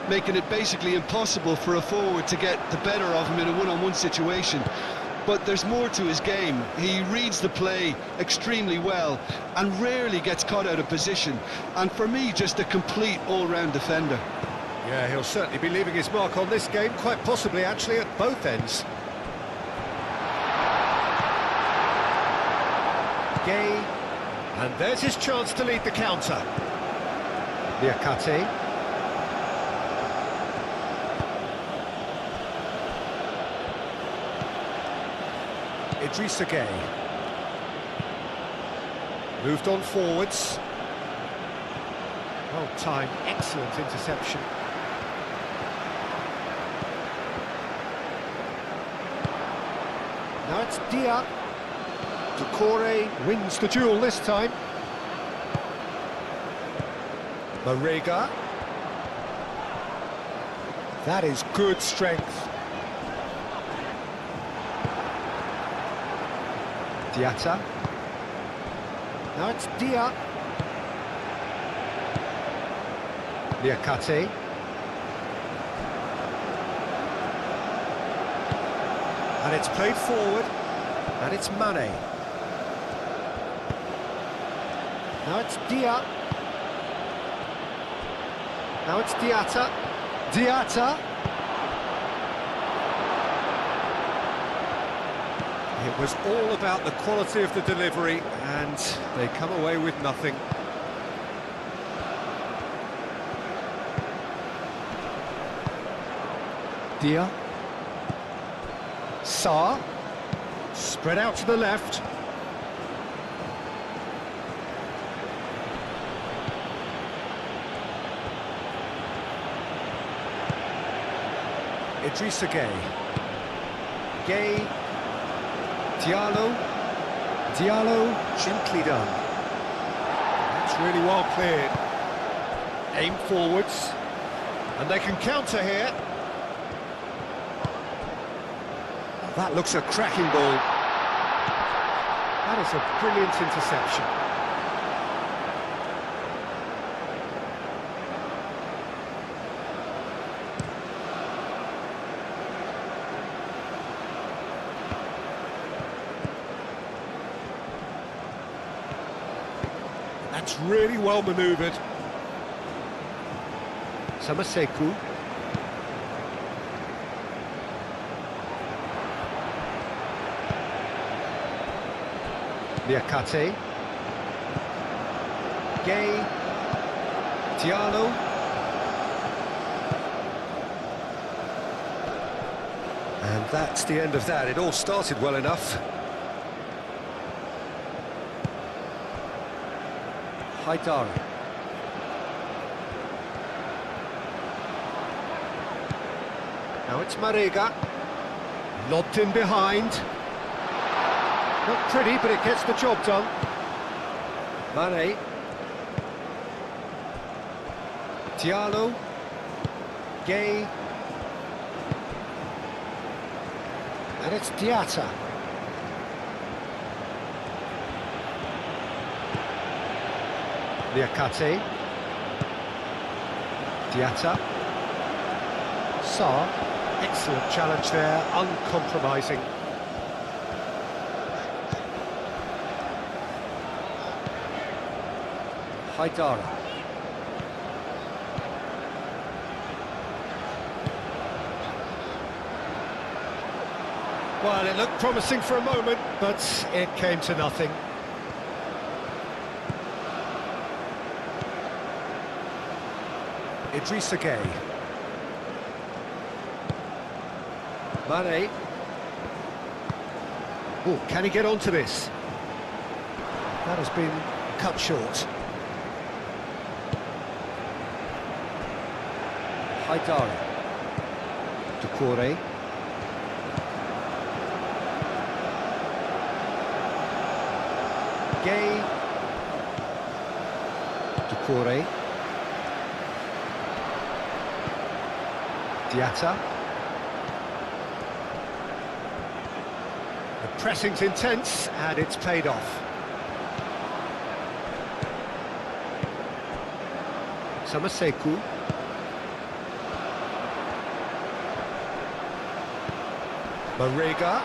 making it basically impossible for a forward to get the better of him in a one-on-one situation. But there's more to his game. He reads the play extremely well and rarely gets caught out of position. And for me, just a complete all-round defender. Yeah, he'll certainly be leaving his mark on this game, quite possibly actually at both ends. Gay, and there's his chance to lead the counter. Liakate. Idrissa Gay. Moved on forwards. Well timed, excellent interception. Now it's Dia. Doucouré wins the duel this time. Marega. That is good strength. Diatta. Now it's Dia. Liakate. And it's played forward. And it's Mane. Now it's Dia. Now it's Diatta. Diatta. It was all about the quality of the delivery, and they come away with nothing. Dia. Sarr. Spread out to the left. Idrissa Gay. Gay. Diallo. Diallo. Gently done. That's really well cleared. Aim forwards. And they can counter here. That looks a cracking ball. That is a brilliant interception. That's really well manoeuvred. Samaseku. Liakate. Gay. Diallo. And that's the end of that. It all started well enough. Haidara. Now it's Marega. Lobbed in behind. Not pretty, but it gets the job done. Mane. Diallo. Gay. And it's Diatta. Niakate. Diatta. Sarr. Excellent challenge there, uncompromising. Haidara. Well, it looked promising for a moment, but it came to nothing. Idrissa Gueye. Mane. Oh, can he get onto this? That has been cut short. Haidara. Doucouré. Gueye. Doucouré. Diatta. The pressing's intense, and it's paid off. Samaseku. Marega.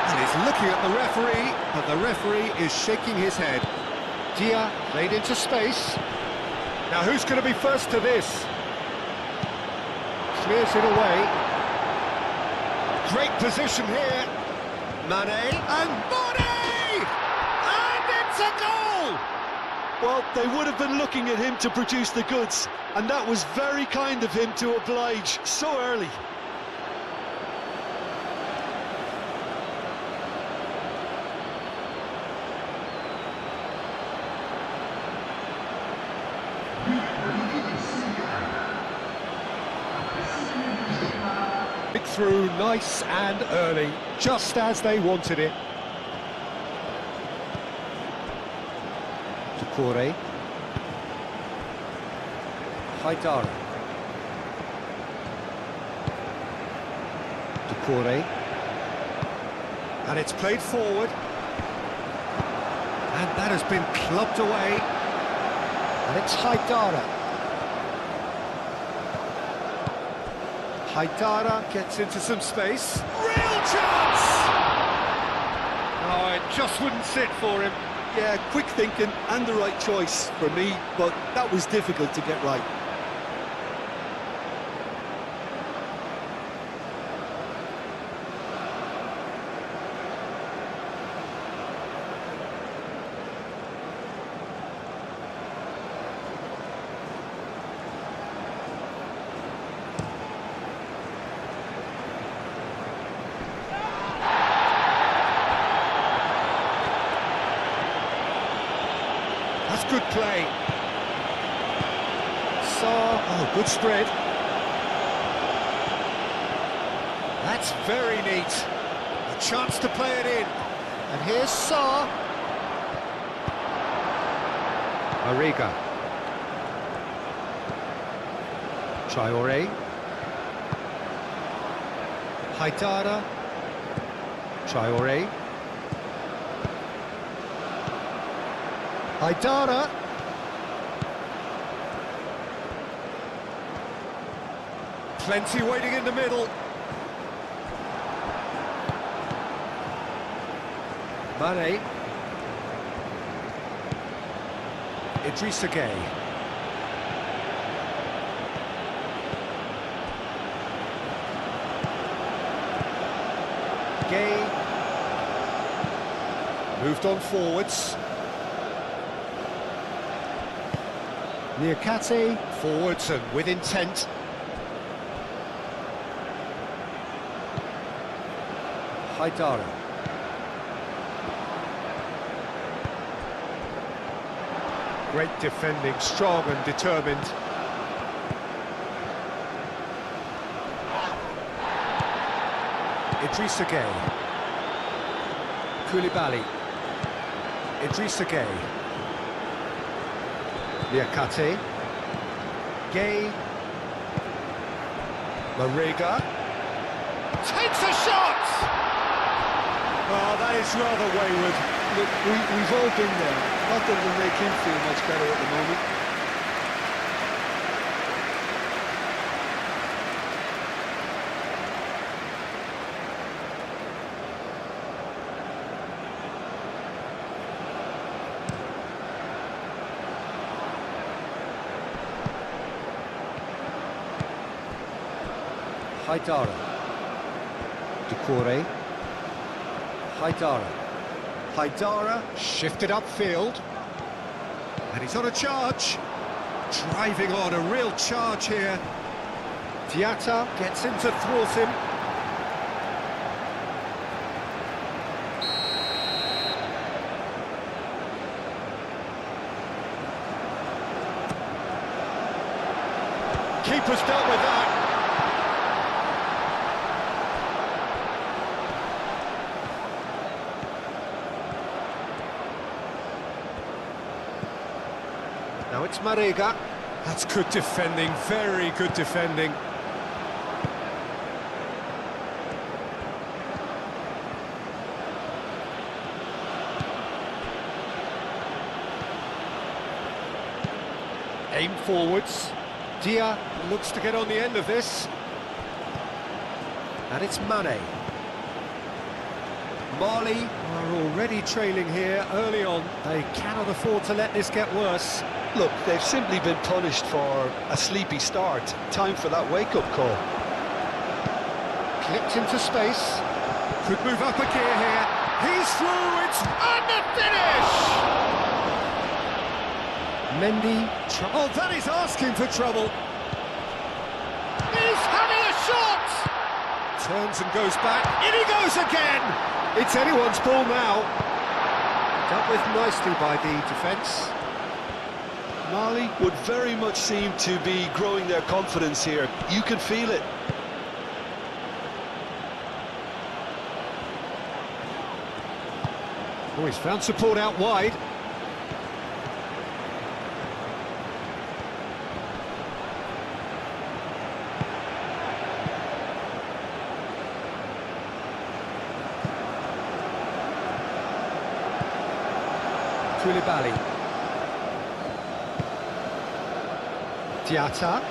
And he's looking at the referee, but the referee is shaking his head. Dia played into space. Now who's going to be first to this? Clears it away. Great position here. Mane and Mane! And it's a goal! Well, they would have been looking at him to produce the goods, and that was very kind of him to oblige so early. Through nice and early, just as they wanted it. Doucouré. Haidara. Doucouré. And it's played forward. And that has been clubbed away. And it's Haidara. Haidara gets into some space. Real chance! Oh, it just wouldn't sit for him. Yeah, quick thinking and the right choice for me, but that was difficult to get right. That's good play. Oh, good spread. That's very neat. A chance to play it in. And here's Sarr. Marega. Traoré. Haidara. Traoré. Haidara. Plenty waiting in the middle. Mane. Idrissa Gueye. Gueye. Moved on forwards. Niakate, forwards and with intent. Haidara. Great defending, strong and determined. Idrissa Gueye. Koulibaly. Idrissa Gueye. Niakate. Gueye. Marega. Takes a shot! Oh, that is rather wayward. Look, we've all been there. Not that it'll make him feel much better at the moment. Haidara. Doucouré. Haidara. Haidara shifted upfield. And he's on a charge. Driving on, a real charge here. Diatta gets him to thwart him. Keeper's dealt with that. Now it's Marega. That's good defending, very good defending. Aim forwards. Dia looks to get on the end of this. And it's Mane. Mali are already trailing here early on. They cannot afford to let this get worse. Look, they've simply been punished for a sleepy start. Time for that wake-up call. Clipped into space. Could move up a gear here. He's through, it's on the finish! Mendy. Oh, that is asking for trouble. He's having a shot! Turns and goes back. In he goes again! It's anyone's ball now. Dealt with nicely by the defence. Mali would very much seem to be growing their confidence here. You can feel it. Oh, he's found support out wide. Koulibaly. Diatta.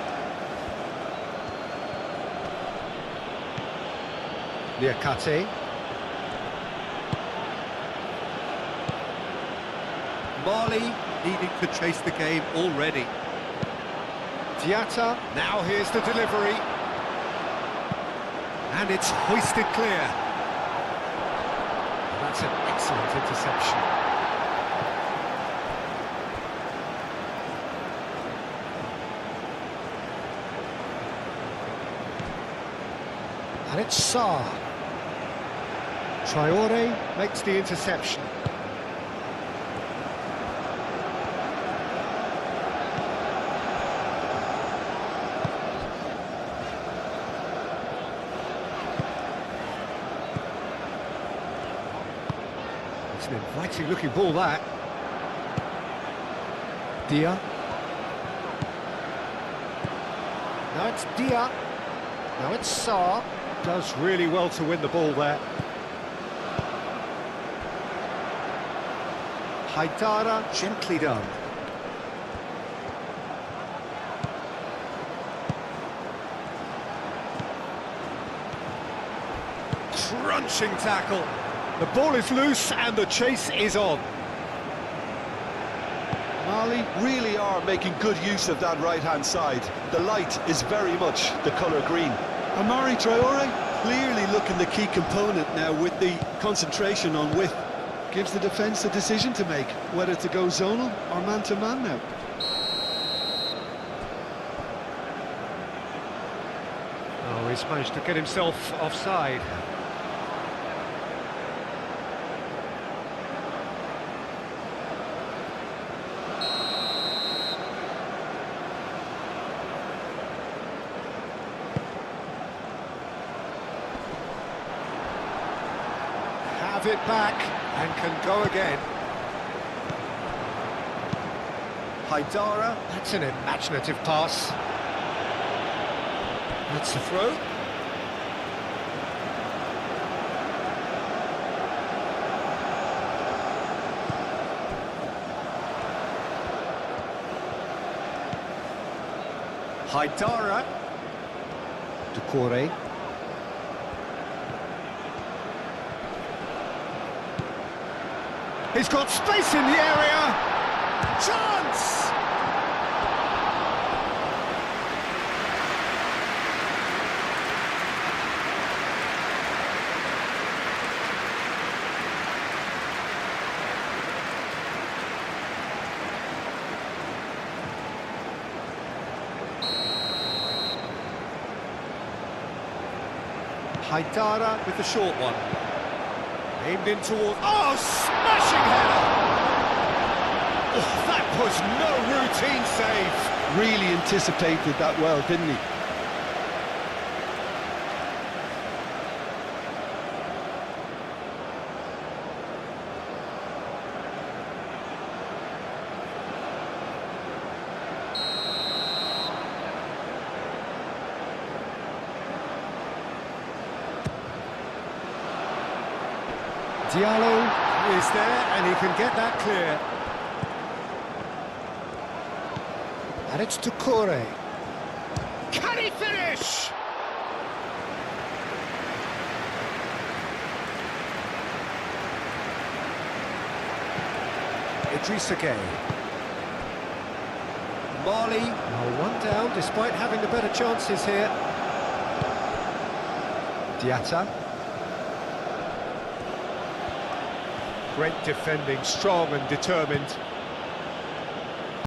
Niakate. Mali needing to chase the game already. Diatta, now here's the delivery. And it's hoisted clear. That's an excellent interception. And it's Sarr. Traoré makes the interception. It's an inviting looking ball, that. Dia. Now it's Dia. Now it's Sarr. Does really well to win the ball there. Haidara, gently done. Crunching tackle. The ball is loose and the chase is on. Mali really are making good use of that right-hand side. The light is very much the colour green. Amari Traoré clearly looking the key component now with the concentration on width. Gives the defence a decision to make, whether to go zonal or man-to-man now. Oh, he's managed to get himself offside. Have it back and can go again. Haidara, that's an imaginative pass. That's the throw. Haidara. Doucouré. He's got space in the area. Chance! Haidara with the short one. Aimed in towards... Oh, smashing header! Oh, that was no routine save. Really anticipated that well, didn't he? Diallo is there and he can get that clear. And it's Doucouré. Can he finish? Idrissa Gueye. Marley, one down despite having the better chances here. Diatta. Great defending, strong and determined.